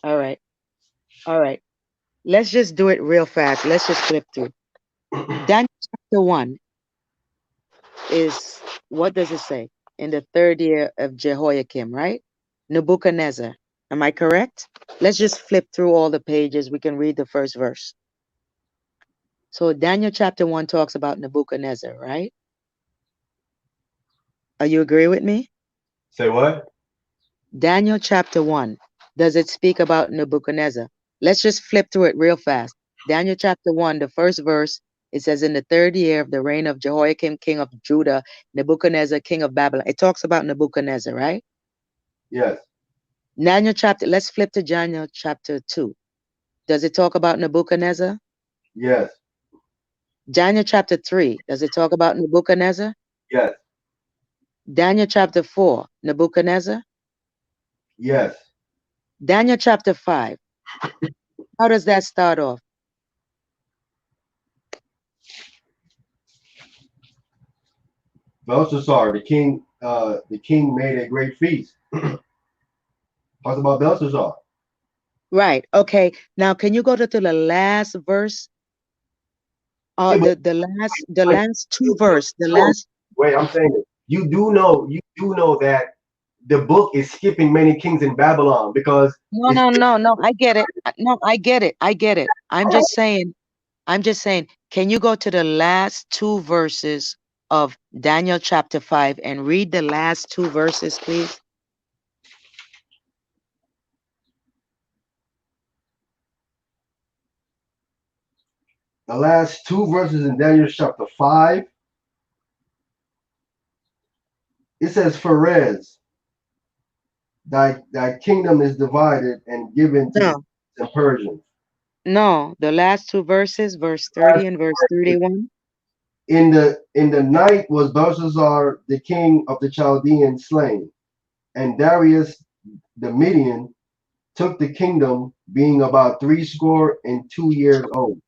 All right. Let's just do it real fast. Let's just flip through. Daniel chapter 1 is, what does it say? In the 3rd year of Jehoiakim, right? Nebuchadnezzar. Am I correct? Let's just flip through all the pages. We can read the first verse. So Daniel chapter 1 talks about Nebuchadnezzar, right? Are you agree with me? Say what? Daniel chapter 1. does it speak about Nebuchadnezzar? Let's just flip through it real fast. Daniel chapter 1, the first verse, it says, in the 3rd year of the reign of Jehoiakim, king of Judah, Nebuchadnezzar, king of Babylon. It talks about Nebuchadnezzar, right? Yes. Daniel chapter, let's flip to Daniel chapter 2. Does it talk about Nebuchadnezzar? Yes. Daniel chapter 3, does it talk about Nebuchadnezzar? Yes. Daniel chapter 4, Nebuchadnezzar? Yes. Daniel chapter 5, how does that start off? Belshazzar, the king made a great feast. Talks about Belshazzar. Right. Okay. Now, can you go to the last verse? Yeah, but The last two verse, the no, last. wait, I'm saying it. You do know that the book is skipping many kings in Babylon because No, it's no, no, no. I get it. No, I get it. I get it. I'm just saying. Can you go to the last two verses of Daniel chapter 5 and read the last two verses, please? the last two verses in Daniel chapter 5. It says, Pharez, thy kingdom is divided and given to the No, Persians. no. The last two verses, verse 30 and verse 31. In the night was Belshazzar, the king of the Chaldeans, slain, and Darius the Median took the kingdom, being about 62 years old.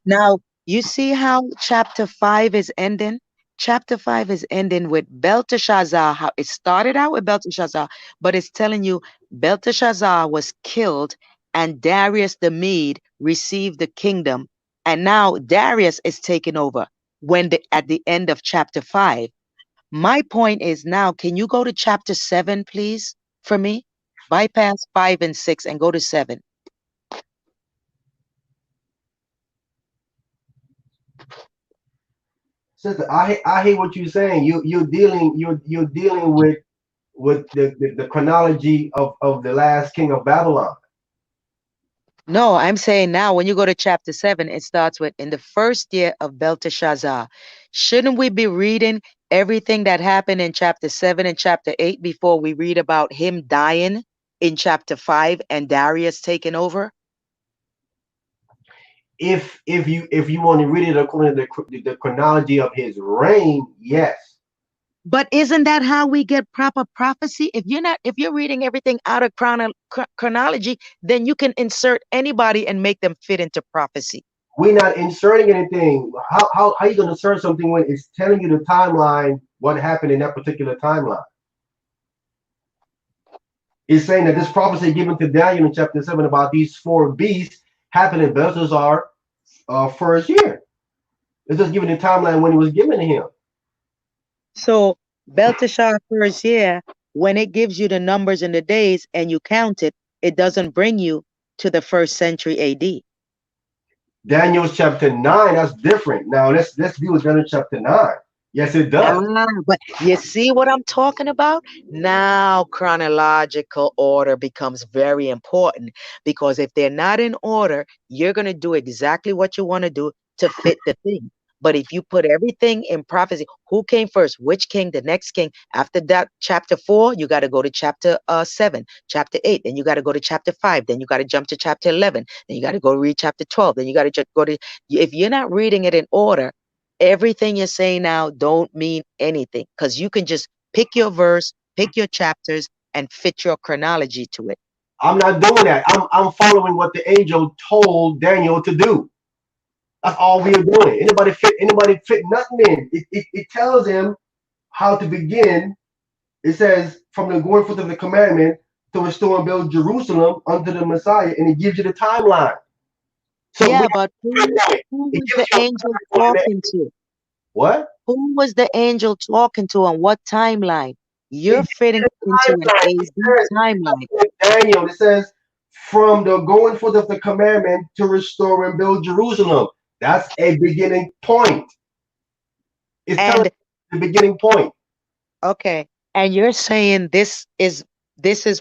Now, you see how chapter 5 is ending? Chapter 5 is ending with Belteshazzar. How it started out with Belteshazzar, but it's telling you Belteshazzar was killed and Darius the Mede received the kingdom. And now Darius is taking over at the end of chapter 5. My point is now, can you go to chapter 7, please, for me? Bypass 5 and 6 and go to 7. Sister, I hear what you're saying. You're dealing with the chronology of the last king of Babylon. No, I'm saying now when you go to chapter 7, it starts with in the first year of Belteshazzar. Shouldn't we be reading everything that happened in chapter 7 and chapter 8 before we read about him dying in chapter 5 and Darius taking over? If you want to read it according to the chronology of his reign, yes. But isn't that how we get proper prophecy? If you're reading everything out of chronology, then you can insert anybody and make them fit into prophecy. We're not inserting anything. How are you going to insert something when it's telling you the timeline, what happened in that particular timeline? It's saying that this prophecy given to Daniel in chapter 7 about these four beasts happened in Belshazzar first year. It's just giving the timeline when it was given to him. So Belteshazzar first year, when it gives you the numbers and the days and you count it, it doesn't bring you to the 1st century AD. Daniel's chapter 9, that's different. Now let's deal with Daniel chapter 9. Yes, it does. But you see what I'm talking about? Now chronological order becomes very important because if they're not in order, you're going to do exactly what you want to do to fit the thing. But if you put everything in prophecy, who came first? Which king? The next king. After that, chapter 4, you got to go to chapter 7, chapter 8. Then you got to go to chapter 5. Then you got to jump to chapter 11. Then you got to go read chapter 12. Then you got to go to, if you're not reading it in order, everything you're saying now don't mean anything because you can just pick your verse, pick your chapters, and fit your chronology to it. I'm not doing that. I'm following what the angel told Daniel to do. That's all we are doing. Anybody fit nothing in. It tells him how to begin. It says from the going forth of the commandment to restore and build Jerusalem under the Messiah, and it gives you the timeline. So yeah, but who was the angel talking to? What? Who was the angel talking to on what timeline? You're fitting into an AD timeline. Daniel, it says from the going forth of the commandment to restore and build Jerusalem. That's a beginning point. It's telling the beginning point. Okay. And you're saying this is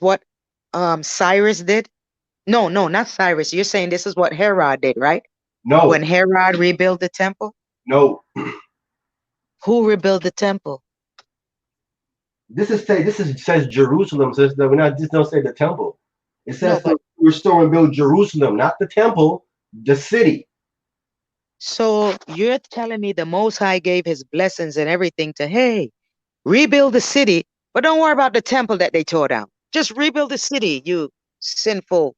what Cyrus did? No, no, not Cyrus. You're saying this is what Herod did, right? No, When Herod rebuilt the temple? no. Who rebuilt the temple? This is says Jerusalem, sister. We're not just don't say the temple. It No, says but to restore and build Jerusalem, not the temple, the city. so you're telling me the Most High gave his blessings and everything to, hey, rebuild the city, but don't worry about the temple that they tore down. Just rebuild the city, you sinful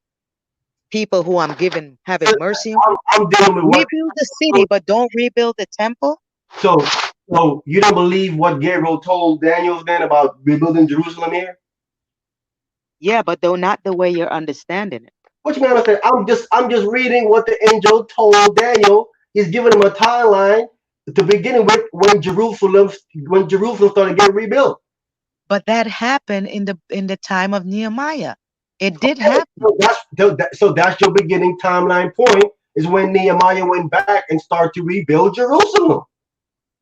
people who I'm having mercy on. I'm dealing with what. Rebuild the city, but don't rebuild the temple? So, so you don't believe what Gabriel told Daniel then about rebuilding Jerusalem here? Yeah, but though not the way you're understanding it. What you mean? I'm just reading what the angel told Daniel. He's giving him a timeline to begin with when Jerusalem started getting rebuilt. But that happened in the time of Nehemiah. It did happen. So that's your beginning timeline point is when Nehemiah went back and started to rebuild Jerusalem.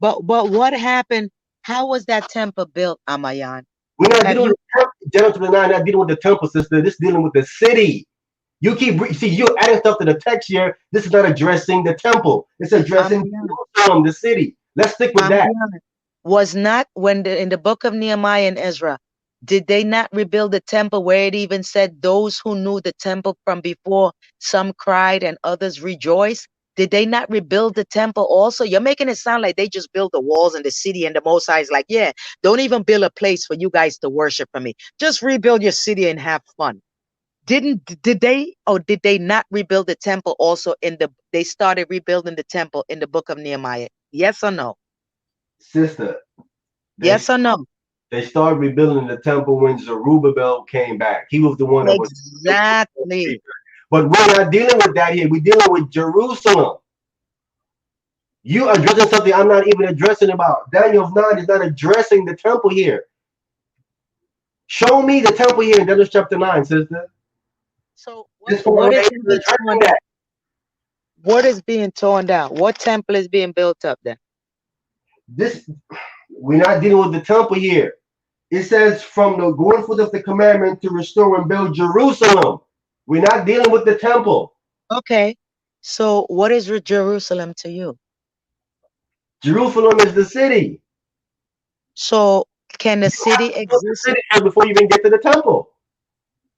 But what happened? How was that temple built, Amayan? We're not Have dealing you with the temple. Genesis 9, not dealing with the temple, sister. This is dealing with the city. You're adding stuff to the text here. This is not addressing the temple. It's addressing Amayan, Jerusalem, the city. Let's stick with that. Amayan, was not when in the book of Nehemiah and Ezra, did they not rebuild the temple where it even said those who knew the temple from before, some cried and others rejoiced? Did they not rebuild the temple also? You're making it sound like they just built the walls and the city, and the Most High is like, yeah, don't even build a place for you guys to worship for me. Just rebuild your city and have fun. Did they not rebuild the temple also they started rebuilding the temple in the book of Nehemiah? Yes or no? Sister, they Yes or no? they started rebuilding the temple when Zerubbabel came back. He was the one that was. Exactly. But we're not dealing with that here. We're dealing with Jerusalem. You addressing something I'm not even addressing about. Daniel 9 is not addressing the temple here. Show me the temple here in Daniel chapter 9, sister. So This what one is ain't going to even be torn addressing down? that. What is being torn down? What temple is being built up then? This we're not dealing with the temple here. It says from the going forth of the commandment to restore and build Jerusalem. We're not dealing with the temple. Okay. So what is Jerusalem to you? Jerusalem is the city. So can the You have city to build the exist? city first before you even get to the temple.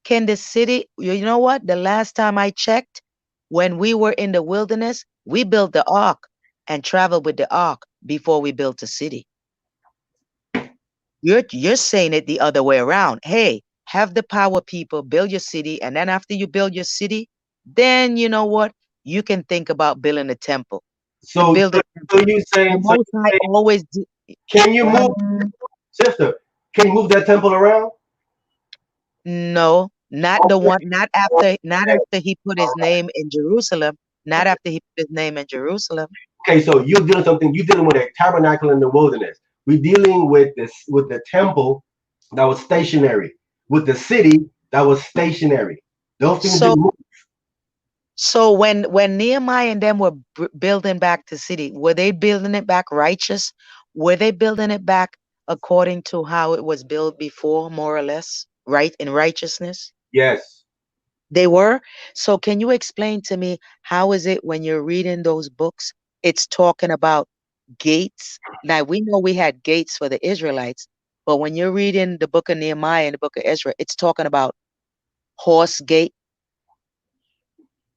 Can the city, you know what? The last time I checked, when we were in the wilderness, we built the ark and traveled with the ark before we built the city. You're saying it the other way around. Hey, have the power people build your city, and then after you build your city, then you know what? You can think about building a temple. To So, build so, a so temple. you The saying, so Most you High saying, always can you move, sister? Can you move that temple around? no, not the Okay. one, not after he put his name in Jerusalem, not after he put his name in Jerusalem. Okay, so you're dealing something. You're dealing with a tabernacle in the wilderness. We're dealing with this with the temple that was stationary, with the city that was stationary. Those things So didn't move. so when Nehemiah and them were building back the city, were they building it back righteous? Were they building it back according to how it was built before, more or less, right in righteousness? Yes. They were. So can you explain to me how is it when you're reading those books, it's talking about gates? Now we know we had gates for the Israelites, but when you're reading the book of Nehemiah and the book of Ezra, it's talking about horse gate.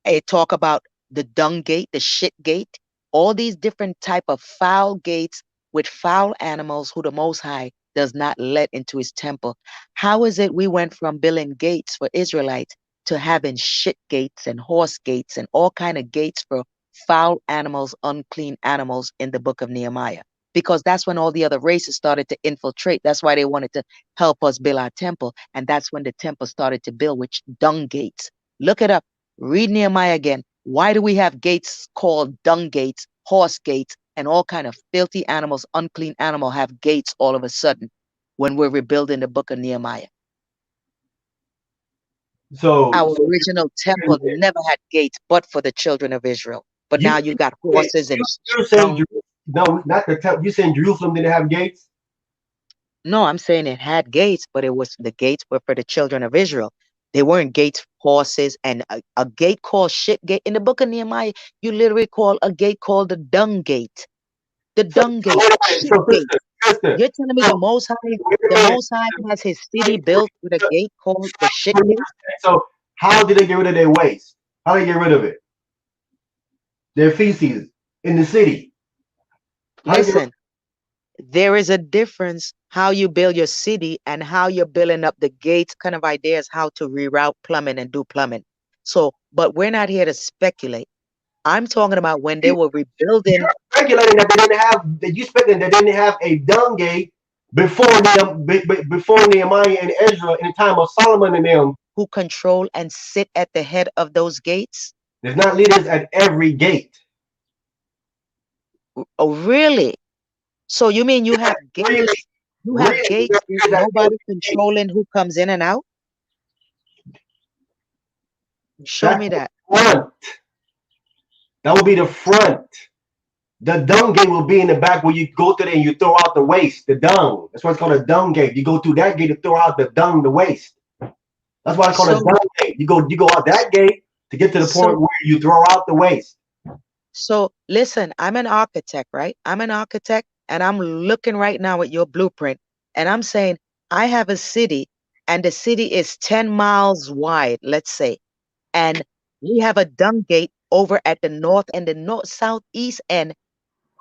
It talk about the dung gate, the shit gate, all these different type of foul gates with foul animals who the Most High does not let into his temple. How is it we went from building gates for Israelites to having shit gates and horse gates and all kind of gates for foul animals, unclean animals in the book of Nehemiah? Because that's when all the other races started to infiltrate. That's why they wanted to help us build our temple. And that's when the temple started to build with dung gates. Look it up. Read Nehemiah again. Why do we have gates called dung gates, horse gates, and all kind of filthy animals, unclean animal have gates all of a sudden when we're rebuilding the book of Nehemiah? So, Our so original temple never had gates but for the children of Israel. But you now you got you horses and you're saying dung. No, not the temple. You're saying Jerusalem didn't have gates. No, I'm saying it had gates, but it was the gates were for the children of Israel. They weren't gates, horses, and a gate called shit gate. In the book of Nehemiah, you literally call a gate called the dung gate. The So, dung gate, wait a minute. shit So, gate. sister, You're telling me so, wait The a minute. Most High has his city built with a gate called the shit gate? So, how did they get rid of their waste? How did they get rid of it? Their feces in the city. How did they get Listen, there is a difference how you build your city and how you're building up the gates, kind of ideas how to reroute plumbing and do plumbing. So, but we're not here to speculate. I'm talking about when they were rebuilding. regulating that they didn't have that you speculating they didn't have a dung gate before before Nehemiah and Ezra in the time of Solomon and them. Who control and sit at the head of those gates? There's not leaders at every gate. Oh, really? So you mean you have Really, gates? You have really, gates with leaders at nobody every gate. controlling who comes in and out? Show That's me the that. front. That will be the front. The dung gate will be in the back where you go through there and you throw out the waste, the dung. That's why it's called a dung gate. You go through that gate to throw out the dung, the waste. That's why it's called a So, dung gate. You go out that gate to get to the so, point where you throw out the waste. so listen, I'm an architect, right? I'm an architect and I'm looking right now at your blueprint and I'm saying I have a city and the city is 10 miles wide, let's say, and we have a dung gate over at the north and the north southeast end.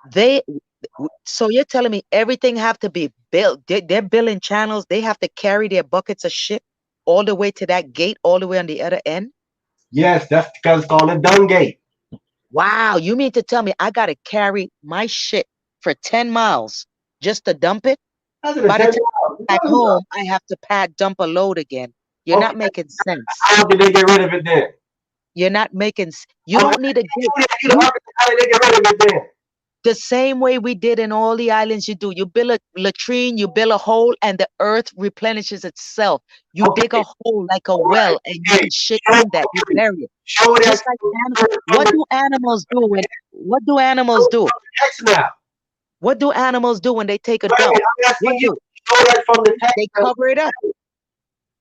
They so you're telling me everything have to be built. They're building channels. They have to carry their buckets of shit all the way to that gate, all the way on the other end. Yes, that's because it's called a dung gate. Wow, you mean to tell me I gotta carry my shit for 10 miles just to dump it? That's in the By the 10 time miles. I get back home, I have to dump a load again. You're not Okay, making sense. how did they get rid of it then? You're not making. You Okay, don't need a gate. you the You architect, how did they get rid of it then? the same way we did in all the islands you do. You build a latrine, you build a hole, and the earth replenishes itself. You dig a Okay, hole like a all right. well, and you Hey, put shit show, in that. You okay, bury it. show that Just like what do animals do when what do animals do? text now. What do animals do when they take a Wait a dump? minute, I'm asking What you, do show that from the text they now. cover it up?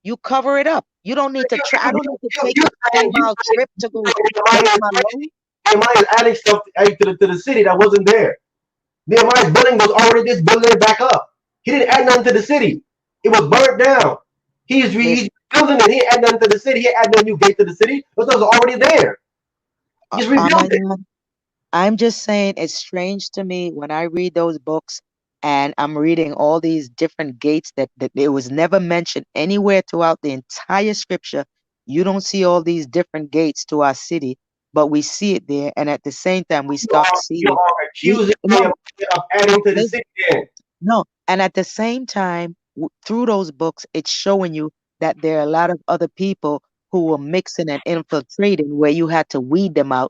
You cover it up. You don't need to You, try. I you, don't need to you, take you a saying, 10-mile trip to go dump Nehemiah my load. Nehemiah is adding stuff to the city that wasn't there. Nehemiah's building was already just building it back up. He didn't add nothing to the city. It was burnt down. He's Listen, building it. He didn't add nothing to the city. He added no new gate to the city. Those things are already there. Just rebuild it. I'm just saying it's strange to me when I read those books and I'm reading all these different gates that it was never mentioned anywhere throughout the entire scripture. You don't see all these different gates to our city, but we see it there. And at the same time, we start You seeing are we accusing no, them of adding to the listen, city then. no. And at the same time, through those books, it's showing you that there are a lot of other people who were mixing and infiltrating where you had to weed them out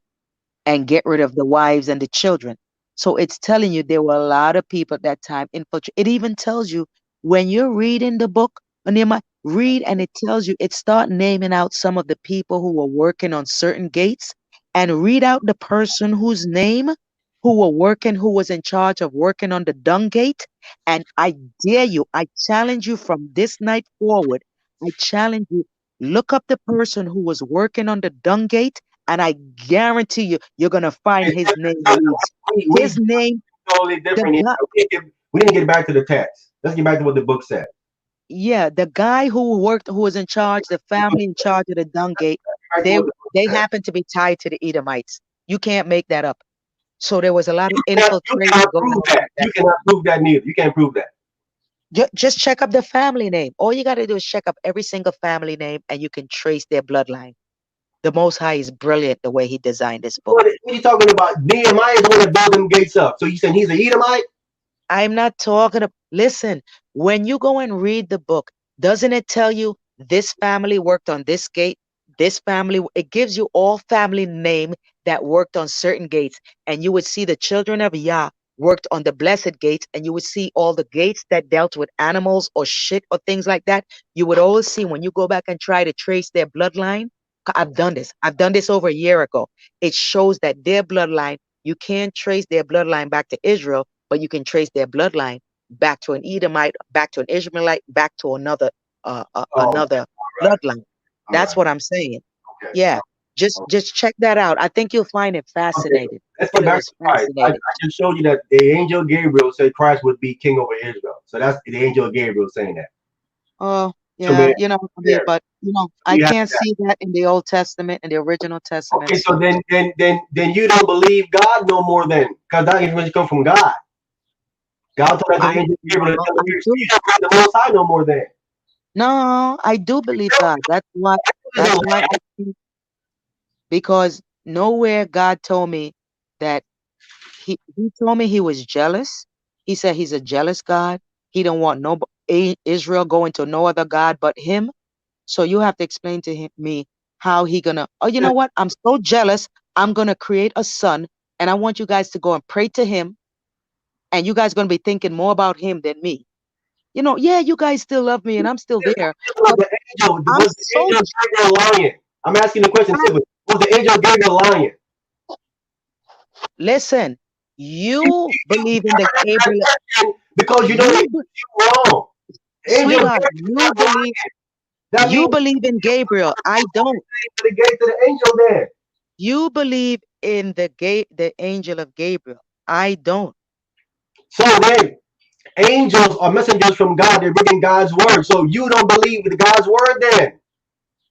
and get rid of the wives and the children. So it's telling you there were a lot of people at that time infiltrate. It even tells you when you're reading the book, Nehemiah, read and it tells you, it start naming out some of the people who were working on certain gates and read out the person whose name who was in charge of working on the dung gate. And I dare you, I challenge you from this night forward, I challenge you, look up the person who was working on the dung gate and I guarantee you, you're gonna find It's his name just- reads. we His name, totally the different here. guy, We didn't get back to the text. Let's get back to what the book said. yeah, the guy who was in charge, the family in charge of the dung gate, Back to they what the book they said. happen to be tied to the Edomites. You can't make that up. So there was a lot of You infiltrating cannot going prove on that. at that You time. cannot prove that neither. You can't prove that. Just check up the family name. All you got to do is check up every single family name, and you can trace their bloodline. The Most High is brilliant the way he designed this book. What are you talking about? Nehemiah is the one that built them gates up. So you saying he's an Edomite? I'm not talking about, listen, when you go and read the book, doesn't it tell you this family worked on this gate? This family, it gives you all family name that worked on certain gates. And you would see the children of Yah worked on the blessed gates, and you would see all the gates that dealt with animals or shit or things like that. You would always see when you go back and try to trace their bloodline. I've done this. I've done this over a year ago. It shows that their bloodline, you can't trace their bloodline back to Israel, but you can trace their bloodline back to an Edomite, back to an Ishmaelite, back to another Oh, another right. bloodline. All That's right. what I'm saying. Okay. Yeah. Okay. Just check that out. I think you'll find it Okay. fascinating. I Let's thought get it back was to Christ. I fascinating. just showed you that the angel Gabriel said Christ would be king over Israel. So that's the angel Gabriel saying that. Oh, So yeah, we I mean, there. but So I we have can't that. see that in the Old Testament, in the original Testament. Okay. So So then you don't believe God no more then, because that information come from God. God told that to the angel Gabriel to no, tell I the Jews, you do. don't believe the Most High no more then. No, I do believe God. That's why I think, because nowhere God told me that he told me he was jealous. He said he's a jealous God. He don't want Israel going to no other God but him. So you have to explain to me how he gonna, oh, you know what? I'm so jealous. I'm gonna create a son, and I want you guys to go and pray to him, and you guys gonna be thinking more about him than me. Yeah, you guys still love me and I'm still there, Was but the angel I'm was the so angel Gabriel lying? I'm asking the question I, simply. Was the angel Gabriel lying? listen, you believe in the That Gabriel, question because you know you be- you're wrong. Angel sweetheart, Gabriel lying. That you means believe in Gabriel. I don't. the gate to the angel there. You believe in the angel of Gabriel. I don't. So then angels are messengers from God. They're bringing God's word. So you don't believe in God's word then.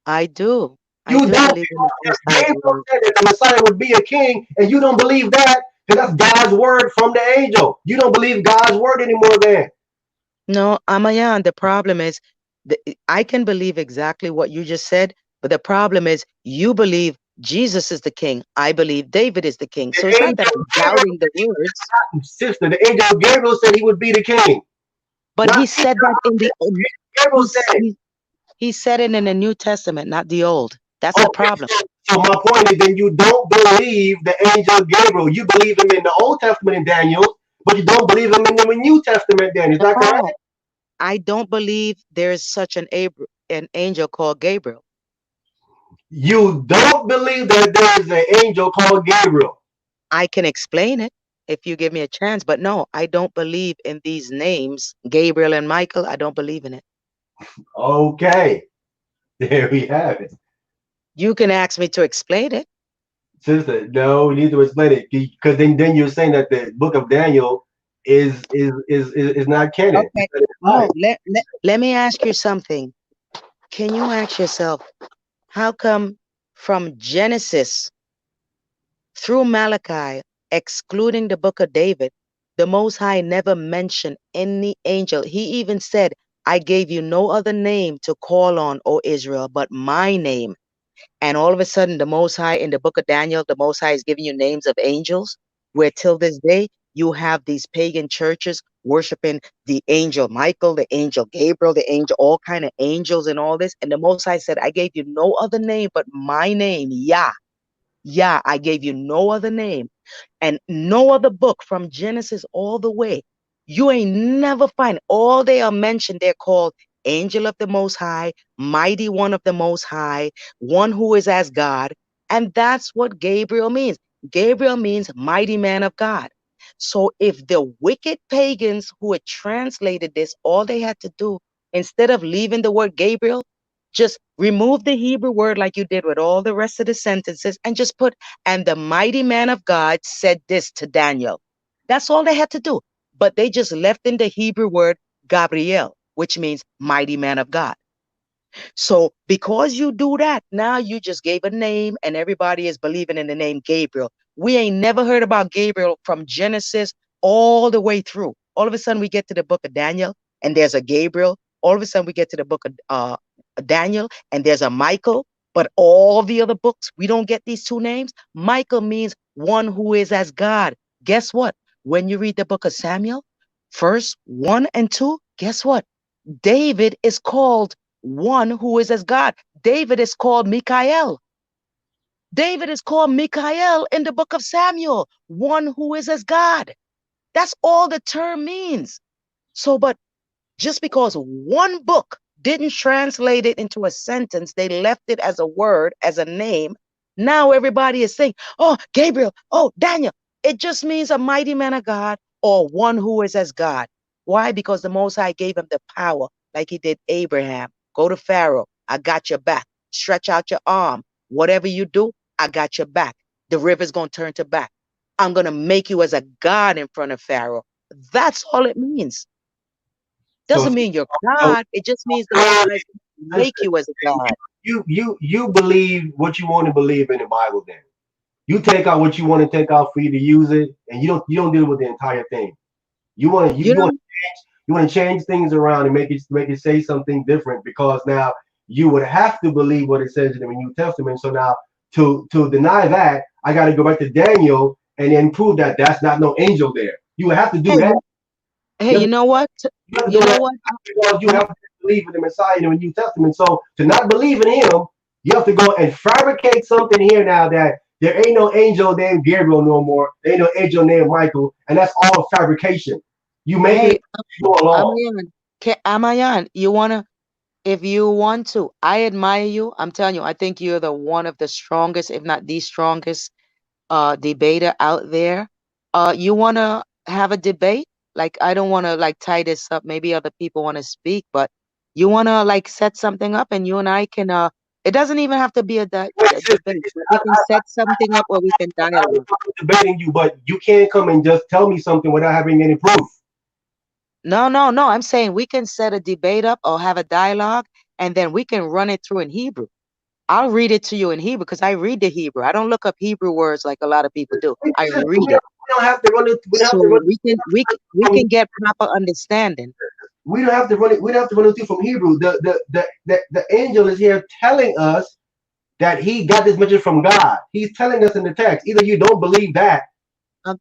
I do. I You do don't. believe in the If Most High's Gabriel word. said that the Messiah would be a king, and you don't believe that, because that's God's word from the angel. You don't believe God's word anymore then. No, Amayan, the problem is, I can believe exactly what you just said, but the problem is you believe Jesus is the king. I believe David is the king. The So it's not that angel I'm Gabriel, doubting the words, sister, the angel Gabriel said he would be the king. but Not he said that in the Gabriel he, said. he said it in the New Testament, not the Old. That's the Okay, problem. so my point is then you don't believe the angel Gabriel. You believe him in the Old Testament in Daniel, but you don't believe him in the New Testament then. Is that correct? No, I don't believe there is such an angel called Gabriel. You don't believe that there is an angel called Gabriel. I can explain it if you give me a chance, but no, I don't believe in these names, Gabriel and Michael. I don't believe in it. Okay, there we have it. You can ask me to explain it. Sister, no, you need to explain it because then you're saying that the book of Daniel is not canon. Okay. That it's No, lies. let me ask you something. Can you ask yourself, how come from Genesis through Malachi, excluding the book of David, the Most High never mentioned any angel? He even said, I gave you no other name to call on, O Israel, but my name. And all of a sudden, the Most High in the book of Daniel, the Most High is giving you names of angels, where till this day, you have these pagan churches worshiping the angel Michael, the angel Gabriel, the angel, all kind of angels and all this. And the Most High said, I gave you no other name but my name, Yah. Yah, I gave you no other name and no other book from Genesis all the way. You ain't never find all they are mentioned. They're called angel of the Most High, mighty one of the Most High, one who is as God. And that's what Gabriel means. Gabriel means mighty man of God. So if the wicked pagans who had translated this, all they had to do, instead of leaving the word Gabriel, just remove the Hebrew word like you did with all the rest of the sentences and just put, and the mighty man of God said this to Daniel. That's all they had to do. But they just left in the Hebrew word Gabriel, which means mighty man of God. So because you do that, now you just gave a name and everybody is believing in the name Gabriel. We ain't never heard about Gabriel from Genesis all the way through. All of a sudden we get to the book of Daniel and there's a Gabriel. All of a sudden we get to the book of Daniel and there's a Michael. But all the other books, we don't get these two names. Michael means one who is as God. Guess what? When you read the book of Samuel, first 1 and 2, guess what? David is called one who is as God. David is called Mikael. David is called Mikael in the book of Samuel, one who is as God. That's all the term means. So, but just because one book didn't translate it into a sentence, they left it as a word, as a name. Now everybody is saying, oh, Gabriel, oh, Daniel. It just means a mighty man of God or one who is as God. Why? Because the Most High gave him the power, like he did Abraham. Go to Pharaoh. I got your back. Stretch out your arm. Whatever you do, I got your back. The river's going to turn to back. I'm going to make you as a god in front of Pharaoh. That's all it means. So, Doesn't mean you're so God. It just means the Most High is going to make listen, you as a god. you believe what you want to believe in the Bible. Then you take out what you want to take out for you to use it, and you don't deal with the entire thing. You want to You know, you want to change things around and make it say something different because now you would have to believe what it says in the New Testament. So now to deny that, I got to go back to Daniel and then prove that that's not no angel there. You would have to do hey, that. hey, You have you to, know what? you have to do You know that what? because you I'm, have to believe in the Messiah in the New Testament. So to not believe in him, you have to go and fabricate something here now that there ain't no angel named Gabriel no more. There ain't no angel named Michael, and that's all fabrication. You make it hey, go along. Amayan, Amayan, you wanna, if you want to, I admire you. I'm telling you, I think you're the one of the strongest, if not the strongest, debater out there. You wanna have a debate? Like, I don't wanna like tie this up. Maybe other people wanna speak, but you wanna like set something up, and you and I can. It doesn't even have to be Wait, a sis, debate, but we can set something up where we can I'm dialogue. not debating you, but you can't come and just tell me something without having any proof. No, no, no. I'm saying we can set a debate up or have a dialogue, and then we can run it through in Hebrew. I'll read it to you in Hebrew because I read the Hebrew. I don't look up Hebrew words like a lot of people do. I Sis, read it. we don't have to run it. We don't have to So run we it can get proper understanding. we don't have to run it. We don't have to run it through from Hebrew. The angel is here telling us that he got this message from God. He's telling us in the text. Either you don't believe that. Uh,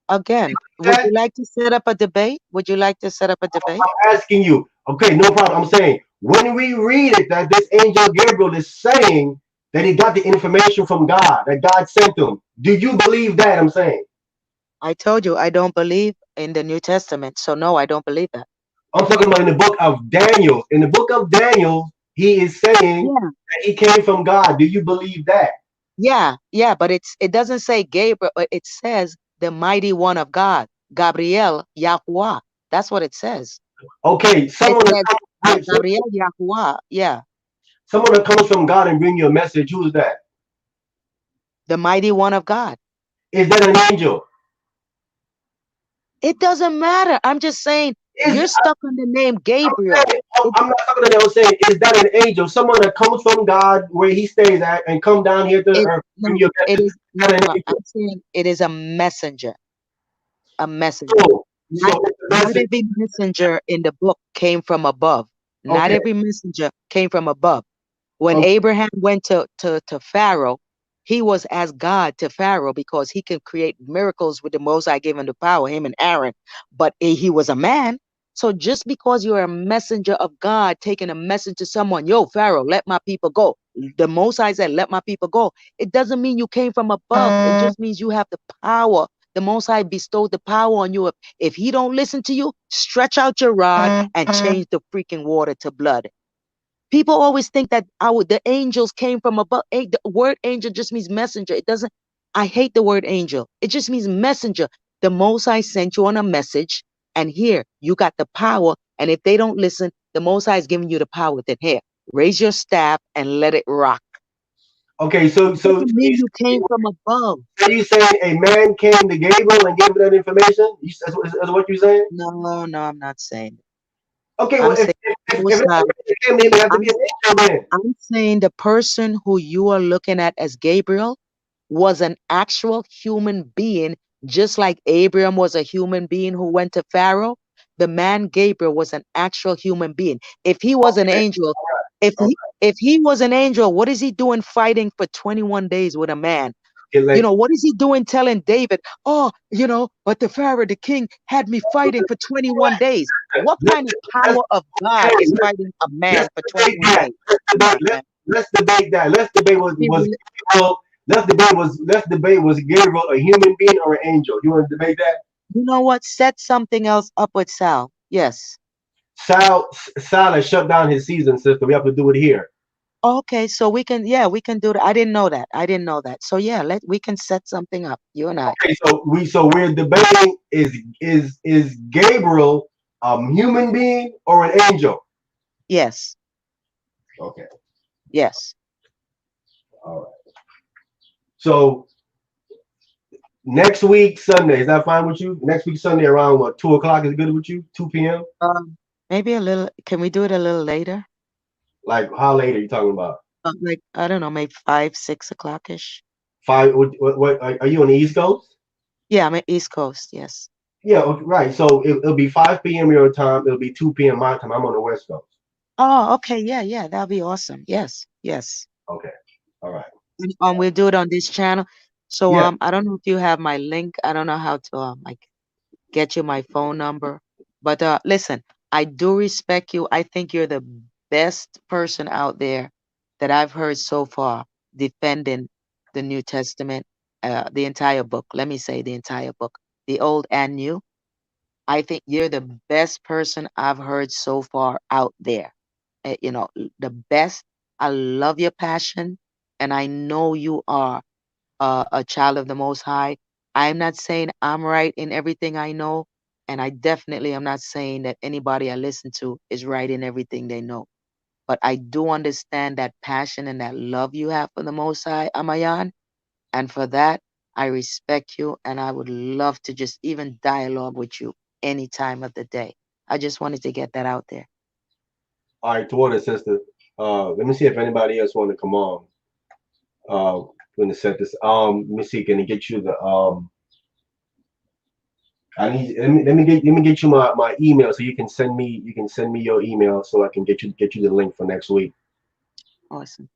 Again, would That you like to set up a debate? Would you like to set up a debate? I'm asking you. Okay, no problem. I'm saying when we read it, that this angel Gabriel is saying that he got the information from God, that God sent him. Do you believe that? I'm saying. I told you I don't believe in the New Testament. So no, I don't believe that. I'm talking about in the book of Daniel. In the book of Daniel, he is saying Yeah. that he came from God. Do you believe that? Yeah, yeah, but it doesn't say Gabriel, but it says the mighty one of God, Gabriel Yahuwah. That's what it says. Okay, It someone that says comes, wait, Gabriel Yahuwah. Yeah, someone that comes from God and bring you a message. Who is that? the mighty one of God. Is that an angel? It doesn't matter. I'm just saying Is you're stuck on the name Gabriel. It, I'm not talking about that. I'm saying, is that an angel? Someone that comes from God where he stays at and come down here to the it earth, bring no, you a it message. is Is no, that an no. I'm angel? saying it is a messenger, a messenger. So, so Not it's a not message. every messenger in the book came from above. Not Okay, every messenger came from above. When okay, Abraham went to Pharaoh, he was as God to Pharaoh because he can create miracles with the Most High gave him the power, him and Aaron. But he was a man. So just because you're a messenger of God, taking a message to someone, yo, Pharaoh, let my people go. The Most High said, let my people go. It doesn't mean you came from above. It just means you have the power. The Most High bestowed the power on you. If he don't listen to you, stretch out your rod and change the freaking water to blood. People always think that the angels came from above. The word angel just means messenger. It doesn't. I hate the word angel. It just means messenger. The Most High sent you on a message, and here you got the power. And if they don't listen, the Most High is giving you the power. Then here, raise your staff and let it rock. okay. Doesn't mean you came from above. So you saying a man came to Gabriel and gave him that information? That's what you're saying? No, no, I'm not saying. Okay, well, I'm saying if Most it's High. a man came to him, it have to I'm be an angel then. I'm saying the person who you are looking at as Gabriel was an actual human being, just like Abraham was a human being who went to Pharaoh. The man Gabriel was an actual human being. If he was an Okay, angel, all if he was an angel, what is he doing fighting for 21 days with a man? right. Okay, like, What is he doing telling David, oh, but the Pharaoh, the king, had me fighting for 21 days? What let's, kind of let's, power of God hey, is fighting a man let's for debate 21 that. days? Come on, man. Let's debate that. Let's debate He was really- Gabriel. Let's debate was Gabriel a human being or an angel? You want to debate that? You know what? Set something else up with Sal. Yes. Sal has shut down his season system. We have to do it here. Okay, so we can do that. I didn't know that. I didn't know that. So yeah, we can set something up, you and I. Okay, so we're debating is Gabriel a human being or an angel? Yes. Okay. Yes. All right. So next week Sunday, is that fine with you? Next week Sunday around what, 2 o'clock is good with you? 2 p.m. Maybe a little. Can we do it a little later? Like how late are you talking about? Like I don't know, maybe 5, 6 o'clock ish. Five? What are you on the East Coast? Yeah, I'm at East Coast. Yes. Yeah, okay, right. So it'll be 5 p.m. your time. It'll be 2 p.m. my time. I'm on the West Coast. Oh, okay. Yeah, yeah. That'll be awesome. Yes, yes. Okay. All right. And, we'll do it on this channel. So Yeah. I don't know if you have my link. I don't know how to like get you my phone number. But listen, I do respect you. I think you're the best person out there that I've heard so far defending the New Testament, the entire book. Let me say the entire book, the Old and New. I think you're the best person I've heard so far out there. The best. I love your passion, and I know you are a child of the Most High. I'm not saying I'm right in everything I know, and I definitely am not saying that anybody I listen to is right in everything they know. But I do understand that passion and that love you have for the Most High, Amayan, and for that, I respect you, and I would love to just even dialogue with you any time of the day. I just wanted to get that out there. All right, toward it, sister. Let me see if anybody else want to come on. When to set this. Let me see. Can I get you the I need. Let me get you my email so you can send me your email so I can get you the link for next week. Awesome.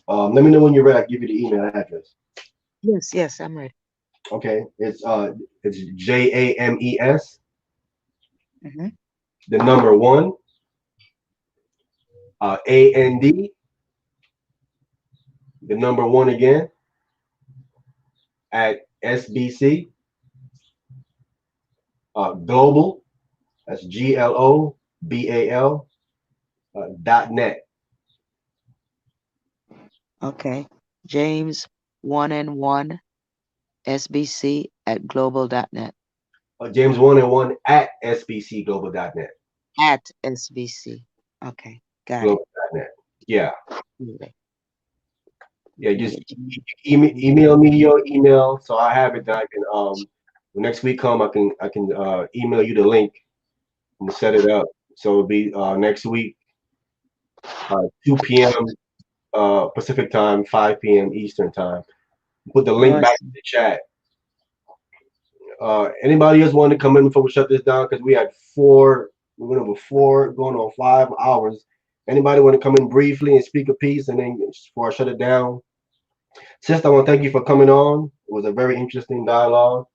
Let me know when you're ready. I'll give you the email address. Yes, yes, I'm ready. Okay. It's JAMES, Hmm. the number one, AND, the number one again, at SBC, global. That's GLOBAL, .net. Okay. James 1 and 1 SBC at global.net. James 1 and 1 at SBCglobal.net. At SBC. Okay. Got it. Global.net. Yeah. Anyway, Yeah. let me Just get you. email me your email so I have it that I can when next week come I can email you the link and set it up. So it'll be next week 2 p.m. Pacific time, 5 p.m. Eastern time. Put the link back in Awesome. the chat. Anybody else want to come in before we shut this down? Because we had four, we went over 4, going on 5 hours. Anybody want to come in briefly and speak a piece, and then before I shut it down? Sister, I want to thank you for coming on. It was a very interesting dialogue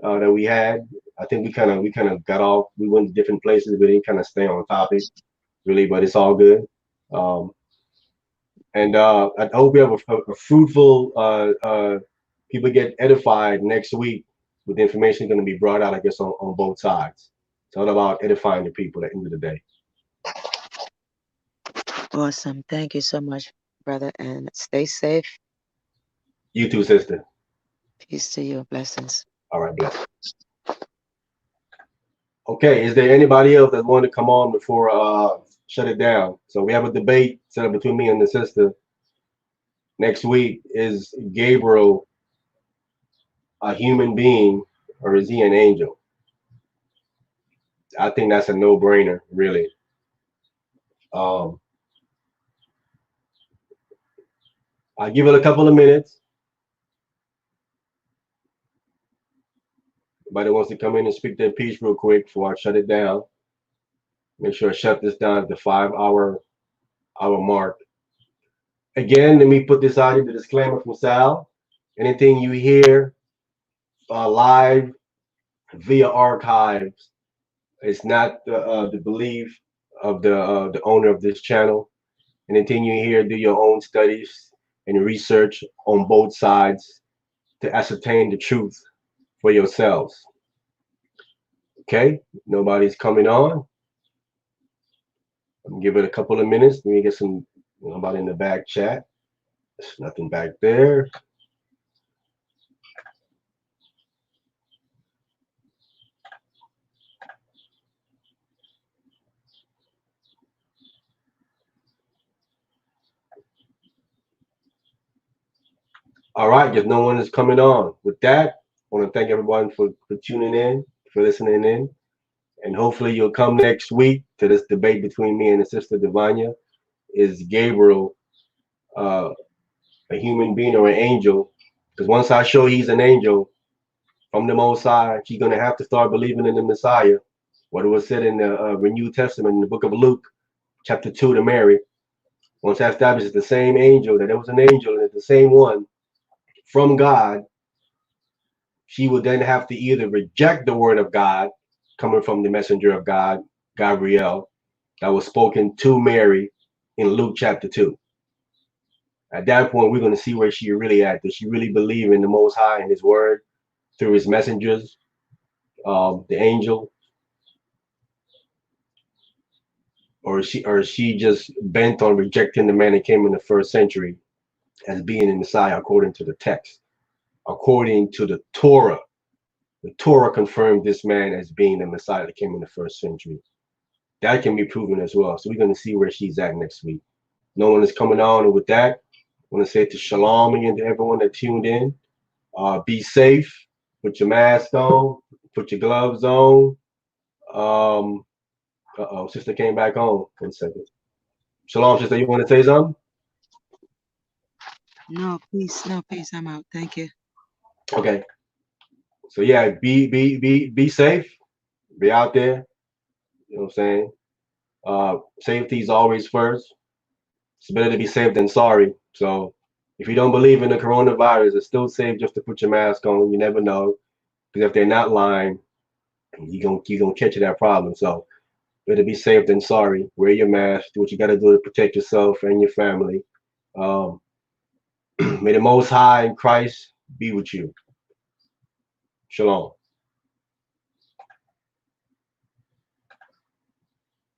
that we had. I think we kind of got off. We went to different places, but didn't kind of stay on topic really. But it's all good. Um, and I hope we have a fruitful. People get edified next week with the information going to be brought out, I guess, on both sides. It's all about edifying the people at the end of the day. Awesome. Thank you so much, brother. And stay safe. You too, sister. Peace to you. Blessings. All right, bless. Okay, is there anybody else that want to come on before shut it down? So we have a debate set up between me and the sister next week. Is Gabriel a human being or is he an angel? I think that's a no-brainer, really. Um, I'll give it a couple of minutes. Anybody wants to come in and speak their piece real quick before I shut it down? Make sure I shut this down at the 5 hour mark. Again, let me put this out in the disclaimer from Sal. Anything you hear live via archives, it's not the belief of the owner of this channel. Anything you hear, do your own studies and research on both sides to ascertain the truth for yourselves. Okay, nobody's coming on. I'm gonna give it a couple of minutes. Let me get some nobody in the back chat. There's nothing back there. All right, if no one is coming on with that, I want to thank everyone for tuning in, for listening in, and hopefully you'll come next week to this debate between me and the sister Divina. Is Gabriel uh, a human being or an angel? Because once I show he's an angel from the Most High, he's gonna have to start believing in the Messiah. What it was said in the New Testament in the book of Luke, chapter 2 to Mary. Once that establishes the same angel, that it was an angel and it's the same one from God, she would then have to either reject the word of God coming from the messenger of God, Gabriel, that was spoken to Mary in Luke chapter 2. At that point, we're going to see where she really at. Does she really believe in the Most High and His word through His messengers, the angel, or is she just bent on rejecting the man that came in the first century as being the Messiah according to the text, according to the Torah? The Torah confirmed this man as being the Messiah that came in the first century. That can be proven as well. So we're going to see where she's at next week. No one is coming on, and with that, I want to say to shalom again to everyone that tuned in. Be safe. Put your mask on. Put your gloves on. Sister came back on. 1 second. Shalom, sister. You want to say something? No, peace. No, peace. I'm out. Thank you. Okay. So yeah, be safe. Be out there. You know what I'm saying? Safety is always first. It's better to be safe than sorry. So if you don't believe in the coronavirus, it's still safe just to put your mask on. You never know, because if they're not lying, you're gonna catch that problem. So better be safe than sorry. Wear your mask. Do what you got to do to protect yourself and your family. Um, may the Most High in Christ be with you. Shalom.